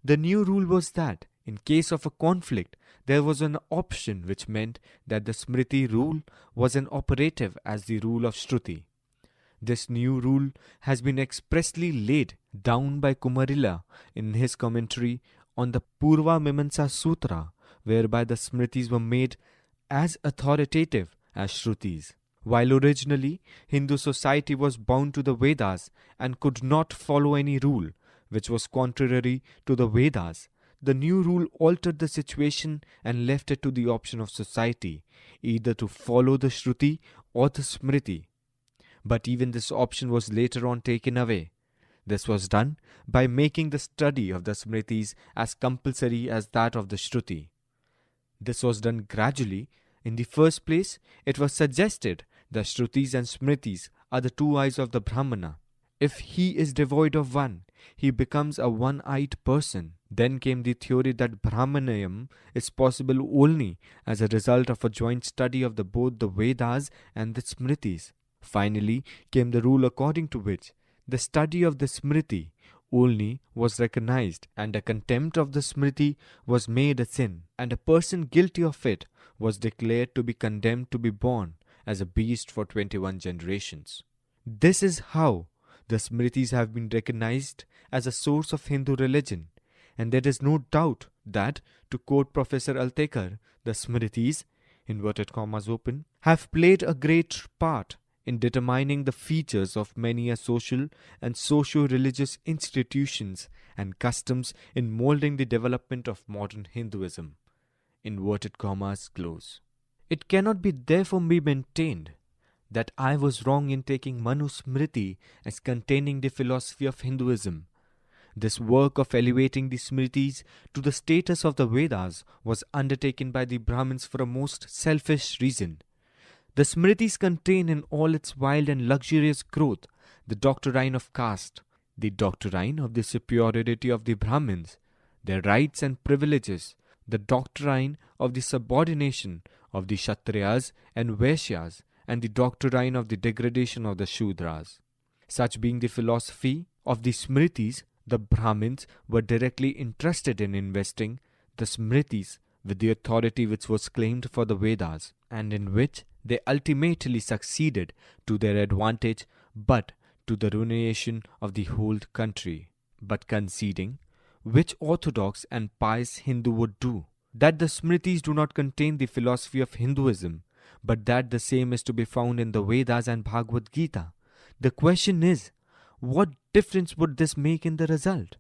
The new rule was that, in case of a conflict, there was an option which meant that the Smriti rule was an operative as the rule of Shruti. This new rule has been expressly laid down by Kumarila in his commentary on the Purva Mimamsa Sutra, whereby the Smritis were made as authoritative as Shrutis. While originally Hindu society was bound to the Vedas and could not follow any rule which was contrary to the Vedas, the new rule altered the situation and left it to the option of society, either to follow the Shruti or the Smriti. But even this option was later on taken away. This was done by making the study of the Smritis as compulsory as that of the Shruti. This was done gradually. In the first place, it was suggested that Shrutis and Smritis are the two eyes of the Brahmana. If he is devoid of one, he becomes a one-eyed person. Then came the theory that Brahmanayam is possible only as a result of a joint study of both the Vedas and the Smritis. Finally came the rule according to which the study of the Smriti only was recognized, and a contempt of the Smriti was made a sin, and a person guilty of it was declared to be condemned to be born as a beast for 21 generations. This is how the Smritis have been recognized as a source of Hindu religion, and there is no doubt that, to quote Professor Altekar, the Smritis, inverted commas open, have played a great part in determining the features of many a social and socio-religious institutions and customs in molding the development of modern Hinduism. Inverted commas close. It cannot be therefore be maintained that I was wrong in taking Manu Smriti as containing the philosophy of Hinduism. This work of elevating the Smritis to the status of the Vedas was undertaken by the Brahmins for a most selfish reason. The Smritis contain in all its wild and luxurious growth the doctrine of caste, the doctrine of the superiority of the Brahmins, their rights and privileges, the doctrine of the subordination of the Kshatriyas and Vaishyas, and the doctrine of the degradation of the Shudras. Such being the philosophy of the Smritis, the Brahmins were directly interested in investing the Smritis with the authority which was claimed for the Vedas, and in which they ultimately succeeded to their advantage, but to the ruination of the whole country. But conceding, which orthodox and pious Hindu would do, that the Smritis do not contain the philosophy of Hinduism, but that the same is to be found in the Vedas and Bhagavad Gita, the question is, what difference would this make in the result?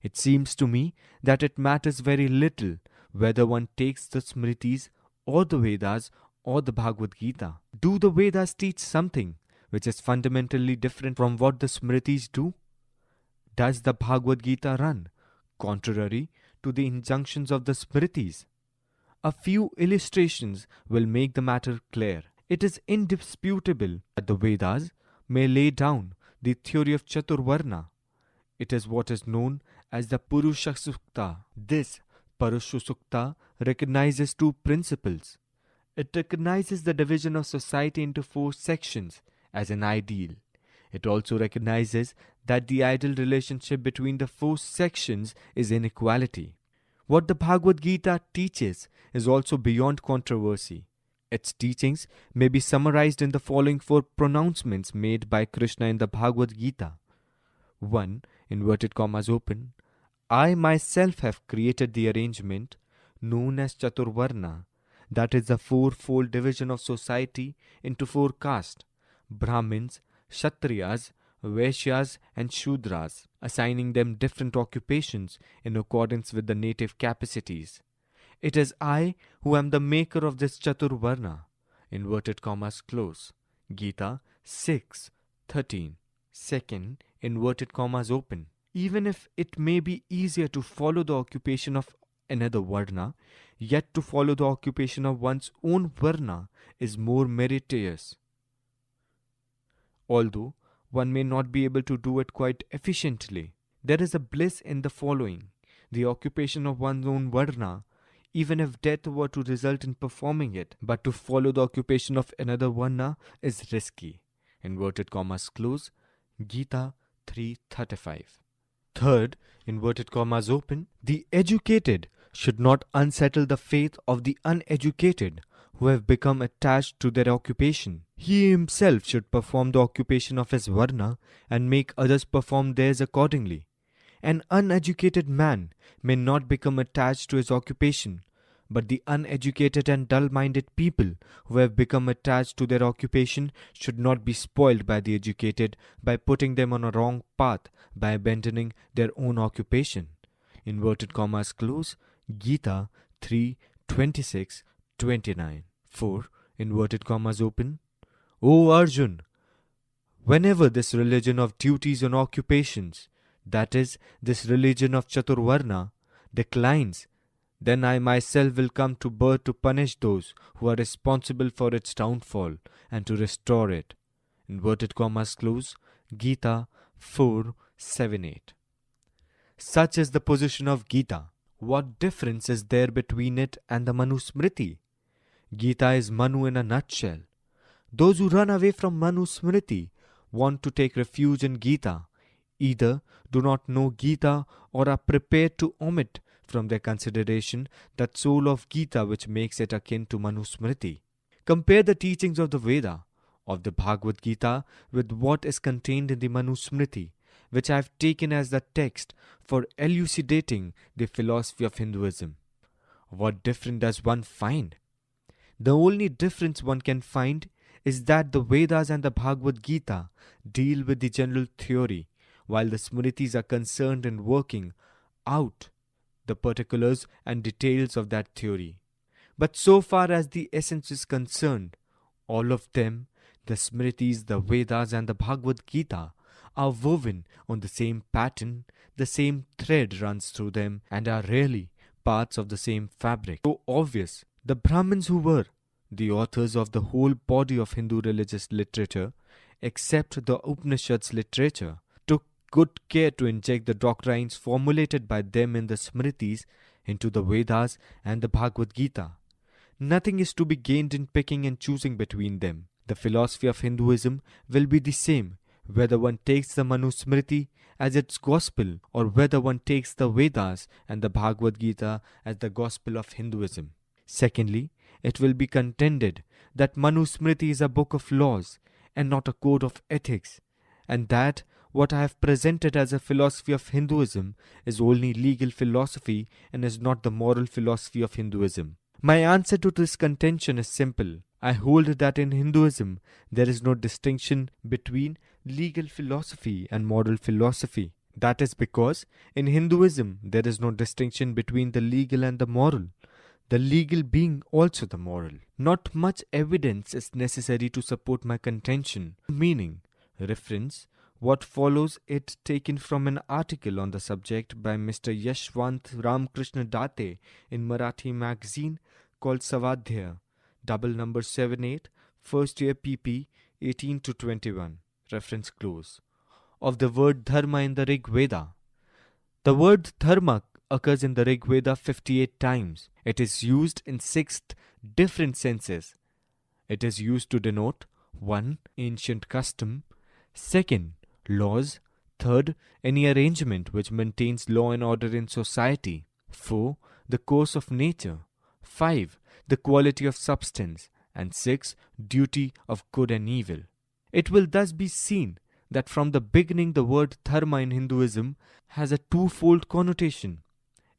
It seems to me that it matters very little whether one takes the Smritis or the Vedas or the Bhagavad Gita. Do the Vedas teach something which is fundamentally different from what the Smritis do? Does the Bhagavad Gita run contrary to the injunctions of the Smritis? A few illustrations will make the matter clear. It is indisputable that the Vedas may lay down the theory of Chaturvarna. It is what is known as the Purusha Sukta. This Purusha Sukta recognizes two principles. It recognizes the division of society into 4 sections as an ideal. It also recognizes that the ideal relationship between the 4 sections is inequality. What the Bhagavad Gita teaches is also beyond controversy. Its teachings may be summarized in the following 4 pronouncements made by Krishna in the Bhagavad Gita. 1. Inverted commas open. I myself have created the arrangement known as Chaturvarna, that is the 4-fold division of society into 4 castes: Brahmins, Kshatriyas, Vaishyas and Shudras, assigning them different occupations in accordance with the native capacities. It is I who am the maker of this Chaturvarna. Inverted commas close. Gita 6:13. Second, inverted commas open. Even if it may be easier to follow the occupation of another Varna, yet to follow the occupation of one's own Varna is more meritorious. Although one may not be able to do it quite efficiently, there is a bliss in the following: the occupation of one's own Varna, even if death were to result in performing it, but to follow the occupation of another Varna is risky. Inverted commas close. Gita 3:35. Third, inverted commas open, the educated should not unsettle the faith of the uneducated who have become attached to their occupation. He himself should perform the occupation of his Varna and make others perform theirs accordingly. An uneducated man may not become attached to his occupation, but the uneducated and dull-minded people who have become attached to their occupation should not be spoiled by the educated by putting them on a wrong path by abandoning their own occupation. Inverted commas close. Gita 3:26-29. 4. Inverted commas open. O Arjun, whenever this religion of duties and occupations, that is, this religion of Chaturvarna, declines, then I myself will come to birth to punish those who are responsible for its downfall and to restore it. Inverted commas close. Gita 4:7-8. Such is the position of Gita. What difference is there between it and the Manusmriti? Gita is Manu in a nutshell. Those who run away from Manusmriti want to take refuge in Gita, either do not know Gita or are prepared to omit from their consideration that soul of Gita which makes it akin to Manusmriti. Compare the teachings of the Veda, of the Bhagavad Gita, with what is contained in the Manusmriti, which I have taken as the text for elucidating the philosophy of Hinduism. What difference does one find? The only difference one can find is that the Vedas and the Bhagavad Gita deal with the general theory, while the Smritis are concerned in working out the particulars and details of that theory. But so far as the essence is concerned, all of them, the Smritis, the Vedas and the Bhagavad Gita, are woven on the same pattern, the same thread runs through them and are really parts of the same fabric. So obvious, the Brahmins who were the authors of the whole body of Hindu religious literature, except the Upanishads literature, took good care to inject the doctrines formulated by them in the Smritis into the Vedas and the Bhagavad Gita. Nothing is to be gained in picking and choosing between them. The philosophy of Hinduism will be the same whether one takes the Manusmriti as its gospel or whether one takes the Vedas and the Bhagavad Gita as the gospel of Hinduism. Secondly, it will be contended that Manusmriti is a book of laws and not a code of ethics, and that what I have presented as a philosophy of Hinduism is only legal philosophy and is not the moral philosophy of Hinduism. My answer to this contention is simple. I hold that in Hinduism there is no distinction between legal philosophy and moral philosophy. That is because in Hinduism there is no distinction between the legal and the moral, the legal being also the moral. Not much evidence is necessary to support my contention. Meaning, reference, what follows it taken from an article on the subject by Mr. Yashwant Ramkrishna Date in Marathi magazine called Savadhyaya, double number 78, first year PP 18 to 21, reference close, of the word dharma in the Rig Veda. The word dharma occurs in the Rig Veda 58 times. It is used in 6 different senses. It is used to denote 1. Ancient custom, 2. Laws, 3. Any arrangement which maintains law and order in society, 4. The course of nature, 5. The quality of substance, and 6. Duty of good and evil. It will thus be seen that from the beginning the word dharma in Hinduism has a twofold connotation.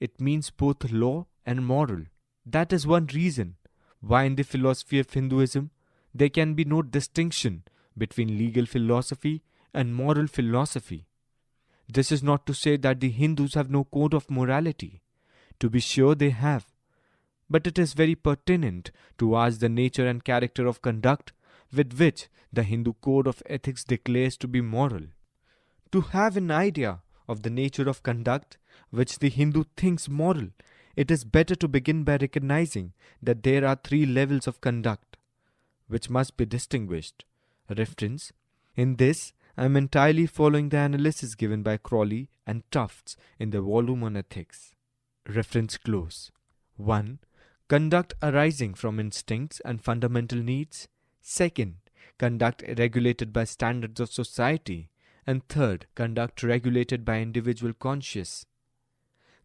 It means both law and moral. That is one reason why in the philosophy of Hinduism there can be no distinction between legal philosophy and moral philosophy. This is not to say that the Hindus have no code of morality. To be sure they have. But it is very pertinent to ask the nature and character of conduct with which the Hindu code of ethics declares to be moral. To have an idea of the nature of conduct which the Hindu thinks moral, it is better to begin by recognizing that there are 3 levels of conduct which must be distinguished. Reference. In this, I am entirely following the analysis given by Crawley and Tufts in the volume on ethics. Reference close. 1. Conduct arising from instincts and fundamental needs. 2. Conduct regulated by standards of society. And 3. Conduct regulated by individual conscience.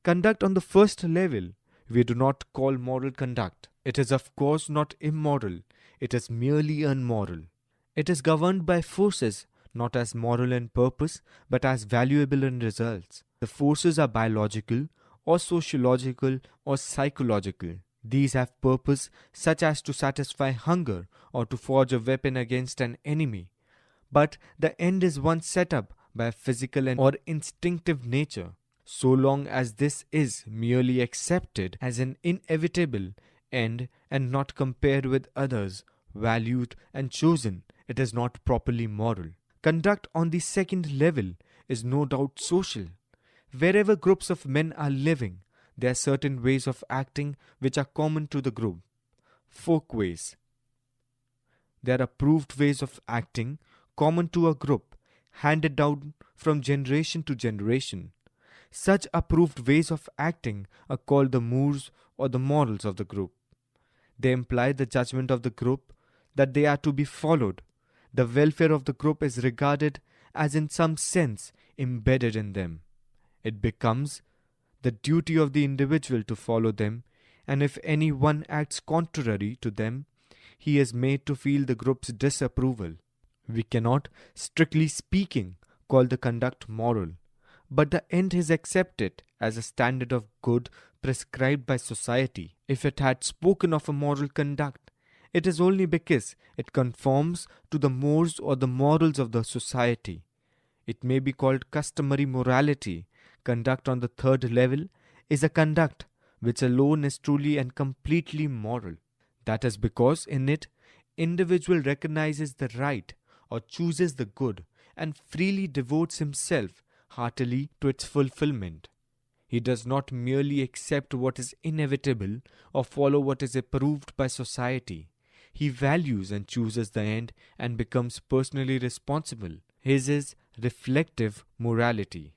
Conduct on the first level we do not call moral conduct. It is of course not immoral. It is merely unmoral. It is governed by forces not as moral in purpose but as valuable in results. The forces are biological or sociological or psychological. These have purpose such as to satisfy hunger or to forge a weapon against an enemy. But the end is one set up by a physical or instinctive nature. So long as this is merely accepted as an inevitable end and not compared with others, valued and chosen, it is not properly moral. Conduct on the second level is no doubt social. Wherever groups of men are living, there are certain ways of acting which are common to the group. Folkways. There are approved ways of acting common to a group, handed down from generation to generation. Such approved ways of acting are called the mores or the morals of the group. They imply the judgment of the group that they are to be followed. The welfare of the group is regarded as in some sense embedded in them. It becomes the duty of the individual to follow them, and if any one acts contrary to them, he is made to feel the group's disapproval. We cannot, strictly speaking, call the conduct moral, but the end is accepted as a standard of good prescribed by society. If it had spoken of a moral conduct, it is only because it conforms to the mores or the morals of the society. It may be called customary morality. Conduct on the third level is a conduct which alone is truly and completely moral. That is because in it, individual recognizes the right or chooses the good and freely devotes himself heartily to its fulfillment. He does not merely accept what is inevitable or follow what is approved by society. He values and chooses the end and becomes personally responsible. His is reflective morality.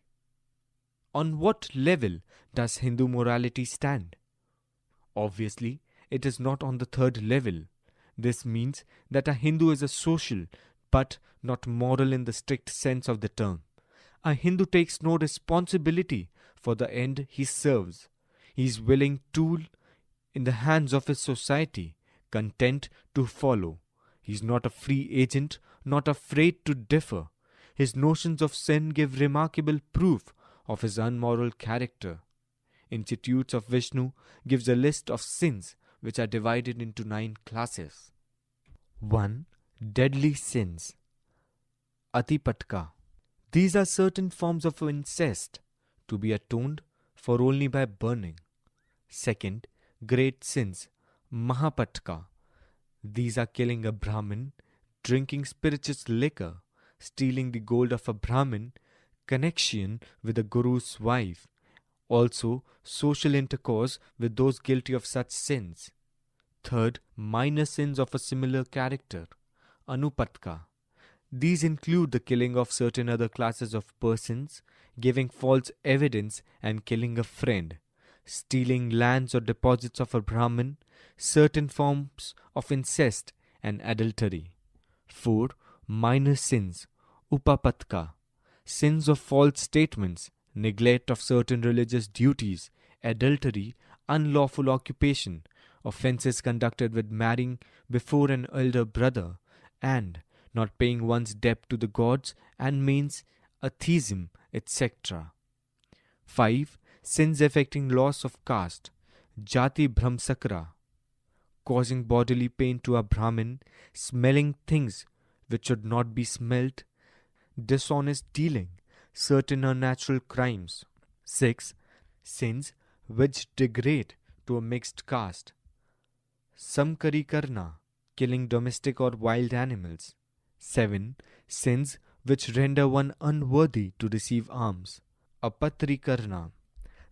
On what level does Hindu morality stand? Obviously, it is not on the third level. This means that a Hindu is a social but not moral in the strict sense of the term. A Hindu takes no responsibility for the end he serves. He is willing tool in the hands of his society, content to follow. He is not a free agent, not afraid to differ. His notions of sin give remarkable proof of his unmoral character. Institutes of Vishnu gives a list of sins which are divided into 9 classes. 1. Deadly sins. Atipatka. These are certain forms of incest to be atoned for only by burning. 2. great sins, Mahapatka. These are killing a Brahmin, drinking spirituous liquor, stealing the gold of a Brahmin, connection with the Guru's wife, also social intercourse with those guilty of such sins. Third, minor sins of a similar character, Anupatka. These include the killing of certain other classes of persons, giving false evidence and killing a friend, stealing lands or deposits of a Brahmin, certain forms of incest and adultery. 4. Minor sins, Upapatka. Sins of false statements, neglect of certain religious duties, adultery, unlawful occupation, offences conducted with marrying before an elder brother, and not paying one's debt to the gods and means atheism, etc. 5. Sins affecting loss of caste, Jati Brahmsakra, causing bodily pain to a Brahmin, smelling things which should not be smelt, dishonest dealing, certain unnatural crimes. 6. Sins which degrade to a mixed caste, Samkari Karna, killing domestic or wild animals. 7. Sins which render one unworthy to receive alms, Apatri Karna,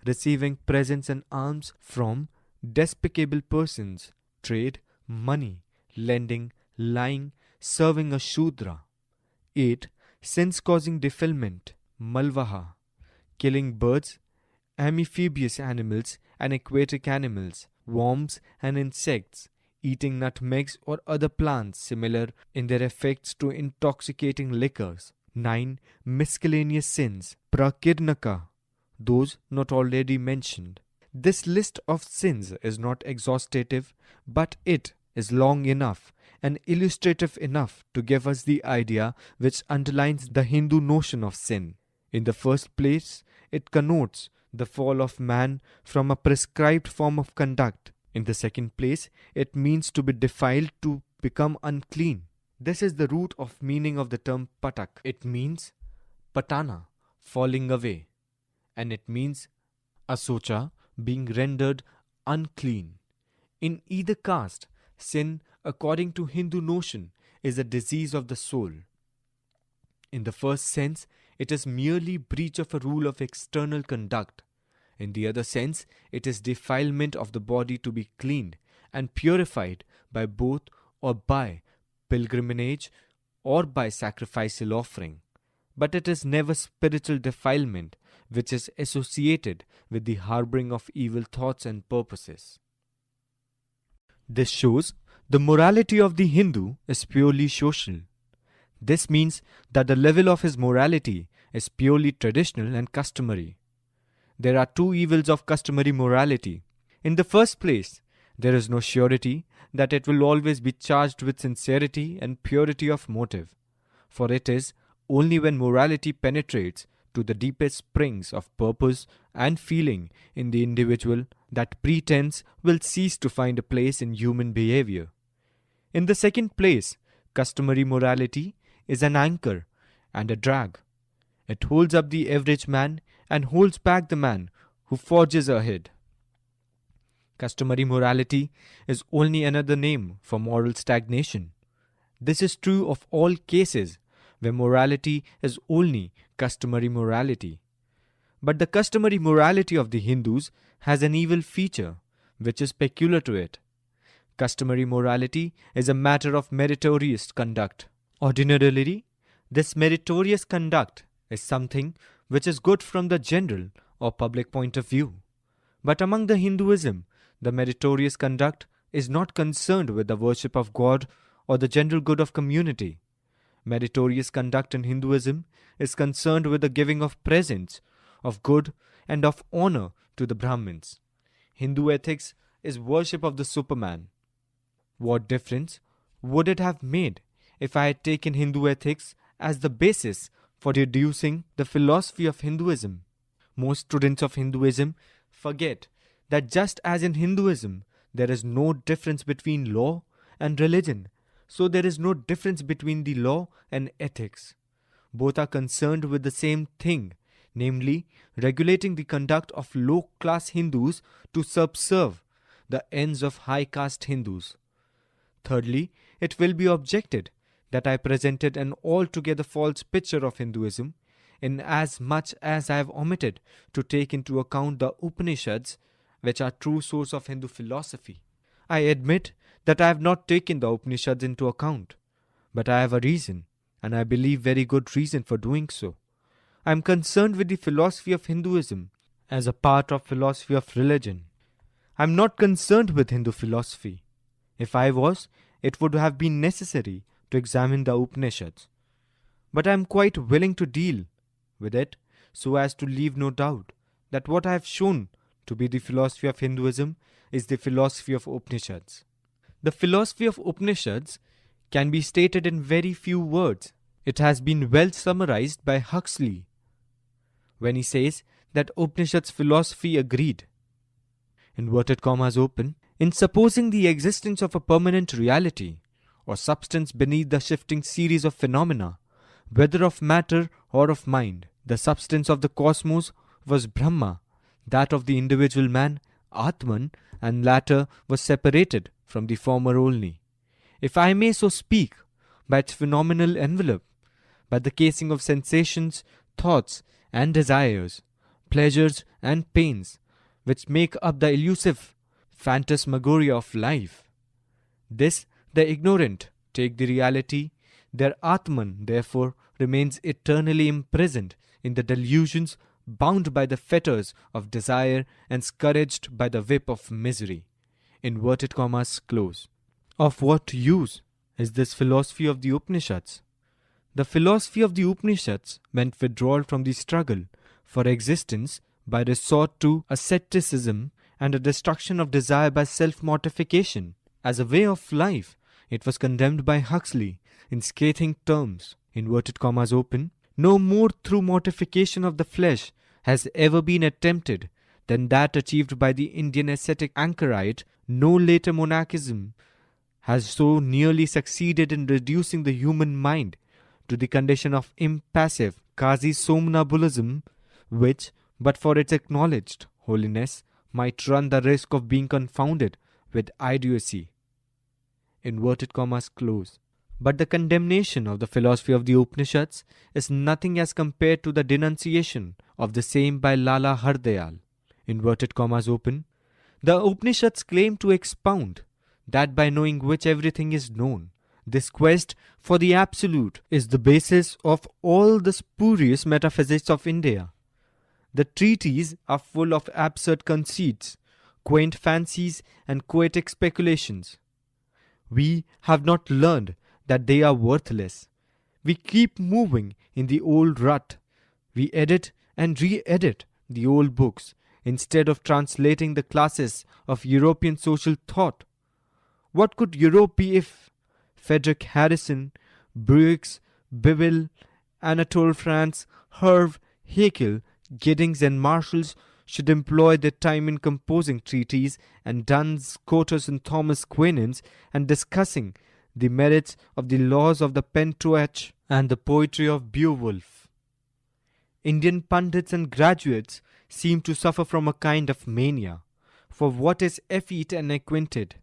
receiving presents and alms from despicable persons, trade, money, lending, lying, serving a Shudra. 8. Sins causing defilement, Malvaha, killing birds, amphibious animals and aquatic animals, worms and insects, eating nutmegs or other plants similar in their effects to intoxicating liquors. 9. Miscellaneous sins, Prakirnaka, those not already mentioned. This list of sins is not exhaustive, but it is long enough and illustrative enough to give us the idea which underlines the Hindu notion of sin. In the first place, it connotes the fall of man from a prescribed form of conduct. In the second place, it means to be defiled, to become unclean. This is the root of meaning of the term patak. It means patana, falling away, and it means asocha, being rendered unclean. In either caste, sin, according to Hindu notion, is a disease of the soul. In the first sense, it is merely breach of a rule of external conduct. In the other sense, it is defilement of the body to be cleaned and purified by both or by pilgrimage or by sacrificial offering. But it is never spiritual defilement, which is associated with the harboring of evil thoughts and purposes. This shows the morality of the Hindu is purely social. This means that the level of his morality is purely traditional and customary. There are two evils of customary morality. In the first place, there is no surety that it will always be charged with sincerity and purity of motive, for it is only when morality penetrates to the deepest springs of purpose and feeling in the individual that pretense will cease to find a place in human behavior. In the second place, customary morality is an anchor and a drag. It holds up the average man and holds back the man who forges ahead. Customary morality is only another name for moral stagnation. This is true of all cases where morality is only customary morality. But the customary morality of the Hindus has an evil feature which is peculiar to it. Customary morality is a matter of meritorious conduct. Ordinarily, this meritorious conduct is something which is good from the general or public point of view. But among the Hinduism, the meritorious conduct is not concerned with the worship of God or the general good of community. Meritorious conduct in Hinduism is concerned with the giving of presents, of good and of honor to the Brahmins. Hindu ethics is worship of the Superman. What difference would it have made if I had taken Hindu ethics as the basis for deducing the philosophy of Hinduism? Most students of Hinduism forget that just as in Hinduism there is no difference between law and religion, so there is no difference between the law and ethics. Both are concerned with the same thing, namely regulating the conduct of low-class Hindus to subserve the the ends of high caste Hindus. Thirdly, it will be objected that I presented an altogether false picture of Hinduism, in as much as I have omitted to take into account the Upanishads, which are true source of Hindu philosophy. I admit that I have not taken the Upanishads into account, but I have a reason, and I believe very good reason for doing so. I am concerned with the philosophy of Hinduism as a part of philosophy of religion. I am not concerned with Hindu philosophy. If I was, it would have been necessary to examine the Upanishads. But I am quite willing to deal with it so as to leave no doubt that what I have shown to be the philosophy of Hinduism is the philosophy of Upanishads. The philosophy of Upanishads can be stated in very few words. It has been well summarized by Huxley when he says that Upanishads philosophy agreed, inverted commas open, in supposing the existence of a permanent reality or substance beneath the shifting series of phenomena, whether of matter or of mind. The substance of the cosmos was Brahma, that of the individual man, Atman, and latter was separated from the former only, if I may so speak, by its phenomenal envelope, by the casing of sensations, thoughts, and desires, pleasures and pains, which make up the elusive phantasmagoria of life. This the ignorant take the reality. Their Atman, therefore, remains eternally imprisoned in the delusions, bound by the fetters of desire and scourged by the whip of misery. Inverted commas close. Of what use is this philosophy of the Upanishads? The philosophy of the Upanishads meant withdrawal from the struggle for existence by resort to asceticism and a destruction of desire by self-mortification. As a way of life, it was condemned by Huxley in scathing terms, inverted commas open. No more through mortification of the flesh has ever been attempted than that achieved by the Indian ascetic anchorite. No later monarchism has so nearly succeeded in reducing the human mind to the condition of impassive quasi-somnambulism, which, but for its acknowledged holiness, might run the risk of being confounded with idiocy. Inverted commas close. But the condemnation of the philosophy of the Upanishads is nothing as compared to the denunciation of the same by Lala Hardayal. Inverted commas open. The Upanishads claim to expound that by knowing which everything is known, this quest for the absolute is the basis of all the spurious metaphysics of India. The treatises are full of absurd conceits, quaint fancies, and poetic speculations. We have not learned that they are worthless. We keep moving in the old rut. We edit and re-edit the old books instead of translating the classes of European social thought. What could Europe be if Frederick Harrison, Bruix, Biville, Anatole France, Herve, Haeckel, Giddings and Marshalls should employ their time in composing treatises and Duns, Cotters and Thomas Quinans and discussing the merits of the laws of the Pentateuch and the poetry of Beowulf? Indian pundits and graduates seem to suffer from a kind of mania for what is effete and acquainted.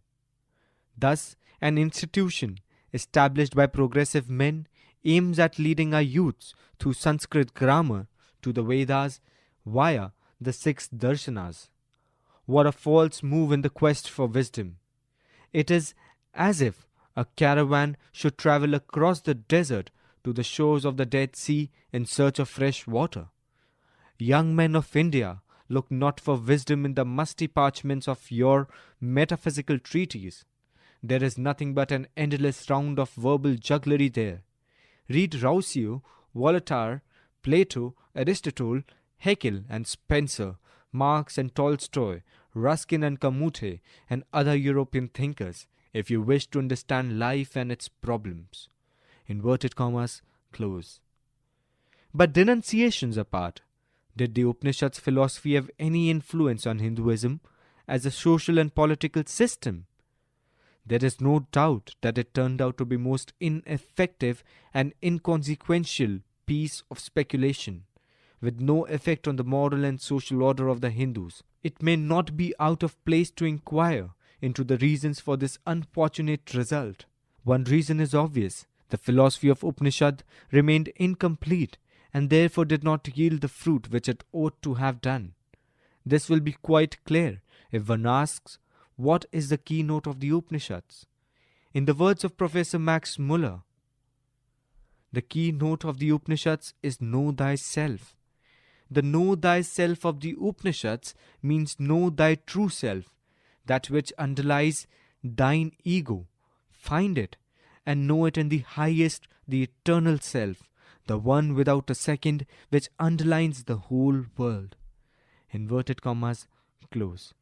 Thus, an institution established by progressive men aims at leading our youths through Sanskrit grammar to the Vedas via the 6 darshanas. What a false move in the quest for wisdom! It is as if a caravan should travel across the desert to the shores of the Dead Sea in search of fresh water. Young men of India, look not for wisdom in the musty parchments of your metaphysical treatise. There is nothing but an endless round of verbal jugglery there. Read Rousseau, Voltaire, Plato, Aristotle, Haeckel and Spencer, Marx and Tolstoy, Ruskin and Camute, and other European thinkers, if you wish to understand life and its problems. Inverted commas close. But denunciations apart, did the Upanishads' philosophy have any influence on Hinduism as a social and political system? There is no doubt that it turned out to be most ineffective and inconsequential piece of speculation, with no effect on the moral and social order of the Hindus. It may not be out of place to inquire into the reasons for this unfortunate result. One reason is obvious. The philosophy of Upanishad remained incomplete and therefore did not yield the fruit which it ought to have done. This will be quite clear if one asks, what is the keynote of the Upanishads? In the words of Professor Max Muller, the keynote of the Upanishads is know thyself. The know thyself of the Upanishads means know thy true self, that which underlies thine ego. Find it and know it in the highest, the eternal self, the one without a second, which underlines the whole world. Inverted commas, close.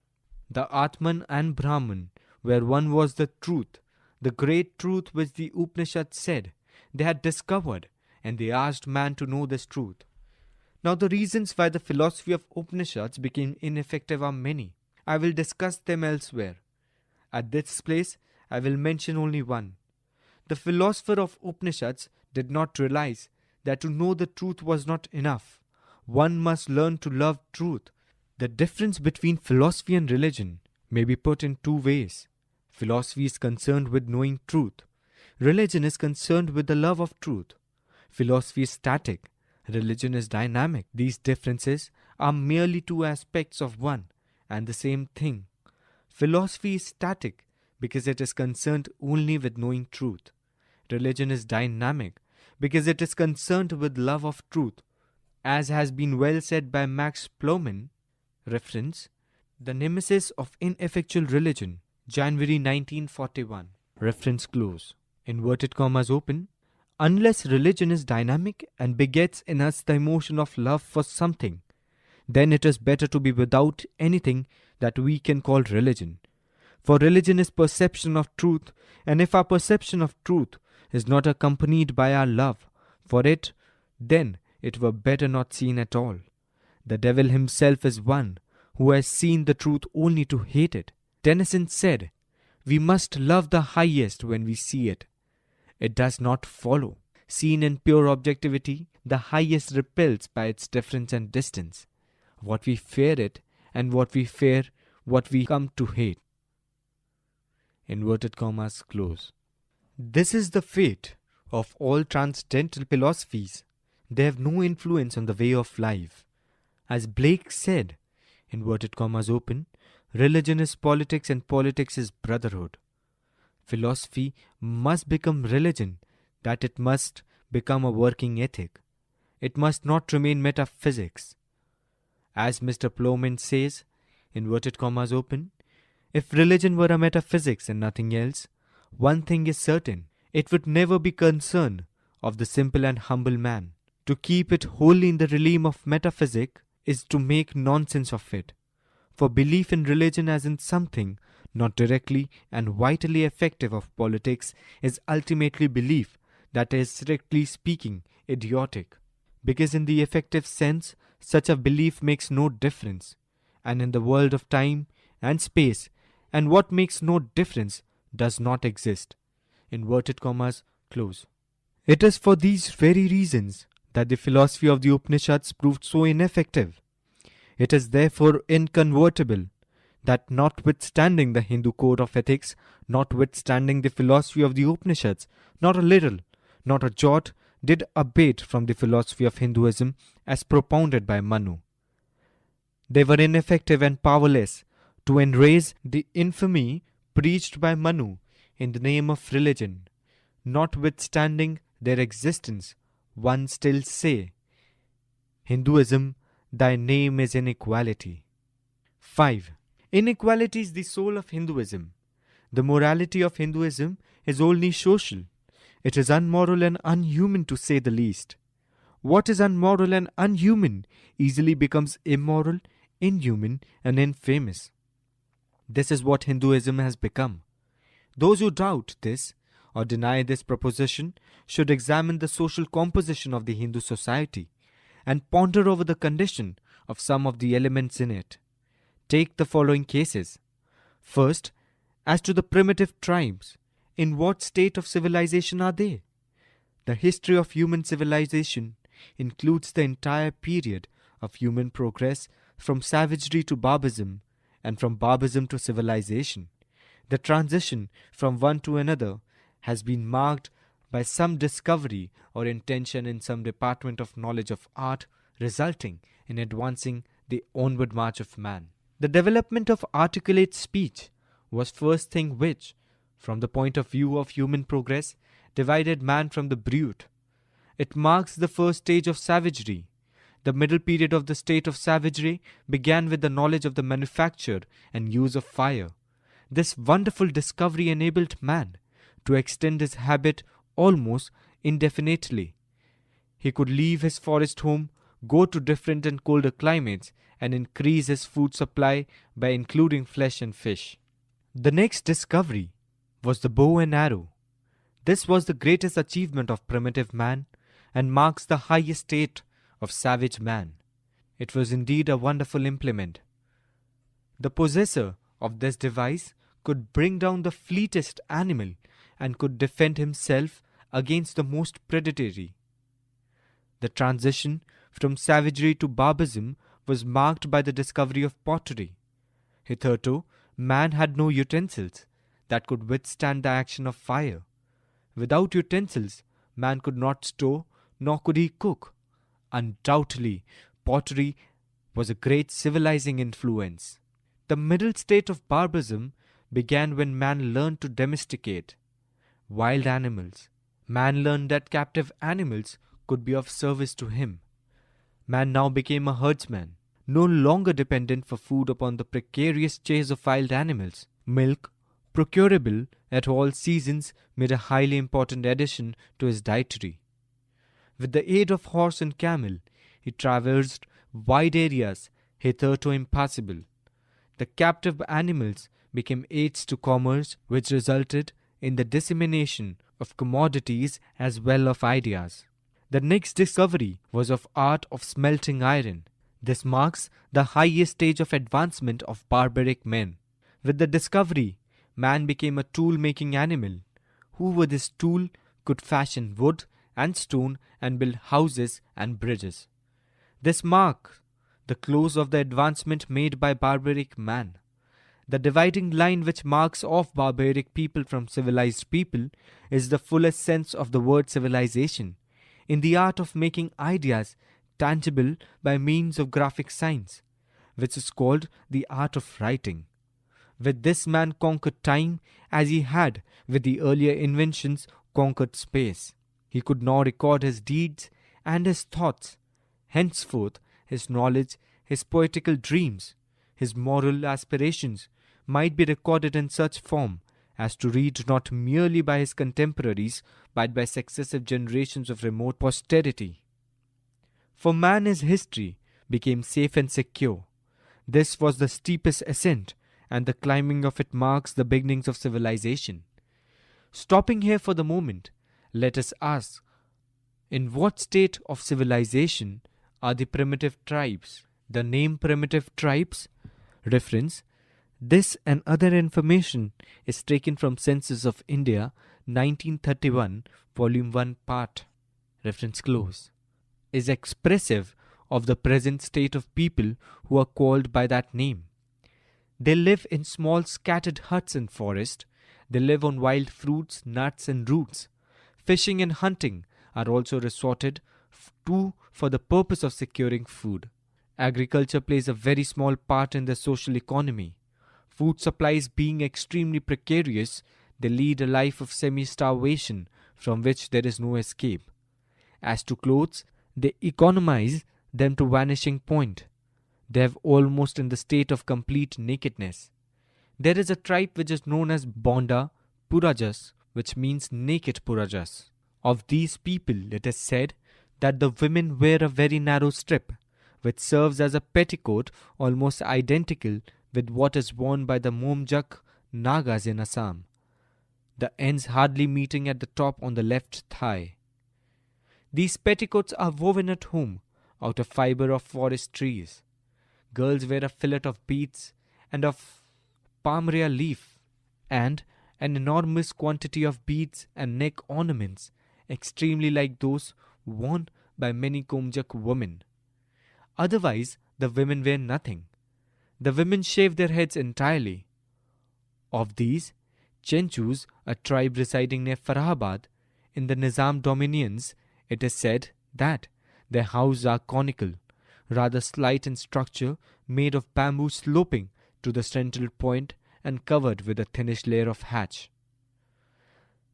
The Atman and Brahman, where one was the truth, the great truth which the Upanishad said they had discovered, and they asked man to know this truth. Now the reasons why the philosophy of Upanishads became ineffective are many. I will discuss them elsewhere. At this place, I will mention only one. The philosopher of Upanishads did not realize that to know the truth was not enough. One must learn to love truth. The difference between philosophy and religion may be put in two ways. Philosophy is concerned with knowing truth. Religion is concerned with the love of truth. Philosophy is static. Religion is dynamic. These differences are merely two aspects of one and the same thing. Philosophy is static because it is concerned only with knowing truth. Religion is dynamic because it is concerned with love of truth. As has been well said by Max Plowman, reference, The Nemesis of Ineffectual Religion, January 1941, reference close, inverted commas open, unless religion is dynamic and begets in us the emotion of love for something, then it is better to be without anything that we can call religion. For religion is perception of truth, and if our perception of truth is not accompanied by our love for it, then it were better not seen at all. The devil himself is one who has seen the truth only to hate it. Tennyson said, "We must love the highest when we see it." It does not follow. Seen in pure objectivity, the highest repels by its difference and distance. What we fear it, and what we fear, what we come to hate. Inverted commas close. This is the fate of all transcendental philosophies. They have no influence on the way of life. As Blake said, inverted commas open, religion is politics and politics is brotherhood. Philosophy must become religion, that it must become a working ethic. It must not remain metaphysics. As Mr. Plowman says, inverted commas open, if religion were a metaphysics and nothing else, one thing is certain, it would never be concern of the simple and humble man. To keep it wholly in the realm of metaphysic is to make nonsense of it. For belief in religion as in something not directly and vitally effective of politics is ultimately belief that is, strictly speaking, idiotic. Because in the effective sense, such a belief makes no difference. And in the world of time and space, and what makes no difference does not exist. Inverted commas close. It is for these very reasons that the philosophy of the Upanishads proved so ineffective. It is therefore inconvertible that notwithstanding the Hindu code of ethics, notwithstanding the philosophy of the Upanishads, not a little, not a jot did abate from the philosophy of Hinduism as propounded by Manu. They were ineffective and powerless to erase the infamy preached by Manu in the name of religion. Notwithstanding their existence, one still say, Hinduism, thy name is inequality. 5. Inequality is the soul of Hinduism. The morality of Hinduism is only social. It is unmoral and unhuman to say the least. What is unmoral and unhuman easily becomes immoral, inhuman, and infamous. This is what Hinduism has become. Those who doubt this or deny this proposition should examine the social composition of the Hindu society and ponder over the condition of some of the elements in it. Take the following cases. First, as to the primitive tribes, in what state of civilization are they? The history of human civilization includes the entire period of human progress from savagery to barbarism and from barbarism to civilization. The transition from one to another has been marked by some discovery or intention in some department of knowledge of art, resulting in advancing the onward march of man. The development of articulate speech was first thing which, from the point of view of human progress, divided man from the brute. It marks the first stage of savagery. The middle period of the state of savagery began with the knowledge of the manufacture and use of fire. This wonderful discovery enabled man to extend his habit almost indefinitely. He could leave his forest home, go to different and colder climates, and increase his food supply by including flesh and fish. The next discovery was the bow and arrow. This was the greatest achievement of primitive man and marks the highest state of savage man. It was indeed a wonderful implement. The possessor of this device could bring down the fleetest animal and could defend himself against the most predatory. The transition from savagery to barbarism was marked by the discovery of pottery. Hitherto, man had no utensils that could withstand the action of fire. Without utensils, man could not store, nor could he cook. Undoubtedly, pottery was a great civilizing influence. The middle state of barbarism began when man learned to domesticate wild animals. Man learned that captive animals could be of service to him. Man now became a herdsman, no longer dependent for food upon the precarious chase of wild animals. Milk, procurable at all seasons, made a highly important addition to his dietary. With the aid of horse and camel, he traversed wide areas hitherto impassable. The captive animals became aids to commerce, which resulted in the dissemination of commodities as well as of ideas. The next discovery was of art of smelting iron. This marks the highest stage of advancement of barbaric men. With the discovery, man became a tool-making animal, who with his tool could fashion wood and stone and build houses and bridges. This marks the close of the advancement made by barbaric man. The dividing line which marks off barbaric people from civilized people is the fullest sense of the word civilization, in the art of making ideas tangible by means of graphic signs, which is called the art of writing. With this man conquered time as he had with the earlier inventions conquered space. He could now record his deeds and his thoughts. Henceforth, his knowledge, his poetical dreams, his moral aspirations might be recorded in such form as to read not merely by his contemporaries but by successive generations of remote posterity. For man his history became safe and secure. This was the steepest ascent, and the climbing of it marks the beginnings of civilization. Stopping here for the moment, let us ask, in what state of civilization are the primitive tribes? The name primitive tribes reference. This and other information is taken from Census of India, 1931, Volume 1, Part. Reference close. Is expressive of the present state of people who are called by that name. They live in small scattered huts in forest. They live on wild fruits, nuts and roots. Fishing and hunting are also resorted to for the purpose of securing food. Agriculture plays a very small part in the social economy. Food supplies being extremely precarious, they lead a life of semi-starvation from which there is no escape. As to clothes, they economize them to vanishing point. They have almost in the state of complete nakedness. There is a tribe which is known as Bonda Purajas, which means naked Purajas. Of these people, it is said that the women wear a very narrow strip, which serves as a petticoat almost identical with what is worn by the Momjak Nagas in Assam, the ends hardly meeting at the top on the left thigh. These petticoats are woven at home out of fiber of forest trees. Girls wear a fillet of beads and of palmyra leaf and an enormous quantity of beads and neck ornaments, extremely like those worn by many Komjak women. Otherwise, the women wear nothing. The women shave their heads entirely. Of these, Chenchus, a tribe residing near Farhabad in the Nizam dominions, it is said that their houses are conical, rather slight in structure, made of bamboo sloping to the central point and covered with a thinnish layer of thatch.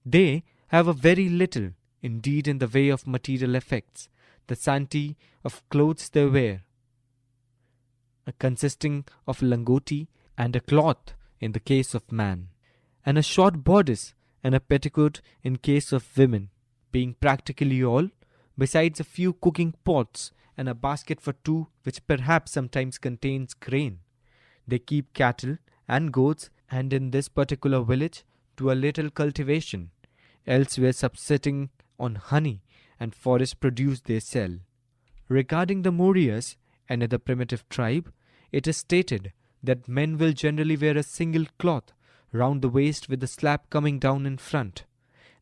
They have a very little, indeed, in the way of material effects, the scanty of clothes they wear, consisting of langoti and a cloth in the case of man, and a short bodice and a petticoat in case of women, being practically all, besides a few cooking pots and a basket for two which perhaps sometimes contains grain. They keep cattle and goats, and in this particular village do a little cultivation, elsewhere subsisting on honey and forest produce they sell. Regarding the Morias, another primitive tribe, it is stated that men will generally wear a single cloth round the waist with the slap coming down in front.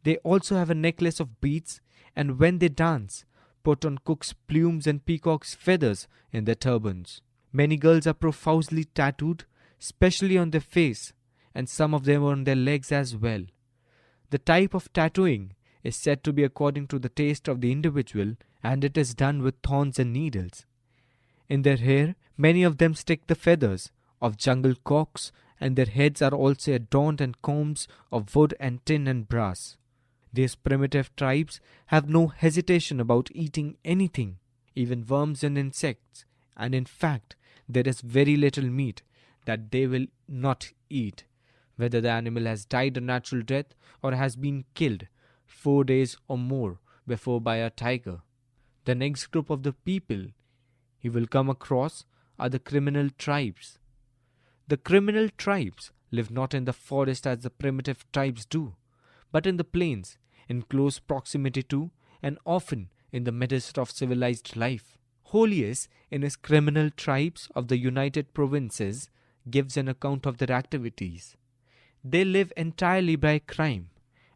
They also have a necklace of beads, and when they dance, put on cook's plumes and peacock's feathers in their turbans. Many girls are profusely tattooed, especially on their face, and some of them on their legs as well. The type of tattooing is said to be according to the taste of the individual, and it is done with thorns and needles. In their hair, many of them stick the feathers of jungle cocks, and their heads are also adorned and combs of wood and tin and brass. These primitive tribes have no hesitation about eating anything, even worms and insects, and in fact, there is very little meat that they will not eat, whether the animal has died a natural death or has been killed 4 days or more before by a tiger. The next group of the people he will come across are the criminal tribes. The criminal tribes live not in the forest as the primitive tribes do, but in the plains, in close proximity to and often in the midst of civilized life. Holius, in his Criminal Tribes of the United Provinces, gives an account of their activities. They live entirely by crime.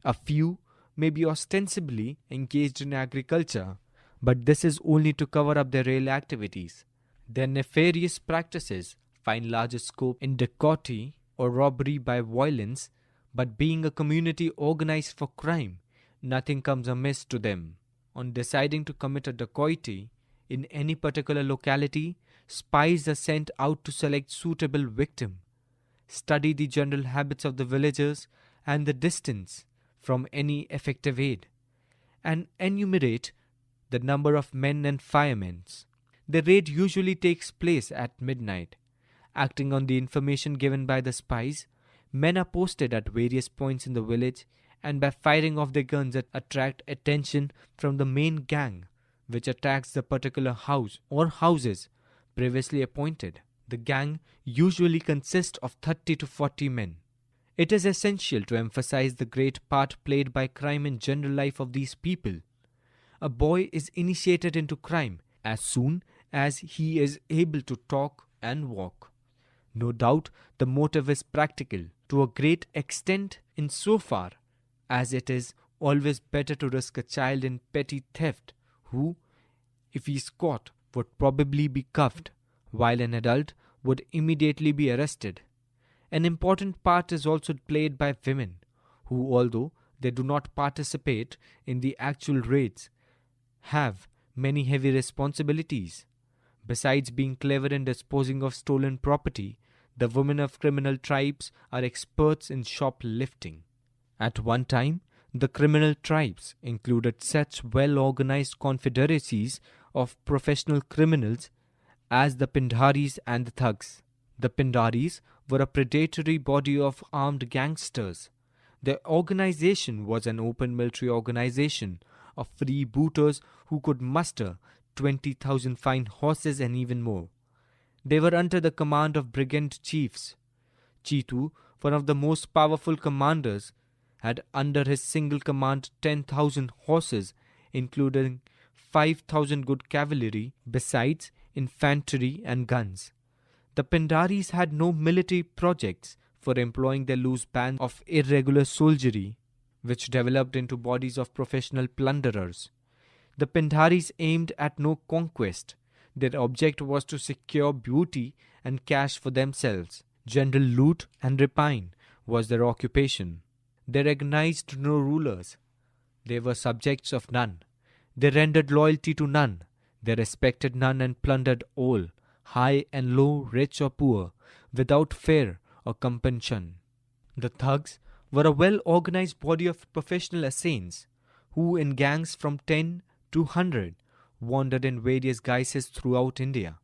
A few may be ostensibly engaged in agriculture, but this is only to cover up their real activities. Their nefarious practices find larger scope in dacoity or robbery by violence, but being a community organized for crime, nothing comes amiss to them. On deciding to commit a dacoity in any particular locality, spies are sent out to select suitable victim, study the general habits of the villagers and the distance from any effective aid, and enumerate the number of men and firemen. The raid usually takes place at midnight. Acting on the information given by the spies, men are posted at various points in the village, and by firing off their guns attract attention from the main gang which attacks the particular house or houses previously appointed. The gang usually consists of 30 to 40 men. It is essential to emphasize the great part played by crime in general life of these people. A boy is initiated into crime as soon as he is able to talk and walk. No doubt the motive is practical to a great extent insofar as it is always better to risk a child in petty theft who, if he is caught, would probably be cuffed, while an adult would immediately be arrested. An important part is also played by women, who, although they do not participate in the actual raids, have many heavy responsibilities. Besides being clever in disposing of stolen property, the women of criminal tribes are experts in shoplifting. At one time, the criminal tribes included such well-organized confederacies of professional criminals as the Pindaris and the thugs. The Pindaris were a predatory body of armed gangsters. Their organization was an open military organization of freebooters who could muster 20,000 fine horses and even more. They were under the command of brigand chiefs. Chitu, one of the most powerful commanders, had under his single command 10,000 horses, including 5,000 good cavalry, besides infantry and guns. The Pindaris had no military projects for employing their loose band of irregular soldiery, which developed into bodies of professional plunderers. The Pindaris aimed at no conquest. Their object was to secure booty and cash for themselves. General loot and rapine was their occupation. They recognized no rulers. They were subjects of none. They rendered loyalty to none. They respected none and plundered all, high and low, rich or poor, without fear or compunction. The thugs were a well-organized body of professional assassins who, in gangs from 10 to 100, wandered in various guises throughout India,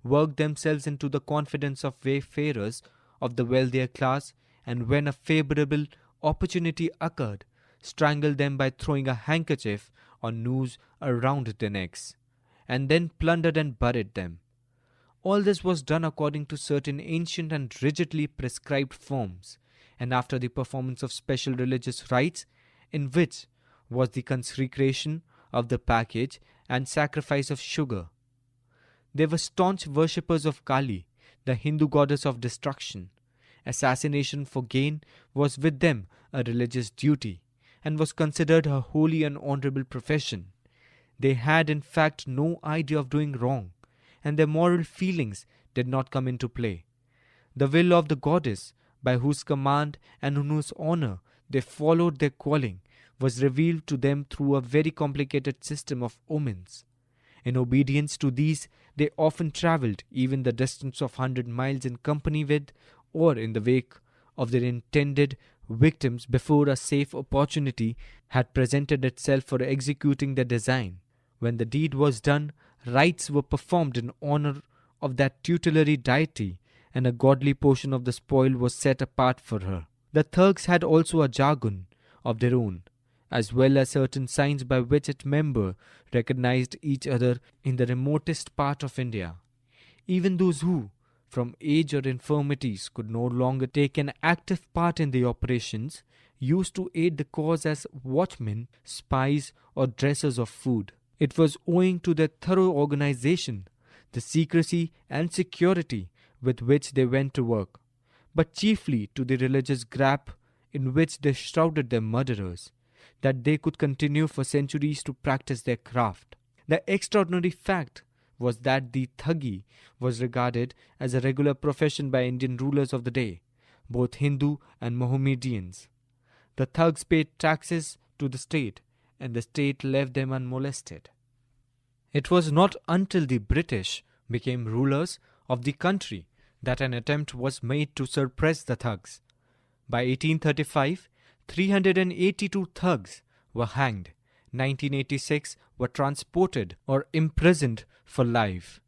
worked themselves into the confidence of wayfarers of the wealthier class, and when a favorable opportunity occurred, strangled them by throwing a handkerchief or noose around their necks, and then plundered and buried them. All this was done according to certain ancient and rigidly prescribed forms, and after the performance of special religious rites, in which was the consecration of the package and sacrifice of sugar. They were staunch worshippers of Kali, the Hindu goddess of destruction. Assassination for gain was with them a religious duty, and was considered a holy and honorable profession. They had in fact no idea of doing wrong, and their moral feelings did not come into play. The will of the goddess, by whose command and in whose honor they followed their calling, was revealed to them through a very complicated system of omens. In obedience to these, they often travelled even the distance of 100 miles in company with or in the wake of their intended victims before a safe opportunity had presented itself for executing their design. When the deed was done, rites were performed in honor of that tutelary deity, and a godly portion of the spoil was set apart for her. The thugs had also a jargon of their own, as well as certain signs by which its members recognized each other in the remotest part of India. Even those who, from age or infirmities, could no longer take an active part in the operations, used to aid the cause as watchmen, spies, or dressers of food. It was owing to their thorough organization, the secrecy and security with which they went to work, but chiefly to the religious grap in which they shrouded their murderers, that they could continue for centuries to practice their craft. The extraordinary fact was that the thuggy was regarded as a regular profession by Indian rulers of the day, both Hindu and Mohammedans. The thugs paid taxes to the state, and the state left them unmolested. It was not until the British became rulers of the country that an attempt was made to suppress the thugs. By 1835, 382 thugs were hanged, 1986 were transported or imprisoned for life.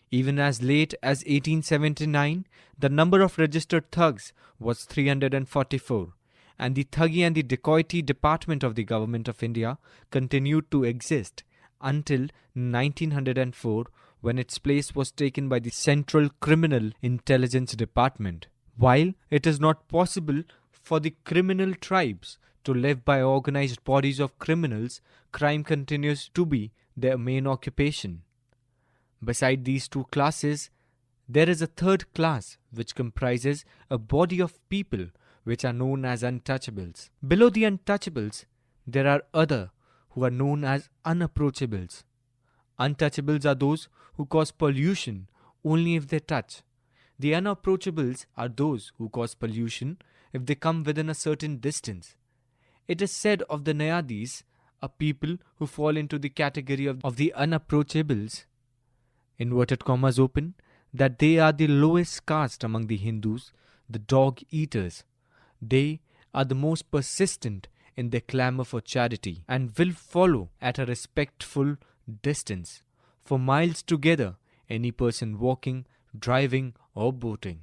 Even as late as 1879, the number of registered thugs was 344, and the Thuggy and the Dacoity Department of the Government of India continued to exist until 1904, when its place was taken by the Central Criminal Intelligence Department. While it is not possible for the criminal tribes to live by organized bodies of criminals, crime continues to be their main occupation. Beside these two classes, there is a third class which comprises a body of people which are known as Untouchables. Below the Untouchables, there are other who are known as Unapproachables. Untouchables are those who cause pollution only if they touch. The Unapproachables are those who cause pollution if they come within a certain distance. It is said of the Nayadis, a people who fall into the category of the Unapproachables, inverted commas open, that they are the lowest caste among the Hindus, the dog eaters. They are the most persistent in their clamor for charity and will follow at a respectful distance for miles together any person walking, driving or boating.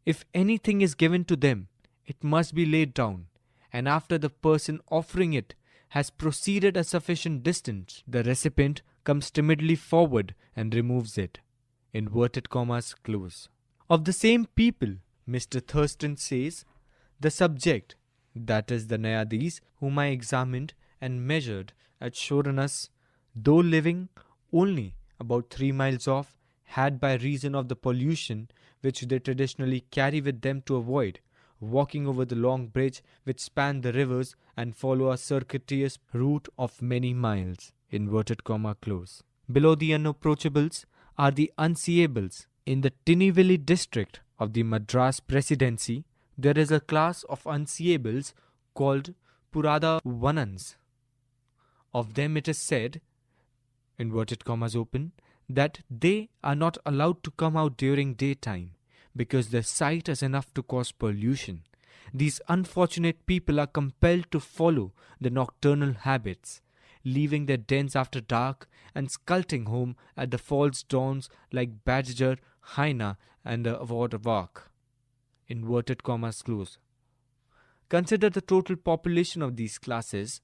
If anything is given to them, it must be laid down, and after the person offering it has proceeded a sufficient distance, the recipient comes timidly forward and removes it. Inverted commas close. Of the same people, Mr. Thurston says, the subject, that is the Nayadis, whom I examined and measured at Shoranas, though living only about 3 miles off, had by reason of the pollution which they traditionally carry with them to avoid, walking over the long bridge which span the rivers and follow a circuitous route of many miles. Inverted comma close. Below the Unapproachables are the Unseeables. In the Tinnevelly district of the Madras Presidency, There is a class of Untouchables called Puradavanans. Of them it is said, inverted commas open, that they are not allowed to come out during daytime because their sight is enough to cause pollution. These unfortunate people are compelled to follow the nocturnal habits, leaving their dens after dark and skulking home at the false dawns like badger, hyena and the aardvark. Inverted commas close. Consider the total population of these classes.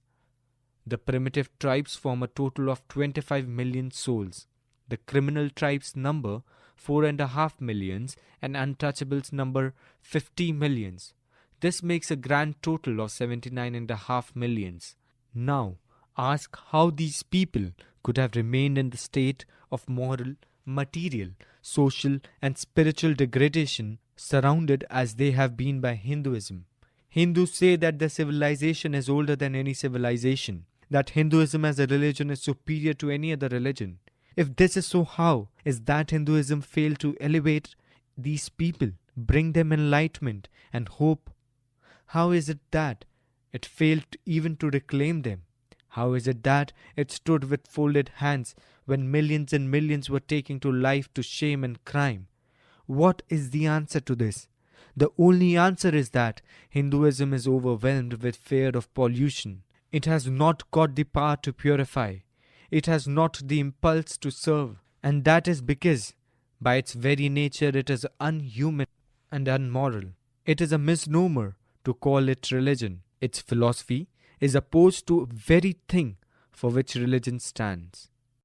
The primitive tribes form a total of 25 million souls. The criminal tribes number 4.5 millions and untouchables number 50 millions. This makes a grand total of 79.5 millions. Now, ask how these people could have remained in the state of moral, material, social and spiritual degradation surrounded as they have been by Hinduism. Hindus say that their civilization is older than any civilization, that Hinduism as a religion is superior to any other religion. If this is so, how is that Hinduism failed to elevate these people, bring them enlightenment and hope? How is it that it failed even to reclaim them? How is it that it stood with folded hands when millions and millions were taking to life to shame and crime? What is the answer to this? The only answer is that Hinduism is overwhelmed with fear of pollution. It has not got the power to purify. It has not the impulse to serve. And that is because, by its very nature, it is unhuman and unmoral. It is a misnomer to call it religion. Its philosophy is opposed to the very thing for which religion stands.